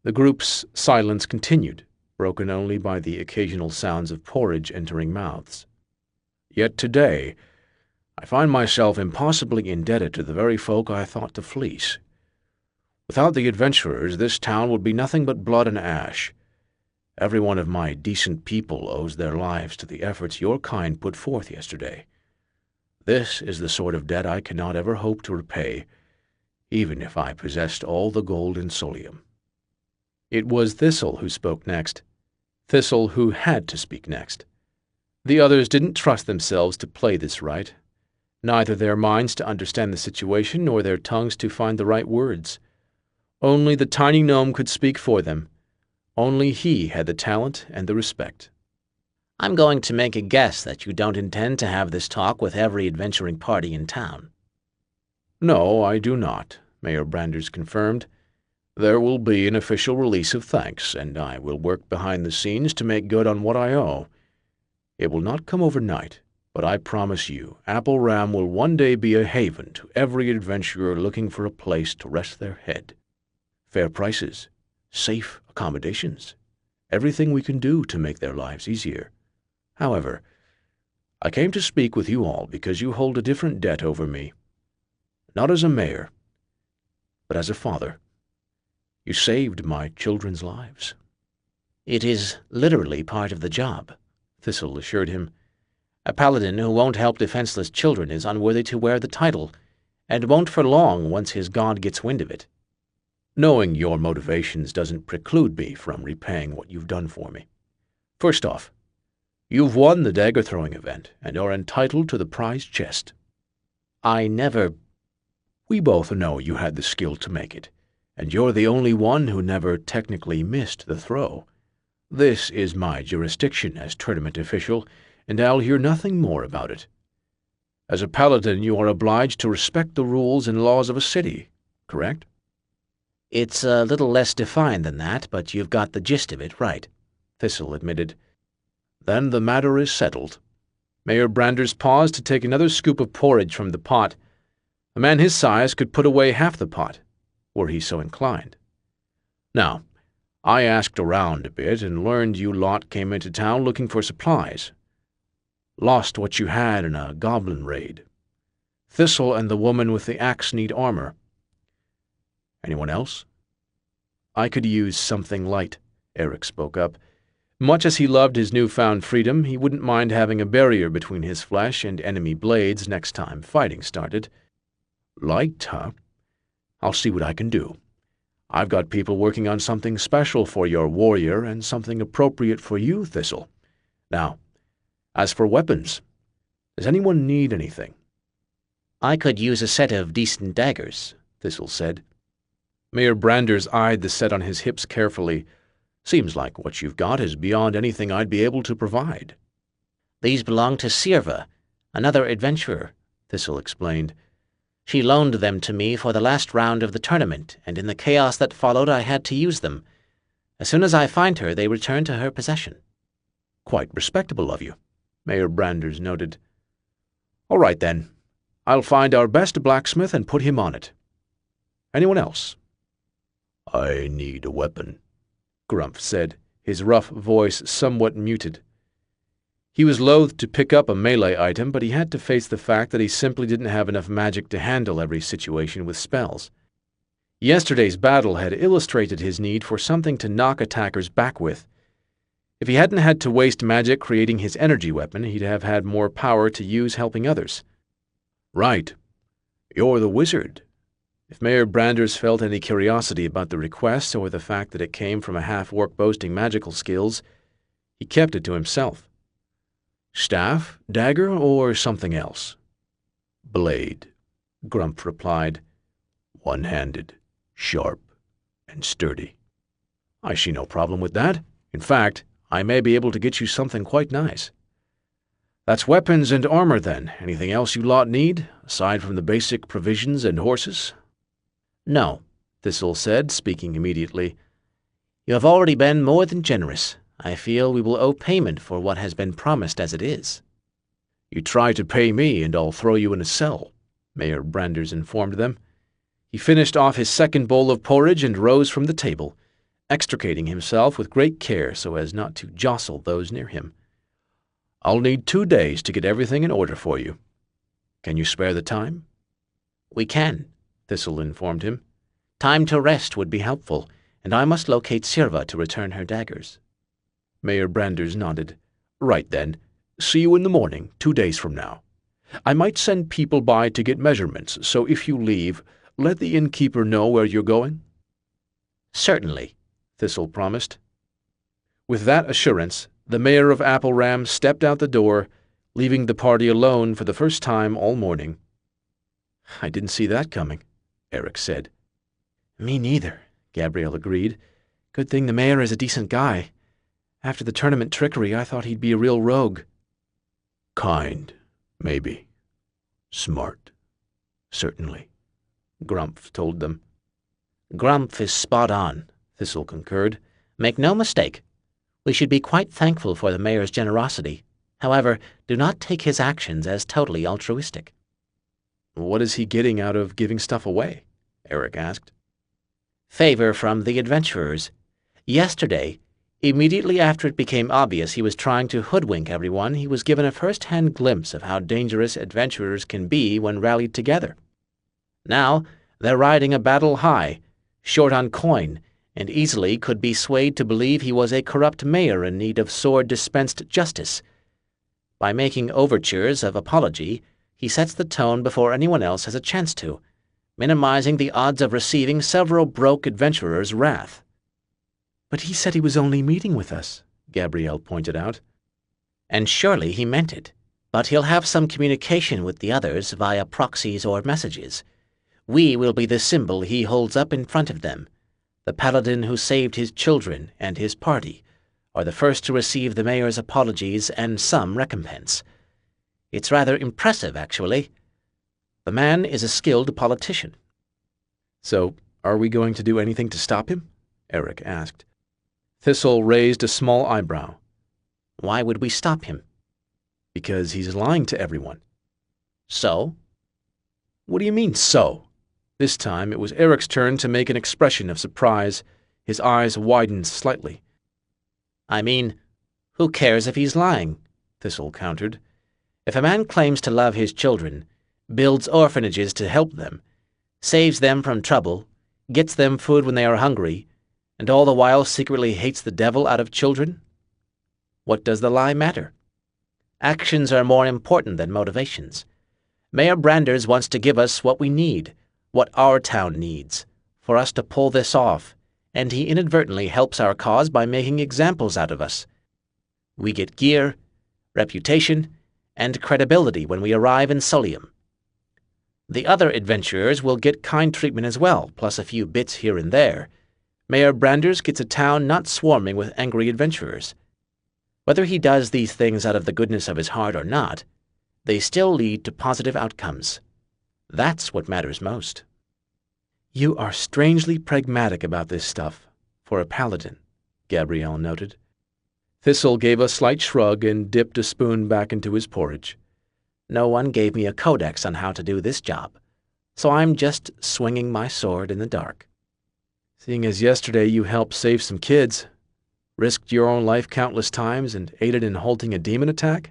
The group's silence continued, broken only by the occasional sounds of porridge entering mouths. "Yet today, I find myself impossibly indebted to the very folk I thought to fleece. Without the adventurers, this town would be nothing but blood and ash. Every one of my decent people owes their lives to the efforts your kind put forth yesterday. This is the sort of debt I cannot ever hope to repay, even if I possessed all the gold in Solium." It was Thistle who spoke next. Thistle who had to speak next. The others didn't trust themselves to play this right, neither their minds to understand the situation nor their tongues to find the right words. Only the tiny gnome could speak for them. Only he had the talent and the respect. "I'm going to make a guess that you don't intend to have this talk with every adventuring party in town." "No, I do not," Mayor Branders confirmed. "There will be an official release of thanks, and I will work behind the scenes to make good on what I owe. It will not come overnight, but I promise you, Apple Ram will one day be a haven to every adventurer looking for a place to rest their head. Fair prices, safe accommodations, everything we can do to make their lives easier. However, I came to speak with you all because you hold a different debt over me. Not as a mayor, but as a father. You saved my children's lives." "It is literally part of the job," Thistle assured him. "A paladin who won't help defenseless children is unworthy to wear the title, and won't for long once his god gets wind of it." "Knowing your motivations doesn't preclude me from repaying what you've done for me. First off, you've won the dagger-throwing event and are entitled to the prize chest." "I never—" "We both know you had the skill to make it, and you're the only one who never technically missed the throw. This is my jurisdiction as tournament official, and I'll hear nothing more about it. As a paladin, you are obliged to respect the rules and laws of a city, correct?" "It's a little less defined than that, but you've got the gist of it right," Thistle admitted. "Then the matter is settled." Mayor Branders paused to take another scoop of porridge from the pot. A man his size could put away half the pot, were he so inclined. "Now, I asked around a bit and learned you lot came into town looking for supplies. Lost what you had in a goblin raid. Thistle and the woman with the axe need armor. Anyone else?" "I could use something light," Eric spoke up. Much as he loved his newfound freedom, he wouldn't mind having a barrier between his flesh and enemy blades next time fighting started. "Light, huh? I'll see what I can do. I've got people working on something special for your warrior and something appropriate for you, Thistle. Now, as for weapons, does anyone need anything?" "I could use a set of decent daggers," Thistle said. Mayor Branders eyed the set on his hips carefully. "Seems like what you've got is beyond anything I'd be able to provide." "These belong to Sirva, another adventurer," Thistle explained. "She loaned them to me for the last round of the tournament, and in the chaos that followed I had to use them. As soon as I find her, they return to her possession." "Quite respectable of you," Mayor Branders noted. "All right, then. I'll find our best blacksmith and put him on it. Anyone else?" "I need a weapon," Grumph said, his rough voice somewhat muted. He was loath to pick up a melee item, but he had to face the fact that he simply didn't have enough magic to handle every situation with spells. Yesterday's battle had illustrated his need for something to knock attackers back with. If he hadn't had to waste magic creating his energy weapon, he'd have had more power to use helping others. "Right. You're the wizard." If Mayor Branders felt any curiosity about the request or the fact that it came from a half-orc boasting magical skills, he kept it to himself. "Staff, dagger, or something else?" "Blade," Grumph replied. "One-handed, sharp, and sturdy." "I see no problem with that. In fact, I may be able to get you something quite nice." "That's weapons and armor, then. Anything else you lot need, aside from the basic provisions and horses?" "No," Thistle said, speaking immediately. "You have already been more than generous. I feel we will owe payment for what has been promised as it is." "You try to pay me and I'll throw you in a cell," Mayor Branders informed them. He finished off his second bowl of porridge and rose from the table, extricating himself with great care so as not to jostle those near him. "I'll need 2 days to get everything in order for you. Can you spare the time?" "We can," Thistle informed him. "Time to rest would be helpful, and I must locate Sirva to return her daggers." Mayor Branders nodded. "Right then. See you in the morning, 2 days from now. I might send people by to get measurements, so if you leave, let the innkeeper know where you're going." "Certainly," Thistle promised. With that assurance, the mayor of Appleram stepped out the door, leaving the party alone for the first time all morning. "I didn't see that coming," Eric said. "Me neither," Gabrielle agreed. "Good thing the mayor is a decent guy. After the tournament trickery, I thought he'd be a real rogue." "Kind, maybe. Smart, certainly," Grumph told them. "Grumph is spot on," Thistle concurred. "Make no mistake. We should be quite thankful for the mayor's generosity. However, do not take his actions as totally altruistic." "What is he getting out of giving stuff away?" Eric asked. "Favor from the adventurers. Yesterday, immediately after it became obvious he was trying to hoodwink everyone, he was given a first-hand glimpse of how dangerous adventurers can be when rallied together. Now, they're riding a battle high, short on coin, and easily could be swayed to believe he was a corrupt mayor in need of sword-dispensed justice. By making overtures of apology, he sets the tone before anyone else has a chance to, minimizing the odds of receiving several broke adventurers' wrath." "But he said he was only meeting with us," Gabrielle pointed out. "And surely he meant it. But he'll have some communication with the others via proxies or messages. We will be the symbol he holds up in front of them. The paladin who saved his children and his party are the first to receive the mayor's apologies and some recompense. It's rather impressive, actually. The man is a skilled politician." "So, are we going to do anything to stop him?" Eric asked. Thistle raised a small eyebrow. "Why would we stop him?" "Because he's lying to everyone." "So?" "What do you mean, so?" This time it was Eric's turn to make an expression of surprise. His eyes widened slightly. "I mean, who cares if he's lying?" Thistle countered. "If a man claims to love his children, builds orphanages to help them, saves them from trouble, gets them food when they are hungry, and all the while secretly hates the devil out of children, what does the lie matter? Actions are more important than motivations. Mayor Branders wants to give us what we need, what our town needs, for us to pull this off, and he inadvertently helps our cause by making examples out of us. We get gear, reputation, and credibility when we arrive in Solium. The other adventurers will get kind treatment as well, plus a few bits here and there. Mayor Branders gets a town not swarming with angry adventurers. Whether he does these things out of the goodness of his heart or not, they still lead to positive outcomes. That's what matters most. You are strangely pragmatic about this stuff, for a paladin, Gabrielle noted. Thistle gave a slight shrug and dipped a spoon back into his porridge. No one gave me a codex on how to do this job, so I'm just swinging my sword in the dark. Seeing as yesterday you helped save some kids, risked your own life countless times, and aided in halting a demon attack,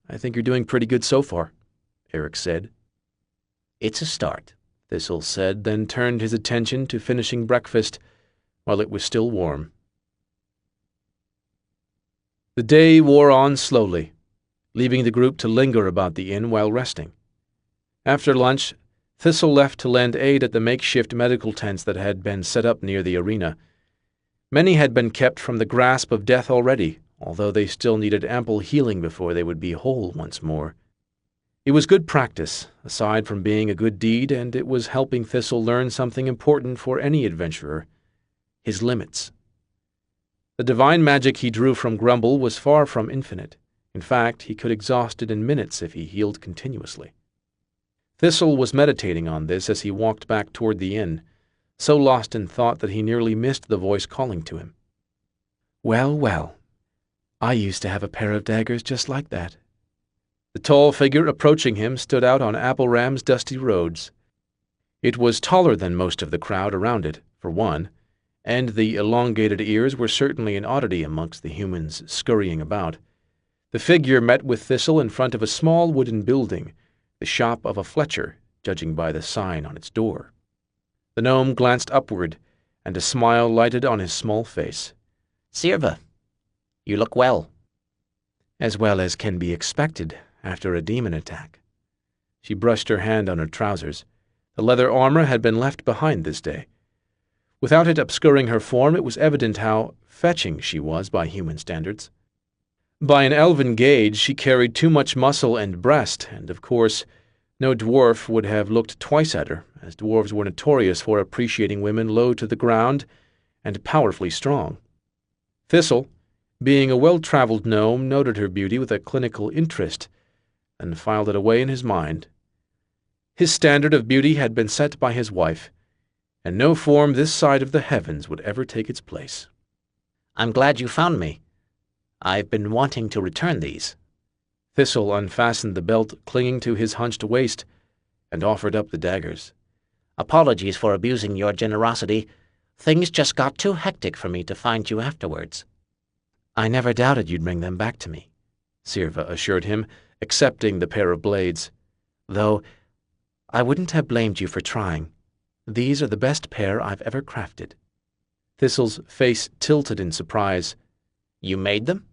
I think you're doing pretty good so far, Eric said. It's a start, Thistle said, then turned his attention to finishing breakfast while it was still warm. The day wore on slowly, leaving the group to linger about the inn while resting. After lunch, Thistle left to lend aid at the makeshift medical tents that had been set up near the arena. Many had been kept from the grasp of death already, although they still needed ample healing before they would be whole once more. It was good practice, aside from being a good deed, and it was helping Thistle learn something important for any adventurer: his limits. The divine magic he drew from Grumble was far from infinite. In fact, he could exhaust it in minutes if he healed continuously. Thistle was meditating on this as he walked back toward the inn, so lost in thought that he nearly missed the voice calling to him. Well, well, I used to have a pair of daggers just like that. The tall figure approaching him stood out on Apple Ram's dusty roads. It was taller than most of the crowd around it, for one, and the elongated ears were certainly an oddity amongst the humans scurrying about. The figure met with Thistle in front of a small wooden building, the shop of a Fletcher, judging by the sign on its door. The gnome glanced upward, and a smile lighted on his small face. Sirva, you look well. As well as can be expected after a demon attack. She brushed her hand on her trousers. The leather armor had been left behind this day. Without it obscuring her form, it was evident how fetching she was by human standards. By an elven gauge, she carried too much muscle and breast, and of course, no dwarf would have looked twice at her, as dwarves were notorious for appreciating women low to the ground and powerfully strong. Thistle, being a well-traveled gnome, noted her beauty with a clinical interest, and filed it away in his mind. His standard of beauty had been set by his wife, and no form this side of the heavens would ever take its place. I'm glad you found me. I've been wanting to return these. Thistle unfastened the belt clinging to his hunched waist and offered up the daggers. Apologies for abusing your generosity. Things just got too hectic for me to find you afterwards. I never doubted you'd bring them back to me, Sirva assured him, accepting the pair of blades. Though, I wouldn't have blamed you for trying. These are the best pair I've ever crafted. Thistle's face tilted in surprise. You made them?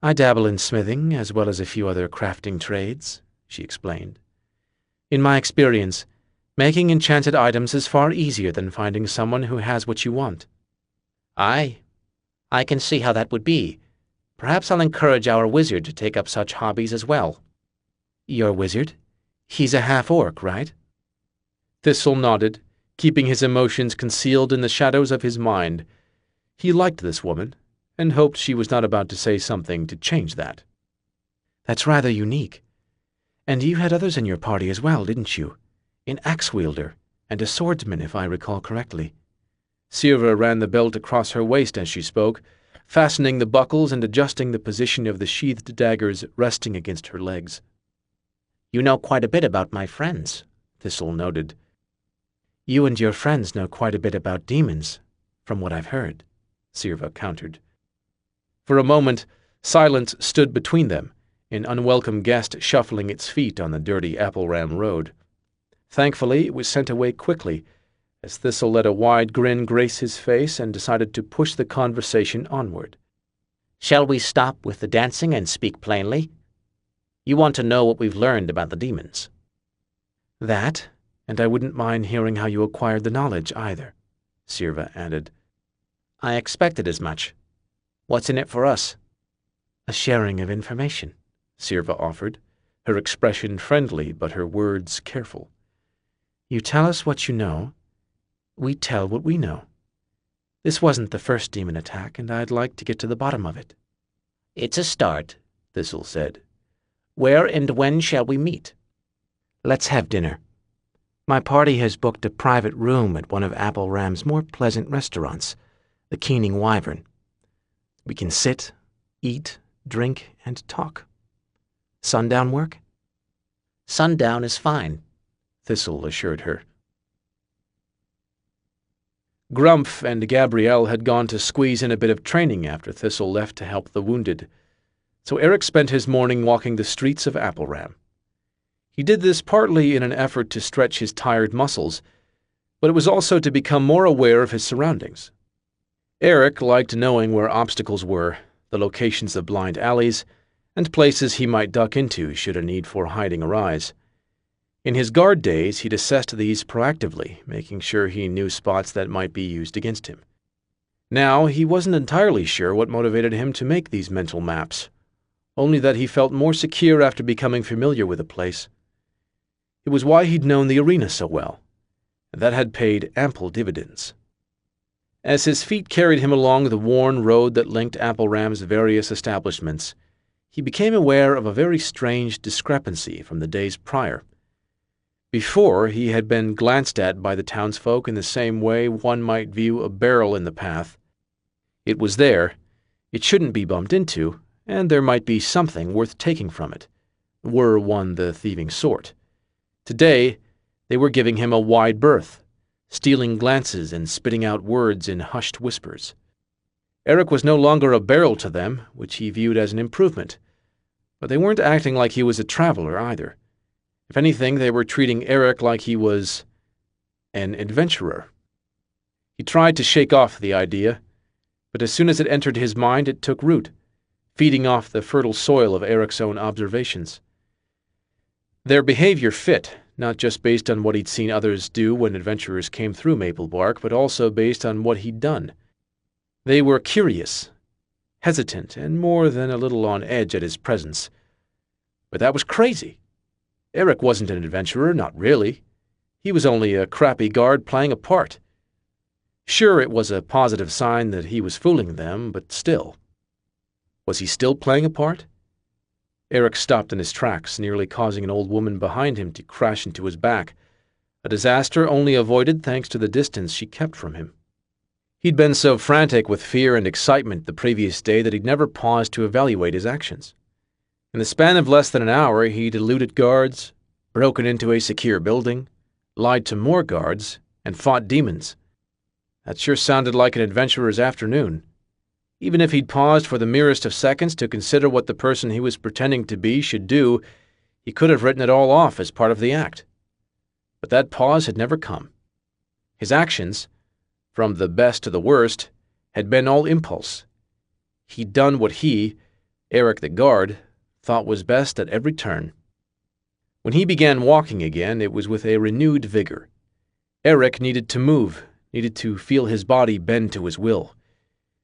I dabble in smithing, as well as a few other crafting trades, she explained. In my experience, making enchanted items is far easier than finding someone who has what you want. Aye, I can see how that would be. Perhaps I'll encourage our wizard to take up such hobbies as well. Your wizard? He's a half-orc, right? Thistle nodded, keeping his emotions concealed in the shadows of his mind. He liked this woman, and hoped she was not about to say something to change that. That's rather unique. And you had others in your party as well, didn't you? An axe-wielder and a swordsman, if I recall correctly. Sirva ran the belt across her waist as she spoke, fastening the buckles and adjusting the position of the sheathed daggers resting against her legs. You know quite a bit about my friends, Thistle noted. You and your friends know quite a bit about demons, from what I've heard, Sirva countered. For a moment, silence stood between them, an unwelcome guest shuffling its feet on the dirty Apple Ram road. Thankfully, it was sent away quickly, as Thistle let a wide grin grace his face and decided to push the conversation onward. Shall we stop with the dancing and speak plainly? You want to know what we've learned about the demons. That, And I wouldn't mind hearing how you acquired the knowledge, either, Sirva added. I expected as much. What's in it for us? A sharing of information, Sirva offered, her expression friendly but her words careful. You tell us what you know. We tell what we know. This wasn't the first demon attack, and I'd like to get to the bottom of it. It's a start, Thistle said. Where and when shall we meet? Let's have dinner. My party has booked a private room at one of Apple Ram's more pleasant restaurants, the Keening Wyvern. We can sit, eat, drink, and talk. Sundown work? Sundown is fine, Thistle assured her. Grumph and Gabrielle had gone to squeeze in a bit of training after Thistle left to help the wounded, so Eric spent his morning walking the streets of Apple Ram. He did this partly in an effort to stretch his tired muscles, but it was also to become more aware of his surroundings. Eric liked knowing where obstacles were, the locations of blind alleys, and places he might duck into should a need for hiding arise. In his guard days, he'd assessed these proactively, making sure he knew spots that might be used against him. Now, he wasn't entirely sure what motivated him to make these mental maps, only that he felt more secure after becoming familiar with the place. It was why he'd known the arena so well, and that had paid ample dividends. As his feet carried him along the worn road that linked Apple Ram's various establishments, he became aware of a very strange discrepancy from the days prior. Before, he had been glanced at by the townsfolk in the same way one might view a barrel in the path. It was there, it shouldn't be bumped into, and there might be something worth taking from it, were one the thieving sort. Today, they were giving him a wide berth, stealing glances and spitting out words in hushed whispers. Eric was no longer a barrel to them, which he viewed as an improvement, but they weren't acting like he was a traveler either. If anything, they were treating Eric like he was an adventurer. He tried to shake off the idea, but as soon as it entered his mind, it took root, feeding off the fertile soil of Eric's own observations. Their behavior fit, not just based on what he'd seen others do when adventurers came through Maple Bark, but also based on what he'd done. They were curious, hesitant, and more than a little on edge at his presence. But that was crazy. Eric wasn't an adventurer, not really. He was only a crappy guard playing a part. Sure, it was a positive sign that he was fooling them, but still. Was he still playing a part? Eric stopped in his tracks, nearly causing an old woman behind him to crash into his back, a disaster only avoided thanks to the distance she kept from him. He'd been so frantic with fear and excitement the previous day that he'd never paused to evaluate his actions. In the span of less than an hour, he'd eluded guards, broken into a secure building, lied to more guards, and fought demons. That sure sounded like an adventurer's afternoon. Even if he'd paused for the merest of seconds to consider what the person he was pretending to be should do, he could have written it all off as part of the act. But that pause had never come. His actions, from the best to the worst, had been all impulse. He'd done what he, Eric the guard, thought was best at every turn. When he began walking again, it was with a renewed vigor. Eric needed to move, needed to feel his body bend to his will.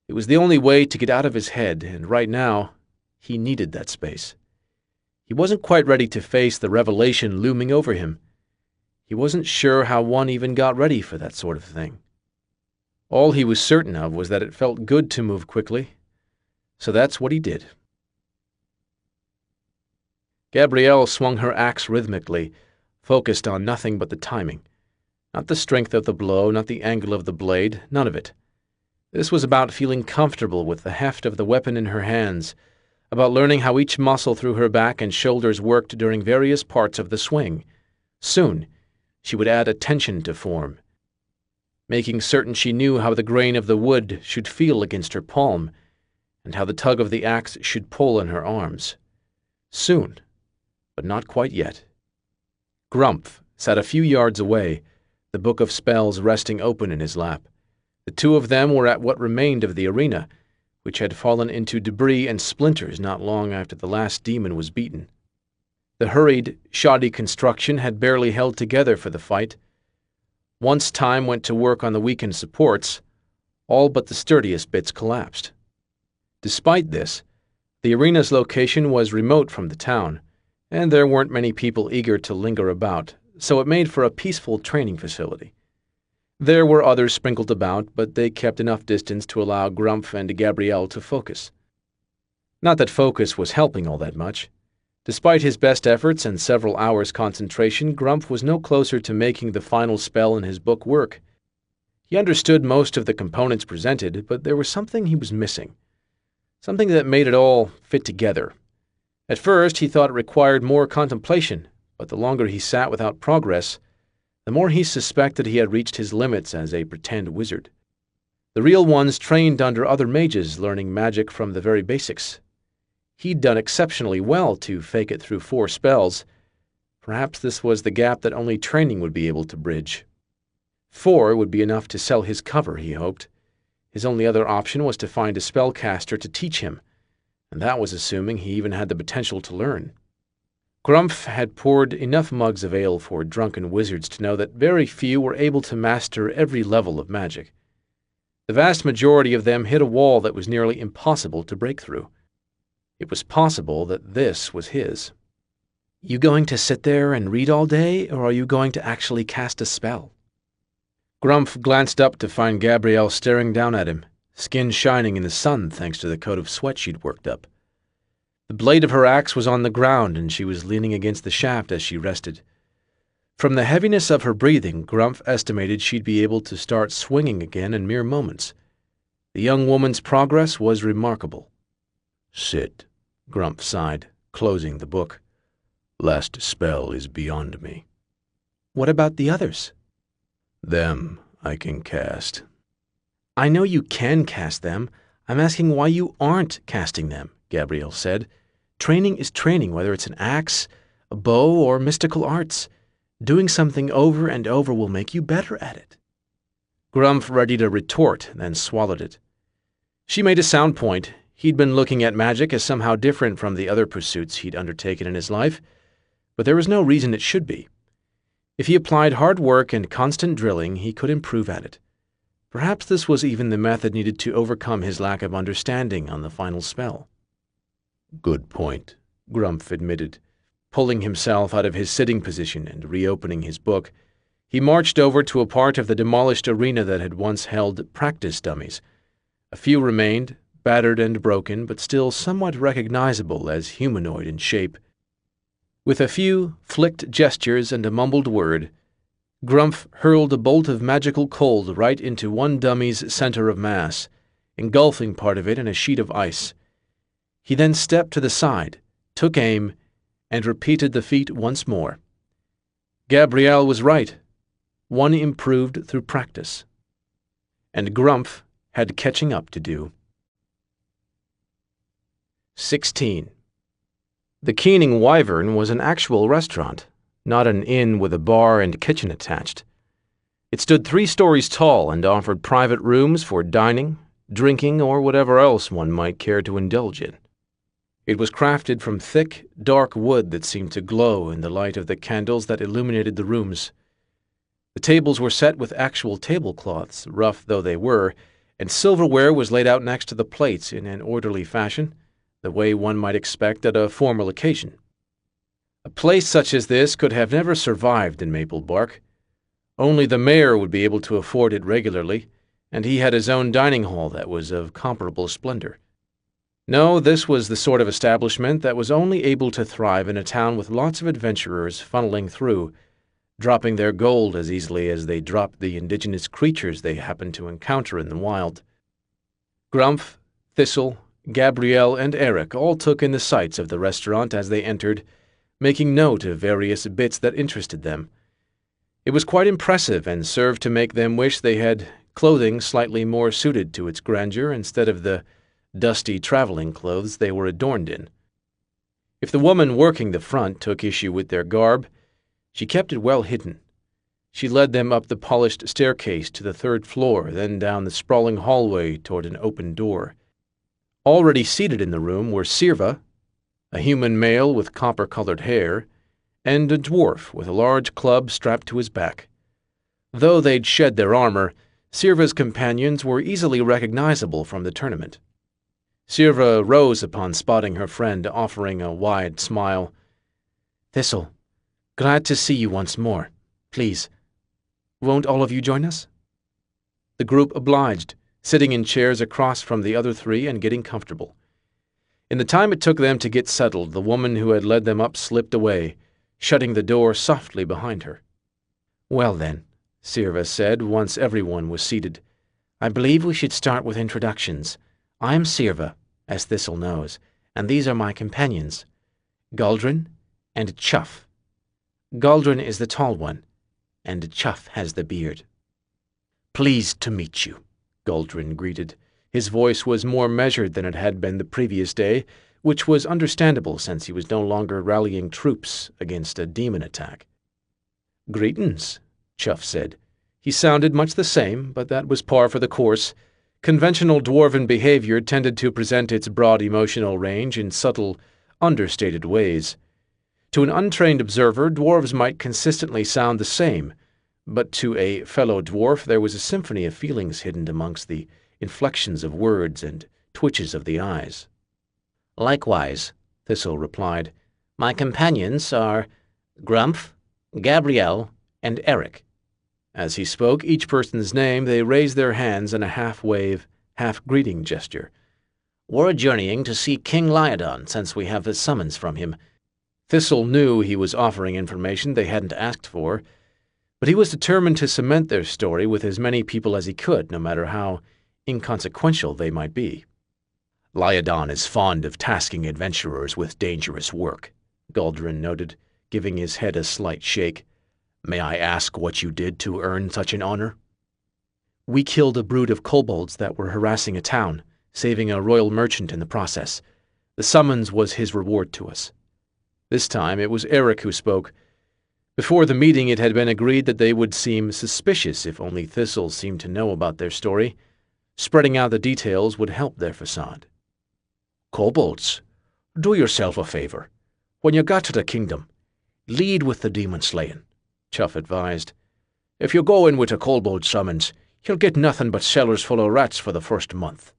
It was the only way to get out of his head, and right now, he needed that space. He wasn't quite ready to face the revelation looming over him. He wasn't sure how one even got ready for that sort of thing. All he was certain of was that it felt good to move quickly, so that's what he did. Gabrielle swung her axe rhythmically, focused on nothing but the timing. Not the strength of the blow, not the angle of the blade, none of it. This was about feeling comfortable with the heft of the weapon in her hands, about learning how each muscle through her back and shoulders worked during various parts of the swing. Soon, she would add attention to form, making certain she knew how the grain of the wood should feel against her palm, and how the tug of the axe should pull in her arms. Soon, but not quite yet. Grumph sat a few yards away, the book of spells resting open in his lap. The two of them were at what remained of the arena, which had fallen into debris and splinters not long after the last demon was beaten. The hurried, shoddy construction had barely held together for the fight. Once time went to work on the weakened supports, all but the sturdiest bits collapsed. Despite this, the arena's location was remote from the town, and there weren't many people eager to linger about, so it made for a peaceful training facility. There were others sprinkled about, but they kept enough distance to allow Grumpf and Gabrielle to focus. Not that focus was helping all that much. Despite his best efforts and several hours' concentration, Grumpf was no closer to making the final spell in his book work. He understood most of the components presented, but there was something he was missing. Something that made it all fit together. At first, he thought it required more contemplation, but the longer he sat without progress, the more he suspected he had reached his limits as a pretend wizard. The real ones trained under other mages, learning magic from the very basics. He'd done exceptionally well to fake it through 4 spells. Perhaps this was the gap that only training would be able to bridge. 4 would be enough to sell his cover, he hoped. His only other option was to find a spellcaster to teach him, and that was assuming he even had the potential to learn. Grumpf had poured enough mugs of ale for drunken wizards to know that very few were able to master every level of magic. The vast majority of them hit a wall that was nearly impossible to break through. It was possible that this was his. "You going to sit there and read all day, or are you going to actually cast a spell?" Grumpf glanced up to find Gabrielle staring down at him, skin shining in the sun thanks to the coat of sweat she'd worked up. The blade of her axe was on the ground, and she was leaning against the shaft as she rested. From the heaviness of her breathing, Grumpf estimated she'd be able to start swinging again in mere moments. The young woman's progress was remarkable. "Sit," Grumpf sighed, closing the book. "Last spell is beyond me." "What about the others?" "Them I can cast." "I know you can cast them. I'm asking why you aren't casting them," Gabrielle said. "Training is training, whether it's an axe, a bow, or mystical arts. Doing something over and over will make you better at it." Grumpf readied a retort, then swallowed it. She made a sound point. He'd been looking at magic as somehow different from the other pursuits he'd undertaken in his life, but there was no reason it should be. If he applied hard work and constant drilling, he could improve at it. Perhaps this was even the method needed to overcome his lack of understanding on the final spell. "Good point," Grumpf admitted. Pulling himself out of his sitting position and reopening his book, he marched over to a part of the demolished arena that had once held practice dummies. A few remained, battered and broken, but still somewhat recognizable as humanoid in shape. With a few flicked gestures and a mumbled word, Grumpf hurled a bolt of magical cold right into one dummy's center of mass, engulfing part of it in a sheet of ice. He then stepped to the side, took aim, and repeated the feat once more. Gabrielle was right. One improved through practice. And Grumpf had catching up to do. 16. The Keening Wyvern was an actual restaurant, not an inn with a bar and kitchen attached. It stood 3 stories tall and offered private rooms for dining, drinking, or whatever else one might care to indulge in. It was crafted from thick, dark wood that seemed to glow in the light of the candles that illuminated the rooms. The tables were set with actual tablecloths, rough though they were, and silverware was laid out next to the plates in an orderly fashion, the way one might expect at a formal occasion. A place such as this could have never survived in Maple Bark. Only the mayor would be able to afford it regularly, and he had his own dining hall that was of comparable splendor. No, this was the sort of establishment that was only able to thrive in a town with lots of adventurers funneling through, dropping their gold as easily as they dropped the indigenous creatures they happened to encounter in the wild. Grumpf, Thistle, Gabrielle, and Eric all took in the sights of the restaurant as they entered, making note of various bits that interested them. It was quite impressive and served to make them wish they had clothing slightly more suited to its grandeur instead of the dusty traveling clothes they were adorned in. If the woman working the front took issue with their garb, she kept it well hidden. She led them up the polished staircase to the 3rd floor, then down the sprawling hallway toward an open door. Already seated in the room were Sirva, a human male with copper-colored hair, and a dwarf with a large club strapped to his back. Though they'd shed their armor, Sirva's companions were easily recognizable from the tournament. Sirva rose upon spotting her friend, offering a wide smile. "Thistle, glad to see you once more. Please, won't all of you join us?" The group obliged, sitting in chairs across from the other three and getting comfortable. In the time it took them to get settled, the woman who had led them up slipped away, shutting the door softly behind her. "Well then," Sirva said once everyone was seated, "I believe we should start with introductions. I am Sirva, as Thistle knows, and these are my companions, Galdrin and Chuff. Galdrin is the tall one, and Chuff has the beard." "Pleased to meet you," Galdrin greeted. His voice was more measured than it had been the previous day, which was understandable since he was no longer rallying troops against a demon attack. "Greetings," Chuff said. He sounded much the same, but that was par for the course. Conventional dwarven behavior tended to present its broad emotional range in subtle, understated ways. To an untrained observer, dwarves might consistently sound the same, but to a fellow dwarf there was a symphony of feelings hidden amongst the inflections of words and twitches of the eyes. "Likewise," Thistle replied. "My companions are Grumph, Gabrielle, and Eric." As he spoke each person's name, they raised their hands in a half-wave, half-greeting gesture. "We're journeying to see King Lyodon, since we have a summons from him." Thistle knew he was offering information they hadn't asked for, but he was determined to cement their story with as many people as he could, no matter how inconsequential they might be. "Lyodon is fond of tasking adventurers with dangerous work," Galdrin noted, giving his head a slight shake. "May I ask what you did to earn such an honor?" "We killed a brood of kobolds that were harassing a town, saving a royal merchant in the process. The summons was his reward to us." This time it was Eric who spoke. Before the meeting it had been agreed that they would seem suspicious if only Thistle seemed to know about their story. Spreading out the details would help their facade. "Kobolds, do yourself a favor. When you got to the kingdom, lead with the demon slaying," Chuff advised. "If you go in with a kobold summons, you'll get nothing but cellars full of rats for the first month."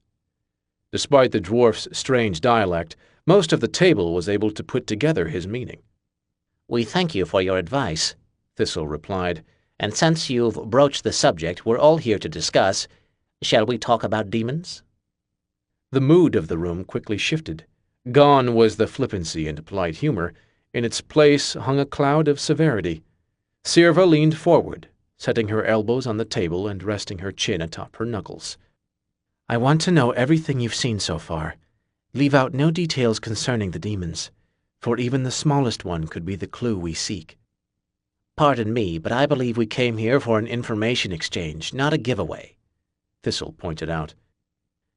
Despite the dwarf's strange dialect, most of the table was able to put together his meaning. "We thank you for your advice," Thistle replied, "and since you've broached the subject we're all here to discuss, shall we talk about demons?" The mood of the room quickly shifted. Gone was the flippancy and polite humor. In its place hung a cloud of severity. Sirva leaned forward, setting her elbows on the table and resting her chin atop her knuckles. "I want to know everything you've seen so far. Leave out no details concerning the demons, for even the smallest one could be the clue we seek." "Pardon me, but I believe we came here for an information exchange, not a giveaway," Thistle pointed out.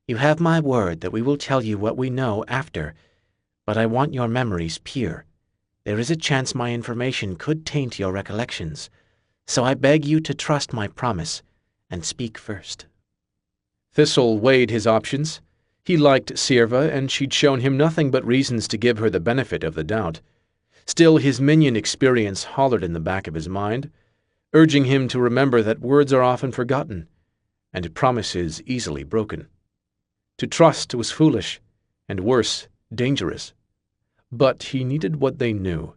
"You have my word that we will tell you what we know after, but I want your memories pure. There is a chance my information could taint your recollections, so I beg you to trust my promise and speak first." Thistle weighed his options. He liked Sirva, and she'd shown him nothing but reasons to give her the benefit of the doubt. Still, his minion experience hollered in the back of his mind, urging him to remember that words are often forgotten, and promises easily broken. To trust was foolish, and worse, dangerous. But he needed what they knew.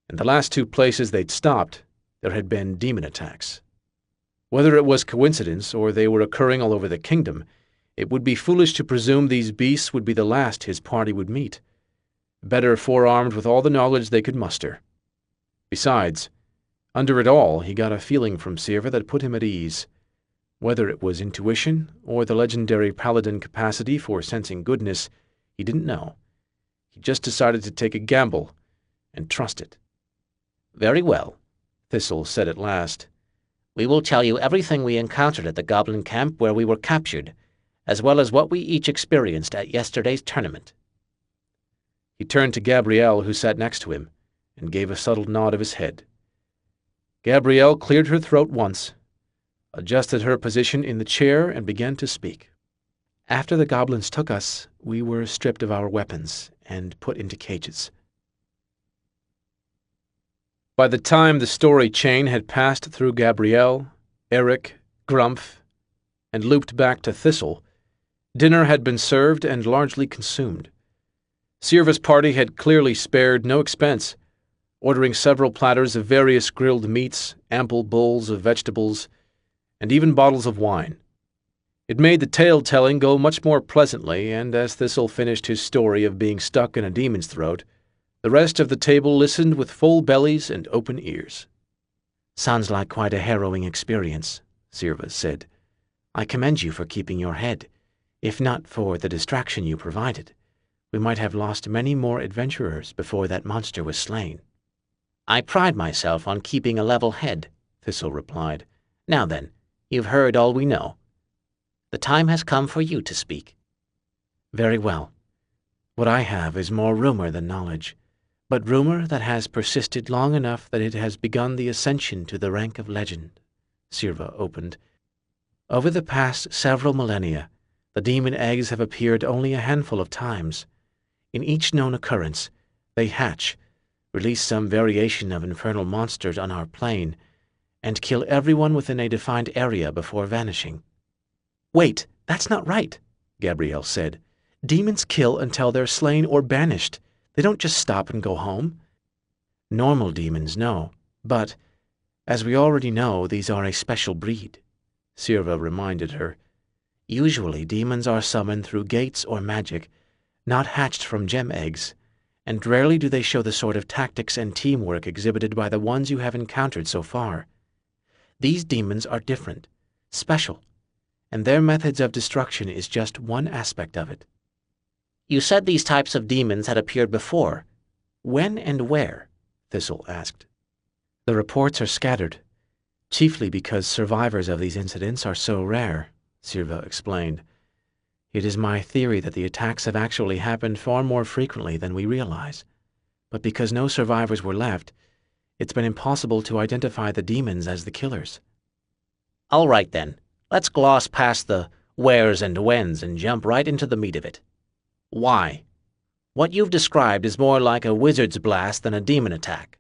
In the last two places they'd stopped, there had been demon attacks. Whether it was coincidence or they were occurring all over the kingdom, it would be foolish to presume these beasts would be the last his party would meet. Better forearmed with all the knowledge they could muster. Besides, under it all, he got a feeling from Sirva that put him at ease. Whether it was intuition or the legendary paladin capacity for sensing goodness, he didn't know. He just decided to take a gamble and trust it. "Very well," Thistle said at last. "We will tell you everything we encountered at the goblin camp where we were captured, as well as what we each experienced at yesterday's tournament." He turned to Gabrielle, who sat next to him, and gave a subtle nod of his head. Gabrielle cleared her throat once, adjusted her position in the chair, and began to speak. "After the goblins took us, we were stripped of our weapons and put into cages. By the time the story chain had passed through Gabrielle, Eric, Grumpf, and looped back to Thistle, dinner had been served and largely consumed. Sirva's party had clearly spared no expense, ordering several platters of various grilled meats, ample bowls of vegetables, and even bottles of wine. It made the tale-telling go much more pleasantly, and as Thistle finished his story of being stuck in a demon's throat, the rest of the table listened with full bellies and open ears. "Sounds like quite a harrowing experience," Sirva said. "I commend you for keeping your head. If not for the distraction you provided, we might have lost many more adventurers before that monster was slain." "I pride myself on keeping a level head," Thistle replied. "Now then, you've heard all we know. The time has come for you to speak." "Very well. What I have is more rumor than knowledge, but rumor that has persisted long enough that it has begun the ascension to the rank of legend," Sirva opened. "Over the past several millennia, the demon eggs have appeared only a handful of times. In each known occurrence, they hatch, release some variation of infernal monsters on our plane, and kill everyone within a defined area before vanishing." "Wait, that's not right," Gabrielle said. "Demons kill until they're slain or banished. They don't just stop and go home." "Normal demons, no. But, as we already know, these are a special breed," Sirva reminded her. "Usually, demons are summoned through gates or magic, not hatched from gem eggs, and rarely do they show the sort of tactics and teamwork exhibited by the ones you have encountered so far. These demons are different, special, and their methods of destruction is just one aspect of it." "You said these types of demons had appeared before. "When and where?" Thistle asked. "The reports are scattered, chiefly because survivors of these incidents are so rare," Sirva explained. "It is my theory that the attacks have actually happened far more frequently than we realize, but because no survivors were left, it's been impossible to identify the demons as the killers." "All right then, let's gloss past the wheres and whens and jump right into the meat of it. Why? What you've described is more like a wizard's blast than a demon attack.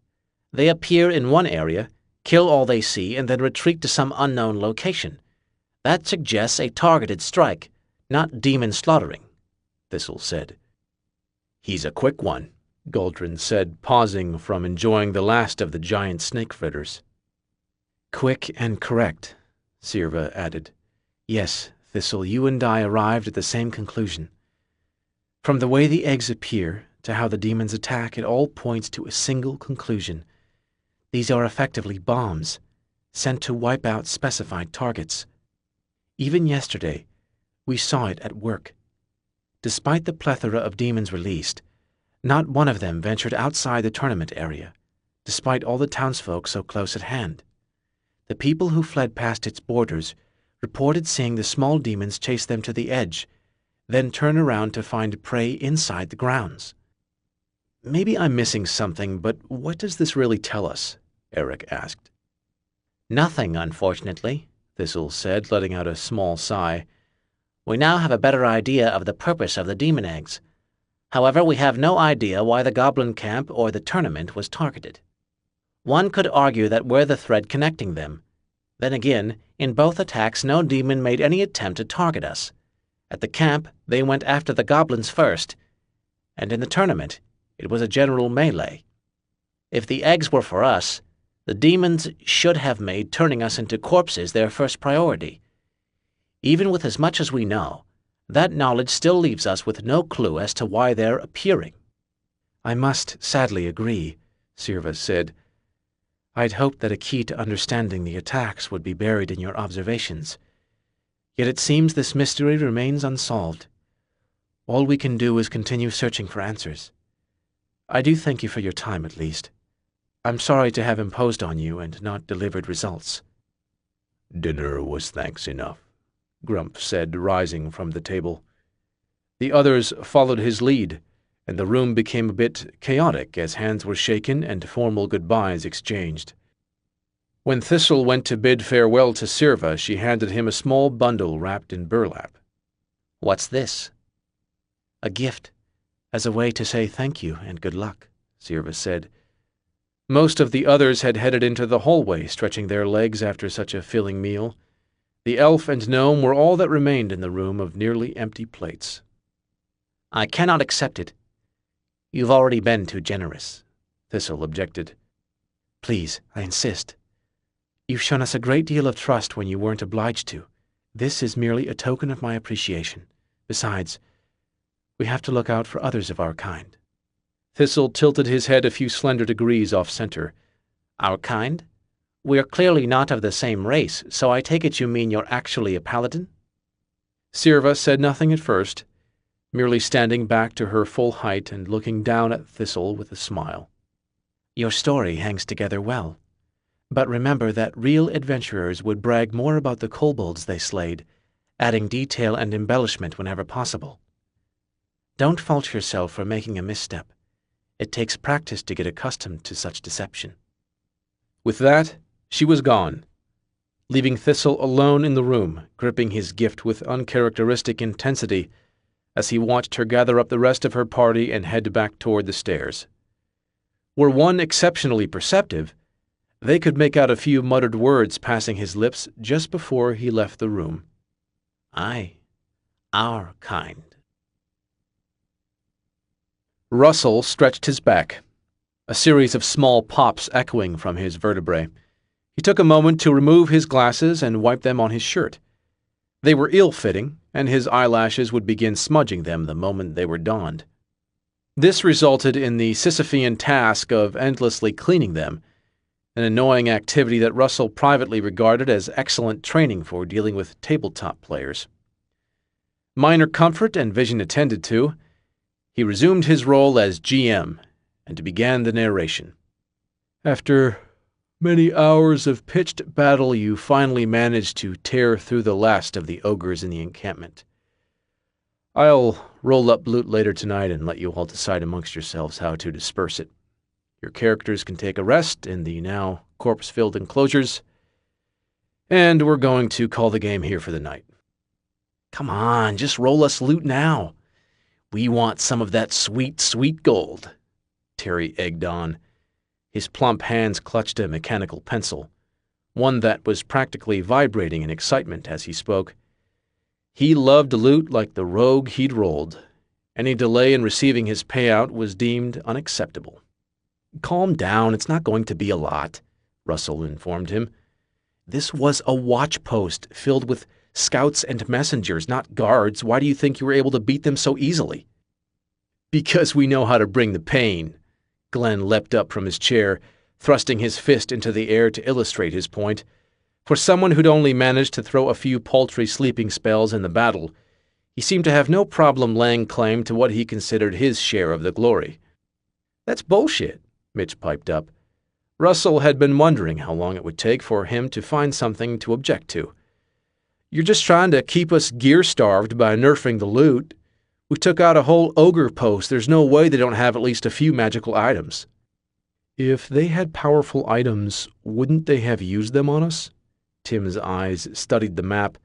They appear in one area, kill all they see, and then retreat to some unknown location. That suggests a targeted strike, not demon slaughtering," Thistle said. "He's a quick one," Guldrin said, pausing from enjoying the last of the giant snake fritters. "Quick and correct," Sirva added. "Yes, Thistle, you and I arrived at the same conclusion. From the way the eggs appear to how the demons attack, it all points to a single conclusion. These are effectively bombs, sent to wipe out specified targets. Even yesterday, we saw it at work. Despite the plethora of demons released, not one of them ventured outside the tournament area, despite all the townsfolk so close at hand. The people who fled past its borders reported seeing the small demons chase them to the edge, then turn around to find prey inside the grounds." "Maybe I'm missing something, but what does this really tell us?" Eric asked. "Nothing, unfortunately," Thistle said, letting out a small sigh. "We now have a better idea of the purpose of the demon eggs. However, we have no idea why the goblin camp or the tournament was targeted. One could argue that we're the thread connecting them. Then again, in both attacks no demon made any attempt to target us. At the camp, they went after the goblins first, and in the tournament, it was a general melee. If the eggs were for us, the demons should have made turning us into corpses their first priority. Even with as much as we know, that knowledge still leaves us with no clue as to why they're appearing." "I must sadly agree," Sirva said. "I'd hoped that a key to understanding the attacks would be buried in your observations. Yet it seems this mystery remains unsolved. All we can do is continue searching for answers. I do thank you for your time, at least. I'm sorry to have imposed on you and not delivered results." "Dinner was thanks enough," Grumpf said, rising from the table. The others followed his lead, and the room became a bit chaotic as hands were shaken and formal goodbyes exchanged. When Thistle went to bid farewell to Sirva, she handed him a small bundle wrapped in burlap. "What's this?" "A gift. As a way to say thank you and good luck, Sirva said. Most of the others had headed into the hallway, stretching their legs after such a filling meal. The elf and gnome were all that remained in the room of nearly empty plates. I cannot accept it. You've already been too generous, Thistle objected. Please, I insist. You've shown us a great deal of trust when you weren't obliged to. This is merely a token of my appreciation. Besides, we have to look out for others of our kind. Thistle tilted his head a few slender degrees off-center. Our kind? We're clearly not of the same race, so I take it you mean you're actually a paladin? Sirva said nothing at first, merely standing back to her full height and looking down at Thistle with a smile. Your story hangs together well. But remember that real adventurers would brag more about the kobolds they slayed, adding detail and embellishment whenever possible. Don't fault yourself for making a misstep. It takes practice to get accustomed to such deception. With that, she was gone, leaving Thistle alone in the room, gripping his gift with uncharacteristic intensity as he watched her gather up the rest of her party and head back toward the stairs. Were one exceptionally perceptive, they could make out a few muttered words passing his lips just before he left the room. Aye, our kind. Russell stretched his back, a series of small pops echoing from his vertebrae. He took a moment to remove his glasses and wipe them on his shirt. They were ill-fitting, and his eyelashes would begin smudging them the moment they were donned. This resulted in the Sisyphean task of endlessly cleaning them, an annoying activity that Russell privately regarded as excellent training for dealing with tabletop players. Minor comfort and vision attended to, he resumed his role as GM and began the narration. After many hours of pitched battle, you finally managed to tear through the last of the ogres in the encampment. I'll roll up loot later tonight and let you all decide amongst yourselves how to disperse it. Your characters can take a rest in the now corpse-filled enclosures, and we're going to call the game here for the night. Come on, just roll us loot now. We want some of that sweet, sweet gold, Terry egged on. His plump hands clutched a mechanical pencil, one that was practically vibrating in excitement as he spoke. He loved loot like the rogue he'd rolled. Any delay in receiving his payout was deemed unacceptable. Calm down, it's not going to be a lot, Russell informed him. This was a watch post filled with scouts and messengers, not guards. Why do you think you were able to beat them so easily? Because we know how to bring the pain. Glenn leapt up from his chair, thrusting his fist into the air to illustrate his point. For someone who'd only managed to throw a few paltry sleeping spells in the battle, he seemed to have no problem laying claim to what he considered his share of the glory. That's bullshit, Mitch piped up. Russell had been wondering how long it would take for him to find something to object to. You're just trying to keep us gear-starved by nerfing the loot. We took out a whole ogre post. There's no way they don't have at least a few magical items. If they had powerful items, wouldn't they have used them on us? Tim's eyes studied the map,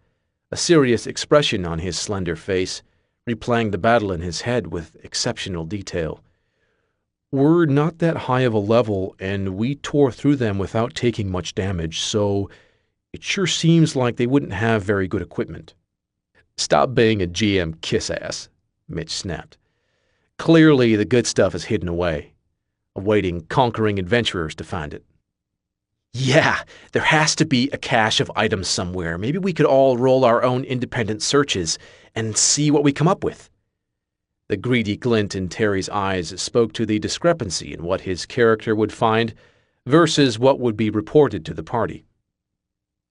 a serious expression on his slender face, replaying the battle in his head with exceptional detail. We're not that high of a level, and we tore through them without taking much damage, so it sure seems like they wouldn't have very good equipment. Stop being a GM kiss-ass, Mitch snapped. Clearly the good stuff is hidden away, awaiting conquering adventurers to find it. Yeah, there has to be a cache of items somewhere. Maybe we could all roll our own independent searches and see what we come up with. The greedy glint in Terry's eyes spoke to the discrepancy in what his character would find versus what would be reported to the party.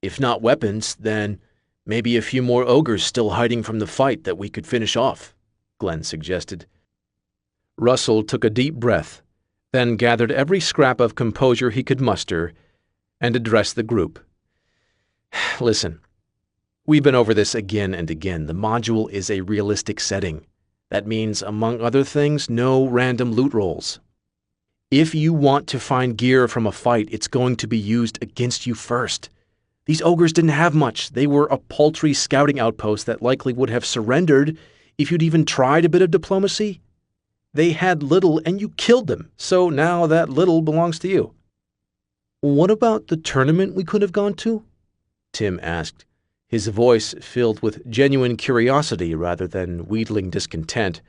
If not weapons, then maybe a few more ogres still hiding from the fight that we could finish off, Glenn suggested. Russell took a deep breath, then gathered every scrap of composure he could muster and addressed the group. Listen, we've been over this again and again. The module is a realistic setting. That means, among other things, no random loot rolls. If you want to find gear from a fight, it's going to be used against you first. These ogres didn't have much. They were a paltry scouting outpost that likely would have surrendered if you'd even tried a bit of diplomacy. They had little and you killed them, so now that little belongs to you." "What about the tournament we could have gone to?" Tim asked, his voice filled with genuine curiosity rather than wheedling discontent,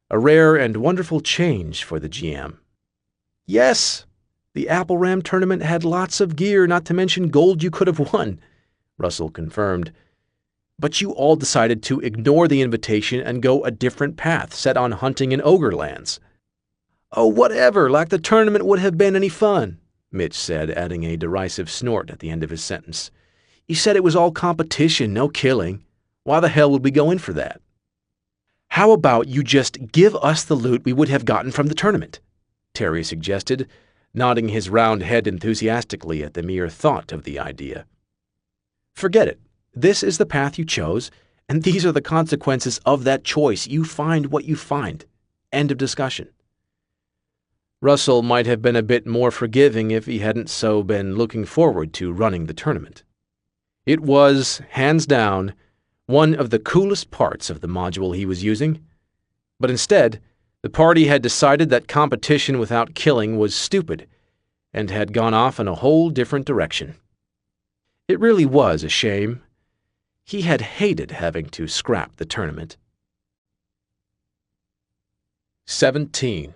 a rare and wonderful change for the GM. "Yes, the Apple Ram tournament had lots of gear, not to mention gold you could have won," Russell confirmed. "But you all decided to ignore the invitation and go a different path, set on hunting in Ogre Lands." "Oh, whatever, like the tournament would have been any fun," Mitch said, adding a derisive snort at the end of his sentence. "You said it was all competition, no killing. Why the hell would we go in for that?" "How about you just give us the loot we would have gotten from the tournament?" Terry suggested, nodding his round head enthusiastically at the mere thought of the idea. "Forget it. This is the path you chose, and these are the consequences of that choice. You find what you find. End of discussion." Russell might have been a bit more forgiving if he hadn't so been looking forward to running the tournament. It was, hands down, one of the coolest parts of the module he was using, but instead, the party had decided that competition without killing was stupid and had gone off in a whole different direction. It really was a shame. He had hated having to scrap the tournament. 17.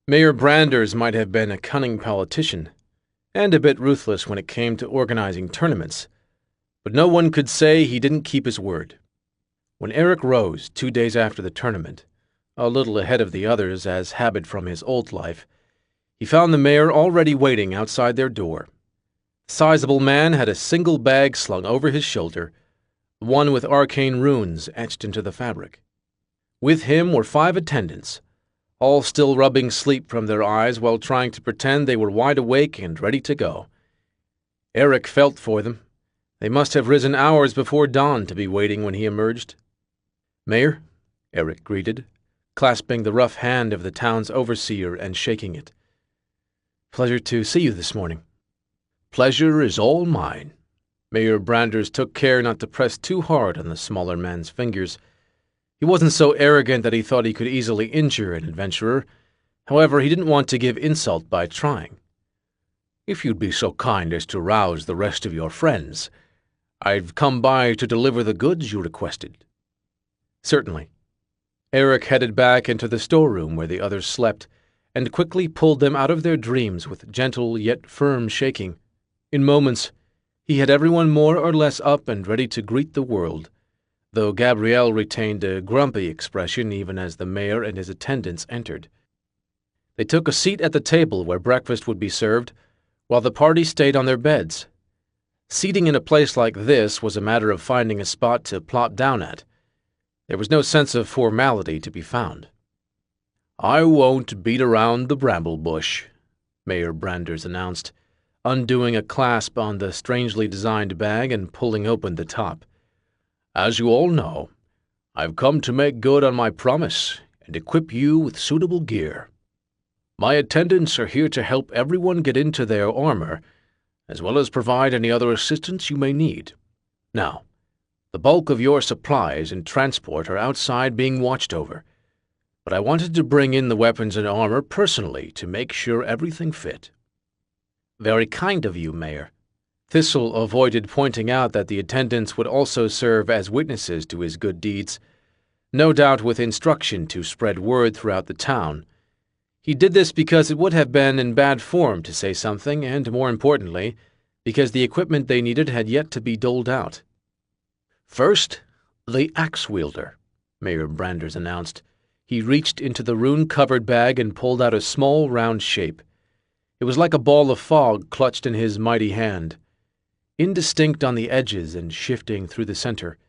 Mayor Branders might have been a cunning politician, and a bit ruthless when it came to organizing tournaments, but no one could say he didn't keep his word. When Eric rose 2 days after the tournament, a little ahead of the others as habit from his old life, he found the mayor already waiting outside their door. The sizable man had a single bag slung over his shoulder, one with arcane runes etched into the fabric. With him were 5 attendants, all still rubbing sleep from their eyes while trying to pretend they were wide awake and ready to go. Eric felt for them. They must have risen hours before dawn to be waiting when he emerged. "Mayor," Eric greeted, clasping the rough hand of the town's overseer and shaking it. "Pleasure to see you this morning." "Pleasure is all mine." Mayor Branders took care not to press too hard on the smaller man's fingers. He wasn't so arrogant that he thought he could easily injure an adventurer. However, he didn't want to give insult by trying. "If you'd be so kind as to rouse the rest of your friends, I've come by to deliver the goods you requested." "Certainly." Eric headed back into the storeroom where the others slept, and quickly pulled them out of their dreams with gentle yet firm shaking. In moments, he had everyone more or less up and ready to greet the world, though Gabrielle retained a grumpy expression even as the mayor and his attendants entered. They took a seat at the table where breakfast would be served, while the party stayed on their beds. Seating in a place like this was a matter of finding a spot to plop down at. There was no sense of formality to be found. "I won't beat around the bramble bush," Mayor Branders announced, undoing a clasp on the strangely designed bag and pulling open the top. "As you all know, I've come to make good on my promise and equip you with suitable gear. My attendants are here to help everyone get into their armor, as well as provide any other assistance you may need. Now, the bulk of your supplies and transport are outside being watched over, but I wanted to bring in the weapons and armor personally to make sure everything fit." "Very kind of you, Mayor." Thistle avoided pointing out that the attendants would also serve as witnesses to his good deeds, no doubt with instruction to spread word throughout the town. He did this because it would have been in bad form to say something, and more importantly, because the equipment they needed had yet to be doled out. "First, the axe-wielder," Mayor Branders announced. He reached into the rune-covered bag and pulled out a small, round shape. It was like a ball of fog clutched in his mighty hand, indistinct on the edges and shifting through the center.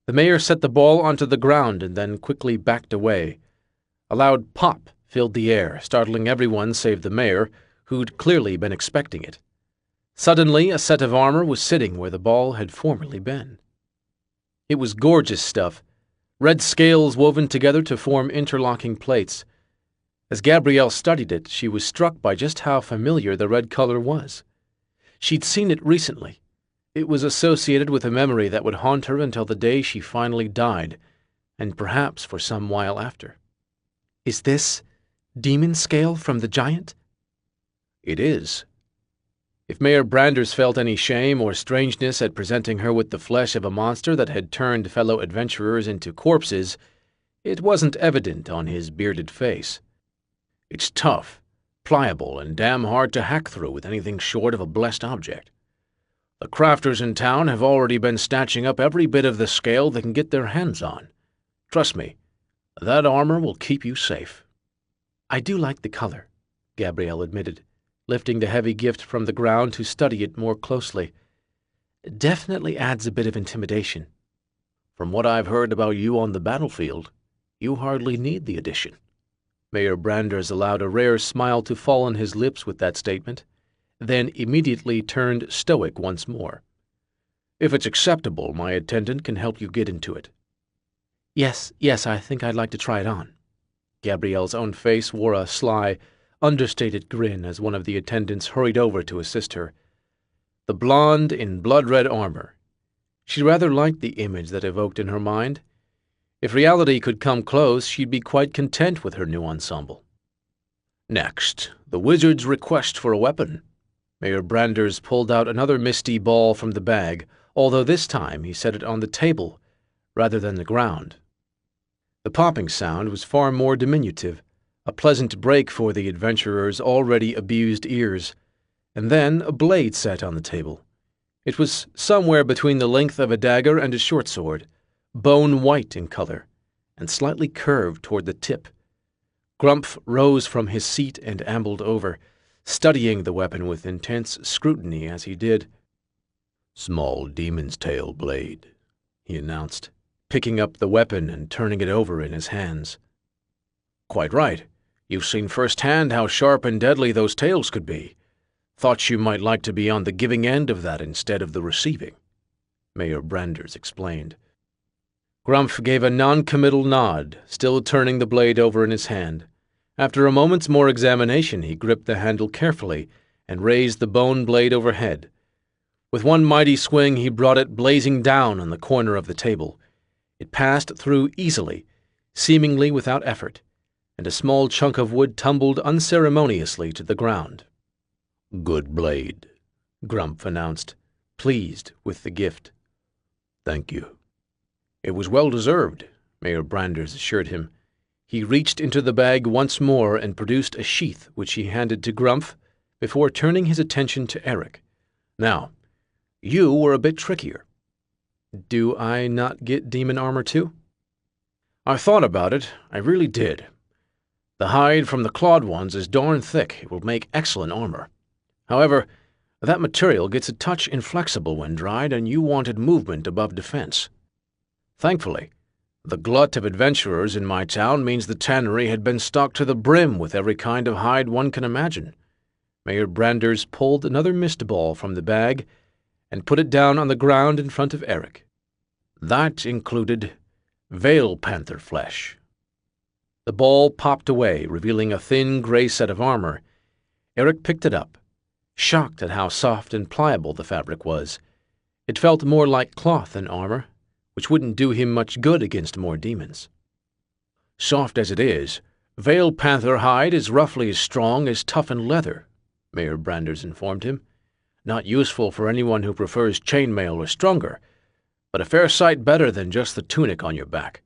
The mayor set the ball onto the ground and then quickly backed away. A loud pop filled the air, startling everyone save the mayor, who'd clearly been expecting it. Suddenly, a set of armor was sitting where the ball had formerly been. It was gorgeous stuff, red scales woven together to form interlocking plates. As Gabrielle studied it, she was struck by just how familiar the red color was. She'd seen it recently. It was associated with a memory that would haunt her until the day she finally died, and perhaps for some while after. Is this demon scale from the giant? It is. If Mayor Branders felt any shame or strangeness at presenting her with the flesh of a monster that had turned fellow adventurers into corpses, it wasn't evident on his bearded face. It's tough, pliable, and damn hard to hack through with anything short of a blessed object. The crafters in town have already been snatching up every bit of the scale they can get their hands on. Trust me, that armor will keep you safe. I do like the color, Gabrielle admitted, lifting the heavy gift from the ground to study it more closely. It definitely adds a bit of intimidation. From what I've heard about you on the battlefield, you hardly need the addition. Mayor Branders allowed a rare smile to fall on his lips with that statement, then immediately turned stoic once more. If it's acceptable, my attendant can help you get into it. Yes, I think I'd like to try it on. Gabrielle's own face wore a sly, understated grin as one of the attendants hurried over to assist her. The blonde in blood-red armor. She rather liked the image that evoked in her mind. If reality could come close, she'd be quite content with her new ensemble. Next, the wizard's request for a weapon. Mayor Branders pulled out another misty ball from the bag, although this time he set it on the table rather than the ground. The popping sound was far more diminutive, a pleasant break for the adventurer's already abused ears, and then a blade sat on the table. It was somewhere between the length of a dagger and a short sword, bone white in color, and slightly curved toward the tip. Grumpf rose from his seat and ambled over, studying the weapon with intense scrutiny as he did. "Small demon's tail blade," he announced, picking up the weapon and turning it over in his hands. "Quite right. You've seen firsthand how sharp and deadly those tails could be. Thought you might like to be on the giving end of that instead of the receiving," Mayor Branders explained. Grumpf gave a non-committal nod, still turning the blade over in his hand. After a moment's more examination, he gripped the handle carefully and raised the bone blade overhead. With one mighty swing, he brought it blazing down on the corner of the table. It passed through easily, seemingly without effort, and a small chunk of wood tumbled unceremoniously to the ground. "Good blade," Grumpf announced, pleased with the gift. "Thank you." "It was well-deserved," Mayor Branders assured him. He reached into the bag once more and produced a sheath which he handed to Grumpf before turning his attention to Eric. "Now, you were a bit trickier." "Do I not get demon armor too?" "I thought about it. I really did. The hide from the clawed ones is darn thick. It will make excellent armor. However, that material gets a touch inflexible when dried, and you wanted movement above defense. Thankfully, the glut of adventurers in my town means the tannery had been stocked to the brim with every kind of hide one can imagine." Mayor Branders pulled another mist ball from the bag and put it down on the ground in front of Eric. "That included Veil Panther flesh." The ball popped away, revealing a thin gray set of armor. Eric picked it up, shocked at how soft and pliable the fabric was. It felt more like cloth than armor, which wouldn't do him much good against more demons. "Soft as it is, Veil Panther hide is roughly as strong as toughened leather," Mayor Branders informed him. "Not useful for anyone who prefers chainmail or stronger, but a fair sight better than just the tunic on your back.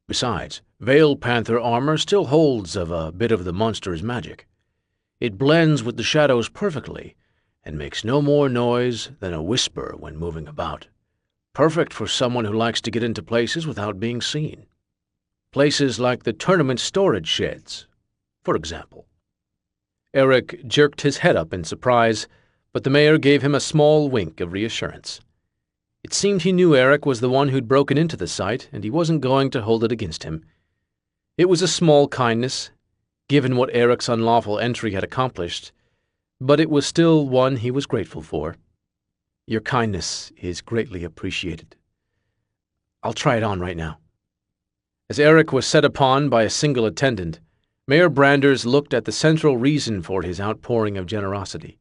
Besides, Veil Panther armor still holds of a bit of the monster's magic. It blends with the shadows perfectly and makes no more noise than a whisper when moving about. Perfect for someone who likes to get into places without being seen. Places like the tournament storage sheds, for example." Eric jerked his head up in surprise, but the mayor gave him a small wink of reassurance. It seemed he knew Eric was the one who'd broken into the site, and he wasn't going to hold it against him. It was a small kindness, given what Eric's unlawful entry had accomplished, but it was still one he was grateful for. "Your kindness is greatly appreciated. I'll try it on right now." As Eric was set upon by a single attendant, Mayor Branders looked at the central reason for his outpouring of generosity,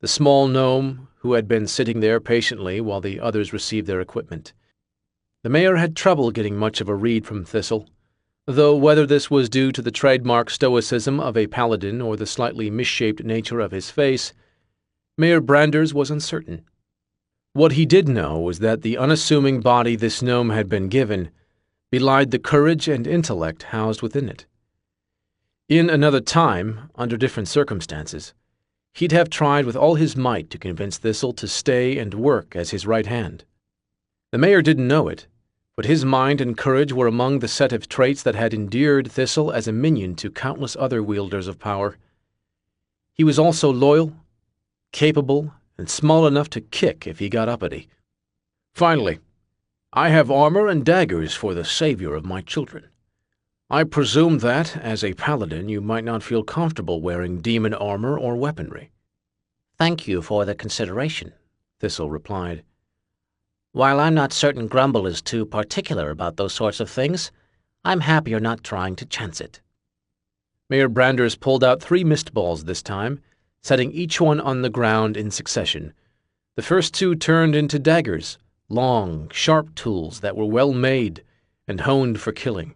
the small gnome who had been sitting there patiently while the others received their equipment. The mayor had trouble getting much of a read from Thistle, though whether this was due to the trademark stoicism of a paladin or the slightly misshaped nature of his face, Mayor Branders was uncertain. What he did know was that the unassuming body this gnome had been given belied the courage and intellect housed within it. In another time, under different circumstances, he'd have tried with all his might to convince Thistle to stay and work as his right hand. The mayor didn't know it, but his mind and courage were among the set of traits that had endeared Thistle as a minion to countless other wielders of power. He was also loyal, capable, and small enough to kick if he got uppity. Finally, I have armor and daggers for the savior of my children. I presume that, as a paladin, you might not feel comfortable wearing demon armor or weaponry. Thank you for the consideration, Thistle replied. While I'm not certain Grumble is too particular about those sorts of things, I'm happy you're not trying to chance it. Mayor Branders pulled out 3 mist balls this time, setting each one on the ground in succession. The first 2 turned into daggers, long, sharp tools that were well made and honed for killing.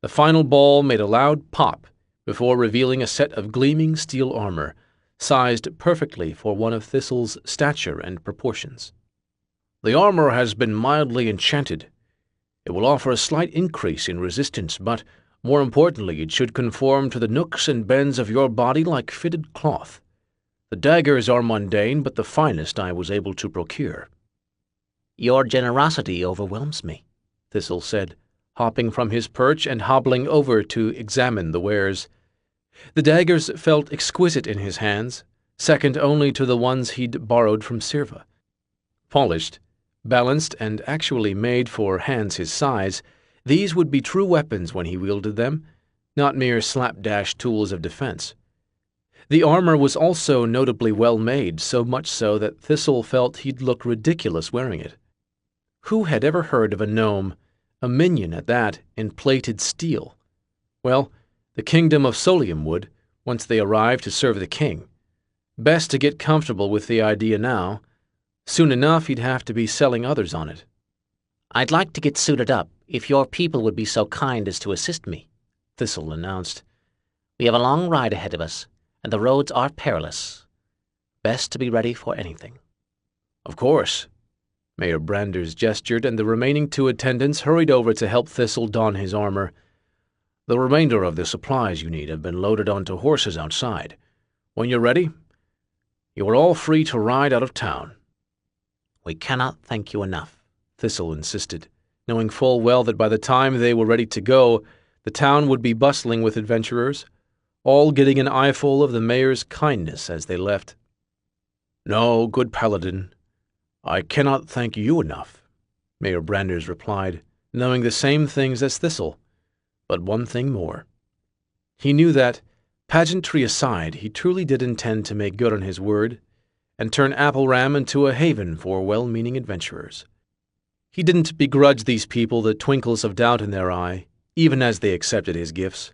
The final ball made a loud pop before revealing a set of gleaming steel armor, sized perfectly for one of Thistle's stature and proportions. The armor has been mildly enchanted. It will offer a slight increase in resistance, but more importantly, it should conform to the nooks and bends of your body like fitted cloth. The daggers are mundane, but the finest I was able to procure. Your generosity overwhelms me, Thistle said, hopping from his perch and hobbling over to examine the wares. The daggers felt exquisite in his hands, second only to the ones he'd borrowed from Sirva. Polished, balanced, and actually made for hands his size, these would be true weapons when he wielded them, not mere slapdash tools of defense. The armor was also notably well made, so much so that Thistle felt he'd look ridiculous wearing it. Who had ever heard of a gnome, a minion at that, in plated steel? Well, the kingdom of Solium would, once they arrived to serve the king. Best to get comfortable with the idea now. Soon enough he'd have to be selling others on it. I'd like to get suited up, if your people would be so kind as to assist me, Thistle announced. We have a long ride ahead of us, and the roads are perilous. Best to be ready for anything. Of course. Mayor Branders gestured, and the remaining 2 attendants hurried over to help Thistle don his armor. The remainder of the supplies you need have been loaded onto horses outside. When you're ready, you are all free to ride out of town. We cannot thank you enough, Thistle insisted, knowing full well that by the time they were ready to go, the town would be bustling with adventurers, all getting an eyeful of the mayor's kindness as they left. No, good paladin, I cannot thank you enough, Mayor Branders replied, knowing the same things as Thistle, but one thing more. He knew that, pageantry aside, he truly did intend to make good on his word and turn Appleram into a haven for well-meaning adventurers. He didn't begrudge these people the twinkles of doubt in their eye, even as they accepted his gifts.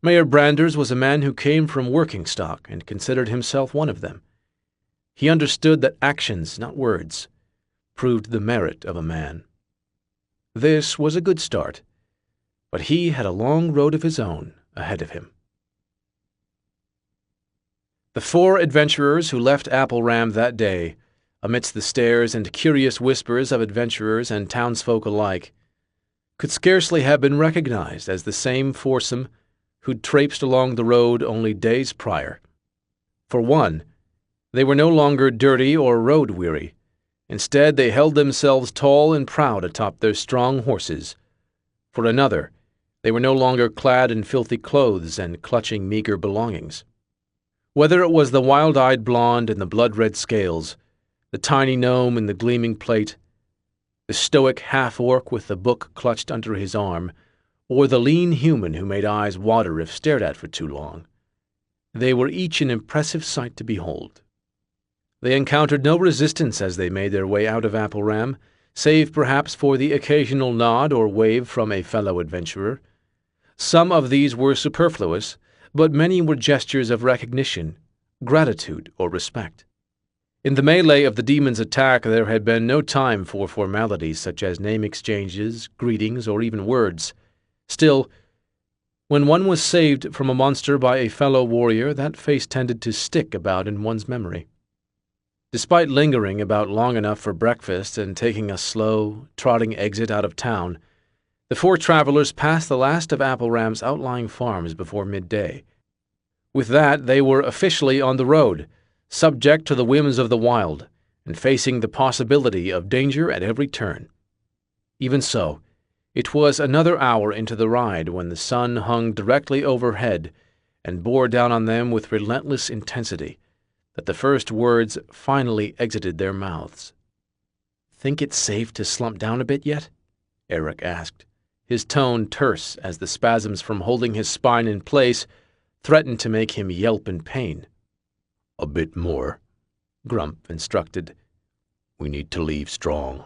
Mayor Branders was a man who came from working stock and considered himself one of them. He understood that actions, not words, proved the merit of a man. This was a good start, but he had a long road of his own ahead of him. The 4 adventurers who left Appleram that day, amidst the stares and curious whispers of adventurers and townsfolk alike, could scarcely have been recognized as the same foursome who'd traipsed along the road only days prior. For one, they were no longer dirty or road-weary. Instead, they held themselves tall and proud atop their strong horses. For another, they were no longer clad in filthy clothes and clutching meager belongings. Whether it was the wild-eyed blonde in the blood-red scales, the tiny gnome in the gleaming plate, the stoic half-orc with the book clutched under his arm, or the lean human who made eyes water if stared at for too long, they were each an impressive sight to behold. They encountered no resistance as they made their way out of Appleram, save perhaps for the occasional nod or wave from a fellow adventurer. Some of these were superfluous, but many were gestures of recognition, gratitude, or respect. In the melee of the demon's attack, there had been no time for formalities such as name exchanges, greetings, or even words. Still, when one was saved from a monster by a fellow warrior, that face tended to stick about in one's memory. Despite lingering about long enough for breakfast and taking a slow, trotting exit out of town, the four travelers passed the last of Appleram's outlying farms before midday. With that, they were officially on the road, subject to the whims of the wild, and facing the possibility of danger at every turn. Even so, it was another hour into the ride when the sun hung directly overhead and bore down on them with relentless intensity that the first words finally exited their mouths. "Think it's safe to slump down a bit yet?" Eric asked, his tone terse as the spasms from holding his spine in place threatened to make him yelp in pain. "A bit more," Grump instructed. "We need to leave strong."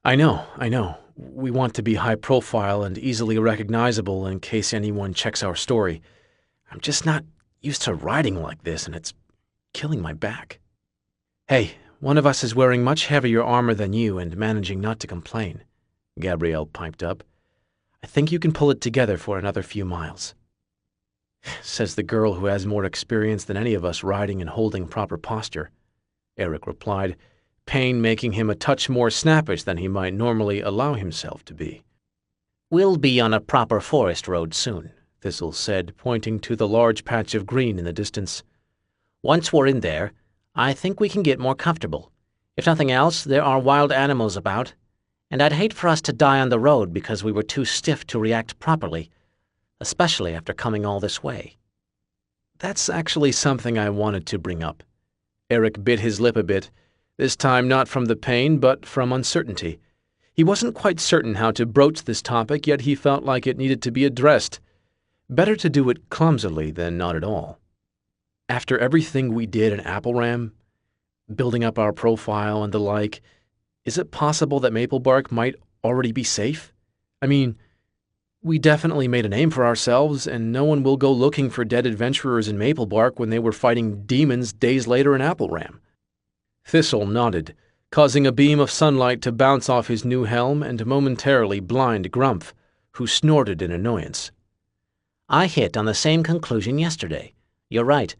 I know. We want to be high profile and easily recognizable in case anyone checks our story. I'm just not used to riding like this, and it's killing my back. Hey, one of us is wearing much heavier armor than you and managing not to complain," Gabrielle piped up. "I think you can pull it together for another few miles." "Says the girl who has more experience than any of us riding and holding proper posture," Eric replied, pain making him a touch more snappish than he might normally allow himself to be. "We'll be on a proper forest road soon," Thistle said, pointing to the large patch of green in the distance. "Once we're in there, I think we can get more comfortable. If nothing else, there are wild animals about, and I'd hate for us to die on the road because we were too stiff to react properly, especially after coming all this way." "That's actually something I wanted to bring up." Eric bit his lip a bit, this time not from the pain but from uncertainty. He wasn't quite certain how to broach this topic, yet he felt like it needed to be addressed. Better to do it clumsily than not at all. After everything we did in Appleram, building up our profile and the like, is it possible that Maplebark might already be safe? I mean, we definitely made a name for ourselves, and no one will go looking for dead adventurers in Maplebark when they were fighting demons days later in Appleram. Thistle nodded, causing a beam of sunlight to bounce off his new helm and momentarily blind Grumph, who snorted in annoyance. "I hit on the same conclusion yesterday. You're right.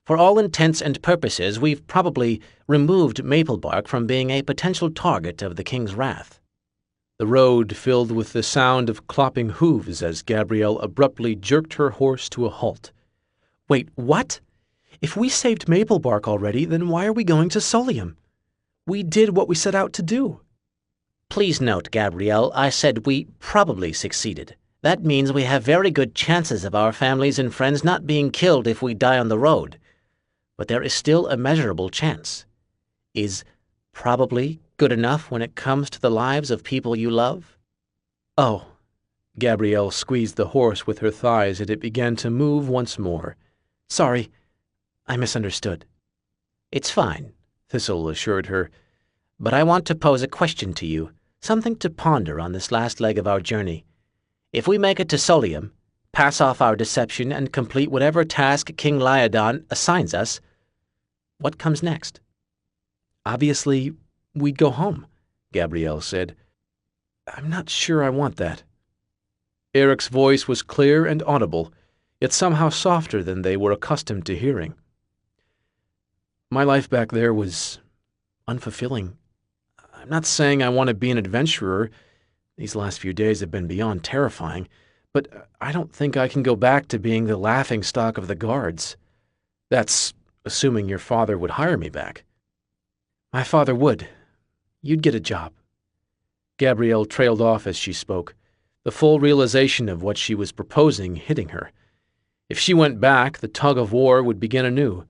For all intents and purposes, we've probably removed Maplebark from being a potential target of the King's wrath." The road filled with the sound of clopping hooves as Gabrielle abruptly jerked her horse to a halt. "Wait, what? If we saved Maplebark already, then why are we going to Solium? We did what we set out to do." "Please note, Gabrielle, I said we probably succeeded. That means we have very good chances of our families and friends not being killed if we die on the road. But there is still a measurable chance. Is probably good enough when it comes to the lives of people you love?" "Oh." Gabrielle squeezed the horse with her thighs and it began to move once more. "Sorry, I misunderstood." "It's fine," Thistle assured her. "But I want to pose a question to you, something to ponder on this last leg of our journey. If we make it to Solium, pass off our deception, and complete whatever task King Lyodon assigns us, what comes next?" "Obviously, we'd go home," Gabrielle said. "I'm not sure I want that." Eric's voice was clear and audible, yet somehow softer than they were accustomed to hearing. "My life back there was unfulfilling. I'm not saying I want to be an adventurer. These last few days have been beyond terrifying, but I don't think I can go back to being the laughingstock of the guards. That's assuming your father would hire me back." "My father would. You'd get a job." Gabrielle trailed off as she spoke, the full realization of what she was proposing hitting her. If she went back, the tug-of-war would begin anew.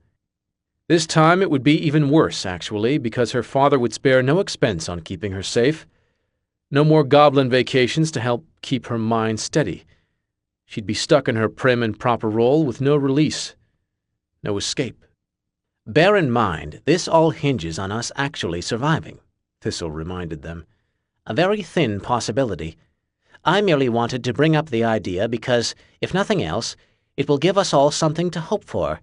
This time it would be even worse, actually, because her father would spare no expense on keeping her safe. No more goblin vacations to help keep her mind steady. She'd be stuck in her prim and proper role with no release, no escape. "Bear in mind, this all hinges on us actually surviving," Thistle reminded them. "A very thin possibility. I merely wanted to bring up the idea because, if nothing else, it will give us all something to hope for.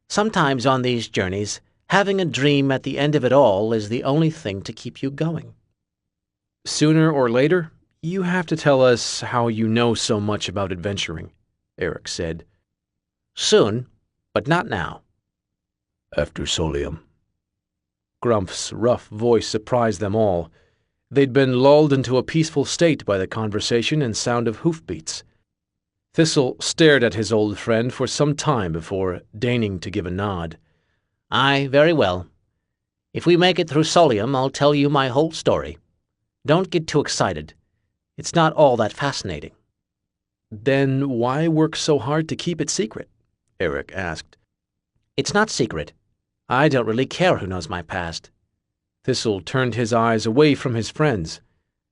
Sometimes on these journeys, having a dream at the end of it all is the only thing to keep you going." "Sooner or later, You have to tell us how you know so much about adventuring, Eric said. Soon, but not now. After Solium. Grump's rough voice surprised them all. They'd been lulled into a peaceful state by the conversation and sound of hoofbeats. Thistle stared at his old friend for some time before deigning to give a nod. Aye, very well. If we make it through Solium, I'll tell you my whole story. Don't get too excited. It's not all that fascinating. Then why work so hard to keep it secret? Eric asked. It's not secret. I don't really care who knows my past. Thistle turned his eyes away from his friends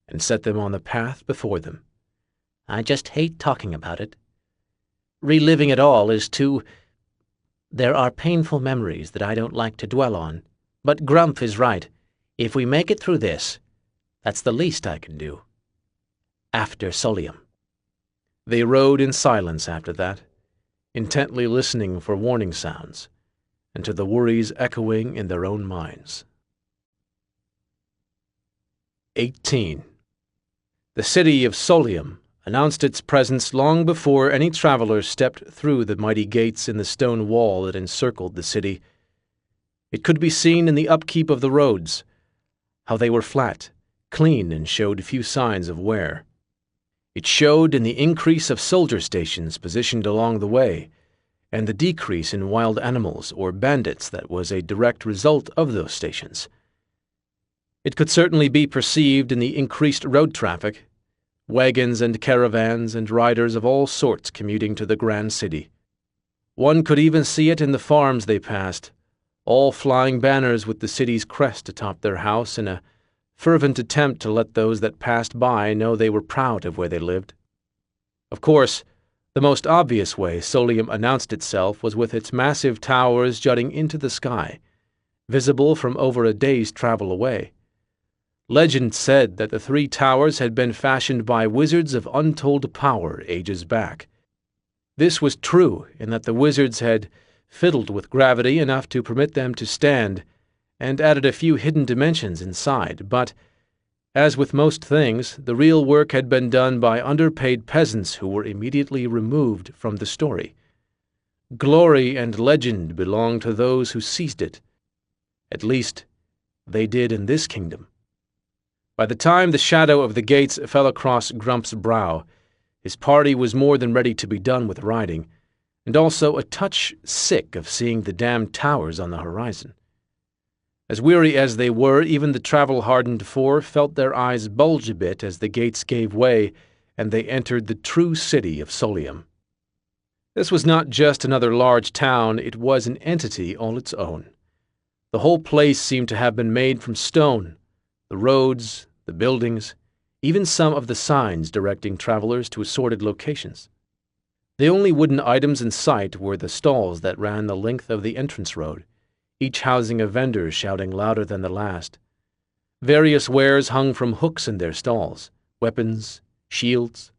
and set them on the path before them. I just hate talking about it. Reliving it all is too... There are painful memories that I don't like to dwell on. But Grump is right. If we make it through this, that's the least I can do. After Solium. They rode in silence after that, intently listening for warning sounds, and to the worries echoing in their own minds. 18. The city of Solium announced its presence long before any traveler stepped through the mighty gates in the stone wall that encircled the city. It could be seen in the upkeep of the roads, how they were flat, clean, and showed few signs of wear. It showed in the increase of soldier stations positioned along the way, and the decrease in wild animals or bandits that was a direct result of those stations. It could certainly be perceived in the increased road traffic, wagons and caravans and riders of all sorts commuting to the grand city. One could even see it in the farms they passed, all flying banners with the city's crest atop their house in a fervent attempt to let those that passed by know they were proud of where they lived. Of course, the most obvious way Solium announced itself was with its massive towers jutting into the sky, visible from over a day's travel away. Legend said that the 3 towers had been fashioned by wizards of untold power ages back. This was true in that the wizards had fiddled with gravity enough to permit them to stand, and added a few hidden dimensions inside, but, as with most things, the real work had been done by underpaid peasants who were immediately removed from the story. Glory and legend belonged to those who seized it. At least, they did in this kingdom. By the time the shadow of the gates fell across Grump's brow, his party was more than ready to be done with riding, and also a touch sick of seeing the damned towers on the horizon. As weary as they were, even the travel-hardened 4 felt their eyes bulge a bit as the gates gave way and they entered the true city of Solium. This was not just another large town, it was an entity all its own. The whole place seemed to have been made from stone, the roads, the buildings, even some of the signs directing travelers to assorted locations. The only wooden items in sight were the stalls that ran the length of the entrance road, each housing a vendor shouting louder than the last. Various wares hung from hooks in their stalls, weapons, shields,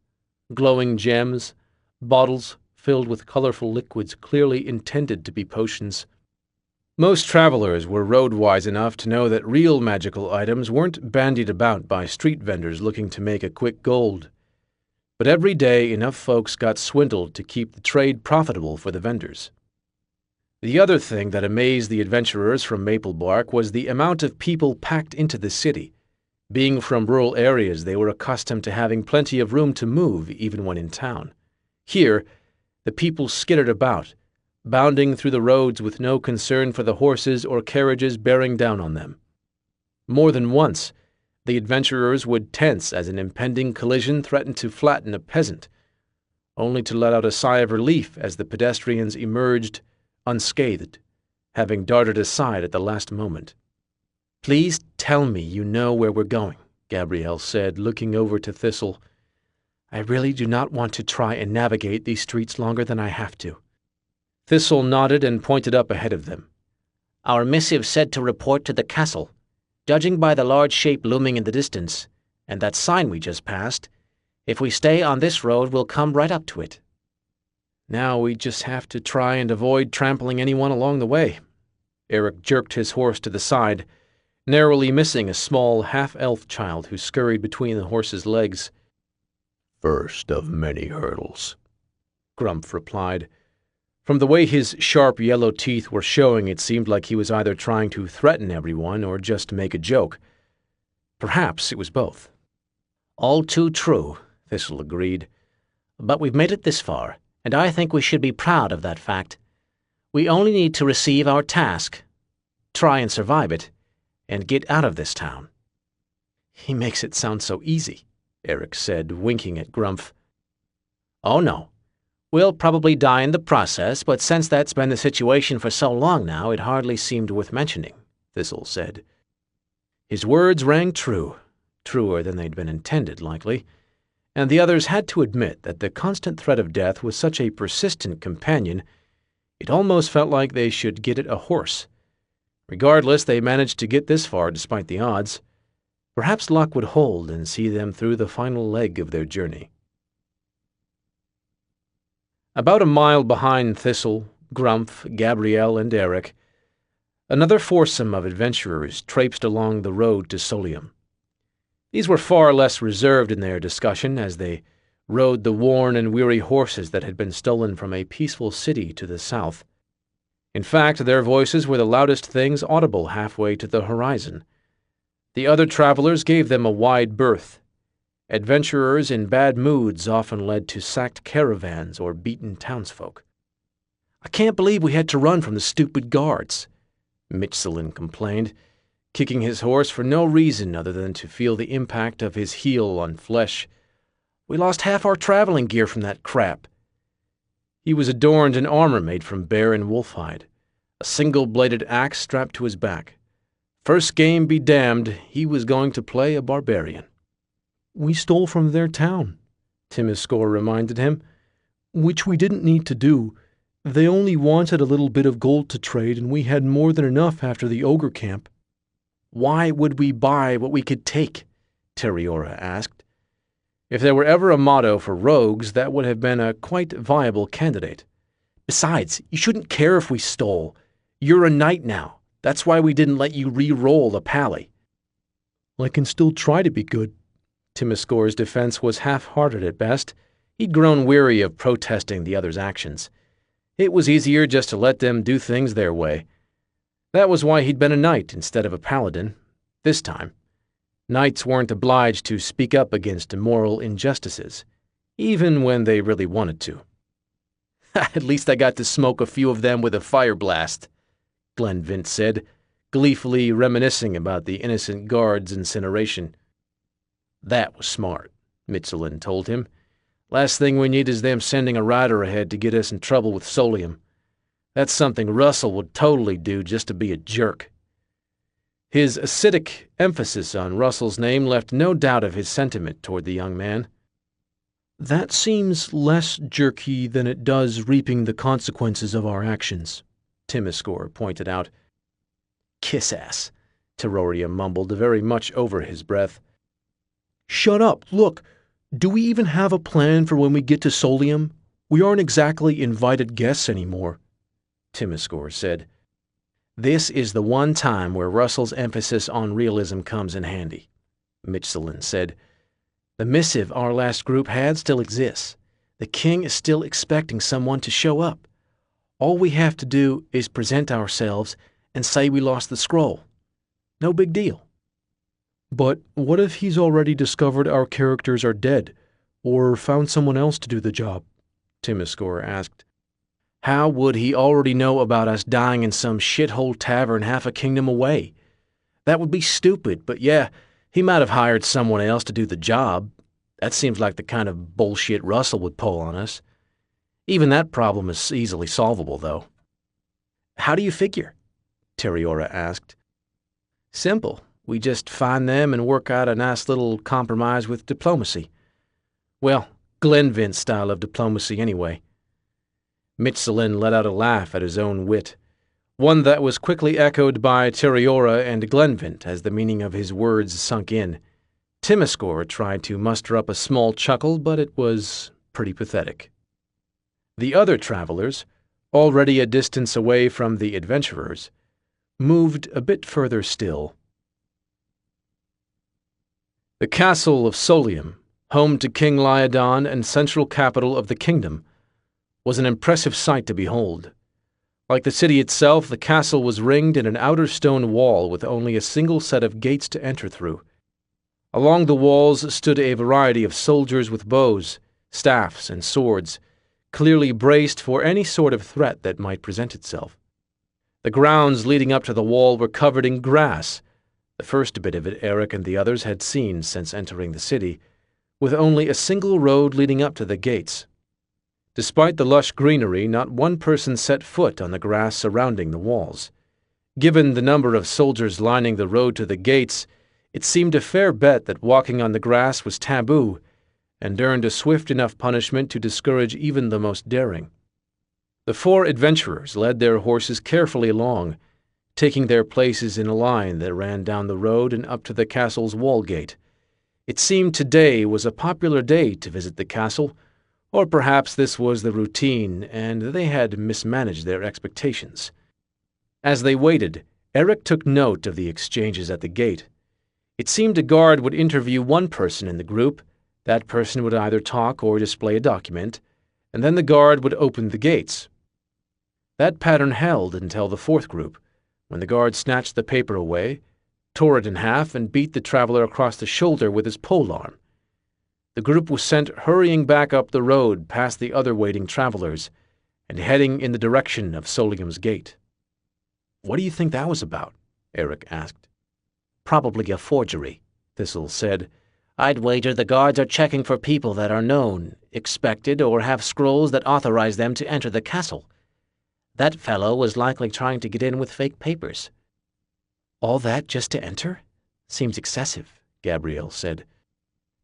glowing gems, bottles filled with colorful liquids clearly intended to be potions. Most travelers were road-wise enough to know that real magical items weren't bandied about by street vendors looking to make a quick gold. But every day enough folks got swindled to keep the trade profitable for the vendors. The other thing that amazed the adventurers from Maplebark was the amount of people packed into the city. Being from rural areas, they were accustomed to having plenty of room to move even when in town. Here, the people skittered about, bounding through the roads with no concern for the horses or carriages bearing down on them. More than once, the adventurers would tense as an impending collision threatened to flatten a peasant, only to let out a sigh of relief as the pedestrians emerged unscathed, having darted aside at the last moment. "Please tell me you know where we're going," Gabrielle said, looking over to Thistle. "I really do not want to try and navigate these streets longer than I have to." Thistle nodded and pointed up ahead of them. Our missive said to report to the castle. Judging by the large shape looming in the distance, and that sign we just passed, if we stay on this road, we'll come right up to it. Now we just have to try and avoid trampling anyone along the way. Eric jerked his horse to the side, narrowly missing a small half-elf child who scurried between the horse's legs. First of many hurdles, Grumph replied. From the way his sharp yellow teeth were showing, it seemed like he was either trying to threaten everyone or just make a joke. Perhaps it was both. All too true, Thistle agreed. But we've made it this far, and I think we should be proud of that fact. We only need to receive our task, try and survive it, and get out of this town. He makes it sound so easy, Eric said, winking at Grumph. Oh no. We'll probably die in the process, but since that's been the situation for so long now, it hardly seemed worth mentioning, Thistle said. His words rang true, truer than they'd been intended, likely, and the others had to admit that the constant threat of death was such a persistent companion, it almost felt like they should get it a horse. Regardless, they managed to get this far despite the odds. Perhaps luck would hold and see them through the final leg of their journey. About a mile behind Thistle, Grumph, Gabrielle, and Eric, another foursome of adventurers traipsed along the road to Solium. These were far less reserved in their discussion as they rode the worn and weary horses that had been stolen from a peaceful city to the south. In fact, their voices were the loudest things audible halfway to the horizon. The other travelers gave them a wide berth. Adventurers in bad moods often led to sacked caravans or beaten townsfolk. "I can't believe we had to run from the stupid guards," Mitchelin complained, kicking his horse for no reason other than to feel the impact of his heel on flesh. "We lost half our traveling gear from that crap." He was adorned in armor made from bear and wolf hide, a single-bladed axe strapped to his back. First game be damned, he was going to play a barbarian. "We stole from their town," Timiskor reminded him, "which we didn't need to do. They only wanted a little bit of gold to trade, and we had more than enough after the ogre camp." "Why would we buy what we could take?" Teriora asked. If there were ever a motto for rogues, that would have been a quite viable candidate. "Besides, you shouldn't care if we stole. You're a knight now. That's why we didn't let you re-roll the pally." "I can still try to be good." Timiskor's defense was half-hearted at best. He'd grown weary of protesting the others' actions. It was easier just to let them do things their way. That was why he'd been a knight instead of a paladin, this time. Knights weren't obliged to speak up against immoral injustices, even when they really wanted to. "At least I got to smoke a few of them with a fire blast," Glenvint said, gleefully reminiscing about the innocent guard's incineration. "That was smart," Mitchelin told him. "Last thing we need is them sending a rider ahead to get us in trouble with Solium. That's something Russell would totally do just to be a jerk." His acidic emphasis on Russell's name left no doubt of his sentiment toward the young man. "That seems less jerky than it does reaping the consequences of our actions," Timiskor pointed out. "Kiss-ass," Teroria mumbled very much over his breath. "Shut up. Look, do we even have a plan for when we get to Solium? We aren't exactly invited guests anymore," Timiskor said. "This is the one time where Russell's emphasis on realism comes in handy," Mitchelin said. "The missive our last group had still exists. The king is still expecting someone to show up. All we have to do is present ourselves and say we lost the scroll. No big deal." "But what if he's already discovered our characters are dead, or found someone else to do the job?" Timiskor asked. "How would he already know about us dying in some shithole tavern half a kingdom away? That would be stupid, but yeah, he might have hired someone else to do the job. That seems like the kind of bullshit Russell would pull on us. Even that problem is easily solvable, though." "How do you figure?" Teriora asked. "Simple. We just find them and work out a nice little compromise with diplomacy. Well, Glenvint's style of diplomacy anyway." Mitchelin let out a laugh at his own wit, one that was quickly echoed by Teriora and Glenvint as the meaning of his words sunk in. Timiskor tried to muster up a small chuckle, but it was pretty pathetic. The other travelers, already a distance away from the adventurers, moved a bit further still. The castle of Solium, home to King Liodon and central capital of the kingdom, was an impressive sight to behold. Like the city itself, the castle was ringed in an outer stone wall with only a single set of gates to enter through. Along the walls stood a variety of soldiers with bows, staffs, and swords, clearly braced for any sort of threat that might present itself. The grounds leading up to the wall were covered in grass, the first bit of it Eric and the others had seen since entering the city, with only a single road leading up to the gates. Despite the lush greenery, not one person set foot on the grass surrounding the walls. Given the number of soldiers lining the road to the gates, it seemed a fair bet that walking on the grass was taboo and earned a swift enough punishment to discourage even the most daring. The 4 adventurers led their horses carefully along, taking their places in a line that ran down the road and up to the castle's wall gate. It seemed today was a popular day to visit the castle, or perhaps this was the routine and they had mismanaged their expectations. As they waited, Eric took note of the exchanges at the gate. It seemed a guard would interview one person in the group, that person would either talk or display a document, and then the guard would open the gates. That pattern held until the 4th group, when the guard snatched the paper away, tore it in half, and beat the traveler across the shoulder with his polearm. The group was sent hurrying back up the road past the other waiting travelers and heading in the direction of Solium's gate. "What do you think that was about?" Eric asked. Probably a forgery, Thistle said. I'd wager the guards are checking for people that are known, expected, or have scrolls that authorize them to enter the castle. That fellow was likely trying to get in with fake papers. "All that just to enter? Seems excessive," Gabrielle said.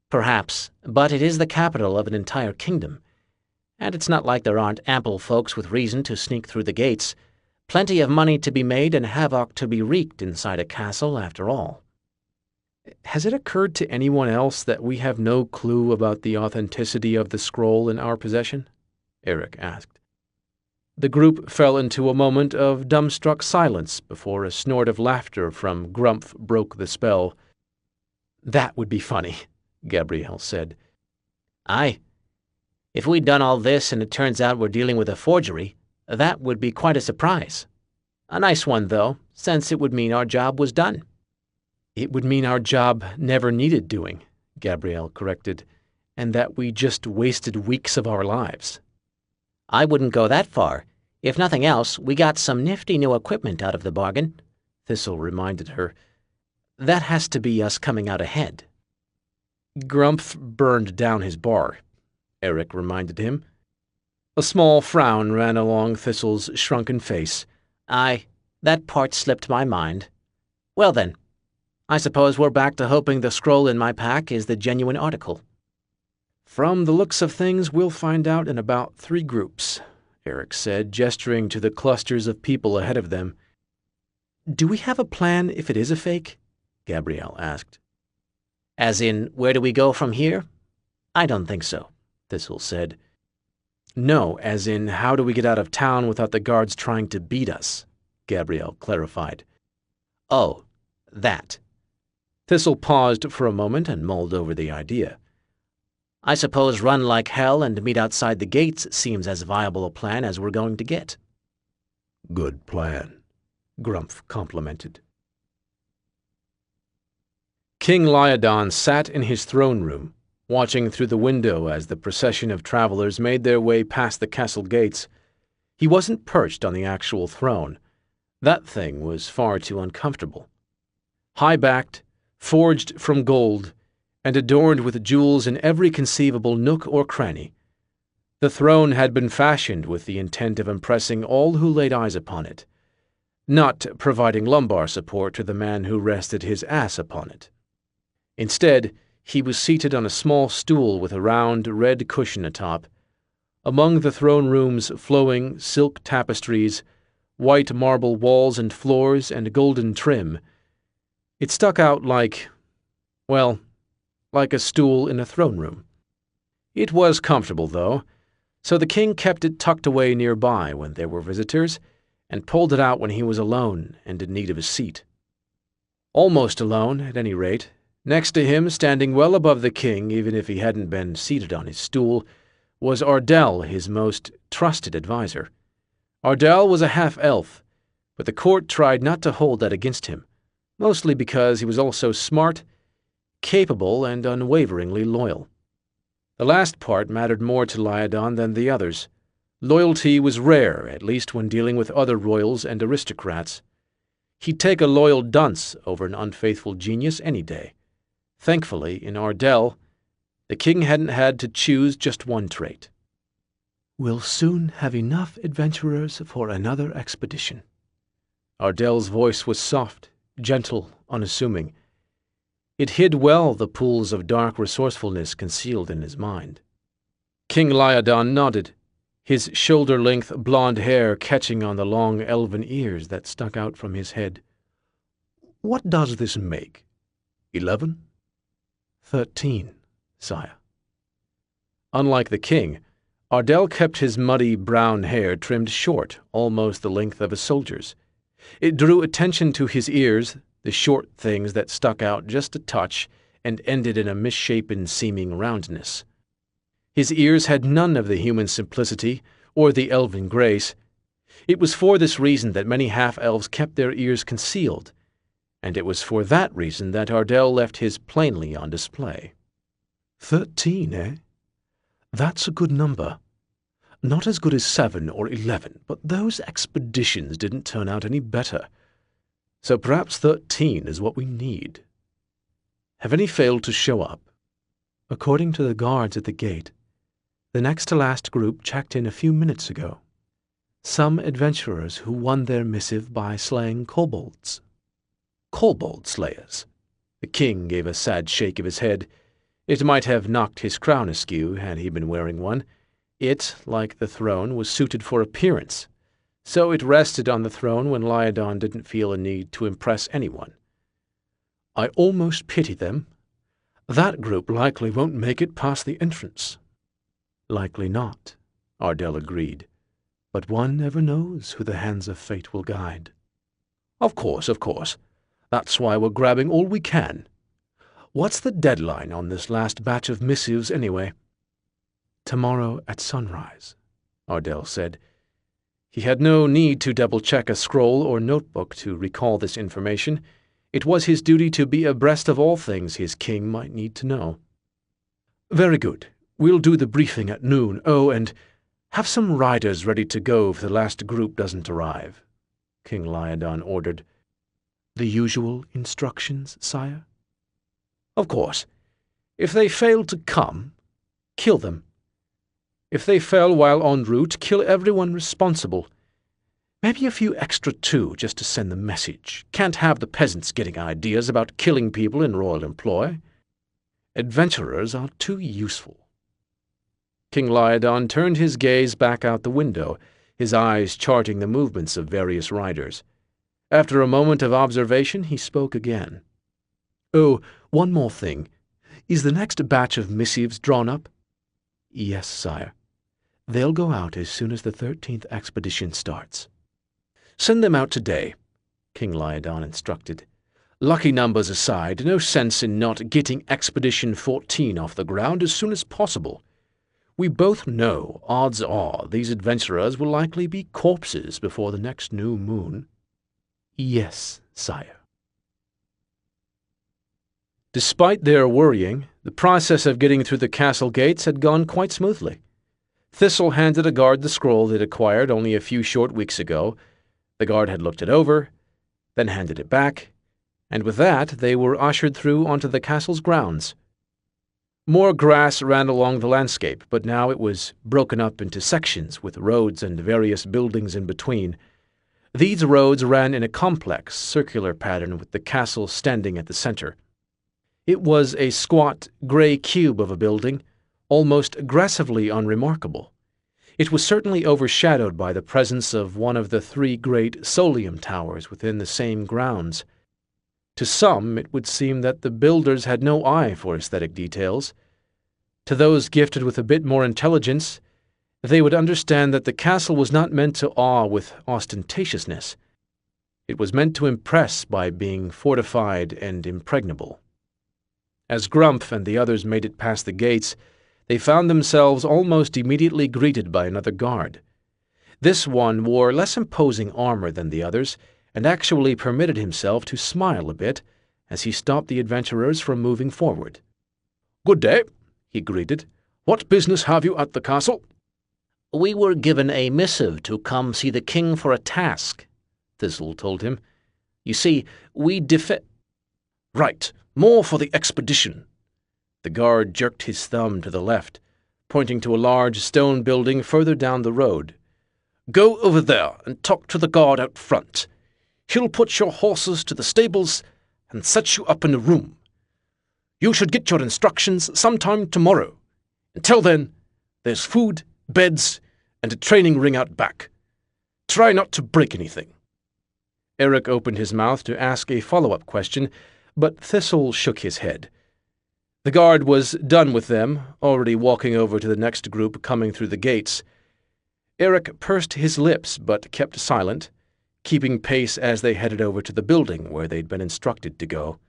Perhaps, but it is the capital of an entire kingdom. And it's not like there aren't ample folks with reason to sneak through the gates. Plenty of money to be made and havoc to be wreaked inside a castle, after all. "Has it occurred to anyone else that we have no clue about the authenticity of the scroll in our possession?" Eric asked. The group fell into a moment of dumbstruck silence before a snort of laughter from Grumph broke the spell. "That would be funny," Gabrielle said. Aye. If we'd done all this and it turns out we're dealing with a forgery, that would be quite a surprise. A nice one, though, since it would mean our job was done. "It would mean our job never needed doing," Gabrielle corrected, "and that we just wasted weeks of our lives." I wouldn't go that far. If nothing else, we got some nifty new equipment out of the bargain, Thistle reminded her. "That has to be us coming out ahead." "Grumph burned down his bar," Eric reminded him. A small frown ran along Thistle's shrunken face. Aye, that part slipped my mind. Well then, I suppose we're back to hoping the scroll in my pack is the genuine article. "From the looks of things, we'll find out in about 3 groups, Eric said, gesturing to the clusters of people ahead of them. "Do we have a plan if it is a fake?" Gabrielle asked. As in, where do we go from here? I don't think so, Thistle said. "No, as in, how do we get out of town without the guards trying to beat us?" Gabrielle clarified. Oh, that. Thistle paused for a moment and mulled over the idea. I suppose run like hell and meet outside the gates seems as viable a plan as we're going to get. "Good plan," Grumph complimented. King Liodon sat in his throne room, watching through the window as the procession of travelers made their way past the castle gates. He wasn't perched on the actual throne. That thing was far too uncomfortable. High-backed, forged from gold, and adorned with jewels in every conceivable nook or cranny, the throne had been fashioned with the intent of impressing all who laid eyes upon it, not providing lumbar support to the man who rested his ass upon it. Instead, he was seated on a small stool with a round red cushion atop. Among the throne room's flowing silk tapestries, white marble walls and floors, and golden trim, it stuck out like a stool in a throne room. It was comfortable, though, so the king kept it tucked away nearby when there were visitors, and pulled it out when he was alone and in need of a seat. Almost alone, at any rate, Next to him, standing well above the king, even if he hadn't been seated on his stool, was Ardell, his most trusted adviser. Ardell was a half-elf, but the court tried not to hold that against him, mostly because he was also smart, capable, and unwaveringly loyal. The last part mattered more to Lyodon than the others. Loyalty was rare, at least when dealing with other royals and aristocrats. He'd take a loyal dunce over an unfaithful genius any day. Thankfully, in Ardell, the king hadn't had to choose just one trait. "We'll soon have enough adventurers for another expedition." Ardell's voice was soft, gentle, unassuming. It hid well the pools of dark resourcefulness concealed in his mind. King Lyodon nodded, his shoulder-length blonde hair catching on the long elven ears that stuck out from his head. "What does this make? 11? 13, sire." Unlike the king, Ardell kept his muddy brown hair trimmed short, almost the length of a soldier's. It drew attention to his ears, the short things that stuck out just a touch and ended in a misshapen seeming roundness. His ears had none of the human simplicity or the elven grace. It was for this reason that many half-elves kept their ears concealed, and it was for that reason that Ardell left his plainly on display. 13, eh? That's a good number. Not as good as 7 or 11, but those expeditions didn't turn out any better. So perhaps 13 is what we need. Have any failed to show up? According to the guards at the gate, the next-to-last group checked in a few minutes ago. Some adventurers who won their missive by slaying kobolds. Kobold slayers. The king gave a sad shake of his head. It might have knocked his crown askew had he been wearing one. It, like the throne, was suited for appearance, so it rested on the throne when Lyodon didn't feel a need to impress anyone. I almost pity them. That group likely won't make it past the entrance. Likely not, Ardell agreed, but one never knows who the hands of fate will guide. Of course. That's why we're grabbing all we can. What's the deadline on this last batch of missives anyway? Tomorrow at sunrise, Ardell said. He had no need to double-check a scroll or notebook to recall this information. It was his duty to be abreast of all things his king might need to know. Very good. We'll do the briefing at noon. Oh, and have some riders ready to go if the last group doesn't arrive, King Lyodon ordered. The usual instructions, sire? Of course. If they fail to come, kill them. If they fell while en route, kill everyone responsible. Maybe a few extra too, just to send the message. Can't have the peasants getting ideas about killing people in royal employ. Adventurers are too useful. King Lyodon turned his gaze back out the window, his eyes charting the movements of various riders. After a moment of observation, he spoke again. Oh, one more thing. Is the next batch of missives drawn up? Yes, sire. They'll go out as soon as the 13th expedition starts. Send them out today, King Lyodon instructed. Lucky numbers aside, no sense in not getting Expedition 14 off the ground as soon as possible. We both know, odds are, these adventurers will likely be corpses before the next new moon. Yes, sire. Despite their worrying, the process of getting through the castle gates had gone quite smoothly. Thistle handed a guard the scroll they'd acquired only a few short weeks ago. The guard had looked it over, then handed it back, and with that they were ushered through onto the castle's grounds. More grass ran along the landscape, but now it was broken up into sections with roads and various buildings in between. These roads ran in a complex, circular pattern with the castle standing at the center. It was a squat, gray cube of a building, almost aggressively unremarkable. It was certainly overshadowed by the presence of one of the 3 great solium towers within the same grounds. To some, it would seem that the builders had no eye for aesthetic details. To those gifted with a bit more intelligence, they would understand that the castle was not meant to awe with ostentatiousness. It was meant to impress by being fortified and impregnable. As Grumpf and the others made it past the gates, they found themselves almost immediately greeted by another guard. This one wore less imposing armor than the others, and actually permitted himself to smile a bit as he stopped the adventurers from moving forward. "Good day," he greeted. "What business have you at the castle?" "We were given a missive to come see the king for a task," Thistle told him. "You see, we "Right, more for the expedition." The guard jerked his thumb to the left, pointing to a large stone building further down the road. "Go over there and talk to the guard out front. He'll put your horses to the stables and set you up in a room. You should get your instructions sometime tomorrow. Until then, there's food, beds, and a training ring out back. Try not to break anything." Eric opened his mouth to ask a follow-up question, but Thistle shook his head. The guard was done with them, already walking over to the next group coming through the gates. Eric pursed his lips but kept silent, keeping pace as they headed over to the building where they'd been instructed to go.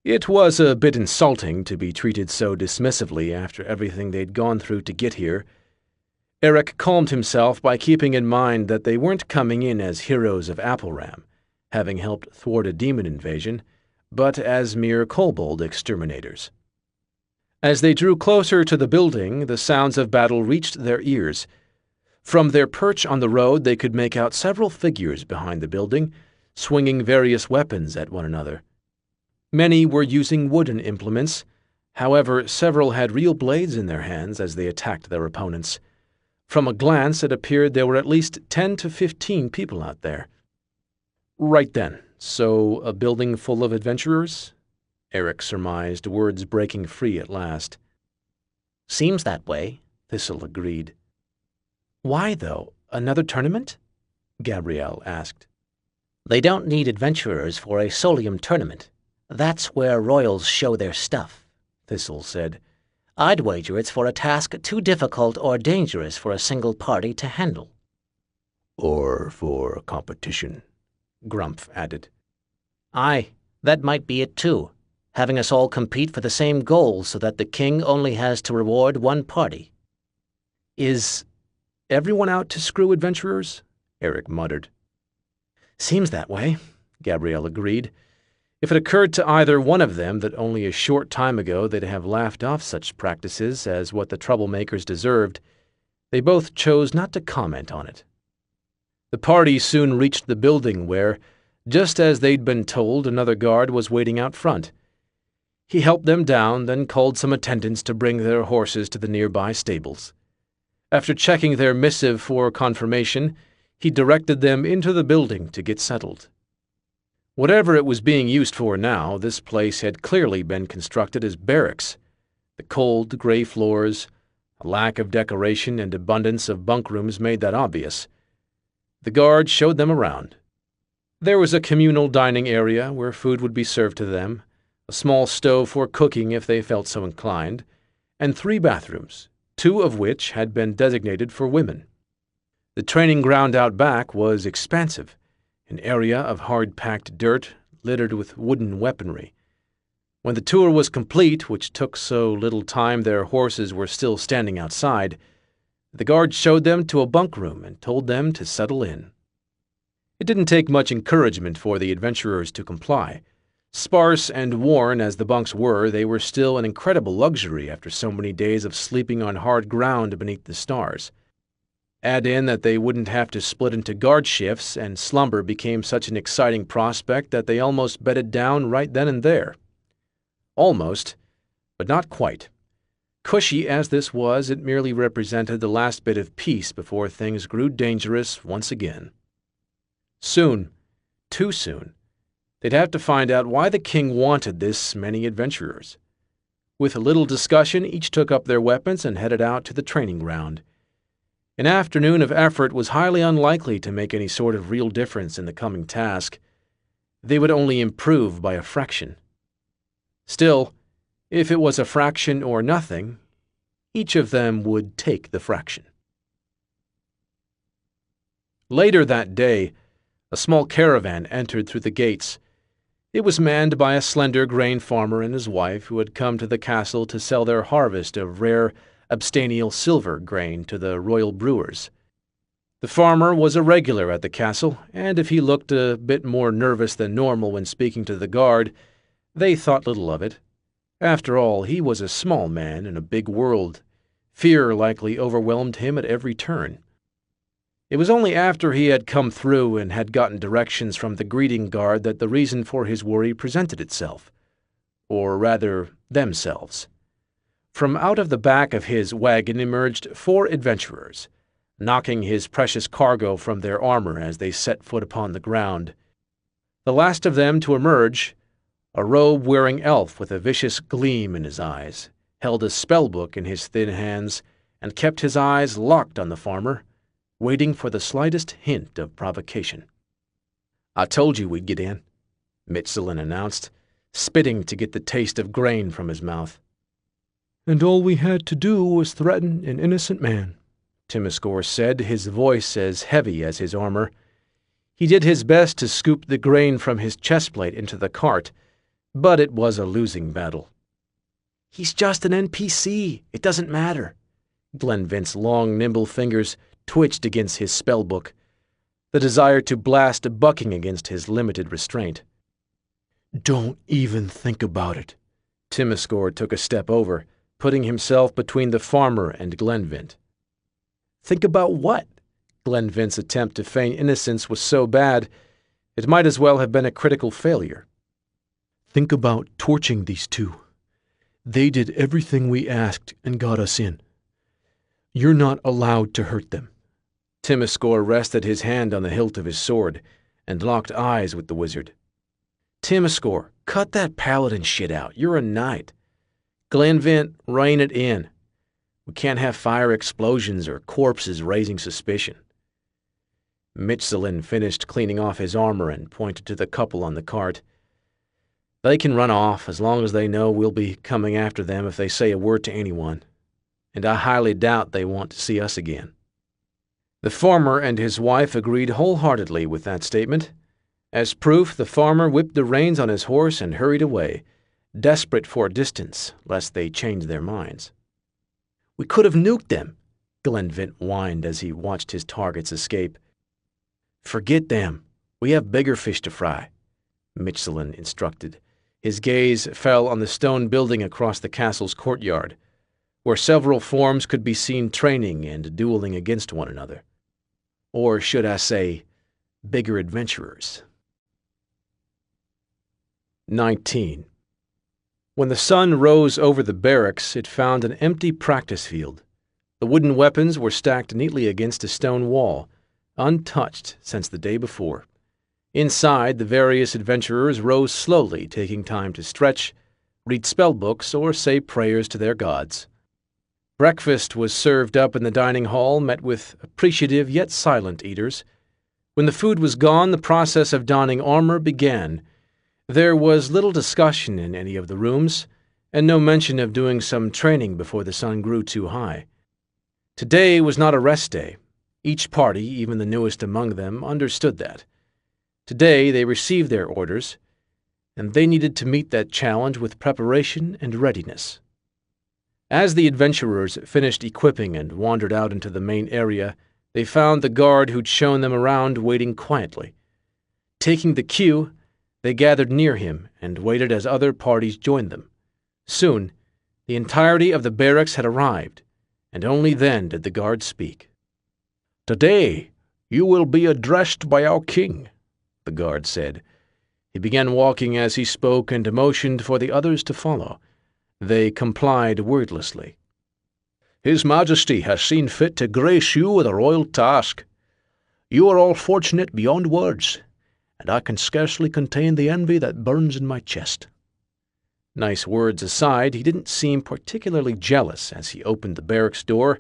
It was a bit insulting to be treated so dismissively after everything they'd gone through to get here. Eric calmed himself by keeping in mind that they weren't coming in as heroes of Appleram, having helped thwart a demon invasion, but as mere kobold exterminators. As they drew closer to the building, the sounds of battle reached their ears. From their perch on the road, they could make out several figures behind the building, swinging various weapons at one another. Many were using wooden implements. However, several had real blades in their hands as they attacked their opponents. From a glance, it appeared there were at least 10 to 15 people out there. Right then, so a building full of adventurers? Eric surmised, words breaking free at last. "Seems that way," Thistle agreed. "Why, though? Another tournament?" Gabrielle asked. "They don't need adventurers for a Solium tournament. That's where royals show their stuff," Thistle said. "I'd wager it's for a task too difficult or dangerous for a single party to handle." "Or for a competition," Grumpf added. "Aye, that might be it too, having us all compete for the same goal so that the king only has to reward one party." "Is everyone out to screw adventurers?" Eric muttered. "Seems that way," Gabrielle agreed. If it occurred to either one of them that only a short time ago they'd have laughed off such practices as what the troublemakers deserved, they both chose not to comment on it. The party soon reached the building where, just as they'd been told, another guard was waiting out front. He helped them down, then called some attendants to bring their horses to the nearby stables. After checking their missive for confirmation, he directed them into the building to get settled. Whatever it was being used for now, this place had clearly been constructed as barracks. The cold, gray floors, a lack of decoration, and abundance of bunk rooms made that obvious. The guard showed them around. There was a communal dining area where food would be served to them, a small stove for cooking if they felt so inclined, and 3 bathrooms, 2 of which had been designated for women. The training ground out back was expansive, an area of hard-packed dirt littered with wooden weaponry. When the tour was complete, which took so little time their horses were still standing outside, the guard showed them to a bunk room and told them to settle in. It didn't take much encouragement for the adventurers to comply. Sparse and worn as the bunks were, they were still an incredible luxury after so many days of sleeping on hard ground beneath the stars. Add in that they wouldn't have to split into guard shifts, and slumber became such an exciting prospect that they almost bedded down right then and there. Almost, but not quite. Cushy as this was, it merely represented the last bit of peace before things grew dangerous once again. Soon, too soon, they'd have to find out why the king wanted this many adventurers. With a little discussion, each took up their weapons and headed out to the training ground. An afternoon of effort was highly unlikely to make any sort of real difference in the coming task. They would only improve by a fraction. Still, if it was a fraction or nothing, each of them would take the fraction. Later that day, a small caravan entered through the gates. It was manned by a slender grain farmer and his wife who had come to the castle to sell their harvest of rare abstanial silver grain to the royal brewers. The farmer was a regular at the castle, and if he looked a bit more nervous than normal when speaking to the guard, they thought little of it. After all, he was a small man in a big world. Fear likely overwhelmed him at every turn. It was only after he had come through and had gotten directions from the greeting guard that the reason for his worry presented itself. Or rather, themselves. From out of the back of his wagon emerged 4 adventurers, knocking his precious cargo from their armor as they set foot upon the ground. The last of them to emerge, a robe-wearing elf with a vicious gleam in his eyes, held a spellbook in his thin hands and kept his eyes locked on the farmer, waiting for the slightest hint of provocation. "I told you we'd get in," Mitzelin announced, spitting to get the taste of grain from his mouth. "And all we had to do was threaten an innocent man," Timiskor said, his voice as heavy as his armor. He did his best to scoop the grain from his chestplate into the cart, but it was a losing battle. "He's just an NPC. It doesn't matter." Glenvint's long, nimble fingers twitched against his spellbook, the desire to blast bucking against his limited restraint. "Don't even think about it." Timiskor took a step over, putting himself between the farmer and Glenvint. "Think about what?" Glenvint's attempt to feign innocence was so bad, it might as well have been a critical failure. "Think about torching these 2. They did everything we asked and got us in. You're not allowed to hurt them." Timiskor rested his hand on the hilt of his sword and locked eyes with the wizard. "Timiskor, cut that paladin shit out. You're a knight. Glenvint, rein it in. We can't have fire explosions or corpses raising suspicion." Mitzelin finished cleaning off his armor and pointed to the couple on the cart. "They can run off as long as they know we'll be coming after them if they say a word to anyone, and I highly doubt they want to see us again." The farmer and his wife agreed wholeheartedly with that statement. As proof, the farmer whipped the reins on his horse and hurried away, desperate for distance lest they change their minds. "We could have nuked them," Glenvint whined as he watched his targets escape. "Forget them. We have bigger fish to fry," Mitzelin instructed. His gaze fell on the stone building across the castle's courtyard, where several forms could be seen training and dueling against one another. Or should I say, bigger adventurers. 19. When the sun rose over the barracks, it found an empty practice field. The wooden weapons were stacked neatly against a stone wall, untouched since the day before. Inside, the various adventurers rose slowly, taking time to stretch, read spellbooks, or say prayers to their gods. Breakfast was served up in the dining hall, met with appreciative yet silent eaters. When the food was gone, the process of donning armor began. There was little discussion in any of the rooms, and no mention of doing some training before the sun grew too high. Today was not a rest day. Each party, even the newest among them, understood that. Today they received their orders, and they needed to meet that challenge with preparation and readiness. As the adventurers finished equipping and wandered out into the main area, they found the guard who'd shown them around waiting quietly. Taking the cue, they gathered near him and waited as other parties joined them. Soon, the entirety of the barracks had arrived, and only then did the guard speak. "Today, you will be addressed by our king," the guard said. He began walking as he spoke and motioned for the others to follow. They complied wordlessly. "His Majesty has seen fit to grace you with a royal task. You are all fortunate beyond words, and I can scarcely contain the envy that burns in my chest." Nice words aside, he didn't seem particularly jealous as he opened the barracks door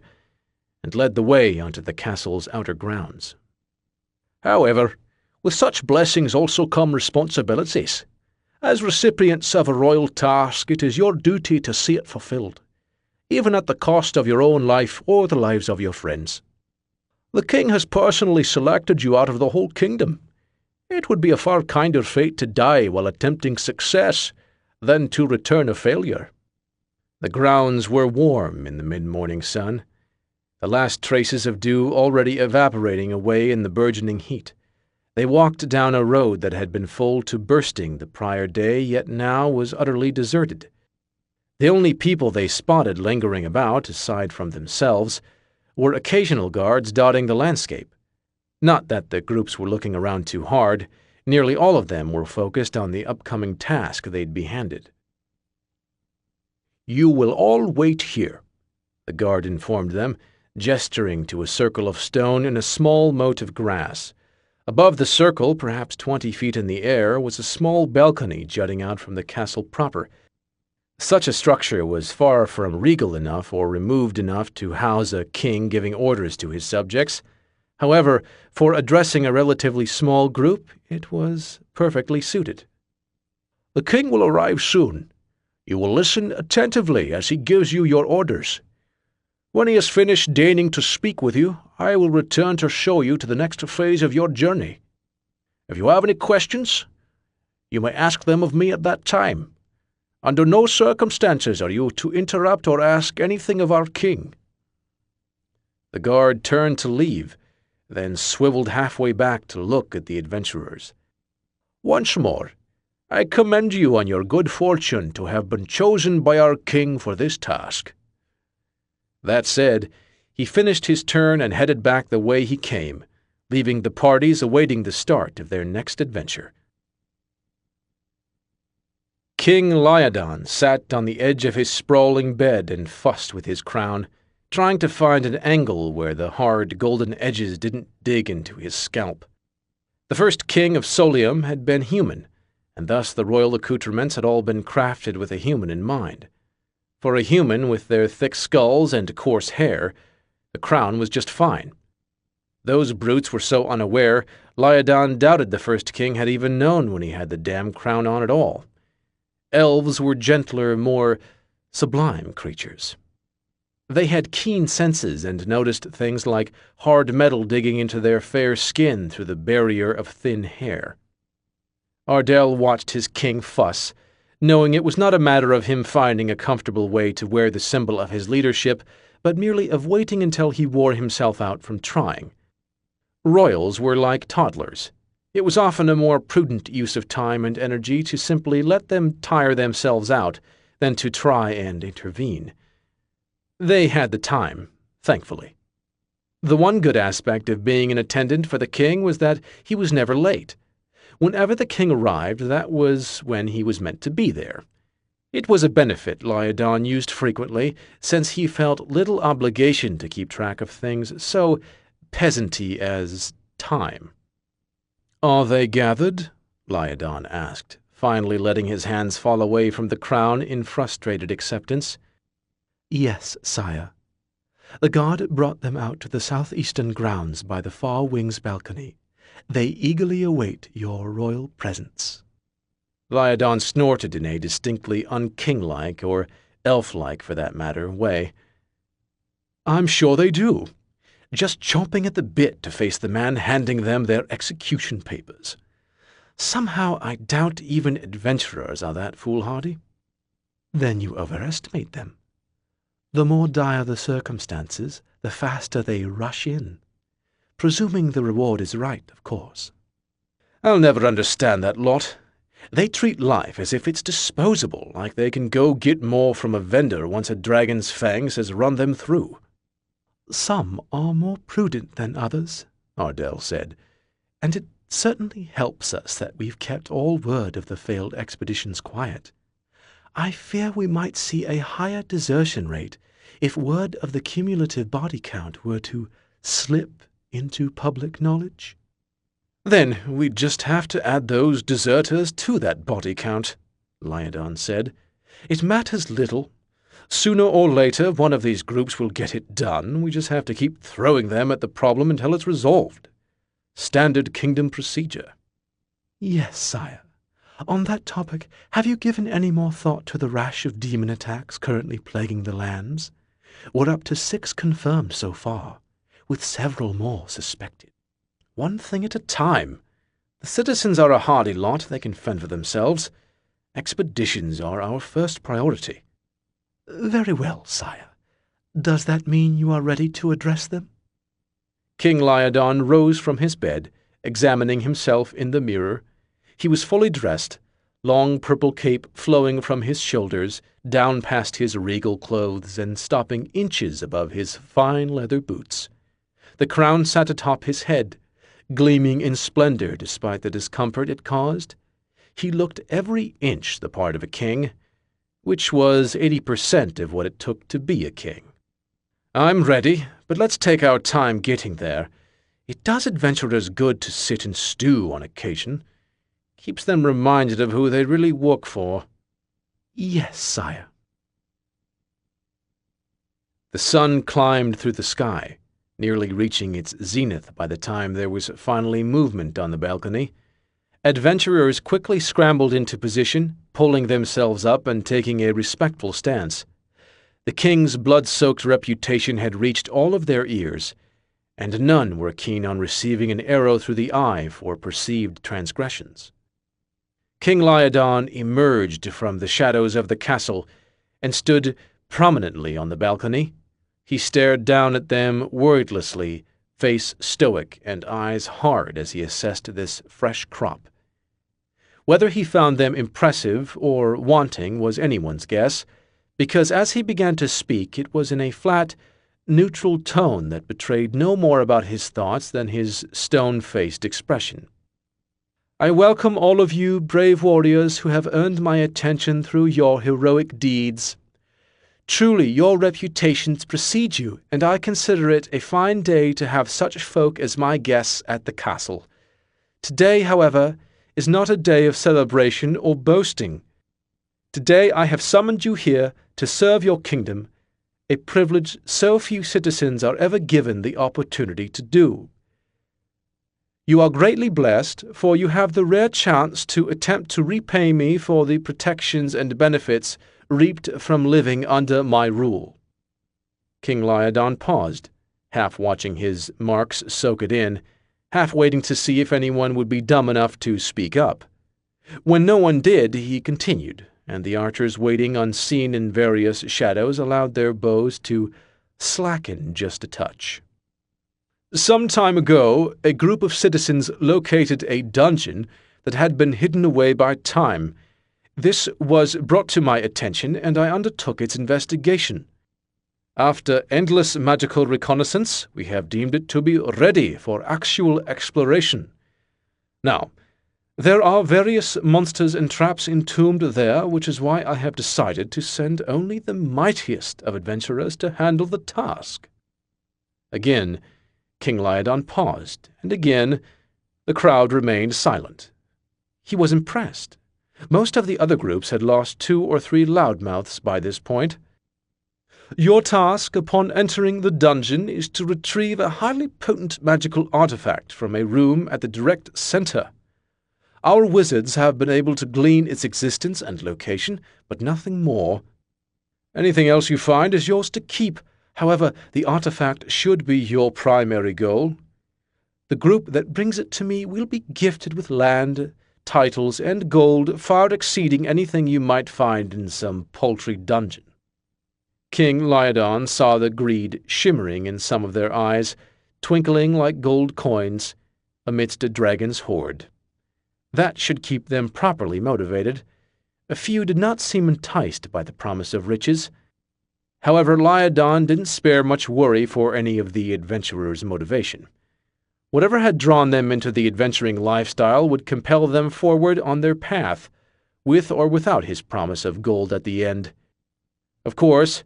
and led the way onto the castle's outer grounds. "However, with such blessings also come responsibilities. As recipients of a royal task, it is your duty to see it fulfilled, even at the cost of your own life or the lives of your friends. The king has personally selected you out of the whole kingdom. It would be a far kinder fate to die while attempting success than to return a failure. The grounds were warm in the mid-morning sun, the last traces of dew already evaporating away in the burgeoning heat. They walked down a road that had been full to bursting the prior day, yet now was utterly deserted. The only people they spotted lingering about, aside from themselves, were occasional guards dotting the landscape. Not that the groups were looking around too hard. Nearly all of them were focused on the upcoming task they'd be handed. "You will all wait here," the guard informed them, gesturing to a circle of stone in a small moat of grass. Above the circle, perhaps 20 feet in the air, was a small balcony jutting out from the castle proper. Such a structure was far from regal enough or removed enough to house a king giving orders to his subjects. However, for addressing a relatively small group, it was perfectly suited. "The king will arrive soon. You will listen attentively as he gives you your orders. When he has finished deigning to speak with you, I will return to show you to the next phase of your journey. If you have any questions, you may ask them of me at that time. Under no circumstances are you to interrupt or ask anything of our king." The guard turned to leave, then swiveled halfway back to look at the adventurers. "Once more, I commend you on your good fortune to have been chosen by our king for this task." That said, he finished his turn and headed back the way he came, leaving the parties awaiting the start of their next adventure. King Liodon sat on the edge of his sprawling bed and fussed with his crown, trying to find an angle where the hard golden edges didn't dig into his scalp. The first king of Solium had been human, and thus the royal accoutrements had all been crafted with a human in mind. For a human with their thick skulls and coarse hair, the crown was just fine. Those brutes were so unaware, Liodon doubted the first king had even known when he had the damn crown on at all. Elves were gentler, more sublime creatures. They had keen senses and noticed things like hard metal digging into their fair skin through the barrier of thin hair. Ardell watched his king fuss, knowing it was not a matter of him finding a comfortable way to wear the symbol of his leadership, but merely of waiting until he wore himself out from trying. Royals were like toddlers. It was often a more prudent use of time and energy to simply let them tire themselves out than to try and intervene. They had the time, thankfully. The one good aspect of being an attendant for the king was that he was never late. Whenever the king arrived, that was when he was meant to be there. It was a benefit Liodon used frequently, since he felt little obligation to keep track of things so peasanty as time. "Are they gathered?" Liodon asked, finally letting his hands fall away from the crown in frustrated acceptance. "Yes, sire. The guard brought them out to the southeastern grounds by the far wing's balcony. They eagerly await your royal presence." Liodon snorted in a distinctly unkinglike, or elf-like for that matter, way. "I'm sure they do. Just chomping at the bit to face the man handing them their execution papers. Somehow I doubt even adventurers are that foolhardy." "Then you overestimate them. The more dire the circumstances, the faster they rush in. Presuming the reward is right, of course." "I'll never understand that lot. They treat life as if it's disposable, like they can go get more from a vendor once a dragon's fangs has run them through." "Some are more prudent than others," Ardell said, "and it certainly helps us that we've kept all word of the failed expeditions quiet. I fear we might see a higher desertion rate if word of the cumulative body count were to slip into public knowledge." "Then we'd just have to add those deserters to that body count," Liodon said. "It matters little. Sooner or later, one of these groups will get it done. We just have to keep throwing them at the problem until it's resolved. Standard kingdom procedure." "Yes, sire. On that topic, have you given any more thought to the rash of demon attacks currently plaguing the lands? We're up to 6 confirmed so far, with several more suspected." "One thing at a time," The citizens are a hardy lot, they can fend for themselves. Expeditions are our first priority. Very well, sire. Does that mean you are ready to address them? King Liodon rose from his bed, examining himself in the mirror. He was fully dressed, long purple cape flowing from his shoulders, down past his regal clothes and stopping inches above his fine leather boots. The crown sat atop his head, gleaming in splendor despite the discomfort it caused. He looked every inch the part of a king, which was 80% of what it took to be a king. I'm ready, but let's take our time getting there. It does adventurers good to sit and stew on occasion. Keeps them reminded of who they really work for. Yes, sire. The sun climbed through the sky, nearly reaching its zenith by the time there was finally movement on the balcony. Adventurers quickly scrambled into position, pulling themselves up and taking a respectful stance. The king's blood-soaked reputation had reached all of their ears, and none were keen on receiving an arrow through the eye for perceived transgressions. King Liodon emerged from the shadows of the castle and stood prominently on the balcony. He stared down at them wordlessly, face stoic and eyes hard as he assessed this fresh crop. Whether he found them impressive or wanting was anyone's guess, because as he began to speak it was in a flat, neutral tone that betrayed no more about his thoughts than his stone-faced expression. I welcome all of you brave warriors who have earned my attention through your heroic deeds. Truly, your reputations precede you, and I consider it a fine day to have such folk as my guests at the castle. Today, however, is not a day of celebration or boasting. Today I have summoned you here to serve your kingdom, a privilege so few citizens are ever given the opportunity to do. You are greatly blessed, for you have the rare chance to attempt to repay me for the protections and benefits reaped from living under my rule. King Liodon paused, half watching his marks soak it in, half waiting to see if anyone would be dumb enough to speak up. When no one did, he continued, and the archers waiting unseen in various shadows allowed their bows to slacken just a touch. Some time ago, a group of citizens located a dungeon that had been hidden away by time. This was brought to my attention, and I undertook its investigation. After endless magical reconnaissance, we have deemed it to be ready for actual exploration. Now, there are various monsters and traps entombed there, which is why I have decided to send only the mightiest of adventurers to handle the task. Again, King Liodon paused, and again the crowd remained silent. He was impressed. Most of the other groups had lost 2 or 3 loudmouths by this point. Your task upon entering the dungeon is to retrieve a highly potent magical artifact from a room at the direct center. Our wizards have been able to glean its existence and location, but nothing more. Anything else you find is yours to keep. However, the artifact should be your primary goal. The group that brings it to me will be gifted with land, titles, and gold far exceeding anything you might find in some paltry dungeon. King Liodon saw the greed shimmering in some of their eyes, twinkling like gold coins amidst a dragon's hoard. That should keep them properly motivated. A few did not seem enticed by the promise of riches. However, Liodon didn't spare much worry for any of the adventurers' motivation. Whatever had drawn them into the adventuring lifestyle would compel them forward on their path, with or without his promise of gold at the end. Of course,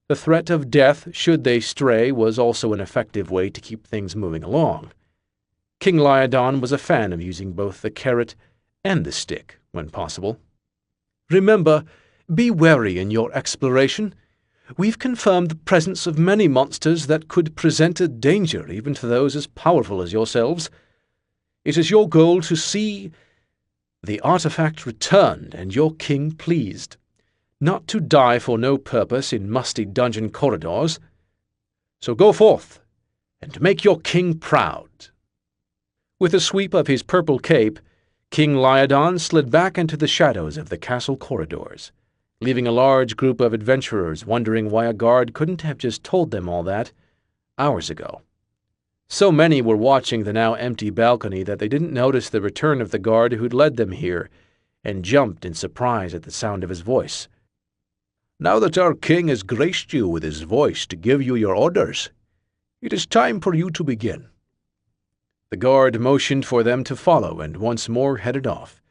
the threat of death should they stray was also an effective way to keep things moving along. King Liodon was a fan of using both the carrot and the stick when possible. Remember, be wary in your exploration. We've confirmed the presence of many monsters that could present a danger even to those as powerful as yourselves. It is your goal to see the artifact returned and your king pleased, not to die for no purpose in musty dungeon corridors. So go forth and make your king proud. With a sweep of his purple cape, King Lyodon slid back into the shadows of the castle corridors, leaving a large group of adventurers wondering why a guard couldn't have just told them all that hours ago. So many were watching the now empty balcony that they didn't notice the return of the guard who'd led them here, and jumped in surprise at the sound of his voice. "Now that our king has graced you with his voice to give you your orders, it is time for you to begin." The guard motioned for them to follow and once more headed off,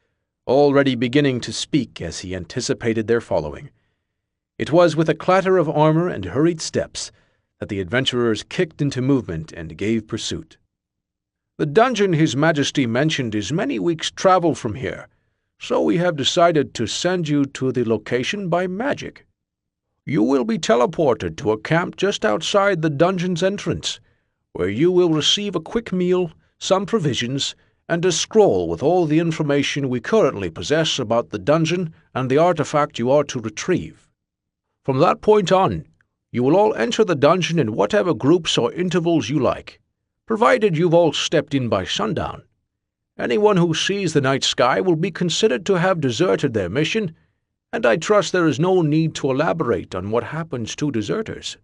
already beginning to speak as he anticipated their following. It was with a clatter of armor and hurried steps that the adventurers kicked into movement and gave pursuit. "The dungeon His Majesty mentioned is many weeks' travel from here, so we have decided to send you to the location by magic. You will be teleported to a camp just outside the dungeon's entrance, where you will receive a quick meal, some provisions, and a scroll with all the information we currently possess about the dungeon and the artifact you are to retrieve. From that point on, you will all enter the dungeon in whatever groups or intervals you like, provided you've all stepped in by sundown. Anyone who sees the night sky will be considered to have deserted their mission, and I trust there is no need to elaborate on what happens to deserters."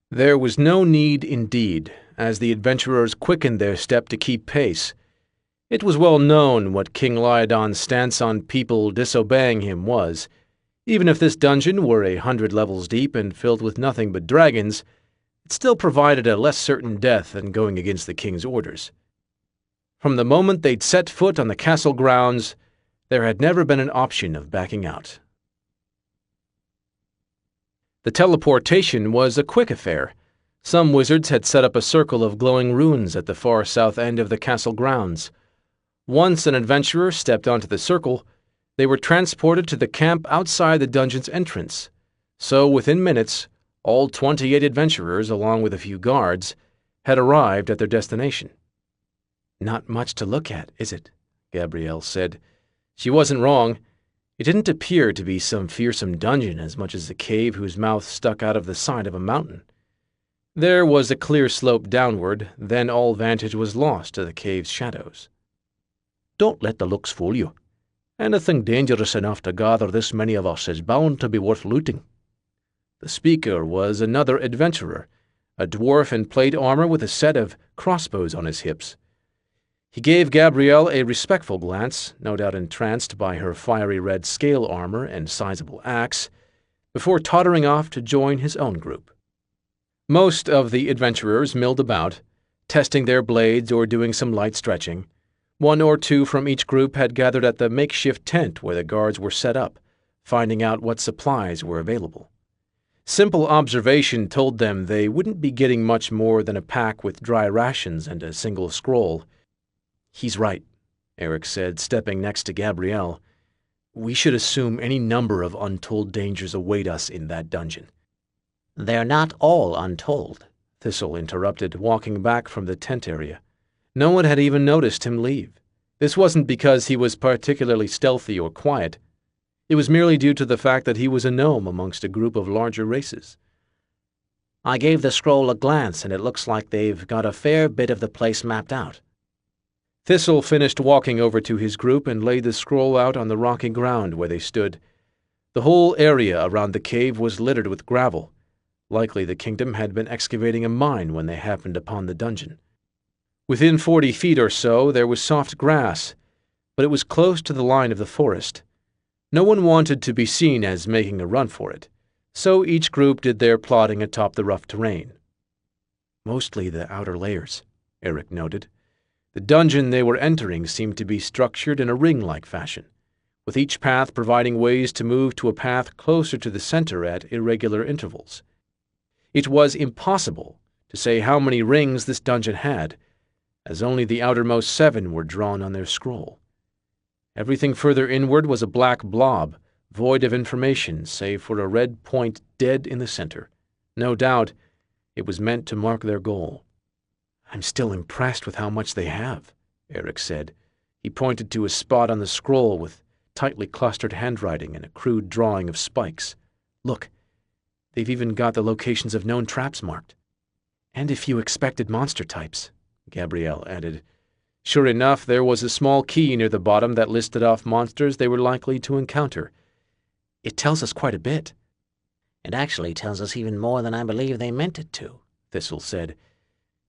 There was no need indeed, as the adventurers quickened their step to keep pace. It was well known what King Lyodon's stance on people disobeying him was. Even if this dungeon were 100 levels deep and filled with nothing but dragons, it still provided a less certain death than going against the king's orders. From the moment they'd set foot on the castle grounds, there had never been an option of backing out. The teleportation was a quick affair. Some wizards had set up a circle of glowing runes at the far south end of the castle grounds. Once an adventurer stepped onto the circle, they were transported to the camp outside the dungeon's entrance. So within minutes, all 28 adventurers, along with a few guards, had arrived at their destination. "Not much to look at, is it?" Gabrielle said. She wasn't wrong. It didn't appear to be some fearsome dungeon as much as a cave whose mouth stuck out of the side of a mountain. There was a clear slope downward, then all vantage was lost to the cave's shadows. "Don't let the looks fool you. Anything dangerous enough to gather this many of us is bound to be worth looting." The speaker was another adventurer, a dwarf in plate armor with a set of crossbows on his hips. He gave Gabrielle a respectful glance, no doubt entranced by her fiery red scale armor and sizable axe, before tottering off to join his own group. Most of the adventurers milled about, testing their blades or doing some light stretching. One or two from each group had gathered at the makeshift tent where the guards were set up, finding out what supplies were available. Simple observation told them they wouldn't be getting much more than a pack with dry rations and a single scroll. "He's right," Eric said, stepping next to Gabrielle. "We should assume any number of untold dangers await us in that dungeon." "They're not all untold," Thistle interrupted, walking back from the tent area. No one had even noticed him leave. This wasn't because he was particularly stealthy or quiet. It was merely due to the fact that he was a gnome amongst a group of larger races. "I gave the scroll a glance, and it looks like they've got a fair bit of the place mapped out." Thistle finished walking over to his group and laid the scroll out on the rocky ground where they stood. The whole area around the cave was littered with gravel. Likely the kingdom had been excavating a mine when they happened upon the dungeon. Within 40 feet or so there was soft grass, but it was close to the line of the forest. No one wanted to be seen as making a run for it, so each group did their plodding atop the rough terrain. "Mostly the outer layers," Eric noted. The dungeon they were entering seemed to be structured in a ring-like fashion, with each path providing ways to move to a path closer to the center at irregular intervals. It was impossible to say how many rings this dungeon had, as only the outermost 7 were drawn on their scroll. Everything further inward was a black blob, void of information save for a red point dead in the center. No doubt, it was meant to mark their goal. "I'm still impressed with how much they have," Eric said. He pointed to a spot on the scroll with tightly clustered handwriting and a crude drawing of spikes. "Look, they've even got the locations of known traps marked." "And a few expected monster types," Gabrielle added. Sure enough, there was a small key near the bottom that listed off monsters they were likely to encounter. It tells us quite a bit. It actually tells us even more than I believe they meant it to, Thistle said.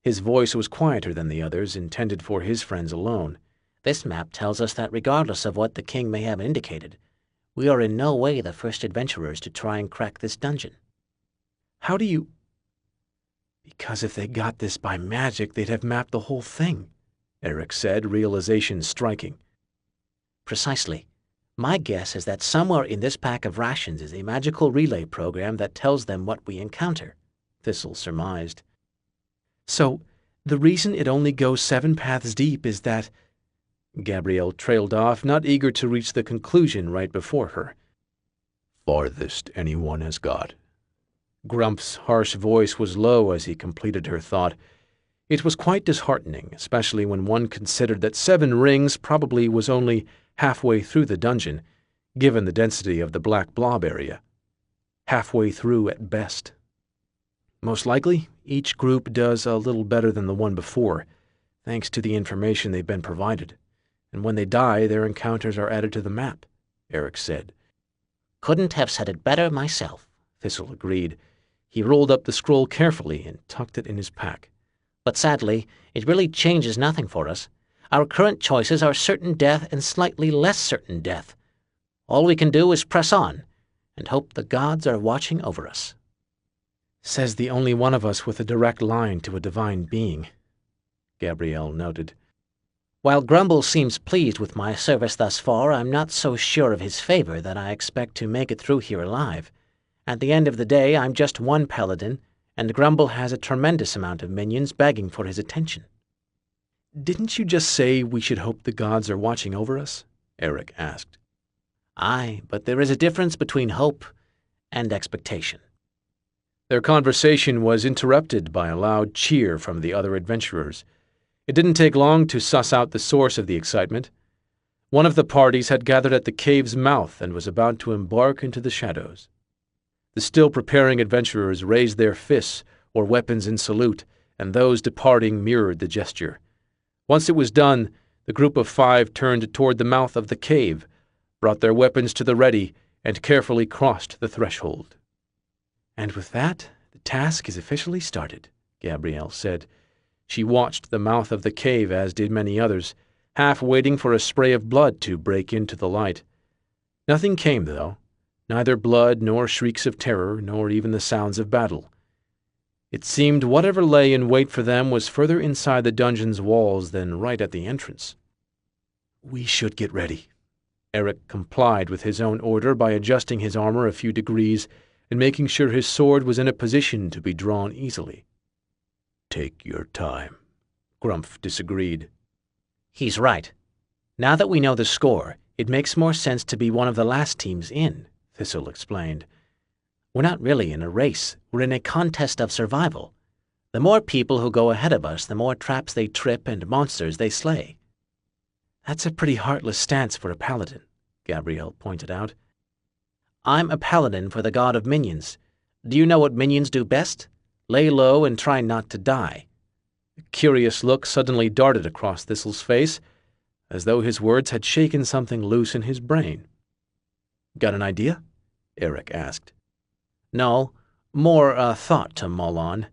His voice was quieter than the others, intended for his friends alone. This map tells us that regardless of what the king may have indicated, we are in no way the first adventurers to try and crack this dungeon. How do you... Because if they got this by magic, they'd have mapped the whole thing, Eric said, realization striking. Precisely. My guess is that somewhere in this pack of rations is a magical relay program that tells them what we encounter, Thistle surmised. So, the reason it only goes 7 paths deep is that... Gabrielle trailed off, not eager to reach the conclusion right before her. Farthest anyone has got. Grump's harsh voice was low as he completed her thought. It was quite disheartening, especially when one considered that 7 rings probably was only halfway through the dungeon, given the density of the black blob area. Halfway through at best. Most likely, each group does a little better than the one before, thanks to the information they've been provided. And when they die, their encounters are added to the map, Eric said. Couldn't have said it better myself, Thistle agreed. He rolled up the scroll carefully and tucked it in his pack. But sadly, it really changes nothing for us. Our current choices are certain death and slightly less certain death. All we can do is press on and hope the gods are watching over us. Says the only one of us with a direct line to a divine being, Gabrielle noted. While Grumble seems pleased with my service thus far, I'm not so sure of his favor that I expect to make it through here alive. At the end of the day, I'm just one paladin, and Grumble has a tremendous amount of minions begging for his attention. Didn't you just say we should hope the gods are watching over us? Eric asked. Aye, but there is a difference between hope and expectation. Their conversation was interrupted by a loud cheer from the other adventurers. It didn't take long to suss out the source of the excitement. One of the parties had gathered at the cave's mouth and was about to embark into the shadows. The still preparing adventurers raised their fists or weapons in salute, and those departing mirrored the gesture. Once it was done, the group of 5 turned toward the mouth of the cave, brought their weapons to the ready, and carefully crossed the threshold. And with that, the task is officially started, Gabrielle said. She watched the mouth of the cave, as did many others, half waiting for a spray of blood to break into the light. Nothing came, though. Neither blood, nor shrieks of terror, nor even the sounds of battle. It seemed whatever lay in wait for them was further inside the dungeon's walls than right at the entrance. We should get ready. Eric complied with his own order by adjusting his armor a few degrees and making sure his sword was in a position to be drawn easily. Take your time. Grumpf disagreed. He's right. Now that we know the score, it makes more sense to be one of the last teams in, Thistle explained. We're not really in a race. We're in a contest of survival. The more people who go ahead of us, the more traps they trip and monsters they slay. That's a pretty heartless stance for a paladin, Gabrielle pointed out. I'm a paladin for the god of minions. Do you know what minions do best? Lay low and try not to die. A curious look suddenly darted across Thistle's face, as though his words had shaken something loose in his brain. Got an idea? Eric asked. No, more a thought to mull on.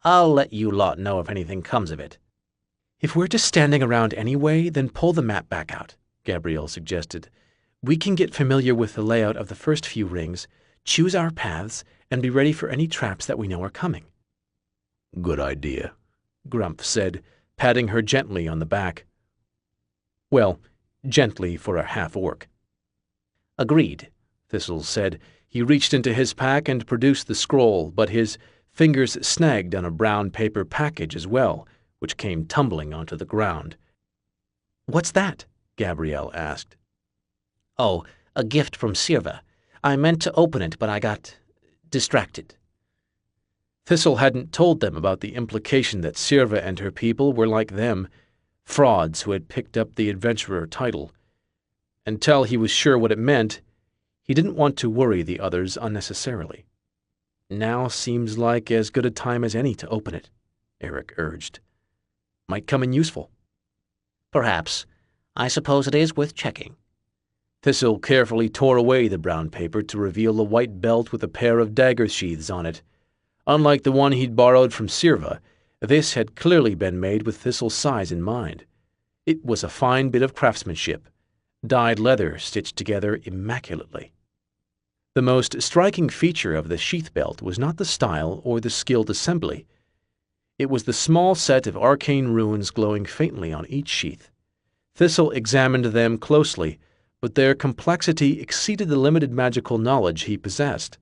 I'll let you lot know if anything comes of it. If we're just standing around anyway, then pull the map back out, Gabrielle suggested. We can get familiar with the layout of the first few rings, choose our paths, and be ready for any traps that we know are coming. Good idea, Grumpf said, patting her gently on the back. Well, gently for a half-orc. Agreed, Thistle said. He reached into his pack and produced the scroll, but his fingers snagged on a brown paper package as well, which came tumbling onto the ground. What's that? Gabrielle asked. Oh, a gift from Sirva. I meant to open it, but I got distracted. Thistle hadn't told them about the implication that Sirva and her people were like them, frauds who had picked up the adventurer title. Until he was sure what it meant, he didn't want to worry the others unnecessarily. Now seems like as good a time as any to open it, Eric urged. Might come in useful. Perhaps. I suppose it is worth checking. Thistle carefully tore away the brown paper to reveal a white belt with a pair of dagger sheaths on it. Unlike the one he'd borrowed from Sirva, this had clearly been made with Thistle's size in mind. It was a fine bit of craftsmanship, dyed leather stitched together immaculately. The most striking feature of the sheath belt was not the style or the skilled assembly. It was the small set of arcane runes glowing faintly on each sheath. Thistle examined them closely, but their complexity exceeded the limited magical knowledge he possessed.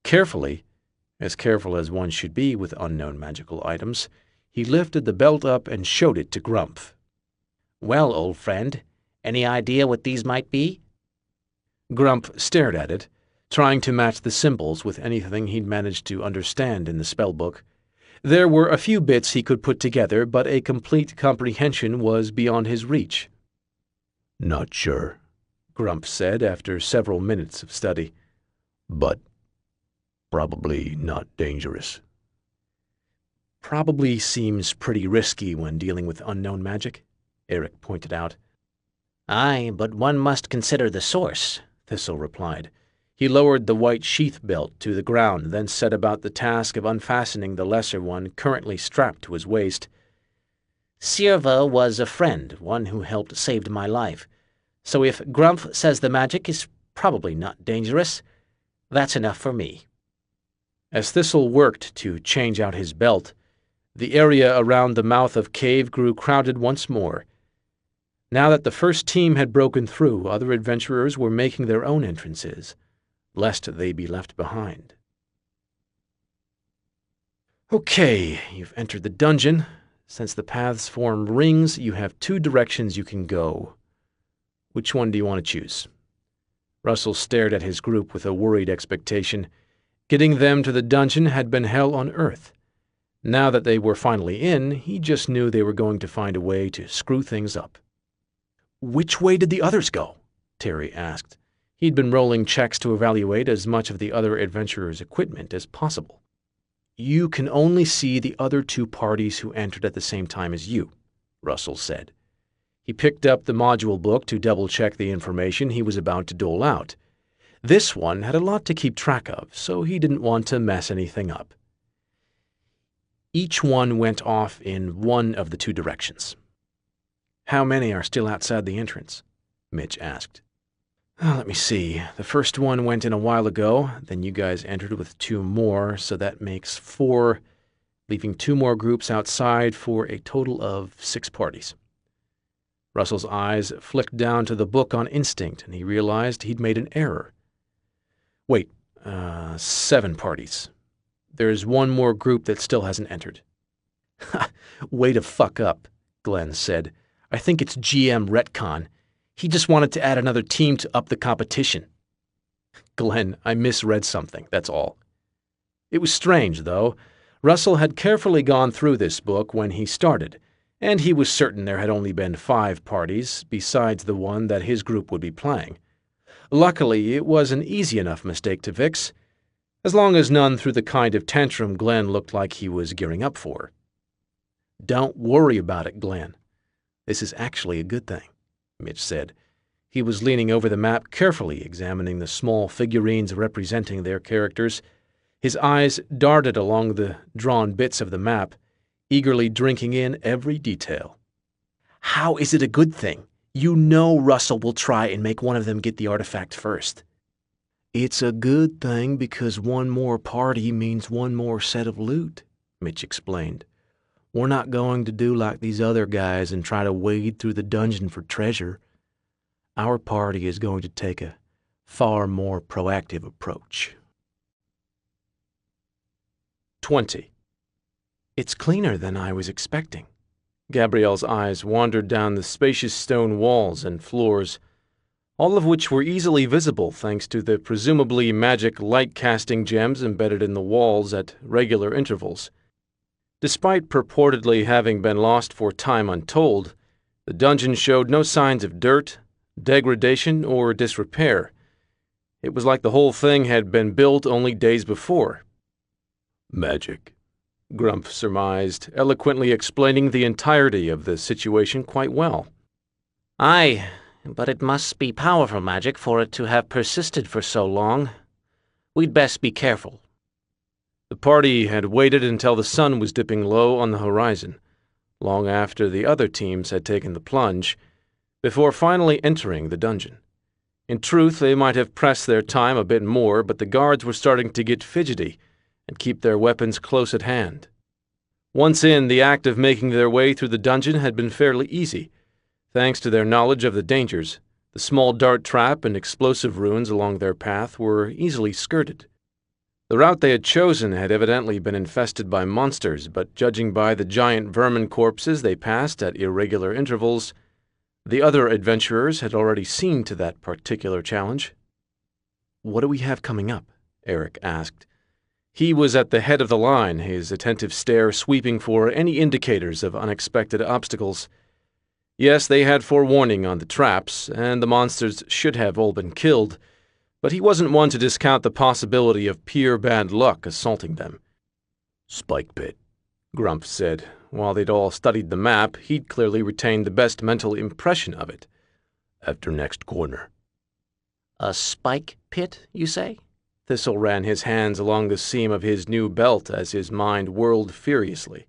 Carefully, as careful as one should be with unknown magical items, he lifted the belt up and showed it to Grumph. Well, old friend, any idea what these might be? Grumph stared at it, trying to match the symbols with anything he'd managed to understand in the spellbook. There were a few bits he could put together, but a complete comprehension was beyond his reach. Not sure, Grumph said after several minutes of study. But probably not dangerous. Probably seems pretty risky when dealing with unknown magic, Eric pointed out. Aye, but one must consider the source, Thistle replied. He lowered the white sheath belt to the ground, then set about the task of unfastening the lesser one currently strapped to his waist. Sirva was a friend, one who helped save my life. So if Grumph says the magic is probably not dangerous, that's enough for me. As Thistle worked to change out his belt, the area around the mouth of cave grew crowded once more. Now that the first team had broken through, other adventurers were making their own entrances, lest they be left behind. Okay, you've entered the dungeon. Since the paths form rings, you have two directions you can go. Which one do you want to choose? Russell stared at his group with a worried expectation. Getting them to the dungeon had been hell on earth. Now that they were finally in, he just knew they were going to find a way to screw things up. Which way did the others go? Terry asked. He'd been rolling checks to evaluate as much of the other adventurers' equipment as possible. You can only see the other two parties who entered at the same time as you, Russell said. He picked up the module book to double-check the information he was about to dole out. This one had a lot to keep track of, so he didn't want to mess anything up. Each one went off in one of the two directions. How many are still outside the entrance? Mitch asked. Let me see. The first one went in a while ago, then you guys entered with two more, so that makes 4, leaving 2 more groups outside for a total of 6 parties. Russell's eyes flicked down to the book on instinct, and he realized he'd made an error. Wait, 7 parties. There's one more group that still hasn't entered. Ha! Way to fuck up, Glenn said. I think it's GM retcon. He just wanted to add another team to up the competition. Glenn, I misread something, that's all. It was strange, though. Russell had carefully gone through this book when he started, and he was certain there had only been 5 parties, besides the one that his group would be playing. Luckily, it was an easy enough mistake to fix, as long as none threw the kind of tantrum Glenn looked like he was gearing up for. Don't worry about it, Glenn. This is actually a good thing, Mitch said. He was leaning over the map, carefully examining the small figurines representing their characters. His eyes darted along the drawn bits of the map, eagerly drinking in every detail. How is it a good thing? You know Russell will try and make one of them get the artifact first. It's a good thing because one more party means one more set of loot, Mitch explained. We're not going to do like these other guys and try to wade through the dungeon for treasure. Our party is going to take a far more proactive approach. 20. It's cleaner than I was expecting. Gabrielle's eyes wandered down the spacious stone walls and floors, all of which were easily visible thanks to the presumably magic light-casting gems embedded in the walls at regular intervals. Despite purportedly having been lost for time untold, the dungeon showed no signs of dirt, degradation, or disrepair. It was like the whole thing had been built only days before. Magic, Grumph surmised, eloquently explaining the entirety of the situation quite well. Aye, but it must be powerful magic for it to have persisted for so long. We'd best be careful. The party had waited until the sun was dipping low on the horizon, long after the other teams had taken the plunge, before finally entering the dungeon. In truth, they might have pressed their time a bit more, but the guards were starting to get fidgety and keep their weapons close at hand. Once in, the act of making their way through the dungeon had been fairly easy, thanks to their knowledge of the dangers. The small dart trap and explosive runes along their path were easily skirted. The route they had chosen had evidently been infested by monsters, but judging by the giant vermin corpses they passed at irregular intervals, the other adventurers had already seen to that particular challenge. "What do we have coming up?" Eric asked. He was at the head of the line, his attentive stare sweeping for any indicators of unexpected obstacles. Yes, they had forewarning on the traps, and the monsters should have all been killed, but he wasn't one to discount the possibility of pure bad luck assaulting them. "Spike pit," Grumph said. While they'd all studied the map, he'd clearly retained the best mental impression of it. "After next corner." A spike pit, you say? Thistle ran his hands along the seam of his new belt as his mind whirled furiously.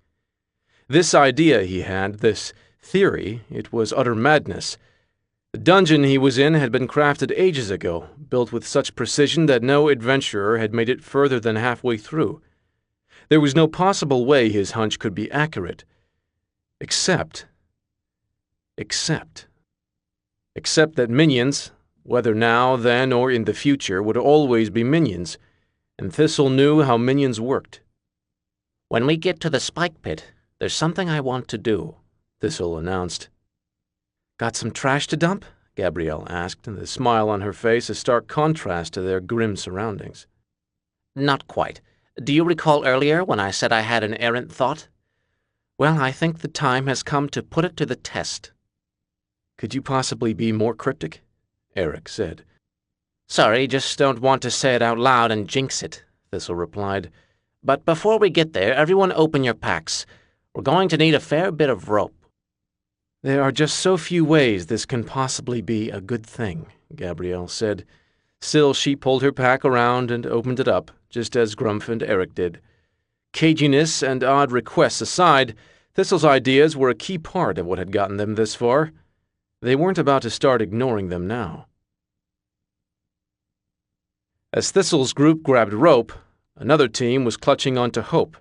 This idea he had, this theory, it was utter madness. The dungeon he was in had been crafted ages ago, built with such precision that no adventurer had made it further than halfway through. There was no possible way his hunch could be accurate. Except that minions, whether now, then, or in the future, would always be minions, and Thistle knew how minions worked. "When we get to the spike pit, there's something I want to do," Thistle announced. "Got some trash to dump?" Gabrielle asked, and the smile on her face a stark contrast to their grim surroundings. "Not quite. Do you recall earlier when I said I had an errant thought? Well, I think the time has come to put it to the test." "Could you possibly be more cryptic?" Eric said. "Sorry, just don't want to say it out loud and jinx it," Thistle replied. "But before we get there, everyone open your packs. We're going to need a fair bit of rope." "There are just so few ways this can possibly be a good thing," Gabrielle said. Still, she pulled her pack around and opened it up, just as Grumph and Eric did. Caginess and odd requests aside, Thistle's ideas were a key part of what had gotten them this far. They weren't about to start ignoring them now. As Thistle's group grabbed rope, another team was clutching onto hope.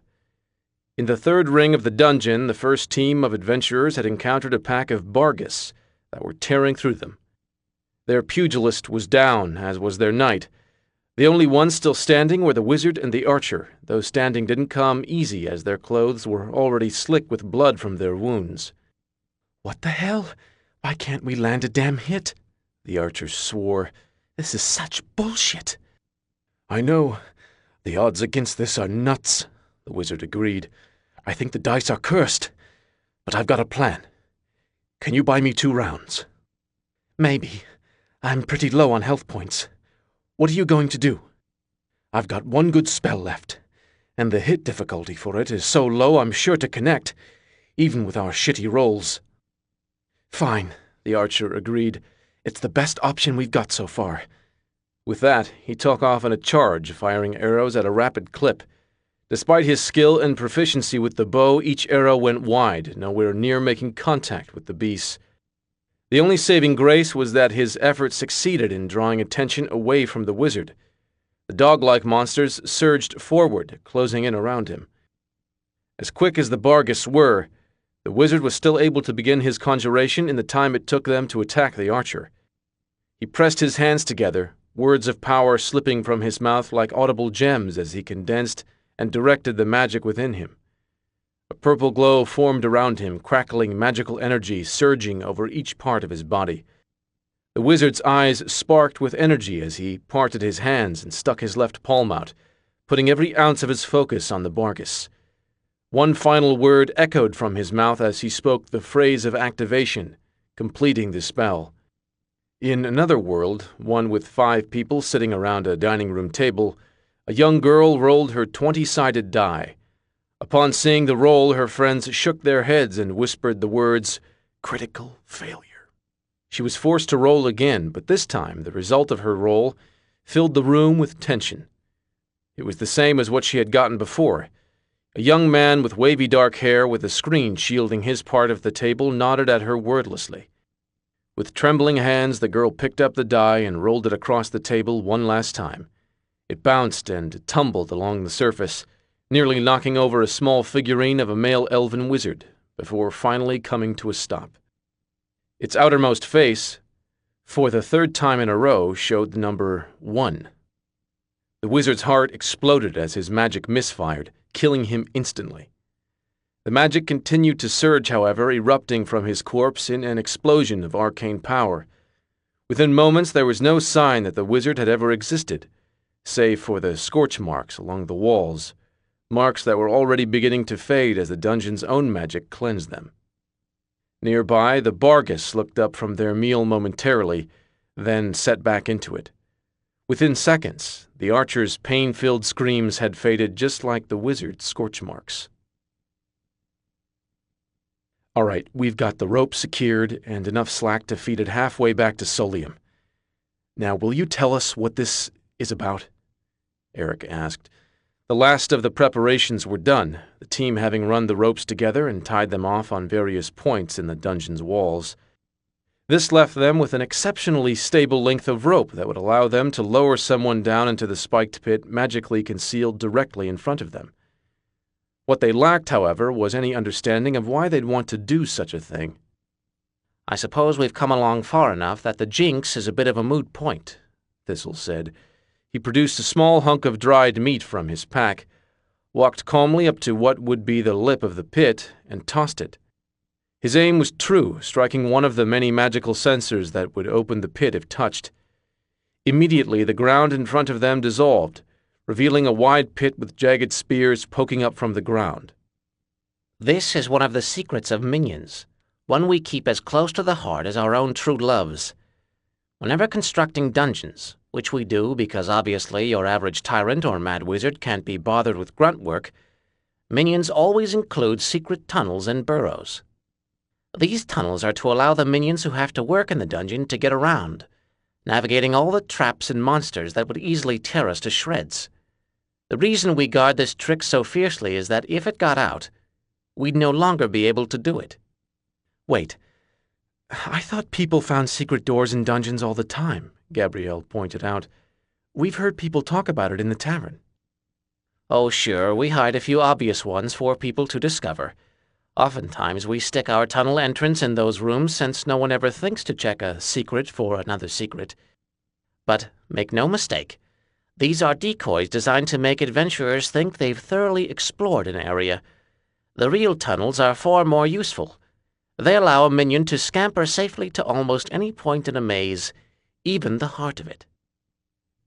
In the third ring of the dungeon, the first team of adventurers had encountered a pack of Bargus that were tearing through them. Their pugilist was down, as was their knight. The only ones still standing were the wizard and the archer, though standing didn't come easy as their clothes were already slick with blood from their wounds. "What the hell? Why can't we land a damn hit?" the archer swore. "This is such bullshit." "I know. The odds against this are nuts," the wizard agreed. "I think the dice are cursed. But I've got a plan. Can you buy me 2 rounds? "Maybe. I'm pretty low on health points. What are you going to do?" "I've got 1 good spell left, and the hit difficulty for it is so low I'm sure to connect, even with our shitty rolls." "Fine," the archer agreed. "It's the best option we've got so far." With that, he took off on a charge, firing arrows at a rapid clip. Despite his skill and proficiency with the bow, each arrow went wide, nowhere near making contact with the beasts. The only saving grace was that his efforts succeeded in drawing attention away from the wizard. The dog-like monsters surged forward, closing in around him. As quick as the Bargus were, the wizard was still able to begin his conjuration in the time it took them to attack the archer. He pressed his hands together, words of power slipping from his mouth like audible gems as he condensed and directed the magic within him. A purple glow formed around him, crackling magical energy surging over each part of his body. The wizard's eyes sparked with energy as he parted his hands and stuck his left palm out, putting every ounce of his focus on the Bargus. One final word echoed from his mouth as he spoke the phrase of activation, completing the spell. In another world, one with 5 people sitting around a dining room table, a young girl rolled her 20-sided die. Upon seeing the roll, her friends shook their heads and whispered the words, "Critical failure." She was forced to roll again, but this time the result of her roll filled the room with tension. It was the same as what she had gotten before. A young man with wavy dark hair with a screen shielding his part of the table nodded at her wordlessly. With trembling hands, the girl picked up the die and rolled it across the table one last time. It bounced and tumbled along the surface, nearly knocking over a small figurine of a male elven wizard, before finally coming to a stop. Its outermost face, for the third time in a row, showed the number 1. The wizard's heart exploded as his magic misfired, killing him instantly. The magic continued to surge, however, erupting from his corpse in an explosion of arcane power. Within moments there was no sign that the wizard had ever existed, save for the scorch marks along the walls, marks that were already beginning to fade as the dungeon's own magic cleansed them. Nearby, the Bargus looked up from their meal momentarily, then set back into it. Within seconds, the archer's pain-filled screams had faded just like the wizard's scorch marks. "All right, we've got the rope secured and enough slack to feed it halfway back to Solium. Now, will you tell us what this is about?" Eric asked. The last of the preparations were done, the team having run the ropes together and tied them off on various points in the dungeon's walls. This left them with an exceptionally stable length of rope that would allow them to lower someone down into the spiked pit magically concealed directly in front of them. What they lacked, however, was any understanding of why they'd want to do such a thing. "I suppose we've come along far enough that the jinx is a bit of a moot point," Thistle said. He produced a small hunk of dried meat from his pack, walked calmly up to what would be the lip of the pit, and tossed it. His aim was true, striking one of the many magical sensors that would open the pit if touched. Immediately, the ground in front of them dissolved, revealing a wide pit with jagged spears poking up from the ground. "This is one of the secrets of minions, one we keep as close to the heart as our own true loves. Whenever constructing dungeons, which we do because obviously your average tyrant or mad wizard can't be bothered with grunt work, minions always include secret tunnels and burrows. These tunnels are to allow the minions who have to work in the dungeon to get around, navigating all the traps and monsters that would easily tear us to shreds. The reason we guard this trick so fiercely is that if it got out, we'd no longer be able to do it." "Wait, I thought people found secret doors in dungeons all the time," Gabrielle pointed out. "We've heard people talk about it in the tavern." "Oh, sure, we hide a few obvious ones for people to discover. Oftentimes we stick our tunnel entrance in those rooms since no one ever thinks to check a secret for another secret. But make no mistake, these are decoys designed to make adventurers think they've thoroughly explored an area. The real tunnels are far more useful. They allow a minion to scamper safely to almost any point in a maze, even the heart of it."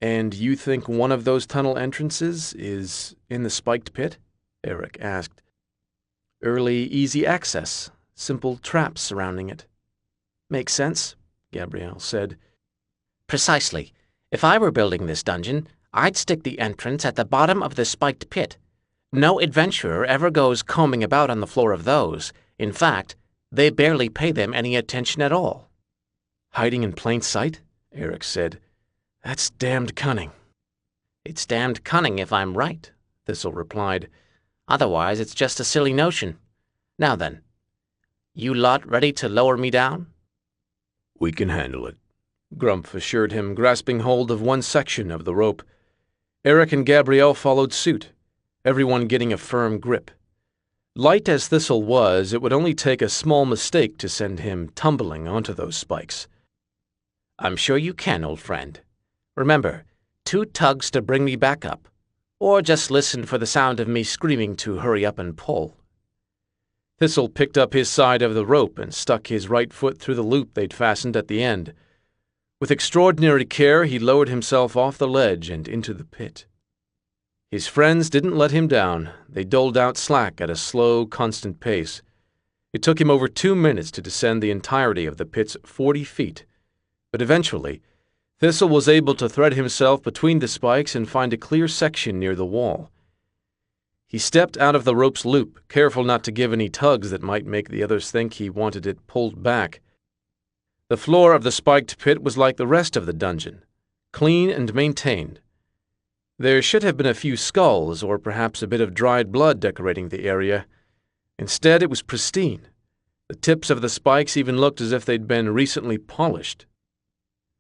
"And you think one of those tunnel entrances is in the spiked pit?" Eric asked. "Early, easy access, simple traps surrounding it." "Makes sense," Gabrielle said. "Precisely. If I were building this dungeon, I'd stick the entrance at the bottom of the spiked pit. No adventurer ever goes combing about on the floor of those. In fact, they barely pay them any attention at all." "Hiding in plain sight?" Eric said. "That's damned cunning." "It's damned cunning if I'm right," Thistle replied. "Otherwise, it's just a silly notion. Now then, you lot ready to lower me down?" "We can handle it," Grumph assured him, grasping hold of one section of the rope. Eric and Gabrielle followed suit, everyone getting a firm grip. Light as Thistle was, it would only take a small mistake to send him tumbling onto those spikes. "I'm sure you can, old friend. Remember, 2 tugs to bring me back up. Or just listen for the sound of me screaming to hurry up and pull." Thistle picked up his side of the rope and stuck his right foot through the loop they'd fastened at the end. With extraordinary care, he lowered himself off the ledge and into the pit. His friends didn't let him down. They doled out slack at a slow, constant pace. It took him over 2 minutes to descend the entirety of the pit's 40 feet, but eventually, Thistle was able to thread himself between the spikes and find a clear section near the wall. He stepped out of the rope's loop, careful not to give any tugs that might make the others think he wanted it pulled back. The floor of the spiked pit was like the rest of the dungeon, clean and maintained. There should have been a few skulls or perhaps a bit of dried blood decorating the area. Instead, it was pristine. The tips of the spikes even looked as if they'd been recently polished.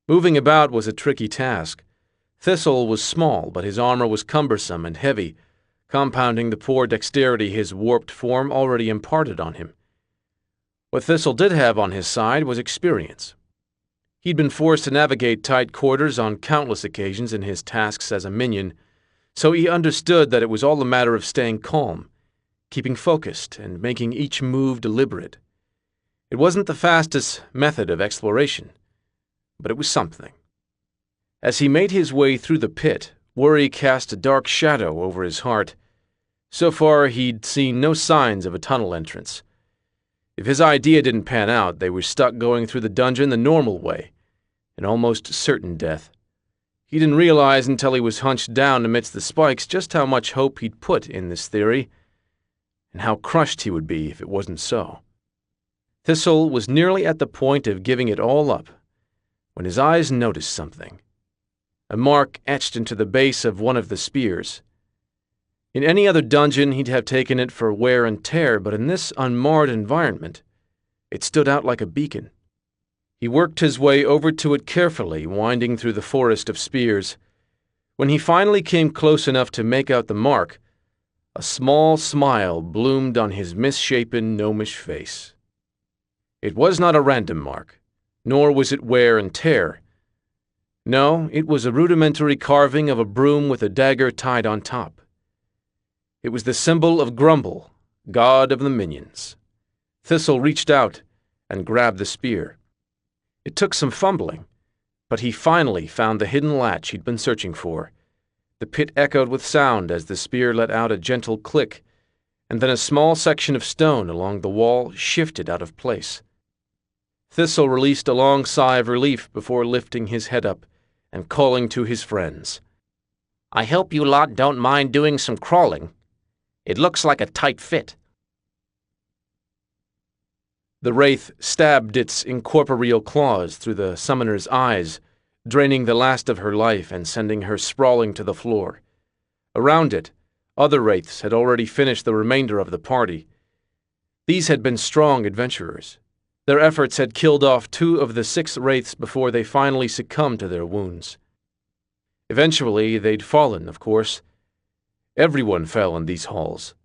Moving about was a tricky task. Thistle was small, but his armor was cumbersome and heavy, compounding the poor dexterity his warped form already imparted on him. What Thistle did have on his side was experience. He'd been forced to navigate tight quarters on countless occasions in his tasks as a minion, so he understood that it was all a matter of staying calm, keeping focused, and making each move deliberate. It wasn't the fastest method of exploration, but it was something. As he made his way through the pit, worry cast a dark shadow over his heart. So far, he'd seen no signs of a tunnel entrance. If his idea didn't pan out, they were stuck going through the dungeon the normal way, an almost certain death. He didn't realize until he was hunched down amidst the spikes just how much hope he'd put in this theory, and how crushed he would be if it wasn't so. Thistle was nearly at the point of giving it all up when his eyes noticed something. A mark etched into the base of one of the spears. In any other dungeon, he'd have taken it for wear and tear, but in this unmarred environment, it stood out like a beacon. He worked his way over to it carefully, winding through the forest of spears. When he finally came close enough to make out the mark, a small smile bloomed on his misshapen, gnomish face. It was not a random mark, nor was it wear and tear. No, it was a rudimentary carving of a broom with a dagger tied on top. It was the symbol of Grumble, god of the minions. Thistle reached out and grabbed the spear. It took some fumbling, but he finally found the hidden latch he'd been searching for. The pit echoed with sound as the spear let out a gentle click, and then a small section of stone along the wall shifted out of place. Thistle released a long sigh of relief before lifting his head up and calling to his friends. I hope you lot don't mind doing some crawling. It looks like a tight fit. The wraith stabbed its incorporeal claws through the summoner's eyes, draining the last of her life and sending her sprawling to the floor. Around it, other wraiths had already finished the remainder of the party. These had been strong adventurers. Their efforts had killed off 2 of the 6 wraiths before they finally succumbed to their wounds. Eventually, they'd fallen, of course. Everyone fell in these halls.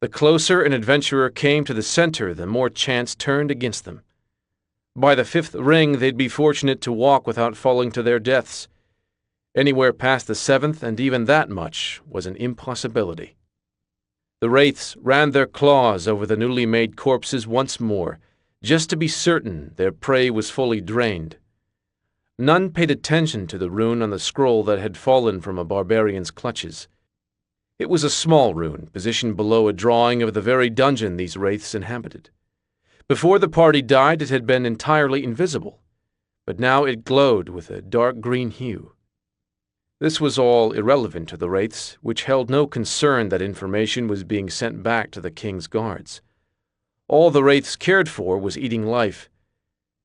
The closer an adventurer came to the center, the more chance turned against them. By the 5th ring, they'd be fortunate to walk without falling to their deaths. Anywhere past the 7th, and even that much, was an impossibility. The wraiths ran their claws over the newly made corpses once more, just to be certain their prey was fully drained. None paid attention to the rune on the scroll that had fallen from a barbarian's clutches. It was a small rune, positioned below a drawing of the very dungeon these wraiths inhabited. Before the party died, it had been entirely invisible, but now it glowed with a dark green hue. This was all irrelevant to the wraiths, which held no concern that information was being sent back to the king's guards. All the wraiths cared for was eating life,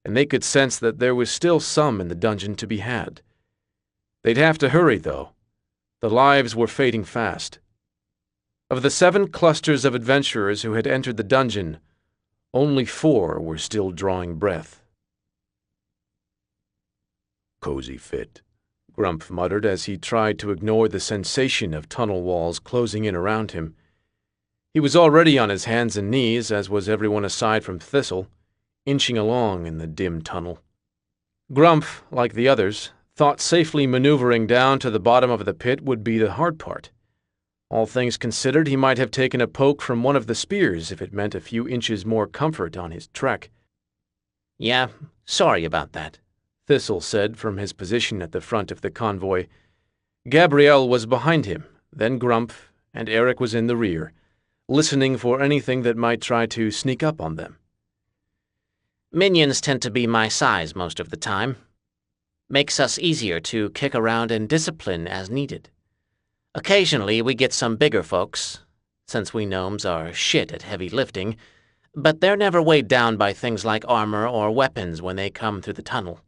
and they could sense that there was still some in the dungeon to be had. They'd have to hurry, though. The lives were fading fast. Of the 7 clusters of adventurers who had entered the dungeon, only 4 were still drawing breath. Cozy fit, Grump muttered as he tried to ignore the sensation of tunnel walls closing in around him. He was already on his hands and knees, as was everyone aside from Thistle, inching along in the dim tunnel. Grump, like the others, thought safely maneuvering down to the bottom of the pit would be the hard part. All things considered, he might have taken a poke from one of the spears if it meant a few inches more comfort on his trek. Yeah, sorry about that, Thistle said from his position at the front of the convoy. Gabrielle was behind him, then Grump, and Eric was in the rear, listening for anything that might try to sneak up on them. Minions tend to be my size most of the time. Makes us easier to kick around and discipline as needed. Occasionally we get some bigger folks, since we gnomes are shit at heavy lifting, but they're never weighed down by things like armor or weapons when they come through the tunnel.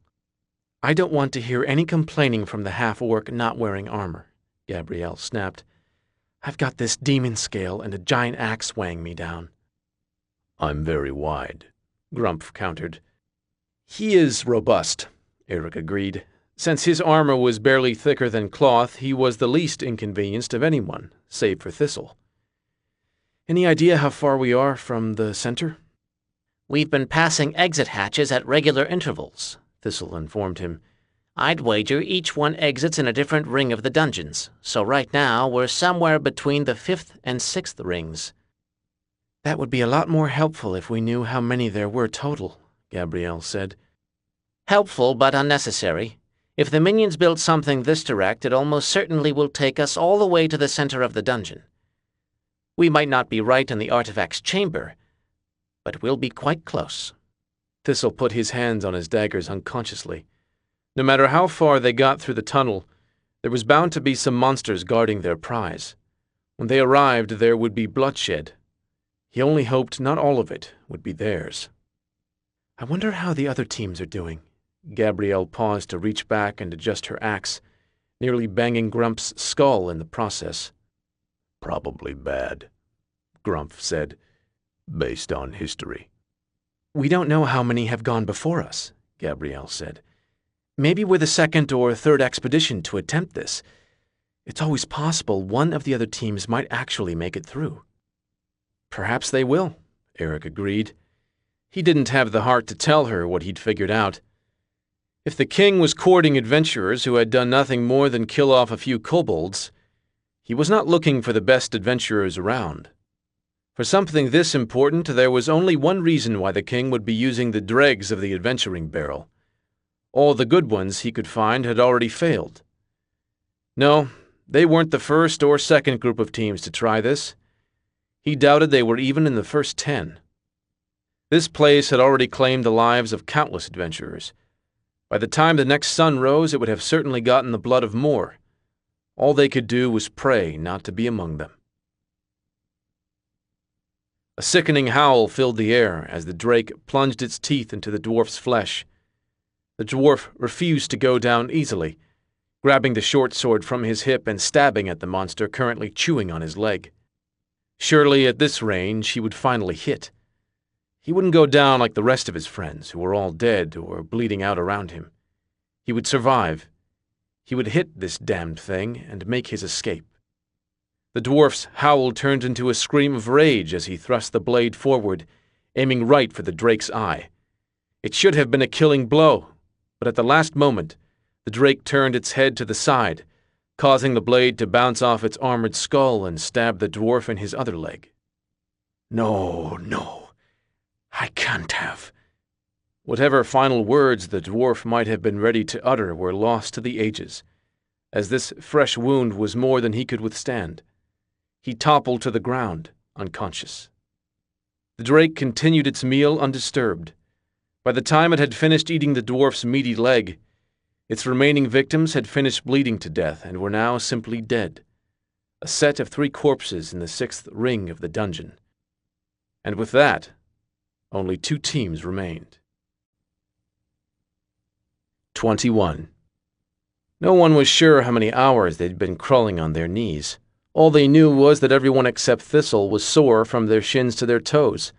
I don't want to hear any complaining from the half-orc not wearing armor, Gabrielle snapped. I've got this demon scale and a giant axe weighing me down. I'm very wide, Grumpf countered. He is robust, Eric agreed. Since his armor was barely thicker than cloth, he was the least inconvenienced of anyone, save for Thistle. Any idea how far we are from the center? We've been passing exit hatches at regular intervals, Thistle informed him. I'd wager each one exits in a different ring of the dungeons, so right now we're somewhere between the 5th and 6th rings. That would be a lot more helpful if we knew how many there were total, Gabrielle said. Helpful, but unnecessary. If the minions built something this direct, it almost certainly will take us all the way to the center of the dungeon. We might not be right in the artifact's chamber, but we'll be quite close. Thistle put his hands on his daggers unconsciously. No matter how far they got through the tunnel, there was bound to be some monsters guarding their prize. When they arrived, there would be bloodshed. He only hoped not all of it would be theirs. I wonder how the other teams are doing. Gabrielle paused to reach back and adjust her axe, nearly banging Grump's skull in the process. Probably bad, Grumpf said, based on history. We don't know how many have gone before us, Gabrielle said. Maybe we're the second or third expedition to attempt this. It's always possible one of the other teams might actually make it through. Perhaps they will, Eric agreed. He didn't have the heart to tell her what he'd figured out. If the king was courting adventurers who had done nothing more than kill off a few kobolds, he was not looking for the best adventurers around. For something this important, there was only one reason why the king would be using the dregs of the adventuring barrel. All the good ones he could find had already failed. No, they weren't the first or second group of teams to try this. He doubted they were even in the first 10. This place had already claimed the lives of countless adventurers. By the time the next sun rose, it would have certainly gotten the blood of more. All they could do was pray not to be among them. A sickening howl filled the air as the drake plunged its teeth into the dwarf's flesh. The dwarf refused to go down easily, grabbing the short sword from his hip and stabbing at the monster currently chewing on his leg. Surely at this range he would finally hit. He wouldn't go down like the rest of his friends, who were all dead or bleeding out around him. He would survive. He would hit this damned thing and make his escape. The dwarf's howl turned into a scream of rage as he thrust the blade forward, aiming right for the drake's eye. It should have been a killing blow, but at the last moment, the drake turned its head to the side, causing the blade to bounce off its armored skull and stab the dwarf in his other leg. No, I can't have. Whatever final words the dwarf might have been ready to utter were lost to the ages, as this fresh wound was more than he could withstand. He toppled to the ground, unconscious. The drake continued its meal undisturbed. By the time it had finished eating the dwarf's meaty leg, its remaining victims had finished bleeding to death and were now simply dead, a set of 3 corpses in the 6th ring of the dungeon. And with that, only 2 teams remained. 21. No one was sure how many hours they'd been crawling on their knees. All they knew was that everyone except Thistle was sore from their shins to their toes.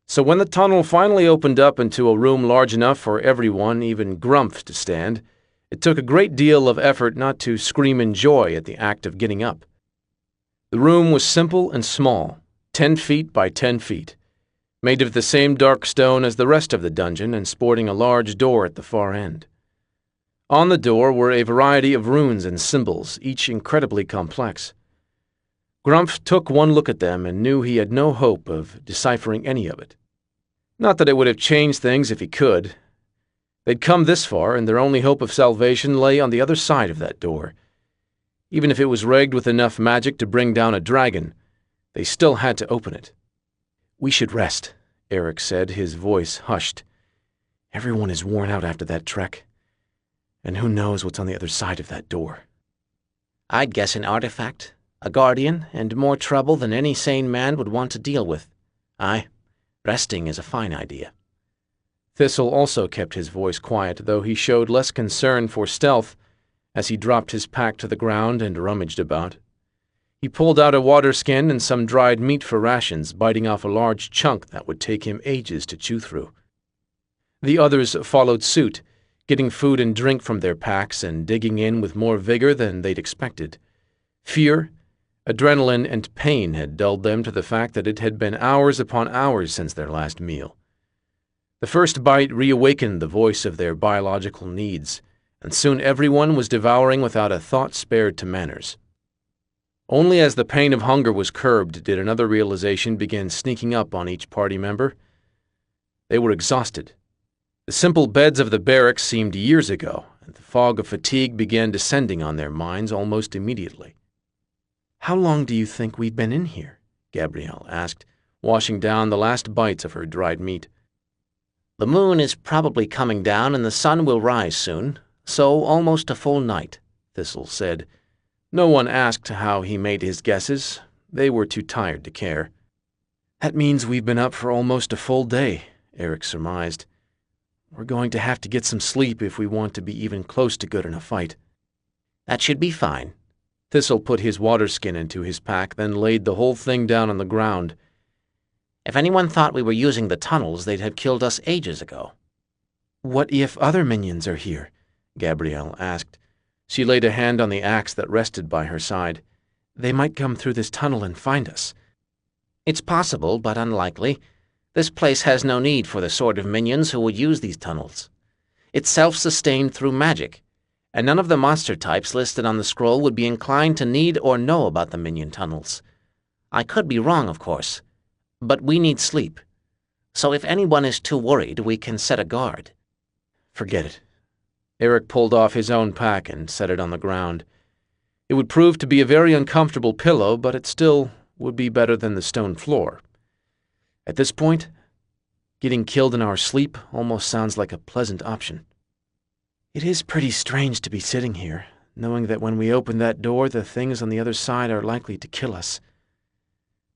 So when the tunnel finally opened up into a room large enough for everyone, even Grumpf, to stand, it took a great deal of effort not to scream in joy at the act of getting up. The room was simple and small, 10 feet by 10 feet, made of the same dark stone as the rest of the dungeon and sporting a large door at the far end. On the door were a variety of runes and symbols, each incredibly complex. Grumpf took one look at them and knew he had no hope of deciphering any of it. Not that it would have changed things if he could. They'd come this far, and their only hope of salvation lay on the other side of that door. Even if it was rigged with enough magic to bring down a dragon, they still had to open it. "We should rest," Eric said, his voice hushed. "Everyone is worn out after that trek, and who knows what's on the other side of that door." "I'd guess an artifact, A guardian, and more trouble than any sane man would want to deal with. Aye, resting is a fine idea. Thistle also kept his voice quiet, though he showed less concern for stealth as he dropped his pack to the ground and rummaged about. He pulled out a water skin and some dried meat for rations, biting off a large chunk that would take him ages to chew through. The others followed suit, getting food and drink from their packs and digging in with more vigor than they'd expected. Fear, adrenaline, and pain had dulled them to the fact that it had been hours upon hours since their last meal. The first bite reawakened the voice of their biological needs, and soon everyone was devouring without a thought spared to manners. Only as the pain of hunger was curbed did another realization begin sneaking up on each party member. They were exhausted. The simple beds of the barracks seemed years ago, and the fog of fatigue began descending on their minds almost immediately. "How long do you think we've been in here?" Gabrielle asked, washing down the last bites of her dried meat. The moon is probably coming down and the sun will rise soon, so almost a full night, Thistle said. No one asked how he made his guesses. They were too tired to care. "That means we've been up for almost a full day," Eric surmised. "We're going to have to get some sleep if we want to be even close to good in a fight." "That should be fine." Thistle put his water skin into his pack, then laid the whole thing down on the ground. "If anyone thought we were using the tunnels, they'd have killed us ages ago." "What if other minions are here?" Gabrielle asked. She laid a hand on the axe that rested by her side. "They might come through this tunnel and find us." "It's possible, but unlikely. This place has no need for the sort of minions who would use these tunnels. It's self-sustained through magic, and none of the monster types listed on the scroll would be inclined to need or know about the minion tunnels. I could be wrong, of course, but we need sleep. So if anyone is too worried, we can set a guard." "Forget it." Eric pulled off his own pack and set it on the ground. It would prove to be a very uncomfortable pillow, but it still would be better than the stone floor. At this point, getting killed in our sleep almost sounds like a pleasant option. "It is pretty strange to be sitting here, knowing that when we open that door, the things on the other side are likely to kill us."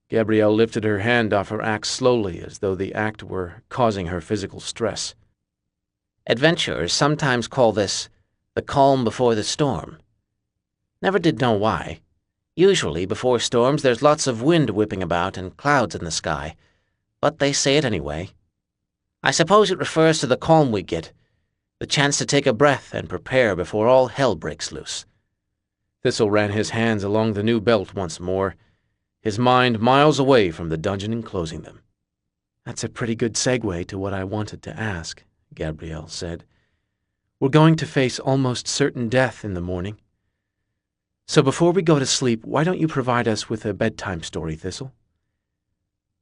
Gabrielle lifted her hand off her axe slowly, as though the act were causing her physical stress. "Adventurers sometimes call this the calm before the storm. Never did know why. Usually, before storms, there's lots of wind whipping about and clouds in the sky, but they say it anyway. I suppose it refers to the calm we get, the chance to take a breath and prepare before all hell breaks loose." Thistle ran his hands along the new belt once more, his mind miles away from the dungeon enclosing them. "That's a pretty good segue to what I wanted to ask," Gabrielle said. "We're going to face almost certain death in the morning. So before we go to sleep, why don't you provide us with a bedtime story, Thistle?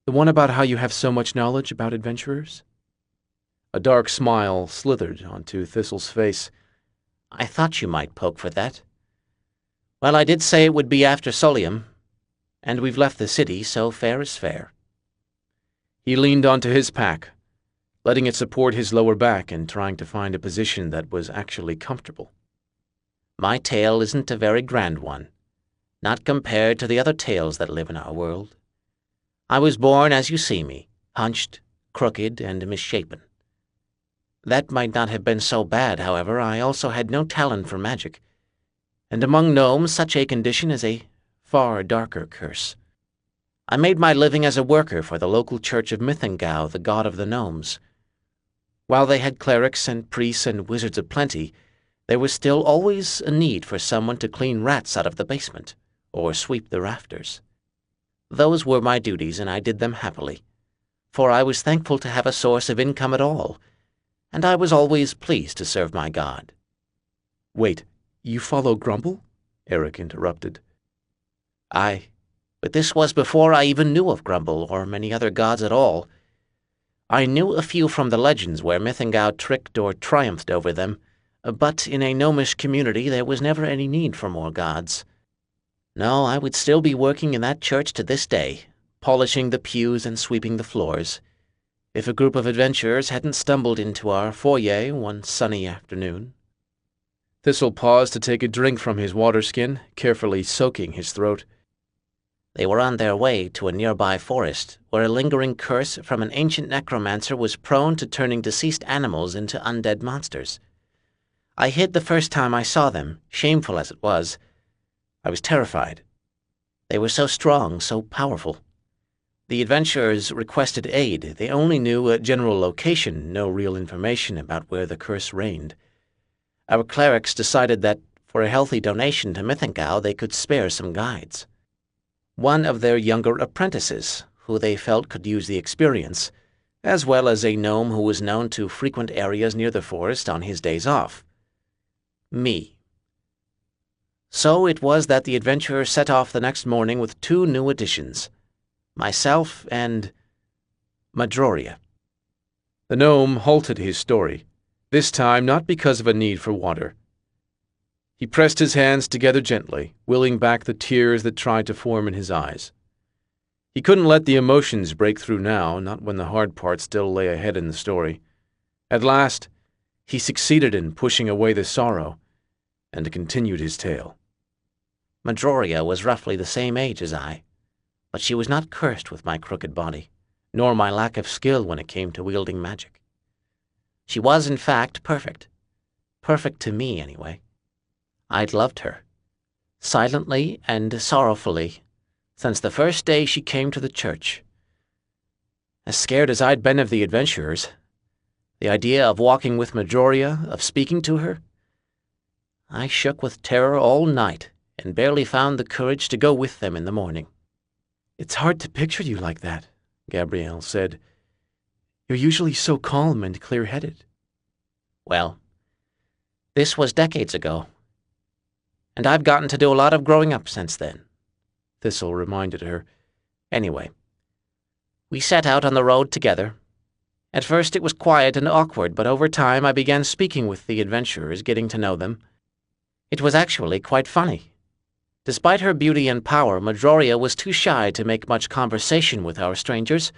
The one about how you have so much knowledge about adventurers?" A dark smile slithered onto Thistle's face. "I thought you might poke for that. Well, I did say it would be after Solium, and we've left the city, so fair is fair." He leaned onto his pack, letting it support his lower back and trying to find a position that was actually comfortable. "My tale isn't a very grand one, not compared to the other tales that live in our world. I was born as you see me, hunched, crooked, and misshapen. That might not have been so bad, however. I also had no talent for magic, and among gnomes such a condition is a far darker curse. I made my living as a worker for the local church of Mythingau, the god of the gnomes. While they had clerics and priests and wizards aplenty, there was still always a need for someone to clean rats out of the basement, or sweep the rafters. Those were my duties, and I did them happily, for I was thankful to have a source of income at all, and I was always pleased to serve my god." "Wait, you follow Grumble?" Eric interrupted. "Aye, but this was before I even knew of Grumble or many other gods at all. I knew a few from the legends where Mythingau tricked or triumphed over them, but in a gnomish community there was never any need for more gods. No, I would still be working in that church to this day, polishing the pews and sweeping the floors, if a group of adventurers hadn't stumbled into our foyer one sunny afternoon." Thistle paused to take a drink from his water skin, carefully soaking his throat. They were on their way to a nearby forest where a lingering curse from an ancient necromancer was prone to turning deceased animals into undead monsters. I hid the first time I saw them, shameful as it was. I was terrified. They were so strong, so powerful. The adventurers requested aid. They only knew a general location, no real information about where the curse reigned. Our clerics decided that, for a healthy donation to Mythingau, they could spare some guides. One of their younger apprentices, who they felt could use the experience, as well as a gnome who was known to frequent areas near the forest on his days off. Me. So it was that the adventurers set off the next morning with 2 new additions, myself and Madroria. The gnome halted his story, this time not because of a need for water. He pressed his hands together gently, willing back the tears that tried to form in his eyes. He couldn't let the emotions break through now, not when the hard part still lay ahead in the story. At last, he succeeded in pushing away the sorrow and continued his tale. Madroria was roughly the same age as I, but she was not cursed with my crooked body, nor my lack of skill when it came to wielding magic. She was, in fact, perfect. Perfect to me, anyway. I'd loved her, silently and sorrowfully, since the first day she came to the church. As scared as I'd been of the adventurers, the idea of walking with Madroria, of speaking to her, I shook with terror all night and barely found the courage to go with them in the morning. "It's hard to picture you like that," Gabrielle said. "You're usually so calm and clear-headed." Well, this was decades ago, and I've gotten to do a lot of growing up since then, Thistle reminded her. Anyway, we set out on the road together. At first it was quiet and awkward, but over time I began speaking with the adventurers, getting to know them. It was actually quite funny. Despite her beauty and power, Madroria was too shy to make much conversation with our strangers,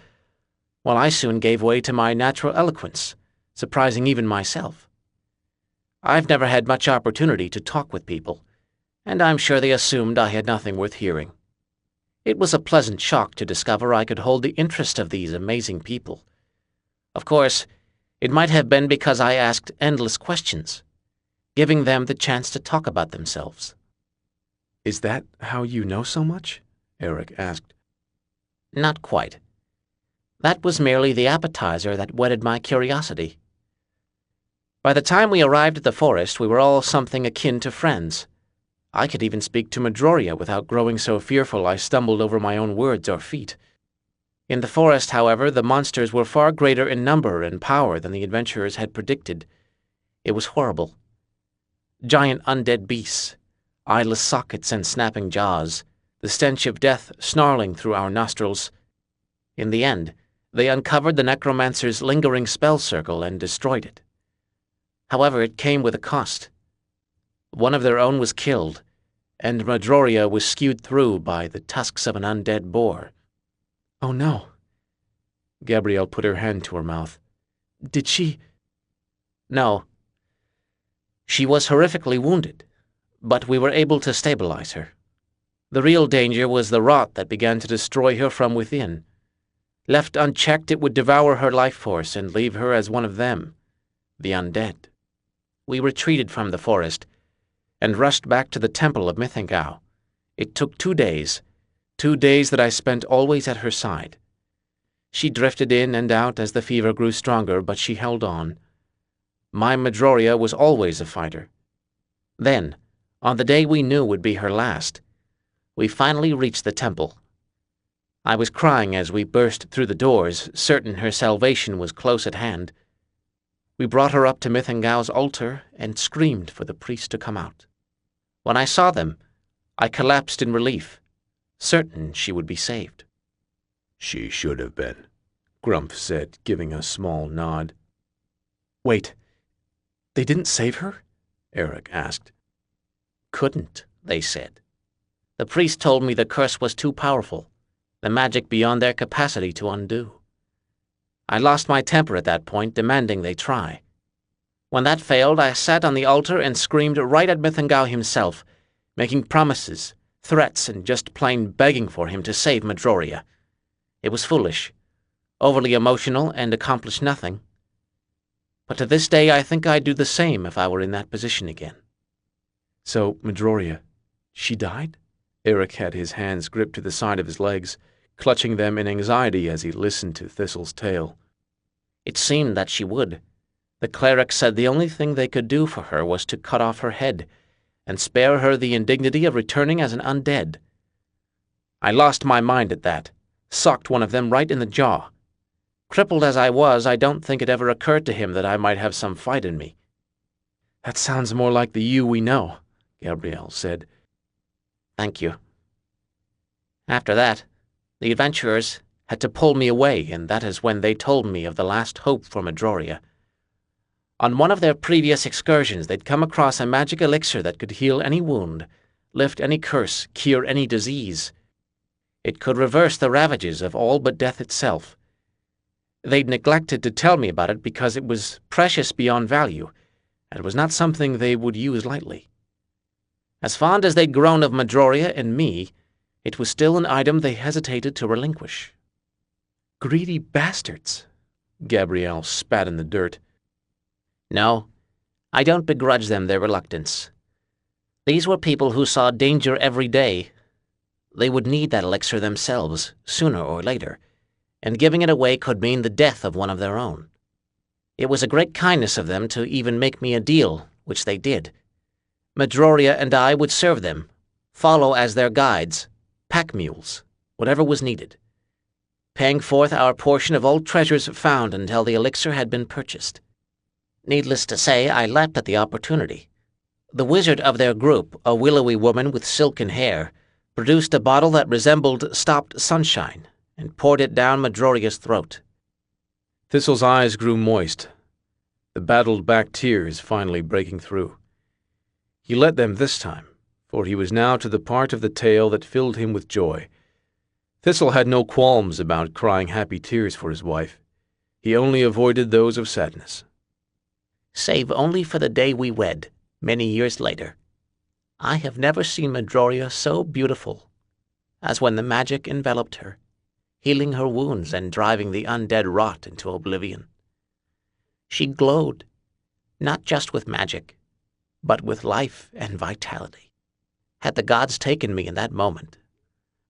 while I soon gave way to my natural eloquence, surprising even myself. I've never had much opportunity to talk with people, and I'm sure they assumed I had nothing worth hearing. It was a pleasant shock to discover I could hold the interest of these amazing people. Of course, it might have been because I asked endless questions, giving them the chance to talk about themselves. "Is that how you know so much?" Eric asked. Not quite. That was merely the appetizer that whetted my curiosity. By the time we arrived at the forest, we were all something akin to friends. I could even speak to Madroria without growing so fearful I stumbled over my own words or feet. In the forest, however, the monsters were far greater in number and power than the adventurers had predicted. It was horrible. Giant undead beasts, eyeless sockets and snapping jaws, the stench of death snarling through our nostrils. In the end, they uncovered the necromancer's lingering spell circle and destroyed it. However, it came with a cost. One of their own was killed, and Madroria was skewed through by the tusks of an undead boar. "Oh no." Gabrielle put her hand to her mouth. "Did she—" No. She was horrifically wounded, but we were able to stabilize her. The real danger was the rot that began to destroy her from within. Left unchecked, it would devour her life force and leave her as one of them, the undead. We retreated from the forest and rushed back to the temple of Mythingau. It took 2 days, 2 days that I spent always at her side. She drifted in and out as the fever grew stronger, but she held on. My Madroria was always a fighter. Then, on the day we knew would be her last, we finally reached the temple. I was crying as we burst through the doors, certain her salvation was close at hand. We brought her up to Mythingau's altar and screamed for the priest to come out. When I saw them, I collapsed in relief, certain she would be saved. "She should have been," Grumph said, giving a small nod. "Wait, they didn't save her?" Eric asked. Couldn't, they said. The priest told me the curse was too powerful, the magic beyond their capacity to undo. I lost my temper at that point, demanding they try. When that failed, I sat on the altar and screamed right at Mythingau himself, making promises, threats and just plain begging for him to save Midroria. It was foolish, overly emotional, and accomplished nothing. But to this day I think I'd do the same if I were in that position again. So, Midroria, she died? Eric had his hands gripped to the side of his legs, clutching them in anxiety as he listened to Thistle's tale. It seemed that she would. The cleric said the only thing they could do for her was to cut off her head and spare her the indignity of returning as an undead. I lost my mind at that, socked one of them right in the jaw. Crippled as I was, I don't think it ever occurred to him that I might have some fight in me. That sounds more like the you we know, Gabrielle said. Thank you. After that, the adventurers had to pull me away, and that is when they told me of the last hope for Midroria. On one of their previous excursions, they'd come across a magic elixir that could heal any wound, lift any curse, cure any disease. It could reverse the ravages of all but death itself. They'd neglected to tell me about it because it was precious beyond value, and was not something they would use lightly. As fond as they'd grown of Midroria and me, it was still an item they hesitated to relinquish. Greedy bastards, Gabrielle spat in the dirt. No, I don't begrudge them their reluctance. These were people who saw danger every day. They would need that elixir themselves, sooner or later, and giving it away could mean the death of one of their own. It was a great kindness of them to even make me a deal, which they did. Midroria and I would serve them, follow as their guides, pack mules, whatever was needed, paying forth our portion of all treasures found until the elixir had been purchased. Needless to say, I leapt at the opportunity. The wizard of their group, a willowy woman with silken hair, produced a bottle that resembled stopped sunshine and poured it down Midroria's throat. Thistle's eyes grew moist, the battled-back tears finally breaking through. He let them this time, for he was now to the part of the tale that filled him with joy. Thistle had no qualms about crying happy tears for his wife. He only avoided those of sadness. Save only for the day we wed, many years later. I have never seen Midroria so beautiful as when the magic enveloped her, healing her wounds and driving the undead rot into oblivion. She glowed, not just with magic, but with life and vitality. Had the gods taken me in that moment,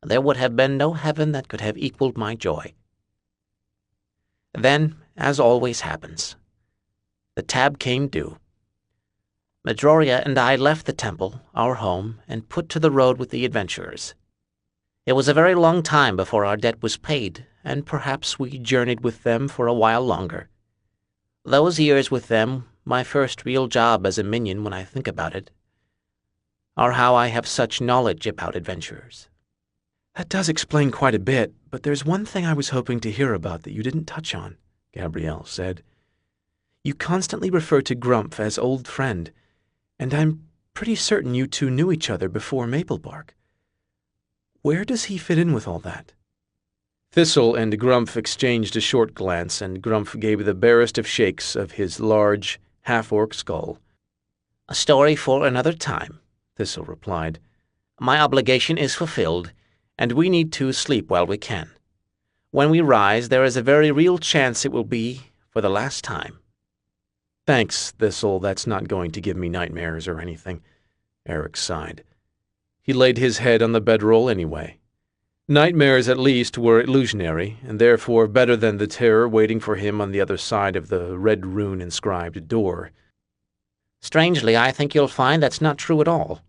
there would have been no heaven that could have equaled my joy. Then, as always happens, the tab came due. Midroria and I left the temple, our home, and put to the road with the adventurers. It was a very long time before our debt was paid, and perhaps we journeyed with them for a while longer. Those years with them, my first real job as a minion when I think about it, are how I have such knowledge about adventurers. That does explain quite a bit, but there's one thing I was hoping to hear about that you didn't touch on, Gabrielle said. You constantly refer to Grumph as old friend, and I'm pretty certain you two knew each other before Maplebark. Where does he fit in with all that? Thistle and Grumph exchanged a short glance, and Grumph gave the barest of shakes of his large, half-orc skull. A story for another time, Thistle replied. My obligation is fulfilled, and we need to sleep while we can. When we rise, there is a very real chance it will be for the last time. Thanks, Thistle, that's not going to give me nightmares or anything, Eric sighed. He laid his head on the bedroll anyway. Nightmares, at least, were illusionary, and therefore better than the terror waiting for him on the other side of the red rune-inscribed door. Strangely, I think you'll find that's not true at all.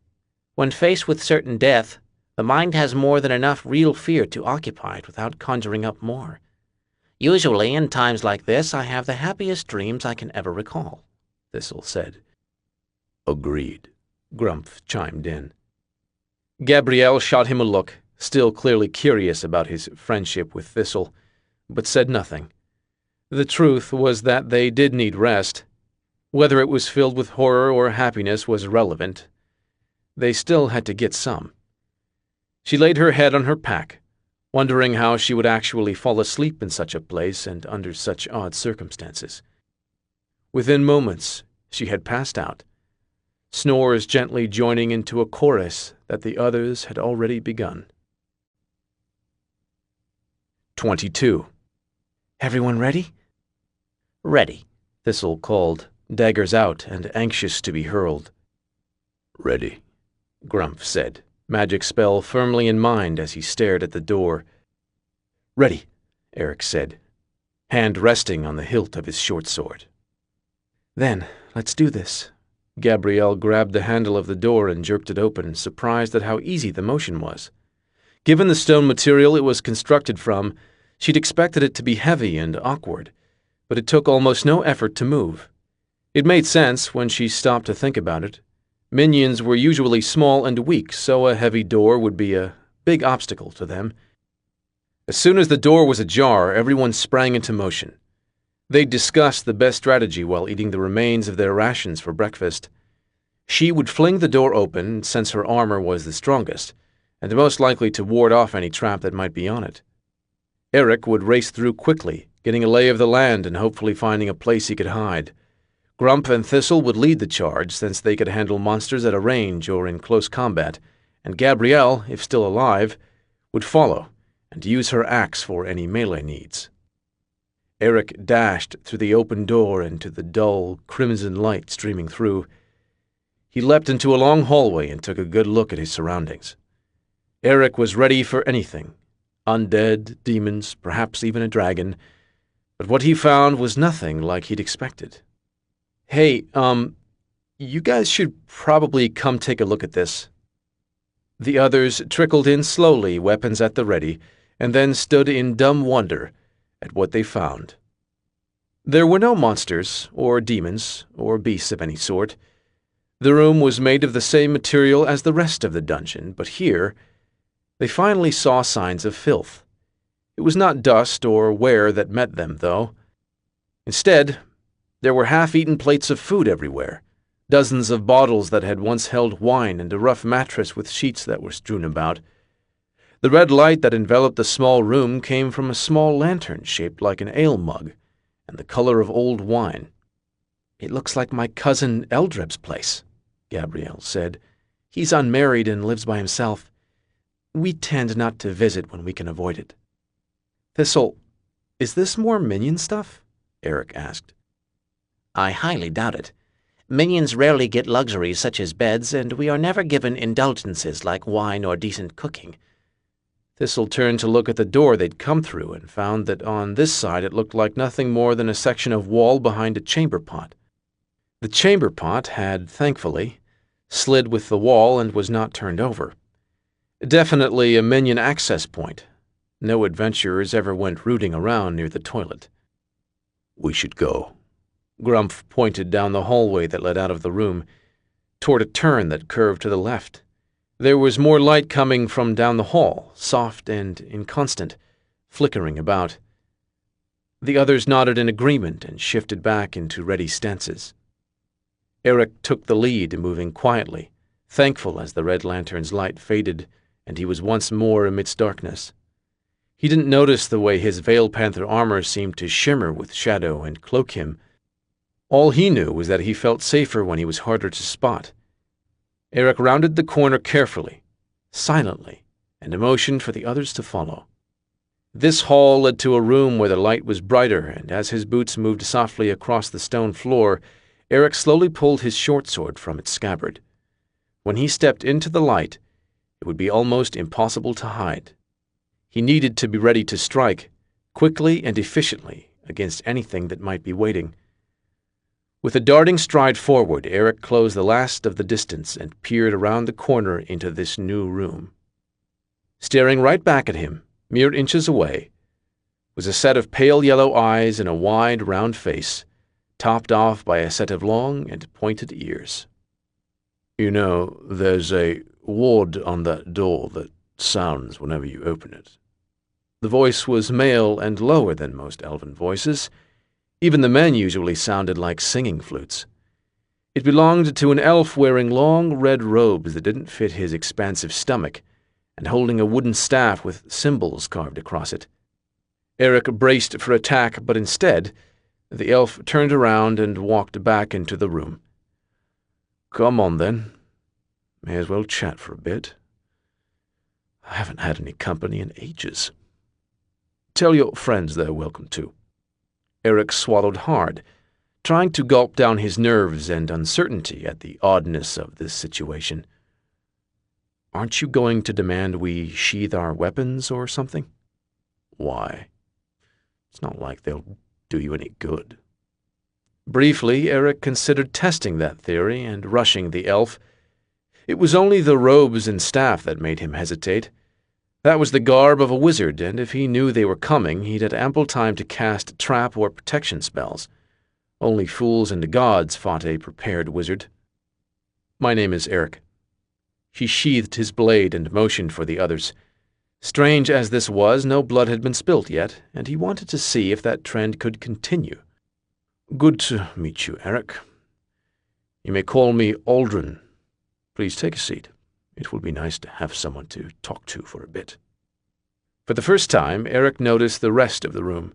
When faced with certain death, the mind has more than enough real fear to occupy it without conjuring up more. Usually, in times like this, I have the happiest dreams I can ever recall, Thistle said. Agreed, Grumph chimed in. Gabrielle shot him a look, still clearly curious about his friendship with Thistle, but said nothing. The truth was that they did need rest. Whether it was filled with horror or happiness was irrelevant. They still had to get some. She laid her head on her pack, wondering how she would actually fall asleep in such a place and under such odd circumstances. Within moments, she had passed out, snores gently joining into a chorus that the others had already begun. 22. Everyone ready? Ready. Thistle called, daggers out and anxious to be hurled. Ready, Grumph said, magic spell firmly in mind as he stared at the door. ready, Eric said, hand resting on the hilt of his short sword. Then, let's do this. Gabrielle grabbed the handle of the door and jerked it open, surprised at how easy the motion was. Given the stone material it was constructed from, she'd expected it to be heavy and awkward, but it took almost no effort to move. It made sense when she stopped to think about it. Minions were usually small and weak, so a heavy door would be a big obstacle to them. As soon as the door was ajar, everyone sprang into motion. They'd discussed the best strategy while eating the remains of their rations for breakfast. She would fling the door open, since her armor was the strongest, and most likely to ward off any trap that might be on it. Eric would race through quickly, getting a lay of the land and hopefully finding a place he could hide. Grump and Thistle would lead the charge, since they could handle monsters at a range or in close combat, and Gabrielle, if still alive, would follow and use her axe for any melee needs. Eric dashed through the open door into the dull, crimson light streaming through. He leapt into a long hallway and took a good look at his surroundings. Eric was ready for anything. Undead, demons, perhaps even a dragon. But what he found was nothing like he'd expected. Hey, you guys should probably come take a look at this. The others trickled in slowly, weapons at the ready, and then stood in dumb wonder at what they found. There were no monsters, or demons, or beasts of any sort. The room was made of the same material as the rest of the dungeon, but here they finally saw signs of filth. It was not dust or wear that met them, though. Instead, there were half-eaten plates of food everywhere, dozens of bottles that had once held wine, and a rough mattress with sheets that were strewn about. The red light that enveloped the small room came from a small lantern shaped like an ale mug, and the color of old wine. It looks like my cousin Eldreb's place, Gabrielle said. He's unmarried and lives by himself. We tend not to visit when we can avoid it. Thistle, is this more minion stuff? Eric asked. I highly doubt it. Minions rarely get luxuries such as beds, and we are never given indulgences like wine or decent cooking. Thistle turned to look at the door they'd come through and found that on this side it looked like nothing more than a section of wall behind a chamber pot. The chamber pot had, thankfully, slid with the wall and was not turned over. Definitely a minion access point. No adventurers ever went rooting around near the toilet. We should go. Grumph pointed down the hallway that led out of the room, toward a turn that curved to the left. There was more light coming from down the hall, soft and inconstant, flickering about. The others nodded in agreement and shifted back into ready stances. Eric took the lead, moving quietly, thankful as the red lantern's light faded and he was once more amidst darkness. He didn't notice the way his Veil Panther armor seemed to shimmer with shadow and cloak him. All he knew was that he felt safer when he was harder to spot. Eric rounded the corner carefully, silently, and motioned for the others to follow. This hall led to a room where the light was brighter, and as his boots moved softly across the stone floor, Eric slowly pulled his short sword from its scabbard. When he stepped into the light, it would be almost impossible to hide. He needed to be ready to strike, quickly and efficiently, against anything that might be waiting. With a darting stride forward, Eric closed the last of the distance and peered around the corner into this new room. Staring right back at him, mere inches away, was a set of pale yellow eyes and a wide, round face, topped off by a set of long and pointed ears. You know, there's a ward on that door that sounds whenever you open it. The voice was male and lower than most elven voices. Even the men usually sounded like singing flutes. It belonged to an elf wearing long red robes that didn't fit his expansive stomach, and holding a wooden staff with symbols carved across it. Eric braced for attack, but instead, the elf turned around and walked back into the room. Come on, then. May as well chat for a bit. I haven't had any company in ages. Tell your friends they're welcome to." Eric swallowed hard, trying to gulp down his nerves and uncertainty at the oddness of this situation. "Aren't you going to demand we sheathe our weapons or something?" "Why? It's not like they'll do you any good." Briefly, Eric considered testing that theory and rushing the elf. It was only the robes and staff that made him hesitate. That was the garb of a wizard, and if he knew they were coming, he'd had ample time to cast trap or protection spells. Only fools and gods fought a prepared wizard. "My name is Eric." He sheathed his blade and motioned for the others. Strange as this was, no blood had been spilt yet, and he wanted to see if that trend could continue. "Good to meet you, Eric. You may call me Aldrin. Please take a seat. It will be nice to have someone to talk to for a bit." For the first time, Eric noticed the rest of the room.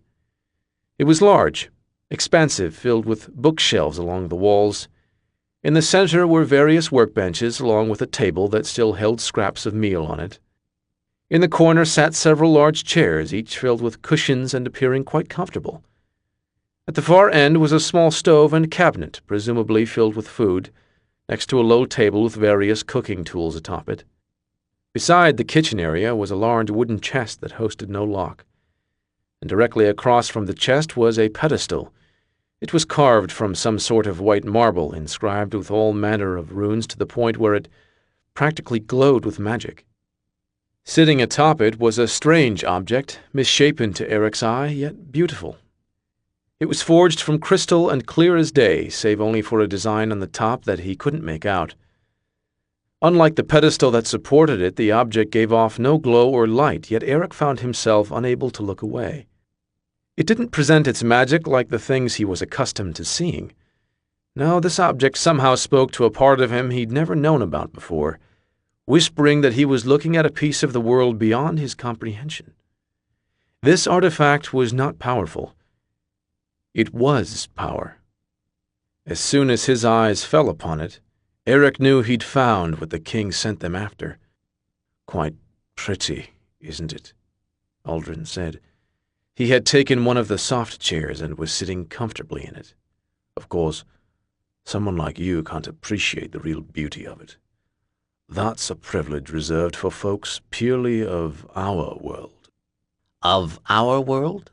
It was large, expansive, filled with bookshelves along the walls. In the center were various workbenches, along with a table that still held scraps of meal on it. In the corner sat several large chairs, each filled with cushions and appearing quite comfortable. At the far end was a small stove and cabinet, presumably filled with food, next to a low table with various cooking tools atop it. Beside the kitchen area was a large wooden chest that hosted no lock, and directly across from the chest was a pedestal. It was carved from some sort of white marble, inscribed with all manner of runes to the point where it practically glowed with magic. Sitting atop it was a strange object, misshapen to Eric's eye, yet beautiful. It was forged from crystal and clear as day, save only for a design on the top that he couldn't make out. Unlike the pedestal that supported it, the object gave off no glow or light, yet Eric found himself unable to look away. It didn't present its magic like the things he was accustomed to seeing. No, this object somehow spoke to a part of him he'd never known about before, whispering that he was looking at a piece of the world beyond his comprehension. This artifact was not powerful. It was power. As soon as his eyes fell upon it, Eric knew he'd found what the king sent them after. "Quite pretty, isn't it?" Aldrin said. He had taken one of the soft chairs and was sitting comfortably in it. "Of course, someone like you can't appreciate the real beauty of it. That's a privilege reserved for folks purely of our world." Of our world?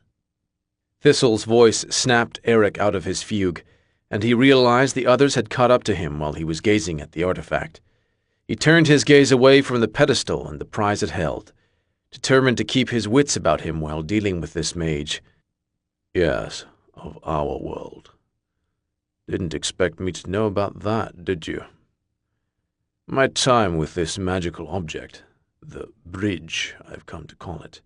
Thistle's voice snapped Eric out of his fugue, and he realized the others had caught up to him while he was gazing at the artifact. He turned his gaze away from the pedestal and the prize it held, determined to keep his wits about him while dealing with this mage. "Yes, of our world. Didn't expect me to know about that, did you? My time with this magical object, the bridge I've come to call it,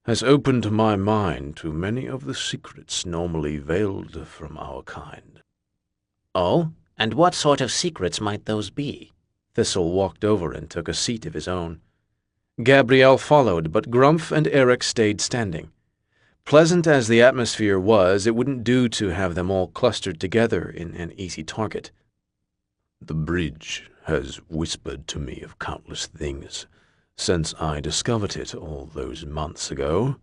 has opened my mind to many of the secrets normally veiled from our kind." Oh, and what sort of secrets might those be? Thistle walked over and took a seat of his own. Gabrielle followed, but Grumph and Eric stayed standing. Pleasant as the atmosphere was, it wouldn't do to have them all clustered together in an easy target. "The bridge has whispered to me of countless things since I discovered it all those months ago,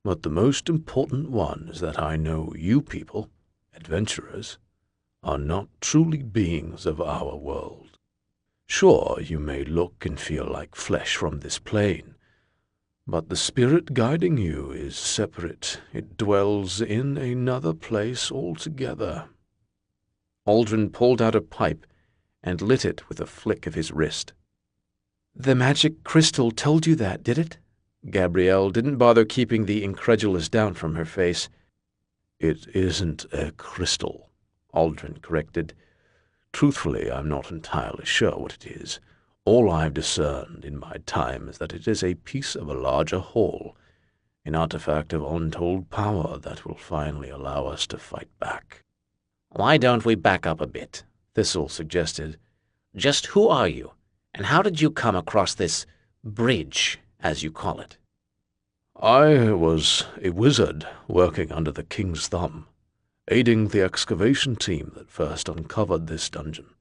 but the most important one is that I know you people, adventurers, are not truly beings of our world. Sure, you may look and feel like flesh from this plane, but the spirit guiding you is separate. It dwells in another place altogether." Aldrin pulled out a pipe and lit it with a flick of his wrist. "The magic crystal told you that, did it?" Gabrielle didn't bother keeping the incredulous doubt from her face. "It isn't a crystal," Aldrin corrected. "Truthfully, I'm not entirely sure what it is. All I've discerned in my time is that it is a piece of a larger whole, an artifact of untold power that will finally allow us to fight back." Why don't we back up a bit? Thistle suggested. Just who are you, and how did you come across this bridge, as you call it? "I was a wizard working under the king's thumb, aiding the excavation team that first uncovered this dungeon.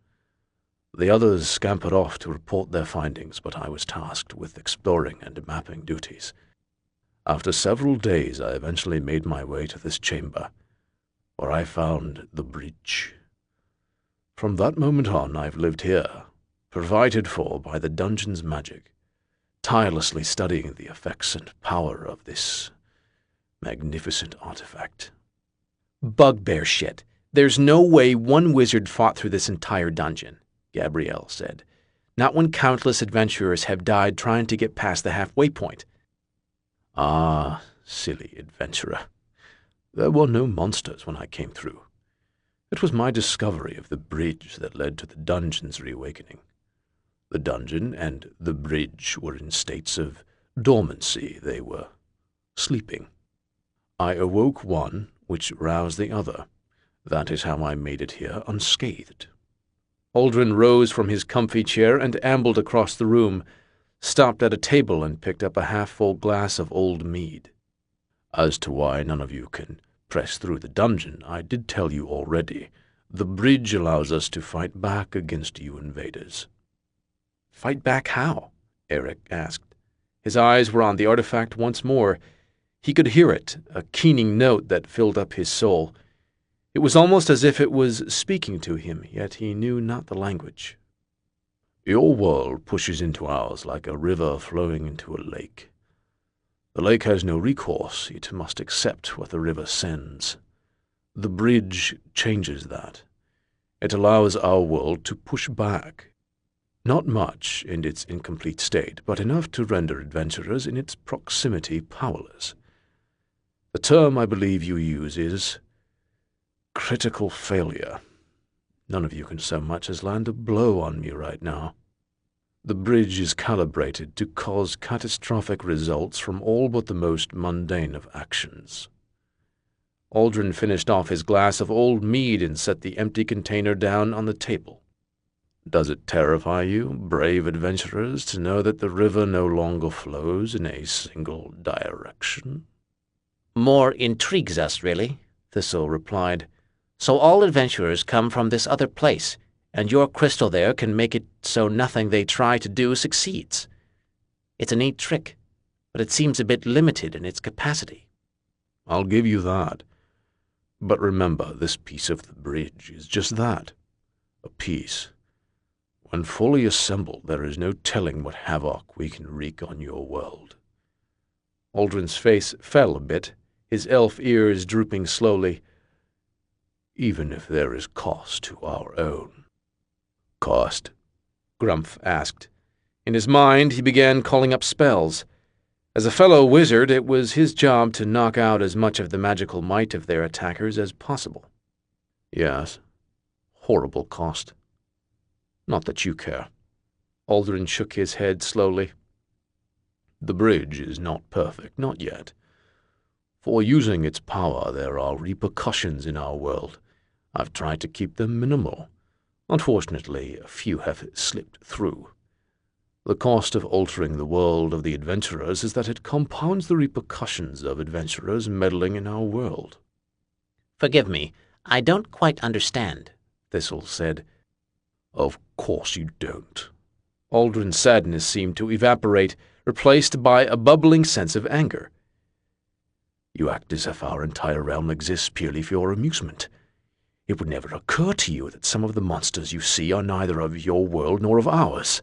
The others scampered off to report their findings, but I was tasked with exploring and mapping duties. After several days, I eventually made my way to this chamber, where I found the bridge. From that moment on, I've lived here, provided for by the dungeon's magic, tirelessly studying the effects and power of this magnificent artifact. Bugbear shit. There's no way one wizard fought through this entire dungeon, Gabrielle said. Not when countless adventurers have died trying to get past the halfway point. Ah, silly adventurer. There were no monsters when I came through. It was my discovery of the bridge that led to the dungeon's reawakening. The dungeon and the bridge were in states of dormancy. They were sleeping. I awoke one, which roused the other. That is how I made it here unscathed. Aldrin rose from his comfy chair and ambled across the room, stopped at a table and picked up a half-full glass of old mead. As to why none of you can press through the dungeon, I did tell you already. The bridge allows us to fight back against you invaders. Fight back how? Eric asked. His eyes were on the artifact once more. He could hear it, a keening note that filled up his soul. It was almost as if it was speaking to him, yet he knew not the language. Your world pushes into ours like a river flowing into a lake. The lake has no recourse. It must accept what the river sends. The bridge changes that. It allows our world to push back. Not much in its incomplete state, but enough to render adventurers in its proximity powerless. The term I believe you use is critical failure. None of you can so much as land a blow on me right now. The bridge is calibrated to cause catastrophic results from all but the most mundane of actions. Aldrin finished off his glass of old mead and set the empty container down on the table. Does it terrify you, brave adventurers, to know that the river no longer flows in a single direction? More intrigues us, really, Thistle replied. So all adventurers come from this other place, and your crystal there can make it so nothing they try to do succeeds. It's a neat trick, but it seems a bit limited in its capacity. I'll give you that. But remember, this piece of the bridge is just that, a piece. When fully assembled, there is no telling what havoc we can wreak on your world. Aldrin's face fell a bit, his elf ears drooping slowly. Even if there is cost to our own. Cost? Grumph asked. In his mind, he began calling up spells. As a fellow wizard, it was his job to knock out as much of the magical might of their attackers as possible. Yes. Horrible cost. Not that you care. Aldrin shook his head slowly. The bridge is not perfect, not yet. For using its power, there are repercussions in our world. I've tried to keep them minimal. Unfortunately, a few have slipped through. The cost of altering the world of the adventurers is that it compounds the repercussions of adventurers meddling in our world. Forgive me, I don't quite understand, Thistle said. Of course you don't. Aldrin's sadness seemed to evaporate, replaced by a bubbling sense of anger. You act as if our entire realm exists purely for your amusement. It would never occur to you that some of the monsters you see are neither of your world nor of ours.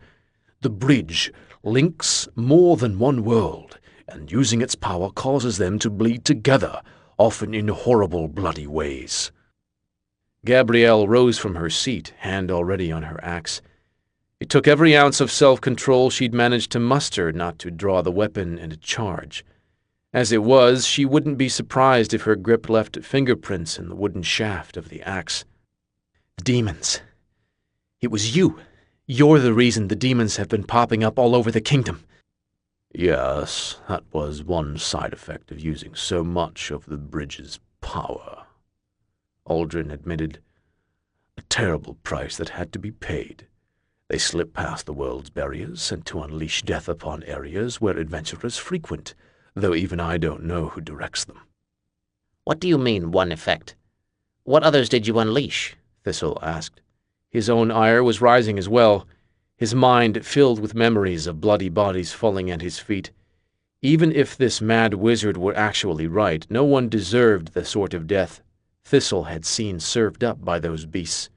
The bridge links more than one world, and using its power causes them to bleed together, often in horrible, bloody ways. Gabrielle rose from her seat, hand already on her axe. It took every ounce of self-control she'd managed to muster not to draw the weapon and charge. As it was, she wouldn't be surprised if her grip left fingerprints in the wooden shaft of the axe. Demons. It was you. You're the reason the demons have been popping up all over the kingdom. Yes, that was one side effect of using so much of the bridge's power, Aldrin admitted. A terrible price that had to be paid. They slip past the world's barriers, sent to unleash death upon areas where adventurers frequent, though even I don't know who directs them. What do you mean, one effect? What others did you unleash? Thistle asked. His own ire was rising as well, his mind filled with memories of bloody bodies falling at his feet. Even if this mad wizard were actually right, no one deserved the sort of death Thistle had seen served up by those beasts.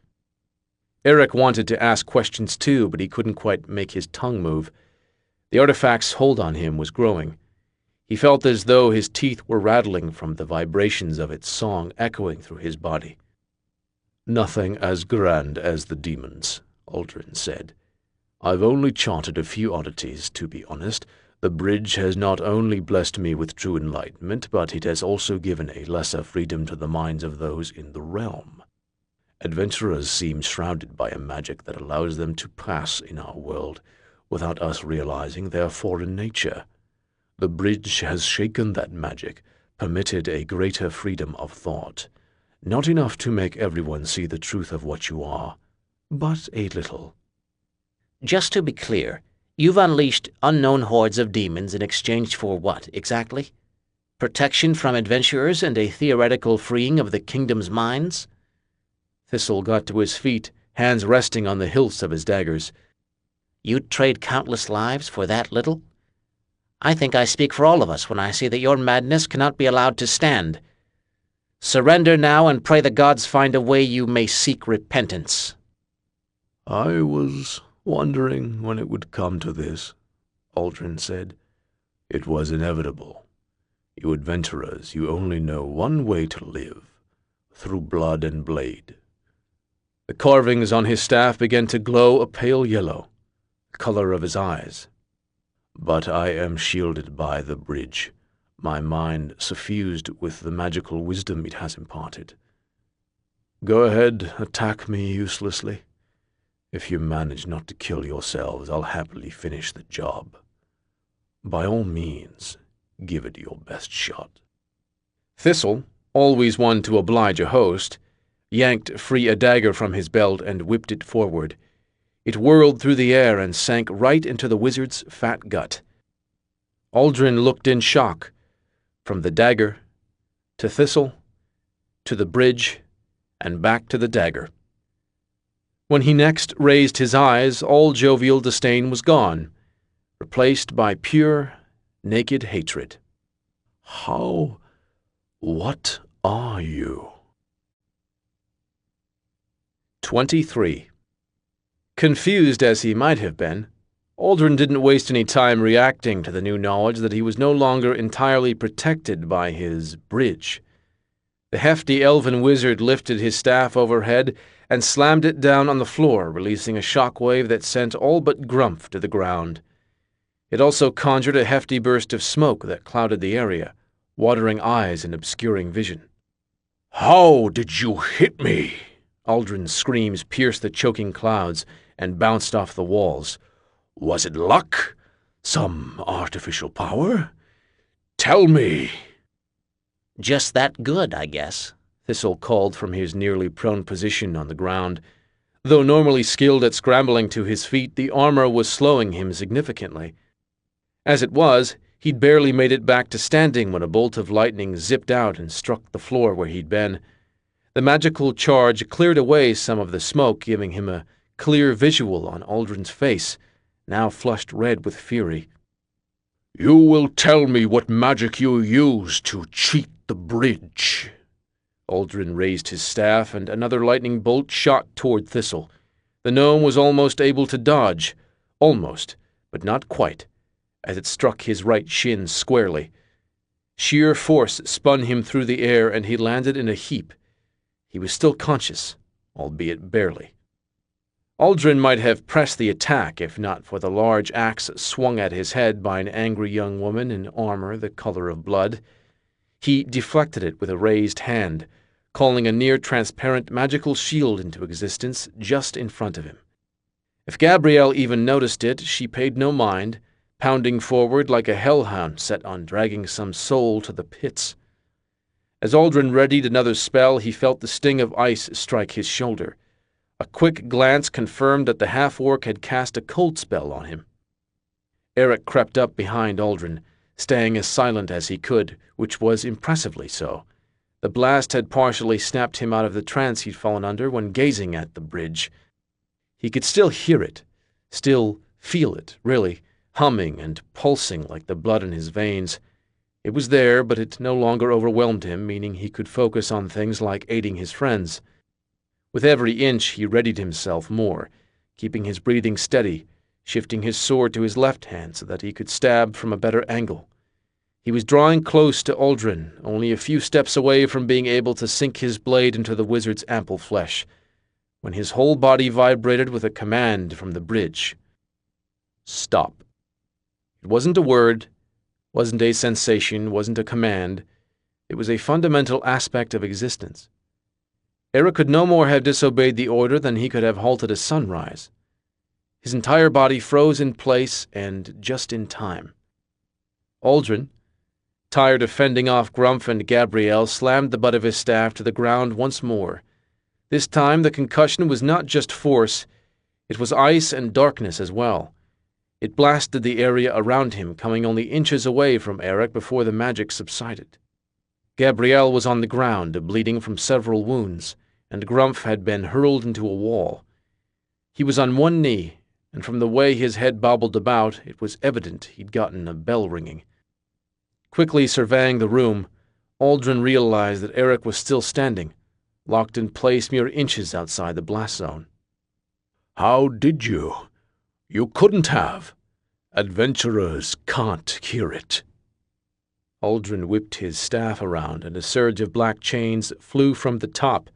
Eric wanted to ask questions too, but he couldn't quite make his tongue move. The artifact's hold on him was growing. He felt as though his teeth were rattling from the vibrations of its song echoing through his body. "Nothing as grand as the demons," Aldrin said. "I've only charted a few oddities, to be honest. The bridge has not only blessed me with true enlightenment, but it has also given a lesser freedom to the minds of those in the realm. Adventurers seem shrouded by a magic that allows them to pass in our world without us realizing their foreign nature. The bridge has shaken that magic, permitted a greater freedom of thought. Not enough to make everyone see the truth of what you are, but a little." Just to be clear, you've unleashed unknown hordes of demons in exchange for what, exactly? Protection from adventurers and a theoretical freeing of the kingdom's minds? Thistle got to his feet, hands resting on the hilts of his daggers. You'd trade countless lives for that little? I think I speak for all of us when I say that your madness cannot be allowed to stand. Surrender now and pray the gods find a way you may seek repentance." "I was wondering when it would come to this," Aldrin said. "It was inevitable. You adventurers, you only know one way to live, through blood and blade." The carvings on his staff began to glow a pale yellow, the color of his eyes. "But I am shielded by the bridge, my mind suffused with the magical wisdom it has imparted. Go ahead, attack me uselessly. If you manage not to kill yourselves, I'll happily finish the job. By all means, give it your best shot." Thistle, always one to oblige a host, yanked free a dagger from his belt and whipped it forward. It whirled through the air and sank right into the wizard's fat gut. Aldrin looked in shock, from the dagger, to Thistle, to the bridge, and back to the dagger. When he next raised his eyes, all jovial disdain was gone, replaced by pure, naked hatred. What are you?" 23. Confused as he might have been, Aldrin didn't waste any time reacting to the new knowledge that he was no longer entirely protected by his bridge. The hefty elven wizard lifted his staff overhead and slammed it down on the floor, releasing a shockwave that sent all but Grumph to the ground. It also conjured a hefty burst of smoke that clouded the area, watering eyes and obscuring vision. "How did you hit me?" Aldrin's screams pierced the choking clouds and bounced off the walls. "Was it luck? Some artificial power? Tell me." Just that good, I guess. Thistle called from his nearly prone position on the ground. Though normally skilled at scrambling to his feet, the armor was slowing him significantly. As it was, he'd barely made it back to standing when a bolt of lightning zipped out and struck the floor where he'd been. The magical charge cleared away some of the smoke, giving him a clear visual on Aldrin's face, now flushed red with fury. "You will tell me what magic you used to cheat the bridge." Aldrin raised his staff, and another lightning bolt shot toward Thistle. The gnome was almost able to dodge. Almost, but not quite, as it struck his right shin squarely. Sheer force spun him through the air, and he landed in a heap. He was still conscious, albeit barely. Aldrin might have pressed the attack if not for the large axe swung at his head by an angry young woman in armor the color of blood. He deflected it with a raised hand, calling a near-transparent magical shield into existence just in front of him. If Gabrielle even noticed it, she paid no mind, pounding forward like a hellhound set on dragging some soul to the pits. As Aldrin readied another spell, he felt the sting of ice strike his shoulder. A quick glance confirmed that the half-orc had cast a cold spell on him. Eric crept up behind Aldrin, staying as silent as he could, which was impressively so. The blast had partially snapped him out of the trance he'd fallen under when gazing at the bridge. He could still hear it, still feel it, really, humming and pulsing like the blood in his veins. It was there, but it no longer overwhelmed him, meaning he could focus on things like aiding his friends. With every inch, he readied himself more, keeping his breathing steady, shifting his sword to his left hand so that he could stab from a better angle. He was drawing close to Uldren, only a few steps away from being able to sink his blade into the wizard's ample flesh, when his whole body vibrated with a command from the bridge. Stop. It wasn't a word, wasn't a sensation, wasn't a command. It was a fundamental aspect of existence. Eric could no more have disobeyed the order than he could have halted a sunrise. His entire body froze in place and just in time. Uldren, tired of fending off Grumph and Gabrielle, slammed the butt of his staff to the ground once more. This time the concussion was not just force, it was ice and darkness as well. It blasted the area around him, coming only inches away from Eric before the magic subsided. Gabrielle was on the ground, bleeding from several wounds, and Grumph had been hurled into a wall. He was on one knee, and from the way his head bobbled about, it was evident he'd gotten a bell ringing. Quickly surveying the room, Uldren realized that Eric was still standing, locked in place mere inches outside the blast zone. How did you? You couldn't have. Adventurers can't hear it. Uldren whipped his staff around, and a surge of black chains flew from the top.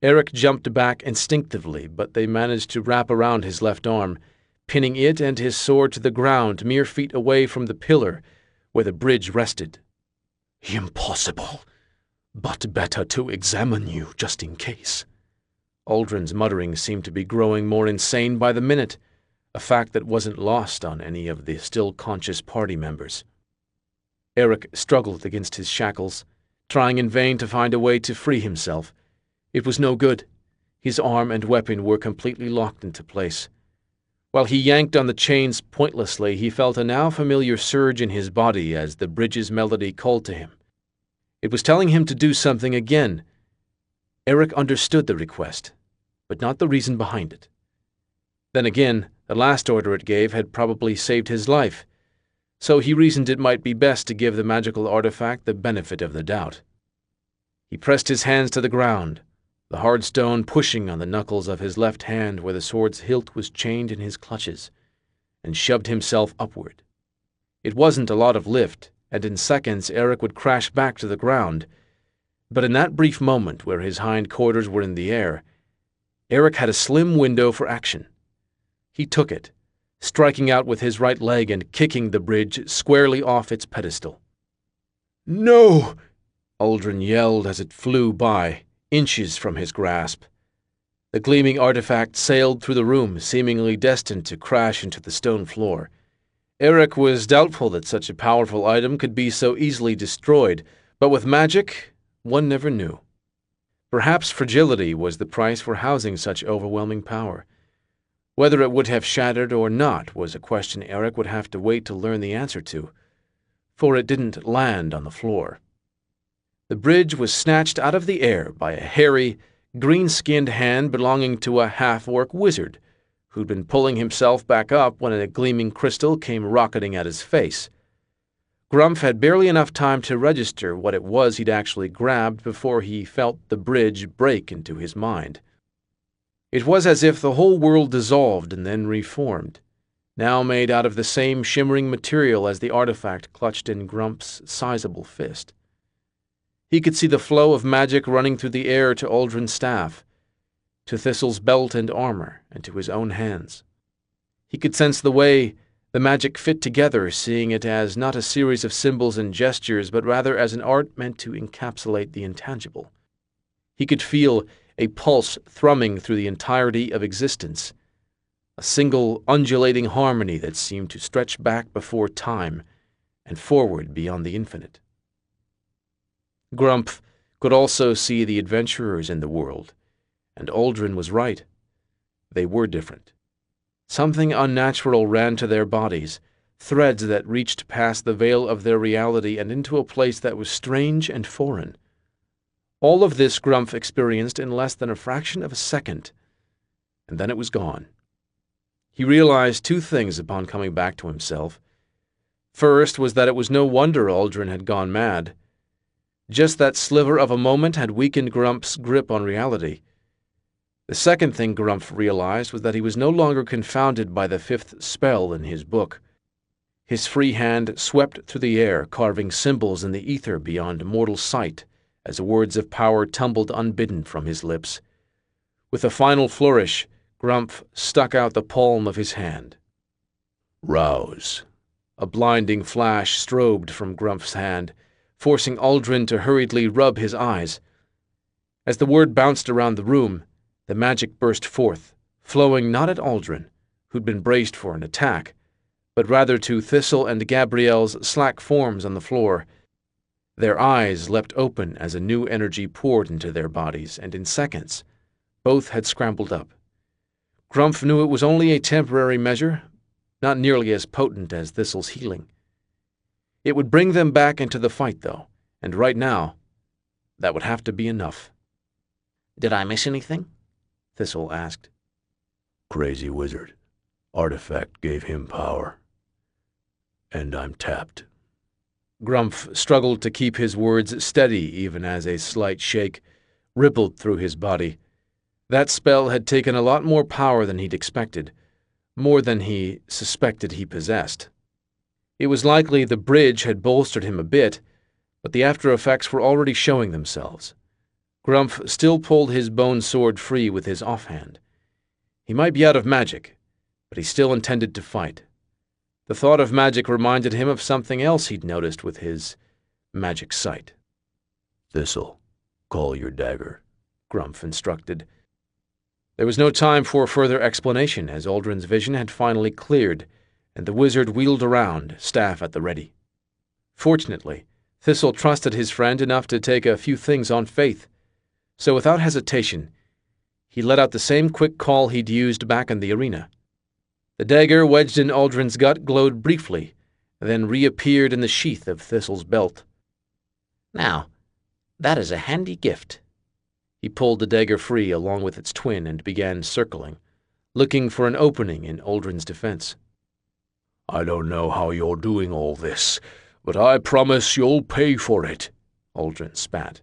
Eric jumped back instinctively, but they managed to wrap around his left arm, pinning it and his sword to the ground mere feet away from the pillar where the bridge rested. Impossible, but better to examine you just in case. Uldren's muttering seemed to be growing more insane by the minute, a fact that wasn't lost on any of the still conscious party members. Eric struggled against his shackles, trying in vain to find a way to free himself. It was no good. His arm and weapon were completely locked into place. While he yanked on the chains pointlessly, he felt a now familiar surge in his body as the bridge's melody called to him. It was telling him to do something again. Eric understood the request, but not the reason behind it. Then again, the last order it gave had probably saved his life, so he reasoned it might be best to give the magical artifact the benefit of the doubt. He pressed his hands to the ground, the hard stone pushing on the knuckles of his left hand where the sword's hilt was chained in his clutches, and shoved himself upward. It wasn't a lot of lift, and in seconds Eric would crash back to the ground, but in that brief moment where his hind quarters were in the air, Eric had a slim window for action. He took it, striking out with his right leg and kicking the bridge squarely off its pedestal. No! Uldren yelled as it flew by, inches from his grasp. The gleaming artifact sailed through the room, seemingly destined to crash into the stone floor. Eric was doubtful that such a powerful item could be so easily destroyed, but with magic, one never knew. Perhaps fragility was the price for housing such overwhelming power. Whether it would have shattered or not was a question Eric would have to wait to learn the answer to, for it didn't land on the floor. The bridge was snatched out of the air by a hairy, green-skinned hand belonging to a half-orc wizard, who'd been pulling himself back up when a gleaming crystal came rocketing at his face. Grumph had barely enough time to register what it was he'd actually grabbed before he felt the bridge break into his mind. It was as if the whole world dissolved and then reformed, now made out of the same shimmering material as the artifact clutched in Grumph's sizable fist. He could see the flow of magic running through the air to Uldren's staff, to Thistle's belt and armor, and to his own hands. He could sense the way the magic fit together, seeing it as not a series of symbols and gestures, but rather as an art meant to encapsulate the intangible. He could feel a pulse thrumming through the entirety of existence, a single undulating harmony that seemed to stretch back before time and forward beyond the infinite. Grumph could also see the adventurers in the world, and Uldren was right. They were different. Something unnatural ran to their bodies, threads that reached past the veil of their reality and into a place that was strange and foreign. All of this Grumph experienced in less than a fraction of a second. and then it was gone. He realized two things upon coming back to himself. First was that it was no wonder Aldrin had gone mad. Just that sliver of a moment had weakened Grump's grip on reality. The second thing Grumph realized was that he was no longer confounded by the fifth spell in his book. His free hand swept through the air, carving symbols in the ether beyond mortal sight as words of power tumbled unbidden from his lips. With a final flourish, Grumph stuck out the palm of his hand. Rouse. A blinding flash strobed from Grumph's hand, forcing Aldrin to hurriedly rub his eyes. As the word bounced around the room, the magic burst forth, flowing not at Aldrin, who'd been braced for an attack, but rather to Thistle and Gabrielle's slack forms on the floor. Their eyes leapt open as a new energy poured into their bodies, and in seconds, both had scrambled up. Grumph knew it was only a temporary measure, not nearly as potent as Thistle's healing. It would bring them back into the fight, though, and right now, that would have to be enough. "Did I miss anything?" Thistle asked. Crazy wizard. Artifact gave him power. And I'm tapped. Grumph struggled to keep his words steady even as a slight shake rippled through his body. That spell had taken a lot more power than he'd expected, more than he suspected he possessed. It was likely the bridge had bolstered him a bit, but the after effects were already showing themselves. Grumph still pulled his bone sword free with his offhand. He might be out of magic, but he still intended to fight. The thought of magic reminded him of something else he'd noticed with his magic sight. Thistle, call your dagger, Grumph instructed. There was no time for further explanation, as Aldrin's vision had finally cleared, and the wizard wheeled around, staff at the ready. Fortunately, Thistle trusted his friend enough to take a few things on faith, so without hesitation, he let out the same quick call he'd used back in the arena. The dagger wedged in Aldrin's gut glowed briefly, then reappeared in the sheath of Thistle's belt. "Now, that is a handy gift." He pulled the dagger free along with its twin and began circling, looking for an opening in Aldrin's defense. I don't know how you're doing all this, but I promise you'll pay for it, Aldrin spat.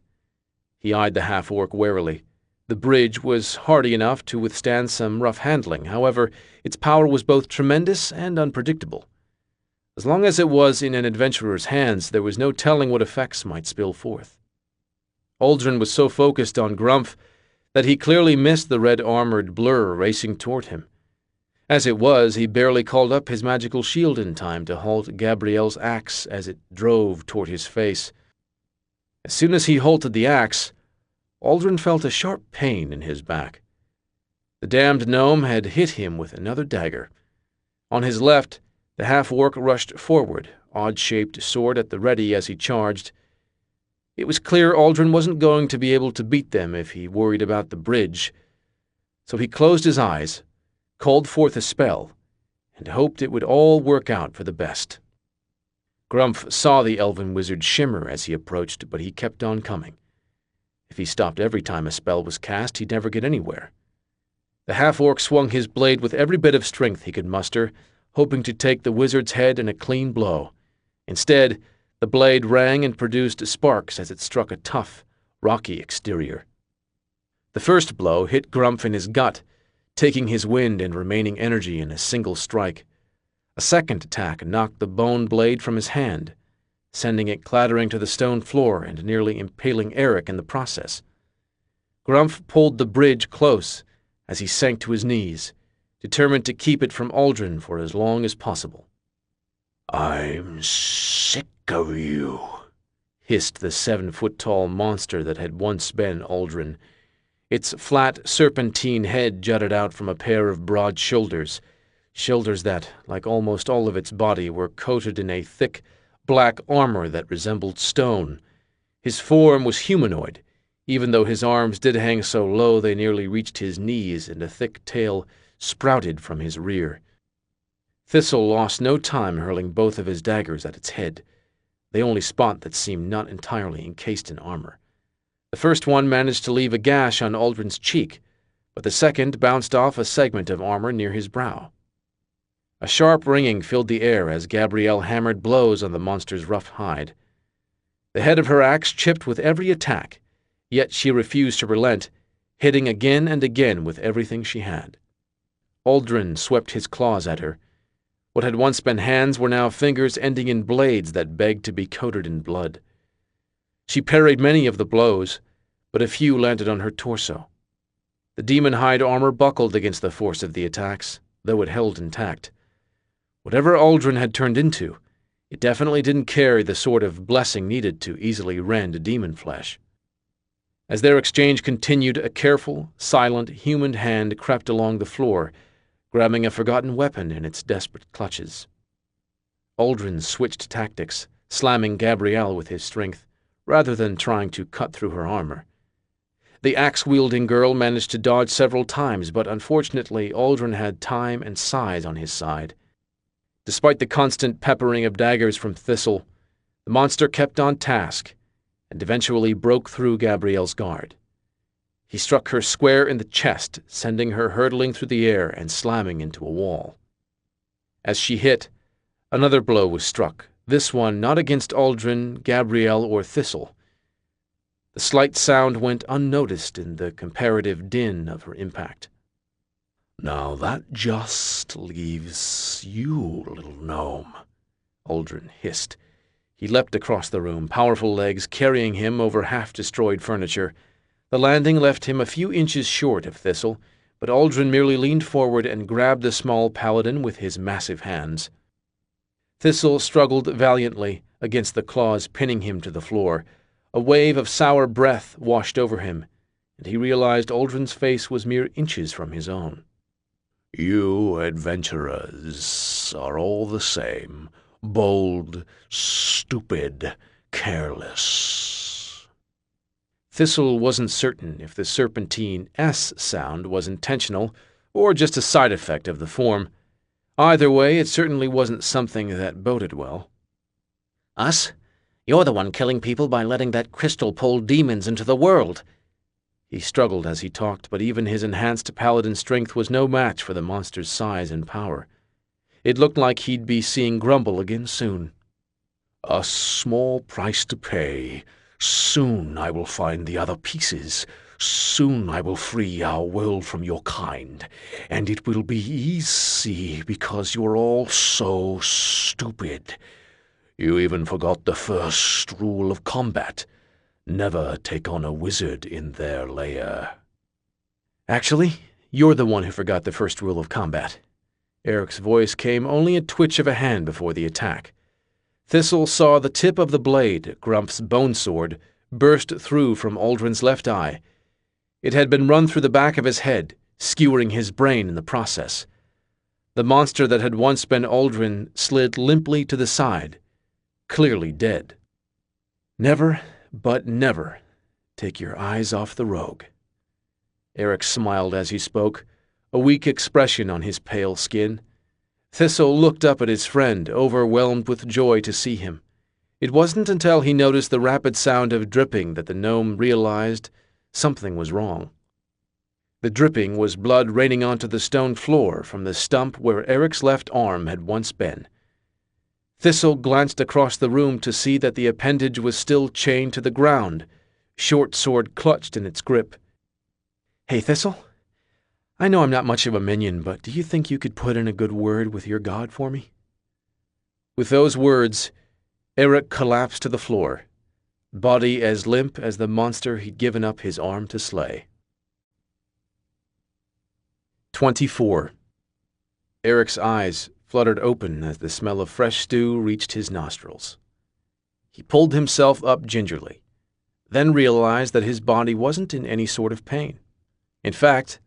He eyed the half-orc warily. The bridge was hardy enough to withstand some rough handling. However, its power was both tremendous and unpredictable. As long as it was in an adventurer's hands, there was no telling what effects might spill forth. Aldrin was so focused on Grumph that he clearly missed the red-armored blur racing toward him. As it was, he barely called up his magical shield in time to halt Gabrielle's axe as it drove toward his face. As soon as he halted the axe, Aldrin felt a sharp pain in his back. The damned gnome had hit him with another dagger. On his left, the half-orc rushed forward, odd-shaped sword at the ready as he charged. It was clear Aldrin wasn't going to be able to beat them if he worried about the bridge, so he closed his eyes, called forth a spell, and hoped it would all work out for the best. Grumph saw the elven wizard shimmer as he approached, but he kept on coming. If he stopped every time a spell was cast, he'd never get anywhere. The half-orc swung his blade with every bit of strength he could muster, hoping to take the wizard's head in a clean blow. Instead, the blade rang and produced sparks as it struck a tough, rocky exterior. The first blow hit Grumph in his gut, taking his wind and remaining energy in a single strike. A second attack knocked the bone blade from his hand, sending it clattering to the stone floor and nearly impaling Eric in the process. Grumph pulled the bridge close as he sank to his knees, determined to keep it from Aldrin for as long as possible. I'm sick of you, hissed the 7-foot-tall monster that had once been Aldrin. Its flat, serpentine head jutted out from a pair of broad shoulders that, like almost all of its body, were coated in a thick, black armor that resembled stone. His form was humanoid, even though his arms did hang so low they nearly reached his knees and a thick tail sprouted from his rear. Thistle lost no time hurling both of his daggers at its head, the only spot that seemed not entirely encased in armor. The first one managed to leave a gash on Aldrin's cheek, but the second bounced off a segment of armor near his brow. A sharp ringing filled the air as Gabrielle hammered blows on the monster's rough hide. The head of her axe chipped with every attack, yet she refused to relent, hitting again and again with everything she had. Aldrin swept his claws at her. What had once been hands were now fingers ending in blades that begged to be coated in blood. She parried many of the blows, but a few landed on her torso. The demon hide armor buckled against the force of the attacks, though it held intact. Whatever Aldrin had turned into, it definitely didn't carry the sort of blessing needed to easily rend demon flesh. As their exchange continued, a careful, silent, human hand crept along the floor, grabbing a forgotten weapon in its desperate clutches. Aldrin switched tactics, slamming Gabrielle with his strength, rather than trying to cut through her armor. The axe-wielding girl managed to dodge several times, but unfortunately Aldrin had time and size on his side. Despite the constant peppering of daggers from Thistle, the monster kept on task and eventually broke through Gabrielle's guard. He struck her square in the chest, sending her hurtling through the air and slamming into a wall. As she hit, another blow was struck, this one not against Aldrin, Gabrielle, or Thistle. The slight sound went unnoticed in the comparative din of her impact. "Now that just leaves you, little gnome," Aldrin hissed. He leapt across the room, powerful legs carrying him over half-destroyed furniture. The landing left him a few inches short of Thistle, but Aldrin merely leaned forward and grabbed the small paladin with his massive hands. Thistle struggled valiantly against the claws pinning him to the floor. A wave of sour breath washed over him, and he realized Aldrin's face was mere inches from his own. "You adventurers are all the same, bold, stupid, careless." Thistle wasn't certain if the serpentine S sound was intentional or just a side effect of the form. Either way, it certainly wasn't something that boded well. "Us? You're the one killing people by letting that crystal pull demons into the world." He struggled as he talked, but even his enhanced paladin strength was no match for the monster's size and power. It looked like he'd be seeing Grumble again soon. "A small price to pay. Soon I will find the other pieces. Soon I will free our world from your kind. And it will be easy because you're all so stupid. You even forgot the first rule of combat. Never take on a wizard in their lair." "Actually, you're the one who forgot the first rule of combat." Eric's voice came only a twitch of a hand before the attack. Thistle saw the tip of the blade, Grump's bone sword, burst through from Aldrin's left eye. It had been run through the back of his head, skewering his brain in the process. The monster that had once been Aldrin slid limply to the side, clearly dead. "Never, but never, take your eyes off the rogue." Eric smiled as he spoke, a weak expression on his pale skin. Thistle looked up at his friend, overwhelmed with joy to see him. It wasn't until he noticed the rapid sound of dripping that the gnome realized something was wrong. The dripping was blood raining onto the stone floor from the stump where Eric's left arm had once been. Thistle glanced across the room to see that the appendage was still chained to the ground, short sword clutched in its grip. "Hey, Thistle, I know I'm not much of a minion, but do you think you could put in a good word with your god for me?" With those words, Eric collapsed to the floor, body as limp as the monster he'd given up his arm to slay. 24. Eric's eyes fluttered open as the smell of fresh stew reached his nostrils. He pulled himself up gingerly, then realized that his body wasn't in any sort of pain. In fact,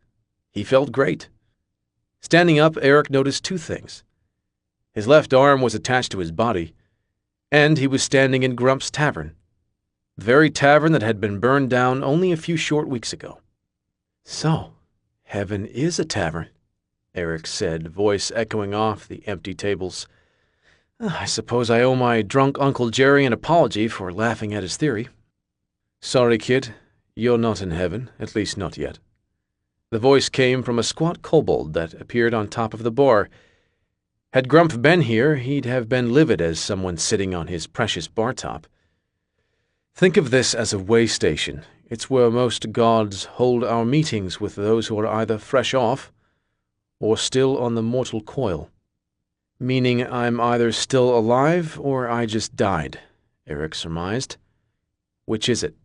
he felt great. Standing up, Eric noticed two things. His left arm was attached to his body, and he was standing in Grump's tavern, the very tavern that had been burned down only a few short weeks ago. "So, heaven is a tavern," Eric said, voice echoing off the empty tables. "I suppose I owe my drunk Uncle Jerry an apology for laughing at his theory." "Sorry, kid. You're not in heaven, at least not yet." The voice came from a squat kobold that appeared on top of the bar. Had Grump been here, he'd have been livid as someone sitting on his precious bar top. Think of this as a way station. It's where most gods hold our meetings with those who are either fresh off or still on the mortal coil. Meaning I'm either still alive or I just died, Eric surmised. Which is it?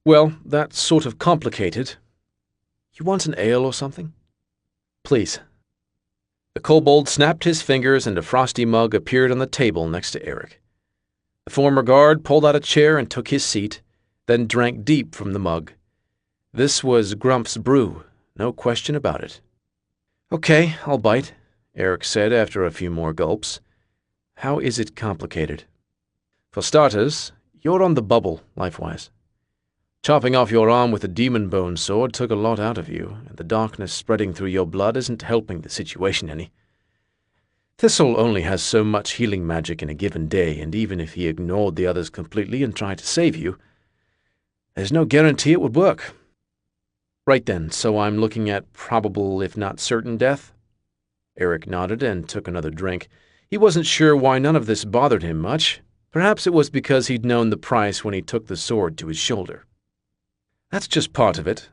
Well, that's sort of complicated. You want an ale or something? Please. The kobold snapped his fingers and a frosty mug appeared on the table next to Eric. The former guard pulled out a chair and took his seat, then drank deep from the mug. This was Grump's brew, no question about it. Okay, I'll bite, Eric said after a few more gulps. How is it complicated? For starters, you're on the bubble, life-wise. Chopping off your arm with a demon bone sword took a lot out of you, and the darkness spreading through your blood isn't helping the situation any. Thistle only has so much healing magic in a given day, and even if he ignored the others completely and tried to save you, there's no guarantee it would work. Right then, so I'm looking at probable, if not certain, death? Eric nodded and took another drink. He wasn't sure why none of this bothered him much. Perhaps it was because he'd known the price when he took the sword to his shoulder. That's just part of it.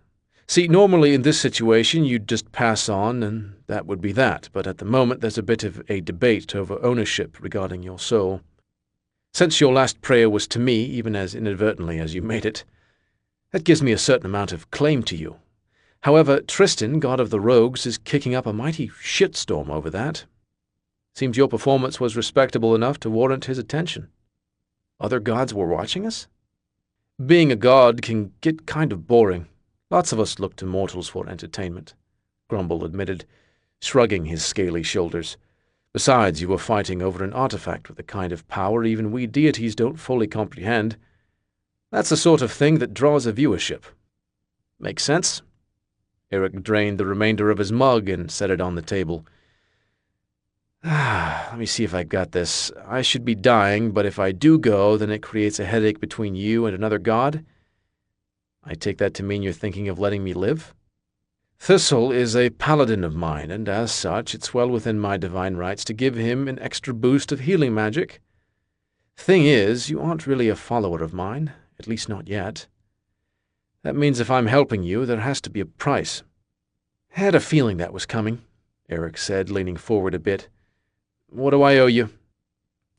See, normally in this situation you'd just pass on and that would be that, but at the moment there's a bit of a debate over ownership regarding your soul. Since your last prayer was to me, even as inadvertently as you made it, that gives me a certain amount of claim to you. However, Tristan, god of the rogues, is kicking up a mighty shitstorm over that. Seems your performance was respectable enough to warrant his attention. Other gods were watching us? Being a god can get kind of boring. Lots of us look to mortals for entertainment, Grumble admitted, shrugging his scaly shoulders. Besides, you were fighting over an artifact with a kind of power even we deities don't fully comprehend. That's the sort of thing that draws a viewership. Make sense? Eric drained the remainder of his mug and set it on the table. Let me see if I got this. I should be dying, but if I do go, then it creates a headache between you and another god? I take that to mean you're thinking of letting me live? Thistle is a paladin of mine, and as such, it's well within my divine rights to give him an extra boost of healing magic. Thing is, you aren't really a follower of mine, at least not yet. That means if I'm helping you, there has to be a price. Had a feeling that was coming, Eric said, leaning forward a bit. What do I owe you?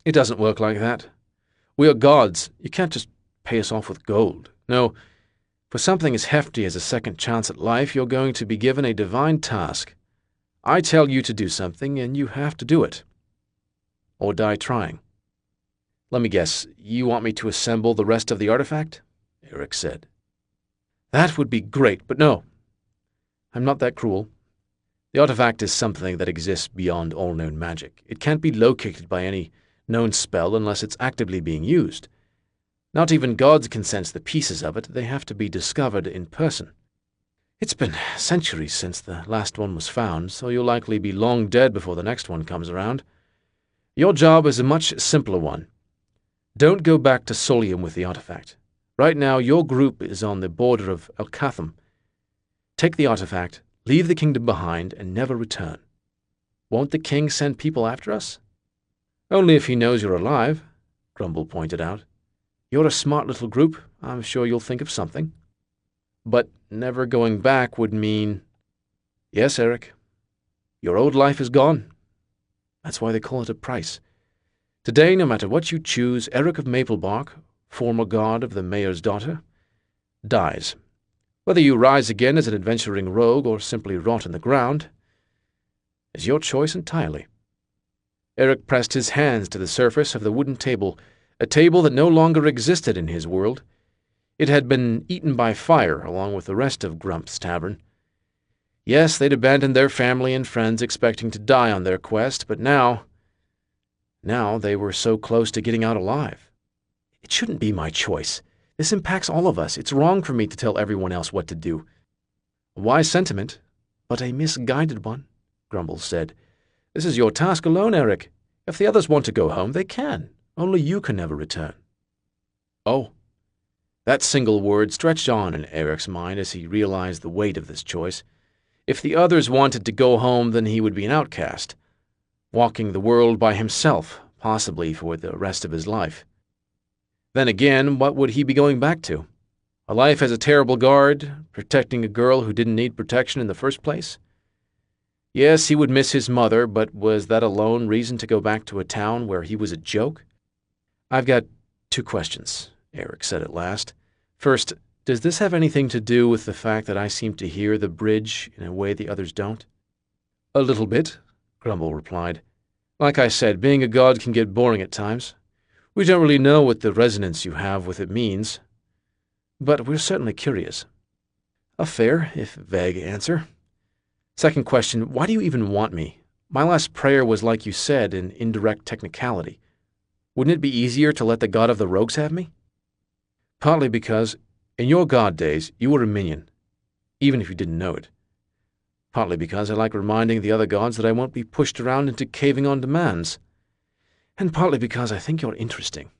It doesn't work like that. We are gods. You can't just pay us off with gold. No, for something as hefty as a second chance at life, you're going to be given a divine task. I tell you to do something, and you have to do it. Or die trying. Let me guess, you want me to assemble the rest of the artifact? Eric said. That would be great, but no. I'm not that cruel. The artifact is something that exists beyond all known magic. It can't be located by any known spell unless it's actively being used. Not even gods can sense the pieces of it. They have to be discovered in person. It's been centuries since the last one was found, so you'll likely be long dead before the next one comes around. Your job is a much simpler one. Don't go back to Solium with the artifact. Right now, your group is on the border of Elcatham. Take the artifact, leave the kingdom behind, and never return. Won't the king send people after us? Only if he knows you're alive, Grumble pointed out. You're a smart little group. I'm sure you'll think of something. But never going back would mean... Yes, Eric. Your old life is gone. That's why they call it a price. Today, no matter what you choose, Eric of Maplebark, former guard of the mayor's daughter, dies. Whether you rise again as an adventuring rogue or simply rot in the ground is your choice entirely. Eric pressed his hands to the surface of the wooden table, a table that no longer existed in his world. It had been eaten by fire along with the rest of Grump's tavern. Yes, they'd abandoned their family and friends expecting to die on their quest, but now they were so close to getting out alive. It shouldn't be my choice. This impacts all of us. It's wrong for me to tell everyone else what to do. A wise sentiment, but a misguided one, Grumble said. This is your task alone, Eric. If the others want to go home, they can. Only you can never return. Oh, That single word stretched on in Eric's mind as he realized the weight of this choice. If the others wanted to go home, then he would be an outcast, walking the world by himself, possibly for the rest of his life. Then again, what would he be going back to? A life as a terrible guard, protecting a girl who didn't need protection in the first place? Yes, he would miss his mother, but was that alone reason to go back to a town where he was a joke? "I've got 2 questions," Eric said at last. "First, does this have anything to do with the fact that I seem to hear the bridge in a way the others don't?" "A little bit," Grumble replied. "Like I said, being a god can get boring at times. We don't really know what the resonance you have with it means, but we're certainly curious." "A fair, if vague, answer. Second question, why do you even want me? My last prayer was, like you said, an indirect technicality. Wouldn't it be easier to let the god of the rogues have me?" "Partly because, in your god days, you were a minion, even if you didn't know it. Partly because I like reminding the other gods that I won't be pushed around into caving on demands. And partly because I think you're interesting.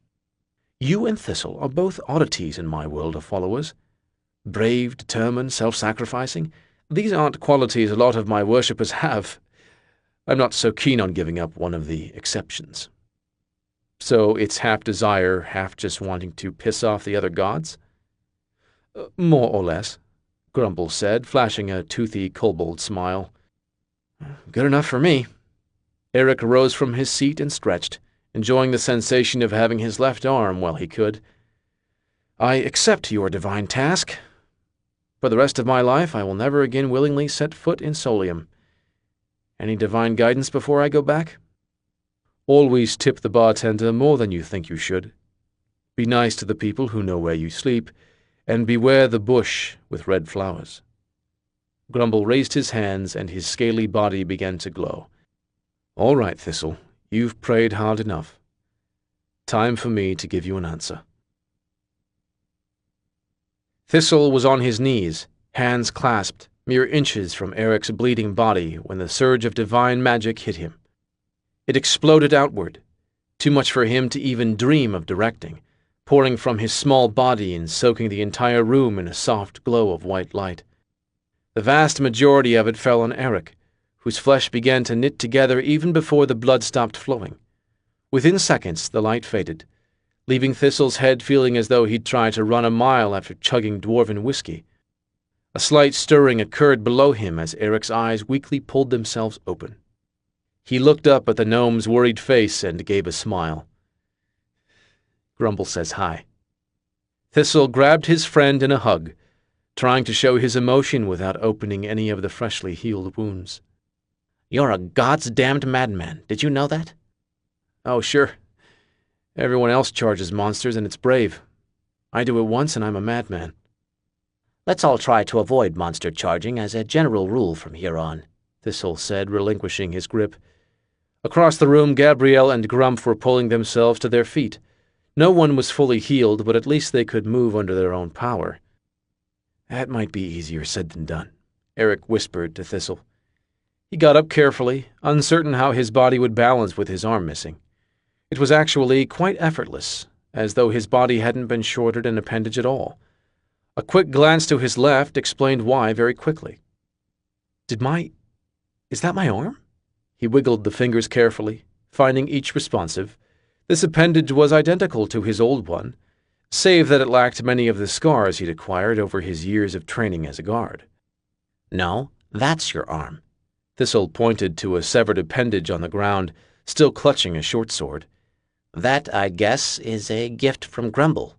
You and Thistle are both oddities in my world of followers. Brave, determined, self-sacrificing. These aren't qualities a lot of my worshippers have. I'm not so keen on giving up one of the exceptions." "So it's half desire, half just wanting to piss off the other gods?" "More or less," Grumble said, flashing a toothy kobold smile. "Good enough for me." Eric rose from his seat and stretched, enjoying the sensation of having his left arm while he could. "I accept your divine task. For the rest of my life, I will never again willingly set foot in Solium. Any divine guidance before I go back?" "Always tip the bartender more than you think you should. Be nice to the people who know where you sleep, and beware the bush with red flowers." Grumble raised his hands, and his scaly body began to glow. "All right, Thistle, you've prayed hard enough. Time for me to give you an answer." Thistle was on his knees, hands clasped, mere inches from Eric's bleeding body when the surge of divine magic hit him. It exploded outward, too much for him to even dream of directing, pouring from his small body and soaking the entire room in a soft glow of white light. The vast majority of it fell on Eric, whose flesh began to knit together even before the blood stopped flowing. Within seconds, the light faded, leaving Thistle's head feeling as though he'd tried to run a mile after chugging dwarven whiskey. A slight stirring occurred below him as Eric's eyes weakly pulled themselves open. He looked up at the gnome's worried face and gave a smile. "Grumble says hi." Thistle grabbed his friend in a hug, trying to show his emotion without opening any of the freshly healed wounds. "You're a god's damned madman. Did you know that?" "Oh, sure. Everyone else charges monsters, and it's brave. I do it once, and I'm a madman." "Let's all try to avoid monster charging as a general rule from here on," Thistle said, relinquishing his grip. Across the room, Gabrielle and Grumph were pulling themselves to their feet. No one was fully healed, but at least they could move under their own power. "That might be easier said than done," Eric whispered to Thistle. He got up carefully, uncertain how his body would balance with his arm missing. It was actually quite effortless, as though his body hadn't been shorted an appendage at all. A quick glance to his left explained why very quickly. Is that my arm?" He wiggled the fingers carefully, finding each responsive. This appendage was identical to his old one, save that it lacked many of the scars he'd acquired over his years of training as a guard. "No, that's your arm." Thistle pointed to a severed appendage on the ground, still clutching a short sword. "That, I guess, is a gift from Grumble."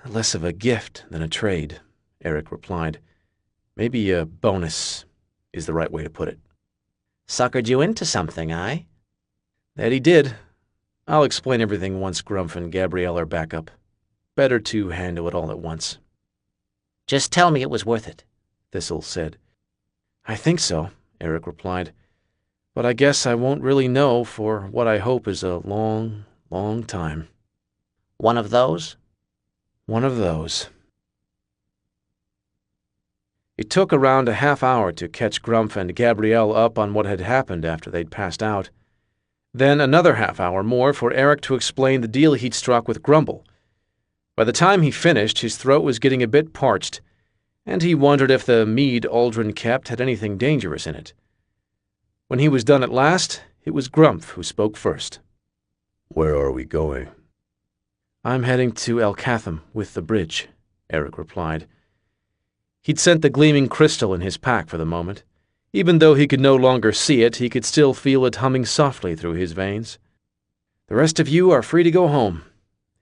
"Less of a gift than a trade," Eric replied. "Maybe a bonus is the right way to put it." "Suckered you into something, eh?" "That he did. I'll explain everything once Grumph and Gabrielle are back up. Better to handle it all at once." "Just tell me it was worth it," Thistle said. "I think so," Eric replied. "But I guess I won't really know for what I hope is a long, long time." "One of those?" "One of those." It took around a half hour to catch Grumph and Gabrielle up on what had happened after they'd passed out. Then another half hour more for Eric to explain the deal he'd struck with Grumble. By the time he finished, his throat was getting a bit parched, and he wondered if the mead Aldrin kept had anything dangerous in it. When he was done at last, it was Grumph who spoke first. "Where are we going?" "I'm heading to El Catham with the bridge," Eric replied. He'd sent the gleaming crystal in his pack for the moment. Even though he could no longer see it, he could still feel it humming softly through his veins. "The rest of you are free to go home.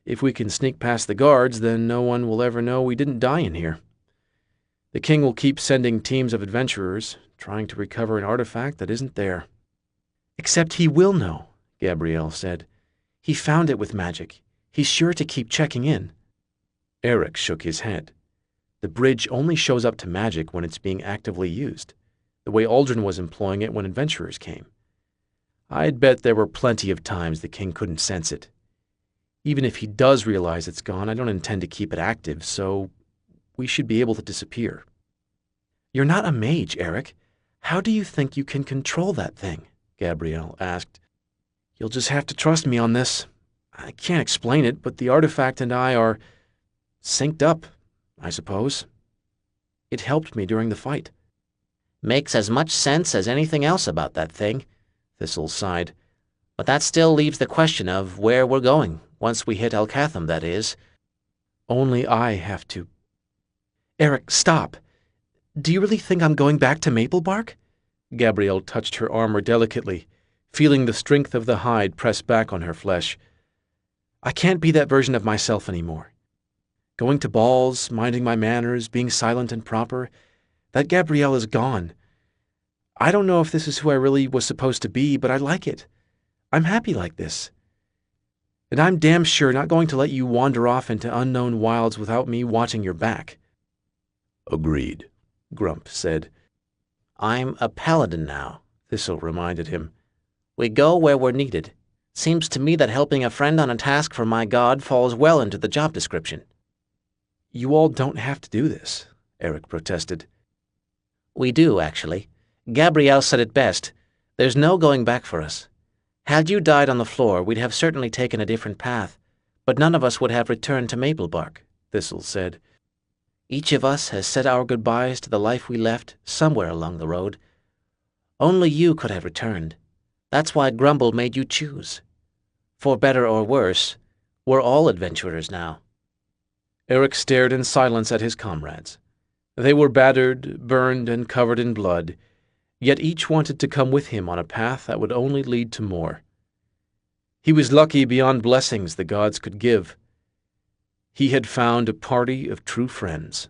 If we can sneak past the guards, then no one will ever know we didn't die in here. The king will keep sending teams of adventurers, trying to recover an artifact that isn't there." "Except he will know," Gabrielle said. "He found it with magic. He's sure to keep checking in." Eric shook his head. "The bridge only shows up to magic when it's being actively used, the way Aldrin was employing it when adventurers came. I'd bet there were plenty of times the king couldn't sense it. Even if he does realize it's gone, I don't intend to keep it active, so we should be able to disappear." "You're not a mage, Eric. How do you think you can control that thing?" Gabrielle asked. "You'll just have to trust me on this. I can't explain it, but the artifact and I are synced up, I suppose. It helped me during the fight." Makes as much sense as anything else about that thing, Thistle sighed. But that still leaves the question of where we're going, once we hit El Catham, that is. "Only I have to." "Eric, stop. Do you really think I'm going back to Maplebark?" Gabrielle touched her armor delicately, feeling the strength of the hide press back on her flesh. "I can't be that version of myself anymore. Going to balls, minding my manners, being silent and proper, that Gabrielle is gone. I don't know if this is who I really was supposed to be, but I like it. I'm happy like this. And I'm damn sure not going to let you wander off into unknown wilds without me watching your back." "Agreed," Grump said. I'm a paladin now, Thistle reminded him. We go where we're needed. Seems to me that helping a friend on a task for my god falls well into the job description. "You all don't have to do this," Eric protested. We do, actually. Gabrielle said it best. There's no going back for us. Had you died on the floor, we'd have certainly taken a different path, but none of us would have returned to Maplebark, Thistle said. Each of us has said our goodbyes to the life we left somewhere along the road. Only you could have returned. That's why Grumble made you choose. For better or worse, we're all adventurers now. Eric stared in silence at his comrades. They were battered, burned, and covered in blood, yet each wanted to come with him on a path that would only lead to more. He was lucky beyond blessings the gods could give. He had found a party of true friends.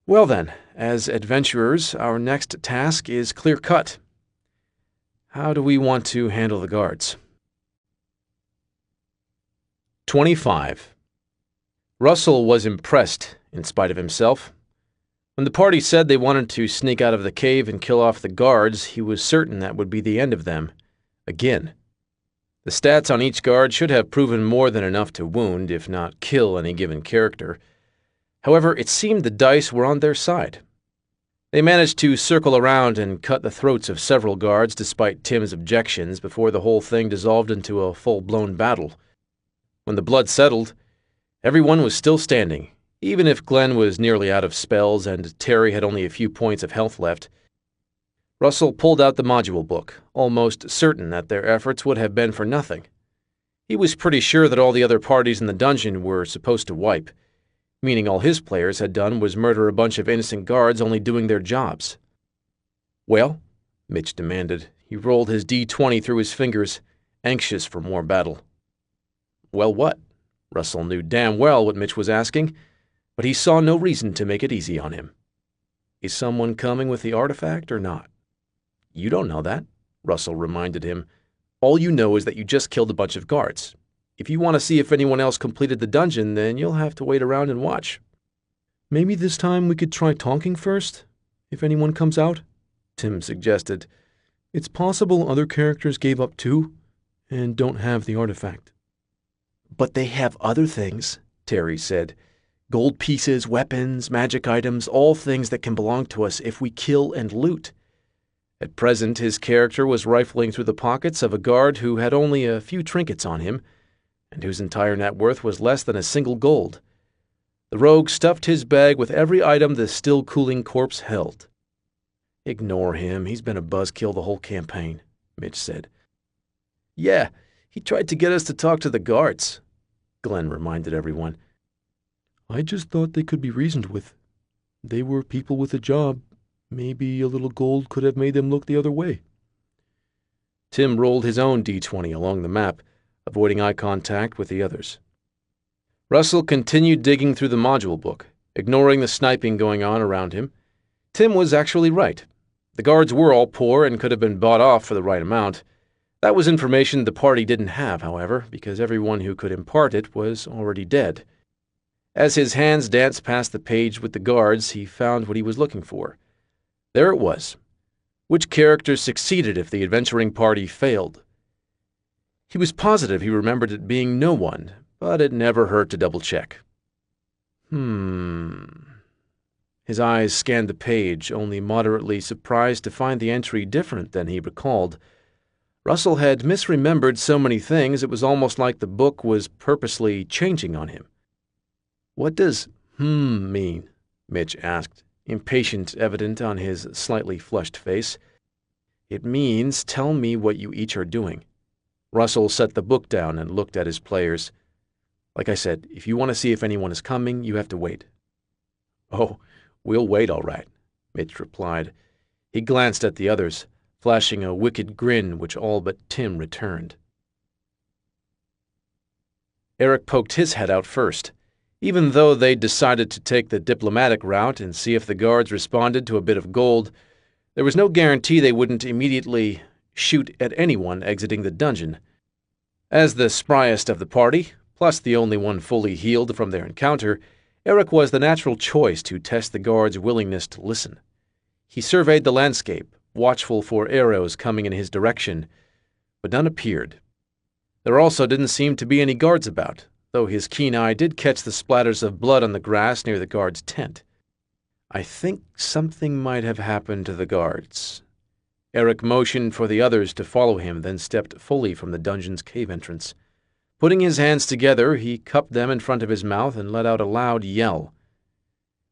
Well then, as adventurers, our next task is clear-cut. How do we want to handle the guards? 25. Russell was impressed, in spite of himself. When the party said they wanted to sneak out of the cave and kill off the guards, he was certain that would be the end of them. Again. The stats on each guard should have proven more than enough to wound, if not kill, any given character. However, it seemed the dice were on their side. They managed to circle around and cut the throats of several guards despite Tim's objections before the whole thing dissolved into a full-blown battle. When the blood settled, everyone was still standing, even if Glenn was nearly out of spells and Terry had only a few points of health left. Russell pulled out the module book, almost certain that their efforts would have been for nothing. He was pretty sure that all the other parties in the dungeon were supposed to wipe, meaning all his players had done was murder a bunch of innocent guards only doing their jobs. "Well?" Mitch demanded. He rolled his D20 through his fingers, anxious for more battle. "Well, what?" Russell knew damn well what Mitch was asking, but he saw no reason to make it easy on him. "Is someone coming with the artifact or not?" "You don't know that," Russell reminded him. "All you know is that you just killed a bunch of guards. If you want to see if anyone else completed the dungeon, then you'll have to wait around and watch." "Maybe this time we could try talking first, if anyone comes out," Tim suggested. "It's possible other characters gave up too, and don't have the artifact." "But they have other things," Terry said. "Gold pieces, weapons, magic items, all things that can belong to us if we kill and loot." At present, his character was rifling through the pockets of a guard who had only a few trinkets on him, and whose entire net worth was less than a single gold. The rogue stuffed his bag with every item the still-cooling corpse held. "Ignore him. He's been a buzzkill the whole campaign," Mitch said. "Yeah, he tried to get us to talk to the guards," Glenn reminded everyone. "I just thought they could be reasoned with. They were people with a job. Maybe a little gold could have made them look the other way." Tim rolled his own D20 along the map, avoiding eye contact with the others. Russell continued digging through the module book, ignoring the sniping going on around him. Tim was actually right. The guards were all poor and could have been bought off for the right amount. That was information the party didn't have, however, because everyone who could impart it was already dead. As his hands danced past the page with the guards, he found what he was looking for. There it was. Which characters succeeded if the adventuring party failed? He was positive he remembered it being no one, but it never hurt to double-check. His eyes scanned the page, only moderately surprised to find the entry different than he recalled. Russell had misremembered so many things it was almost like the book was purposely changing on him. "What does mean?" Mitch asked, impatient evident on his slightly flushed face. "It means tell me what you each are doing." Russell set the book down and looked at his players. "Like I said, if you want to see if anyone is coming, you have to wait." "Oh, we'll wait all right," Mitch replied. He glanced at the others, flashing a wicked grin which all but Tim returned. Eric poked his head out first. Even though they'd decided to take the diplomatic route and see if the guards responded to a bit of gold, there was no guarantee they wouldn't immediately shoot at anyone exiting the dungeon. As the spryest of the party, plus the only one fully healed from their encounter, Eric was the natural choice to test the guards' willingness to listen. He surveyed the landscape, watchful for arrows coming in his direction, but none appeared. There also didn't seem to be any guards about, though his keen eye did catch the splatters of blood on the grass near the guard's tent. "I think something might have happened to the guards." Eric motioned for the others to follow him, then stepped fully from the dungeon's cave entrance. Putting his hands together, he cupped them in front of his mouth and let out a loud yell.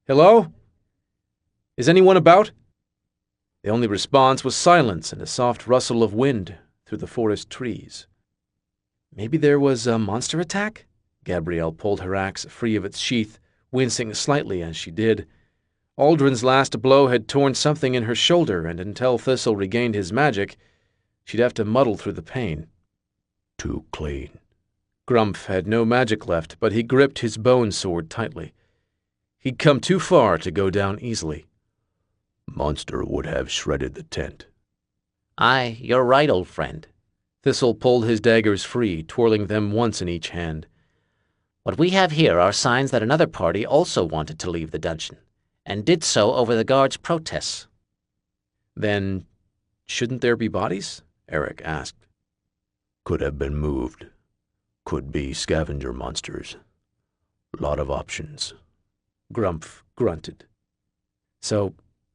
"Hello? Is anyone about?" The only response was silence and a soft rustle of wind through the forest trees. "Maybe there was a monster attack?" Gabrielle pulled her axe free of its sheath, wincing slightly as she did. Aldrin's last blow had torn something in her shoulder, and until Thistle regained his magic, she'd have to muddle through the pain. "Too clean." Grumph had no magic left, but he gripped his bone sword tightly. He'd come too far to go down easily. "Monster would have shredded the tent." "Aye, you're right, old friend." Thistle pulled his daggers free, twirling them once in each hand. "What we have here are signs that another party also wanted to leave the dungeon, and did so over the guards' protests." "Then, shouldn't there be bodies?" Eric asked. "Could have been moved. Could be scavenger monsters. Lot of options." Grumph grunted. "So,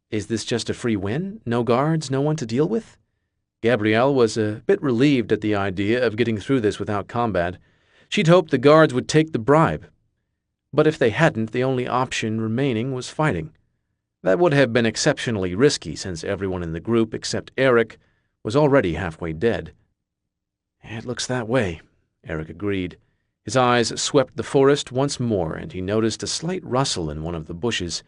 is this just a free win? No guards, no one to deal with?" Gabrielle was a bit relieved at the idea of getting through this without combat. She'd hoped the guards would take the bribe. But if they hadn't, the only option remaining was fighting. That would have been exceptionally risky since everyone in the group except Eric was already halfway dead. "It looks that way," Eric agreed. His eyes swept the forest once more, and he noticed a slight rustle in one of the bushes.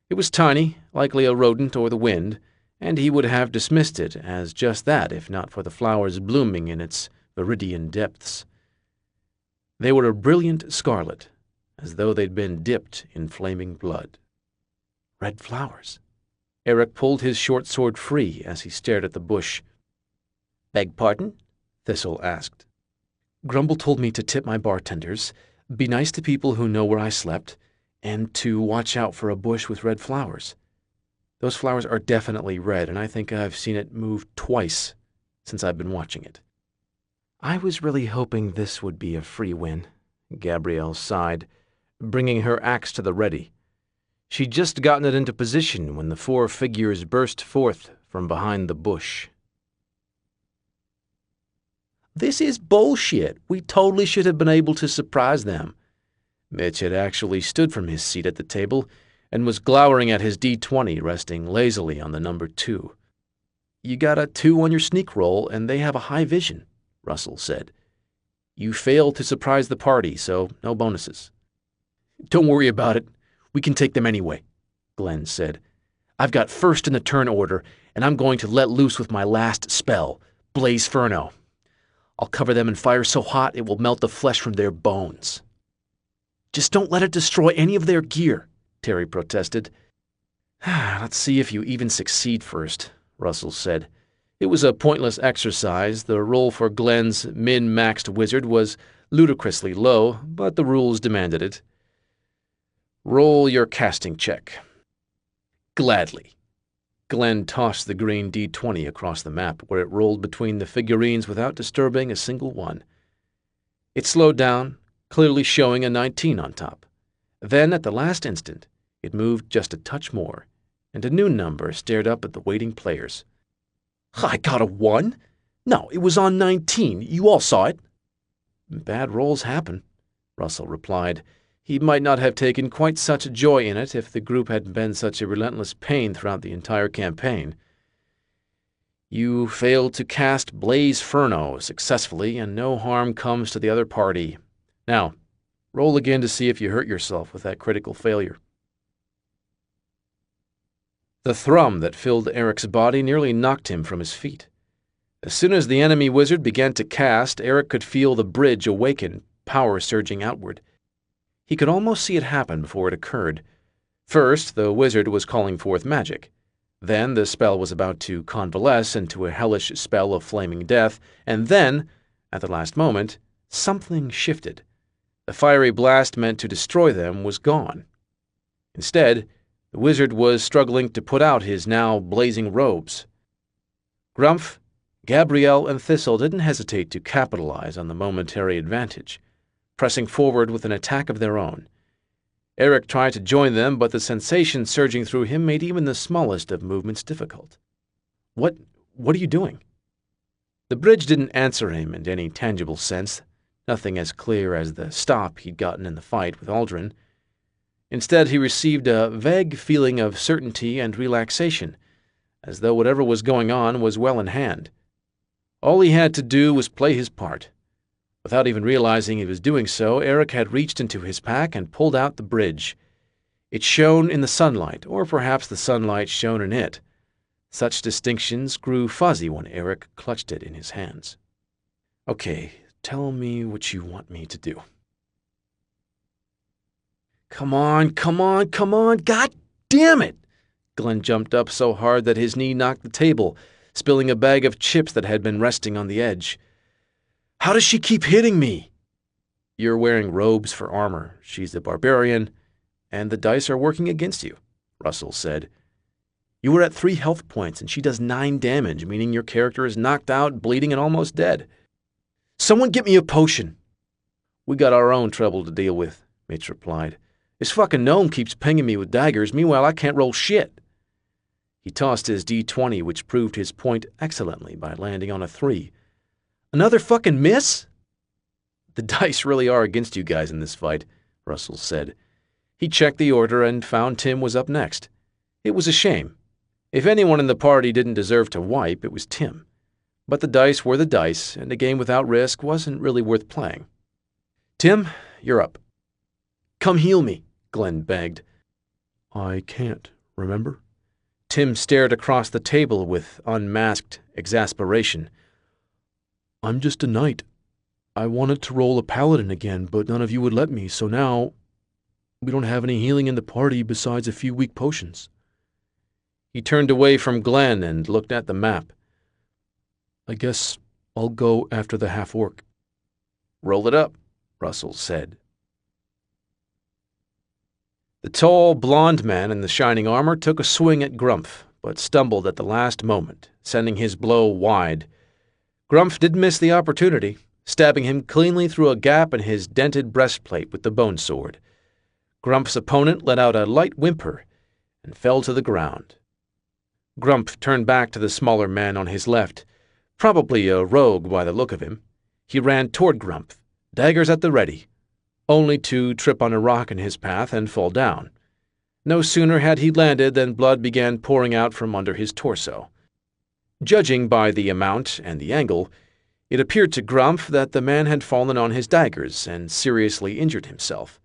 It was tiny, likely a rodent or the wind, and he would have dismissed it as just that if not for the flowers blooming in its viridian depths. They were a brilliant scarlet, as though they'd been dipped in flaming blood. "Red flowers." Eric pulled his short sword free as he stared at the bush. "Beg pardon?" Thistle asked. "Grumble told me to tip my bartenders, be nice to people who know where I slept, and to watch out for a bush with red flowers. Those flowers are definitely red, and I think I've seen it move twice since I've been watching it." "I was really hoping this would be a free win," Gabrielle sighed, bringing her axe to the ready. She'd just gotten it into position when the four figures burst forth from behind the bush. "This is bullshit. We totally should have been able to surprise them." Mitch had actually stood from his seat at the table and was glowering at his D20 resting lazily on the number 2. You got a 2 on your sneak roll, and they have a high vision, Russell said. You failed to surprise the party, so no bonuses. Don't worry about it. We can take them anyway, Glenn said. I've got first in the turn order, and I'm going to let loose with my last spell, Blaze Furno. I'll cover them in fire so hot it will melt the flesh from their bones. Just don't let it destroy any of their gear, Terry protested. Let's see if you even succeed first, Russell said. It was a pointless exercise. The roll for Glenn's min-maxed wizard was ludicrously low, but the rules demanded it. Roll your casting check. Gladly. Glenn tossed the green D20 across the map, where it rolled between the figurines without disturbing a single one. It slowed down, clearly showing a 19 on top. Then, at the last instant, it moved just a touch more, and a new number stared up at the waiting players. I got a 1? No, it was on 19. You all saw it. Bad rolls happen, Russell replied. He might not have taken quite such joy in it if the group hadn't been such a relentless pain throughout the entire campaign. You failed to cast Blaze Furno successfully, and no harm comes to the other party. Now, roll again to see if you hurt yourself with that critical failure. The thrum that filled Eric's body nearly knocked him from his feet. As soon as the enemy wizard began to cast, Eric could feel the bridge awaken, power surging outward. He could almost see it happen before it occurred. First, the wizard was calling forth magic. Then the spell was about to convalesce into a hellish spell of flaming death, and then, at the last moment, something shifted. The fiery blast meant to destroy them was gone. Instead, the wizard was struggling to put out his now blazing robes. Grumph, Gabrielle, and Thistle didn't hesitate to capitalize on the momentary advantage, pressing forward with an attack of their own. Eric tried to join them, but the sensation surging through him made even the smallest of movements difficult. What are you doing? The bridge didn't answer him in any tangible sense, nothing as clear as the stop he'd gotten in the fight with Aldrin. Instead, he received a vague feeling of certainty and relaxation, as though whatever was going on was well in hand. All he had to do was play his part. Without even realizing he was doing so, Eric had reached into his pack and pulled out the bridge. It shone in the sunlight, or perhaps the sunlight shone in it. Such distinctions grew fuzzy when Eric clutched it in his hands. Okay, tell me what you want me to do. Come on, God damn it! Glenn jumped up so hard that his knee knocked the table, spilling a bag of chips that had been resting on the edge. How does she keep hitting me? You're wearing robes for armor. She's a barbarian, and the dice are working against you, Russell said. You were at 3 health points, and she does 9 damage, meaning your character is knocked out, bleeding, and almost dead. Someone get me a potion. We got our own trouble to deal with, Mitch replied. This fucking gnome keeps pinging me with daggers, meanwhile I can't roll shit. He tossed his D20, which proved his point excellently by landing on a 3. Another fucking miss? The dice really are against you guys in this fight, Russell said. He checked the order and found Tim was up next. It was a shame. If anyone in the party didn't deserve to wipe, it was Tim. But the dice were the dice, and a game without risk wasn't really worth playing. Tim, you're up. Come heal me, Glenn begged. I can't, remember? Tim stared across the table with unmasked exasperation. I'm just a knight. I wanted to roll a paladin again, but none of you would let me, so now we don't have any healing in the party besides a few weak potions. He turned away from Glenn and looked at the map. I guess I'll go after the half-orc. Roll it up, Russell said. The tall, blond man in the shining armor took a swing at Grumph, but stumbled at the last moment, sending his blow wide. Grumph didn't miss the opportunity, stabbing him cleanly through a gap in his dented breastplate with the bone sword. Grumph's opponent let out a light whimper and fell to the ground. Grumph turned back to the smaller man on his left, probably a rogue by the look of him. He ran toward Grumph, daggers at the ready. only to trip on a rock in his path and fall down. No sooner had he landed than blood began pouring out from under his torso. Judging by the amount and the angle, it appeared to Grumph that the man had fallen on his daggers and seriously injured himself.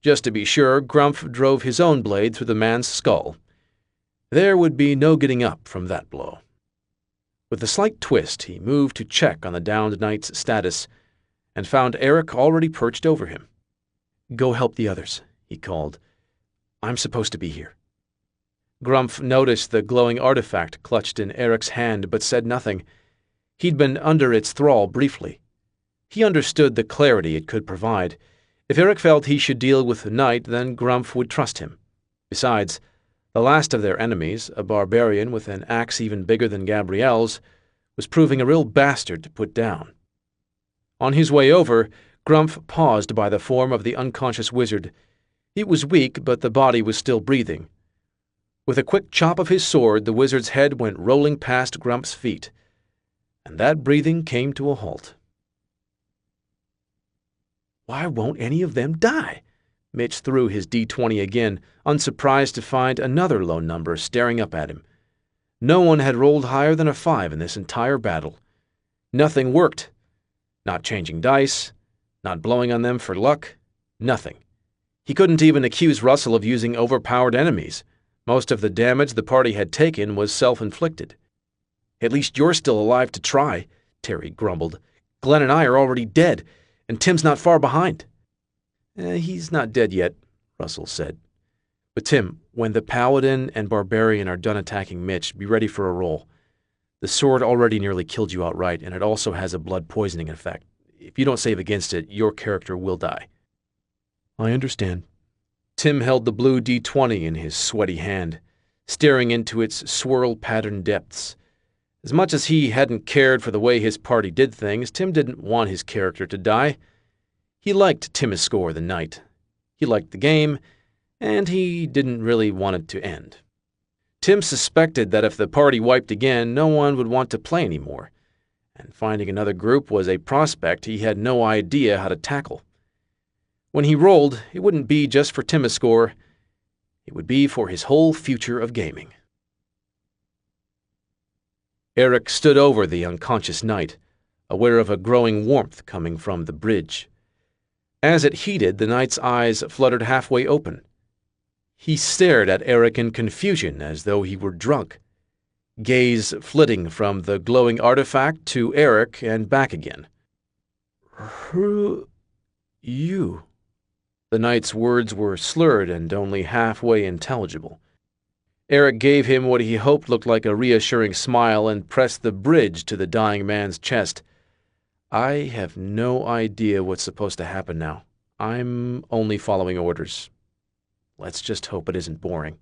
Just to be sure, Grumph drove his own blade through the man's skull. There would be no getting up from that blow. With a slight twist, he moved to check on the downed knight's status and found Eric already perched over him. "Go help the others," he called. "I'm supposed to be here." Grumph noticed the glowing artifact clutched in Eric's hand but said nothing. He'd been under its thrall briefly. He understood the clarity it could provide. If Eric felt he should deal with the knight, then Grumph would trust him. Besides, the last of their enemies, a barbarian with an axe even bigger than Gabrielle's, was proving a real bastard to put down. On his way over, Grumph paused by the form of the unconscious wizard. It was weak, but the body was still breathing. With a quick chop of his sword, the wizard's head went rolling past Grumph's feet, and that breathing came to a halt. "Why won't any of them die?" Mitch threw his D20 again, unsurprised to find another low number staring up at him. No one had rolled higher than a 5 in this entire battle. Nothing worked. Not changing dice, not blowing on them for luck, nothing. He couldn't even accuse Russell of using overpowered enemies. Most of the damage the party had taken was self-inflicted. "At least you're still alive to try," Terry grumbled. "Glenn and I are already dead, and Tim's not far behind." He's not dead yet," Russell said. "But Tim, when the Paladin and Barbarian are done attacking Mitch, be ready for a roll. The sword already nearly killed you outright, and it also has a blood poisoning effect. If you don't save against it, your character will die." "I understand." Tim held the blue D20 in his sweaty hand, staring into its swirl-patterned depths. As much as he hadn't cared for the way his party did things, Tim didn't want his character to die. He liked Timiscore the knight. He liked the game, and he didn't really want it to end. Tim suspected that if the party wiped again, no one would want to play anymore, and finding another group was a prospect he had no idea how to tackle. When he rolled, it wouldn't be just for Timiscore, it would be for his whole future of gaming. Eric stood over the unconscious knight, aware of a growing warmth coming from the bridge. As it heated, the knight's eyes fluttered halfway open. He stared at Eric in confusion as though he were drunk, gaze flitting from the glowing artifact to Eric and back again. "Who... you?" The knight's words were slurred and only halfway intelligible. Eric gave him what he hoped looked like a reassuring smile and pressed the bridge to the dying man's chest. "I have no idea what's supposed to happen now. I'm only following orders. Let's just hope it isn't boring."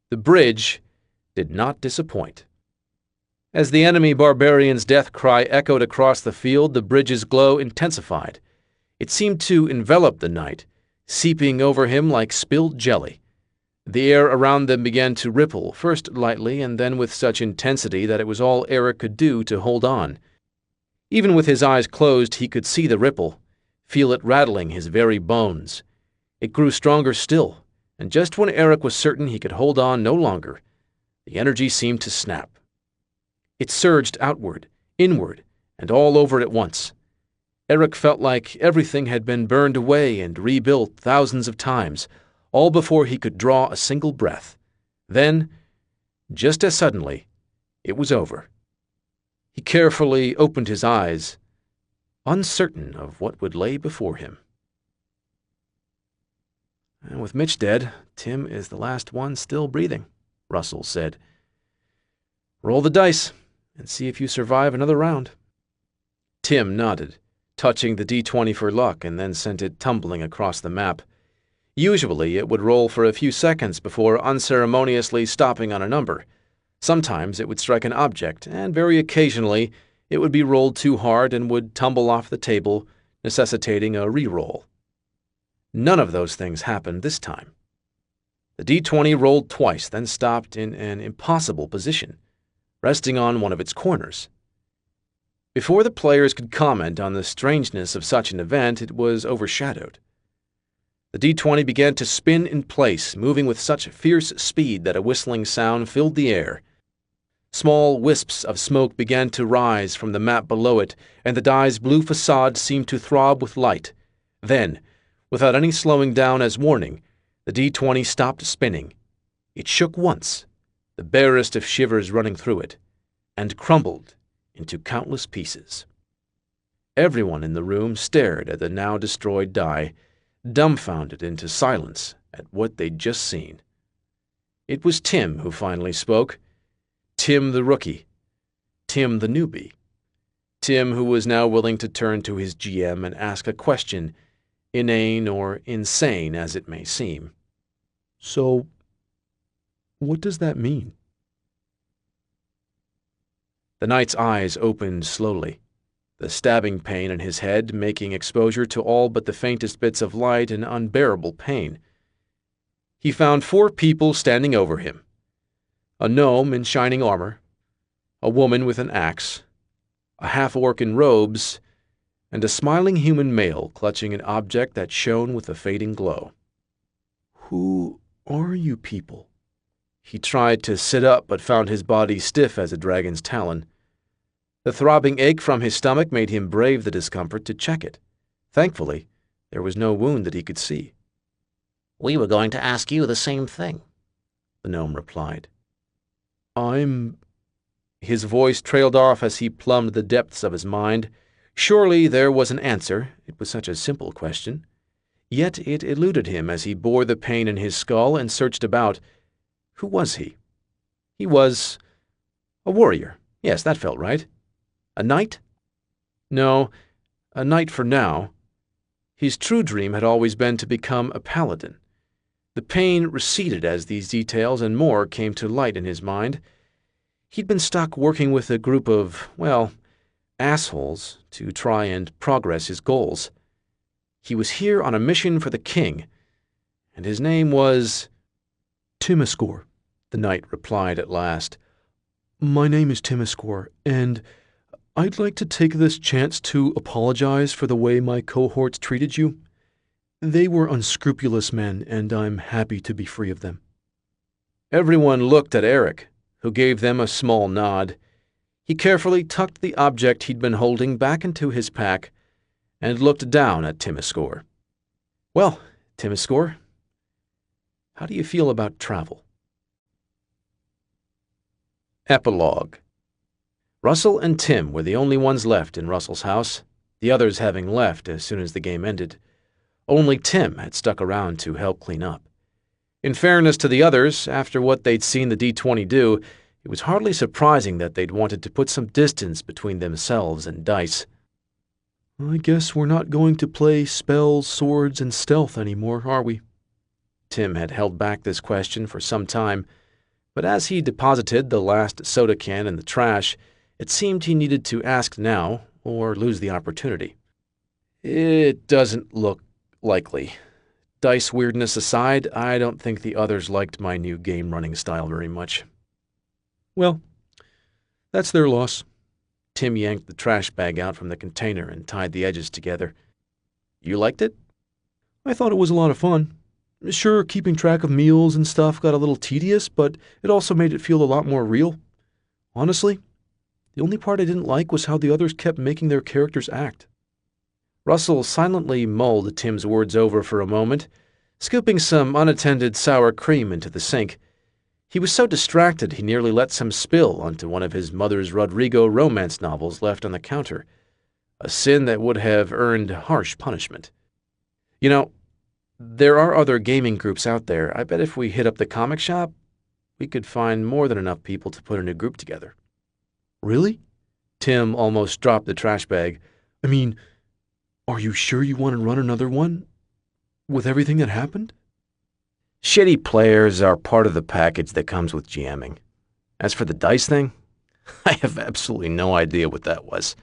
The bridge did not disappoint. As the enemy barbarian's death cry echoed across the field, the bridge's glow intensified. It seemed to envelop the knight, seeping over him like spilled jelly. The air around them began to ripple, first lightly and then with such intensity that it was all Eric could do to hold on. Even with his eyes closed, he could see the ripple, feel it rattling his very bones. It grew stronger still, and just when Eric was certain he could hold on no longer, the energy seemed to snap. It surged outward, inward, and all over at once. Eric felt like everything had been burned away and rebuilt thousands of times, all before he could draw a single breath. Then, just as suddenly, it was over. He carefully opened his eyes, uncertain of what would lay before him. "And with Mitch dead, Tim is the last one still breathing," Russell said. "Roll the dice and see if you survive another round." Tim nodded, touching the D20 for luck, and then sent it tumbling across the map. Usually, it would roll for a few seconds before unceremoniously stopping on a number. Sometimes it would strike an object, and very occasionally it would be rolled too hard and would tumble off the table, necessitating a re-roll. None of those things happened this time. The D20 rolled twice, then stopped in an impossible position, resting on one of its corners. Before the players could comment on the strangeness of such an event, it was overshadowed. The D20 began to spin in place, moving with such fierce speed that a whistling sound filled the air. Small wisps of smoke began to rise from the map below it, and the die's blue facade seemed to throb with light. Then, without any slowing down as warning, the D20 stopped spinning. It shook once, the barest of shivers running through it, and crumbled into countless pieces. Everyone in the room stared at the now destroyed die, dumbfounded into silence at what they'd just seen. It was Tim who finally spoke. Tim the rookie. Tim the newbie. Tim who was now willing to turn to his GM and ask a question, inane or insane as it may seem. So, what does that mean? The knight's eyes opened slowly, the stabbing pain in his head making exposure to all but the faintest bits of light an unbearable pain. He found 4 people standing over him. A gnome in shining armor, a woman with an axe, a half-orc in robes, and a smiling human male clutching an object that shone with a fading glow. Who are you people? He tried to sit up but found his body stiff as a dragon's talon. The throbbing ache from his stomach made him brave the discomfort to check it. Thankfully, there was no wound that he could see. We were going to ask you the same thing, the gnome replied. I'm... His voice trailed off as he plumbed the depths of his mind. Surely there was an answer. It was such a simple question. Yet it eluded him as he bore the pain in his skull and searched about. Who was he? He was a warrior. Yes, that felt right. A knight? No, a knight for now. His true dream had always been to become a paladin. The pain receded as these details and more came to light in his mind. He'd been stuck working with a group of, well, assholes to try and progress his goals. He was here on a mission for the king, and his name was... Timiscore, the knight replied at last. My name is Timiscore, and I'd like to take this chance to apologize for the way my cohorts treated you. They were unscrupulous men, and I'm happy to be free of them. Everyone looked at Eric, who gave them a small nod. He carefully tucked the object he'd been holding back into his pack and looked down at Timiscore. Well, Timiscore, how do you feel about travel? Epilogue. Russell and Tim were the only ones left in Russell's house, the others having left as soon as the game ended. Only Tim had stuck around to help clean up. In fairness to the others, after what they'd seen the D20 do, it was hardly surprising that they'd wanted to put some distance between themselves and dice. I guess we're not going to play spells, swords, and stealth anymore, are we? Tim had held back this question for some time, but as he deposited the last soda can in the trash, it seemed he needed to ask now, or lose the opportunity. It doesn't look likely. Dice weirdness aside, I don't think the others liked my new game-running style very much. Well, that's their loss. Tim yanked the trash bag out from the container and tied the edges together. You liked it? I thought it was a lot of fun. Sure, keeping track of meals and stuff got a little tedious, but it also made it feel a lot more real. Honestly, the only part I didn't like was how the others kept making their characters act. Russell silently mulled Tim's words over for a moment, scooping some unattended sour cream into the sink. He was so distracted he nearly let some spill onto one of his mother's Rodrigo romance novels left on the counter, a sin that would have earned harsh punishment. You know, there are other gaming groups out there. I bet if we hit up the comic shop, we could find more than enough people to put a new group together. Really? Tim almost dropped the trash bag. I mean, are you sure you want to run another one? With everything that happened? Shitty players are part of the package that comes with GMing. As for the dice thing, I have absolutely no idea what that was.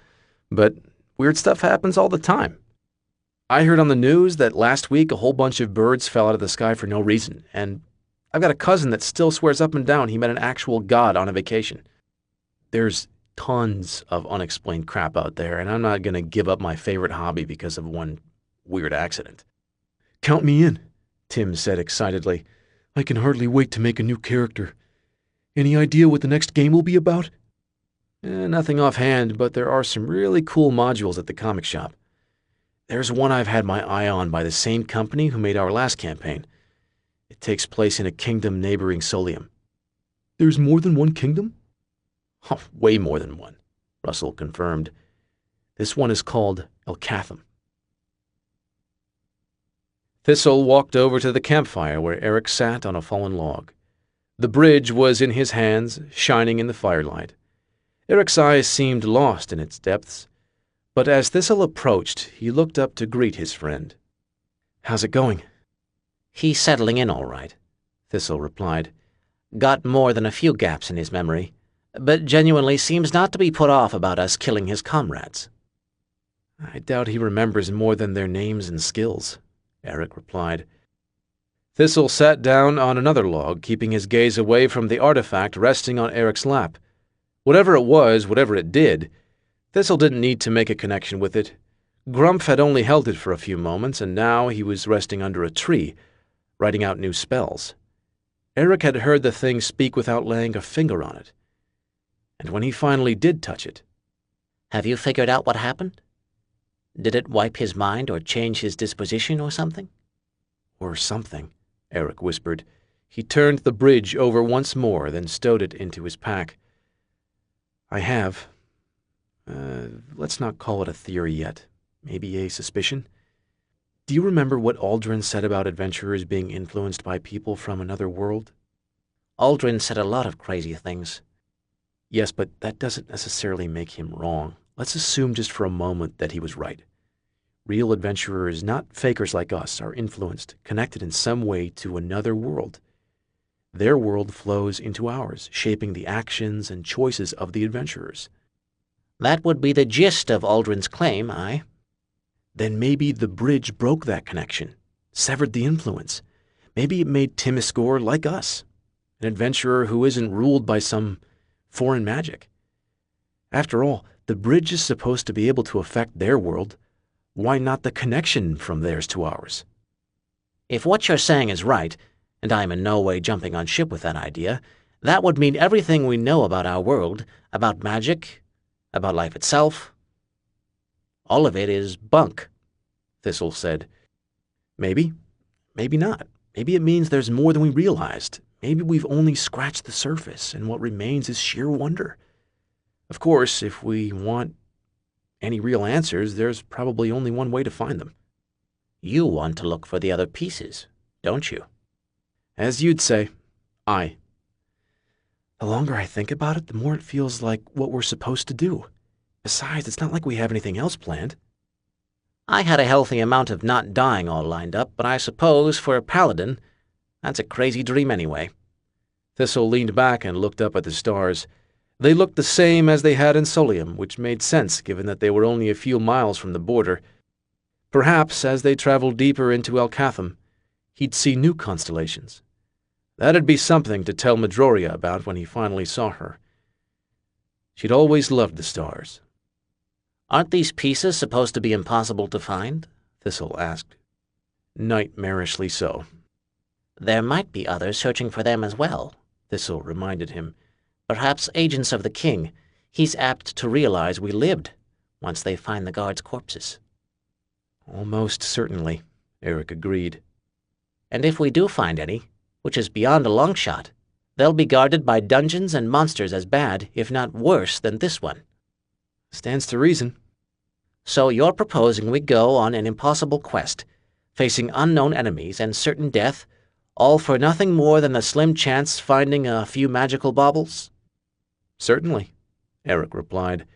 But weird stuff happens all the time. I heard on the news that last week a whole bunch of birds fell out of the sky for no reason, and I've got a cousin that still swears up and down he met an actual god on a vacation. There's tons of unexplained crap out there, and I'm not going to give up my favorite hobby because of one weird accident. Count me in, Tim said excitedly. I can hardly wait to make a new character. Any idea what the next game will be about? Nothing offhand, but there are some really cool modules at the comic shop. There's one I've had my eye on by the same company who made our last campaign. It takes place in a kingdom neighboring Solium. There's more than one kingdom? Oh, way more than one, Russell confirmed. This one is called Elcatham. Thistle walked over to the campfire where Eric sat on a fallen log. The bridge was in his hands, shining in the firelight. Eric's eyes seemed lost in its depths, but as Thistle approached, he looked up to greet his friend. How's it going? He's settling in all right, Thistle replied. Got more than a few gaps in his memory, but genuinely seems not to be put off about us killing his comrades. I doubt he remembers more than their names and skills, Eric replied. Thistle sat down on another log, keeping his gaze away from the artifact resting on Eric's lap. Whatever it was, whatever it did, Thistle didn't need to make a connection with it. Grumph had only held it for a few moments, and now he was resting under a tree, writing out new spells. Eric had heard the thing speak without laying a finger on it. And when he finally did touch it... Have you figured out what happened? Did it wipe his mind or change his disposition or something? Or something, Eric whispered. He turned the bridge over once more, then stowed it into his pack. I have. Let's not call it a theory yet. Maybe a suspicion. Do you remember what Aldrin said about adventurers being influenced by people from another world? Aldrin said a lot of crazy things. Yes, but that doesn't necessarily make him wrong. Let's assume just for a moment that he was right. Real adventurers, not fakers like us, are influenced, connected in some way to another world. Their world flows into ours, shaping the actions and choices of the adventurers. That would be the gist of Aldrin's claim, aye. Then maybe the bridge broke that connection, severed the influence. Maybe it made Timiskor like us, an adventurer who isn't ruled by some foreign magic. After all, the bridge is supposed to be able to affect their world. Why not the connection from theirs to ours? If what you're saying is right, and I am in no way jumping on ship with that idea, that would mean everything we know about our world, about magic, about life itself, all of it is bunk, Thistle said. Maybe. Maybe not. Maybe it means there's more than we realized. Maybe we've only scratched the surface, and what remains is sheer wonder. Of course, if we want any real answers, there's probably only one way to find them. You want to look for the other pieces, don't you? As you'd say, aye. The longer I think about it, the more it feels like what we're supposed to do. Besides, it's not like we have anything else planned. I had a healthy amount of not dying all lined up, but I suppose for a paladin, that's a crazy dream anyway. Thistle leaned back and looked up at the stars. They looked the same as they had in Solium, which made sense given that they were only a few miles from the border. Perhaps, as they traveled deeper into Elcatham, he'd see new constellations. That'd be something to tell Midroria about when he finally saw her. She'd always loved the stars. Aren't these pieces supposed to be impossible to find? Thistle asked. Nightmarishly so. There might be others searching for them as well, Thistle reminded him. Perhaps agents of the king. He's apt to realize we lived once they find the guards' corpses. Almost certainly, Eric agreed. And if we do find any, which is beyond a long shot, they'll be guarded by dungeons and monsters as bad, if not worse, than this one. Stands to reason. So you're proposing we go on an impossible quest, facing unknown enemies and certain death, all for nothing more than the slim chance finding a few magical baubles? Certainly, Eric replied.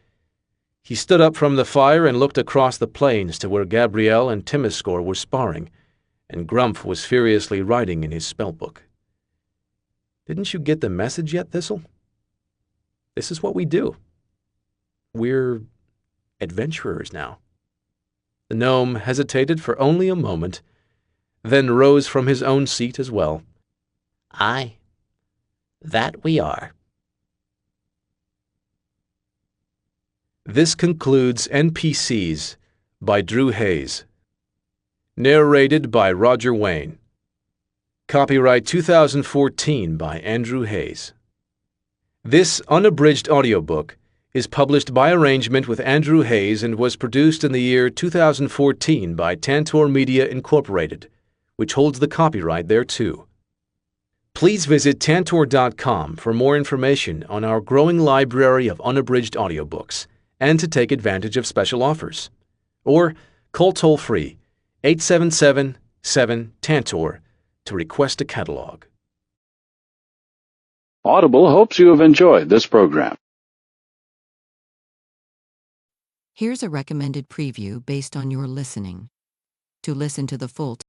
He stood up from the fire and looked across the plains to where Gabrielle and Timiskor were sparring, and Grumph was furiously writing in his spellbook. Didn't you get the message yet, Thistle? This is what we do. We're adventurers now. The gnome hesitated for only a moment, then rose from his own seat as well. Aye, that we are. This concludes NPCs by Drew Hayes. Narrated by Roger Wayne. Copyright 2014 by Andrew Hayes. This unabridged audiobook is published by arrangement with Andrew Hayes and was produced in the year 2014 by Tantor Media Incorporated, which holds the copyright thereto. Please visit tantor.com for more information on our growing library of unabridged audiobooks and to take advantage of special offers. Or call toll-free 877-7-TANTOR to request a catalog. Audible hopes you have enjoyed this program. Here's a recommended preview based on your listening. To listen to the full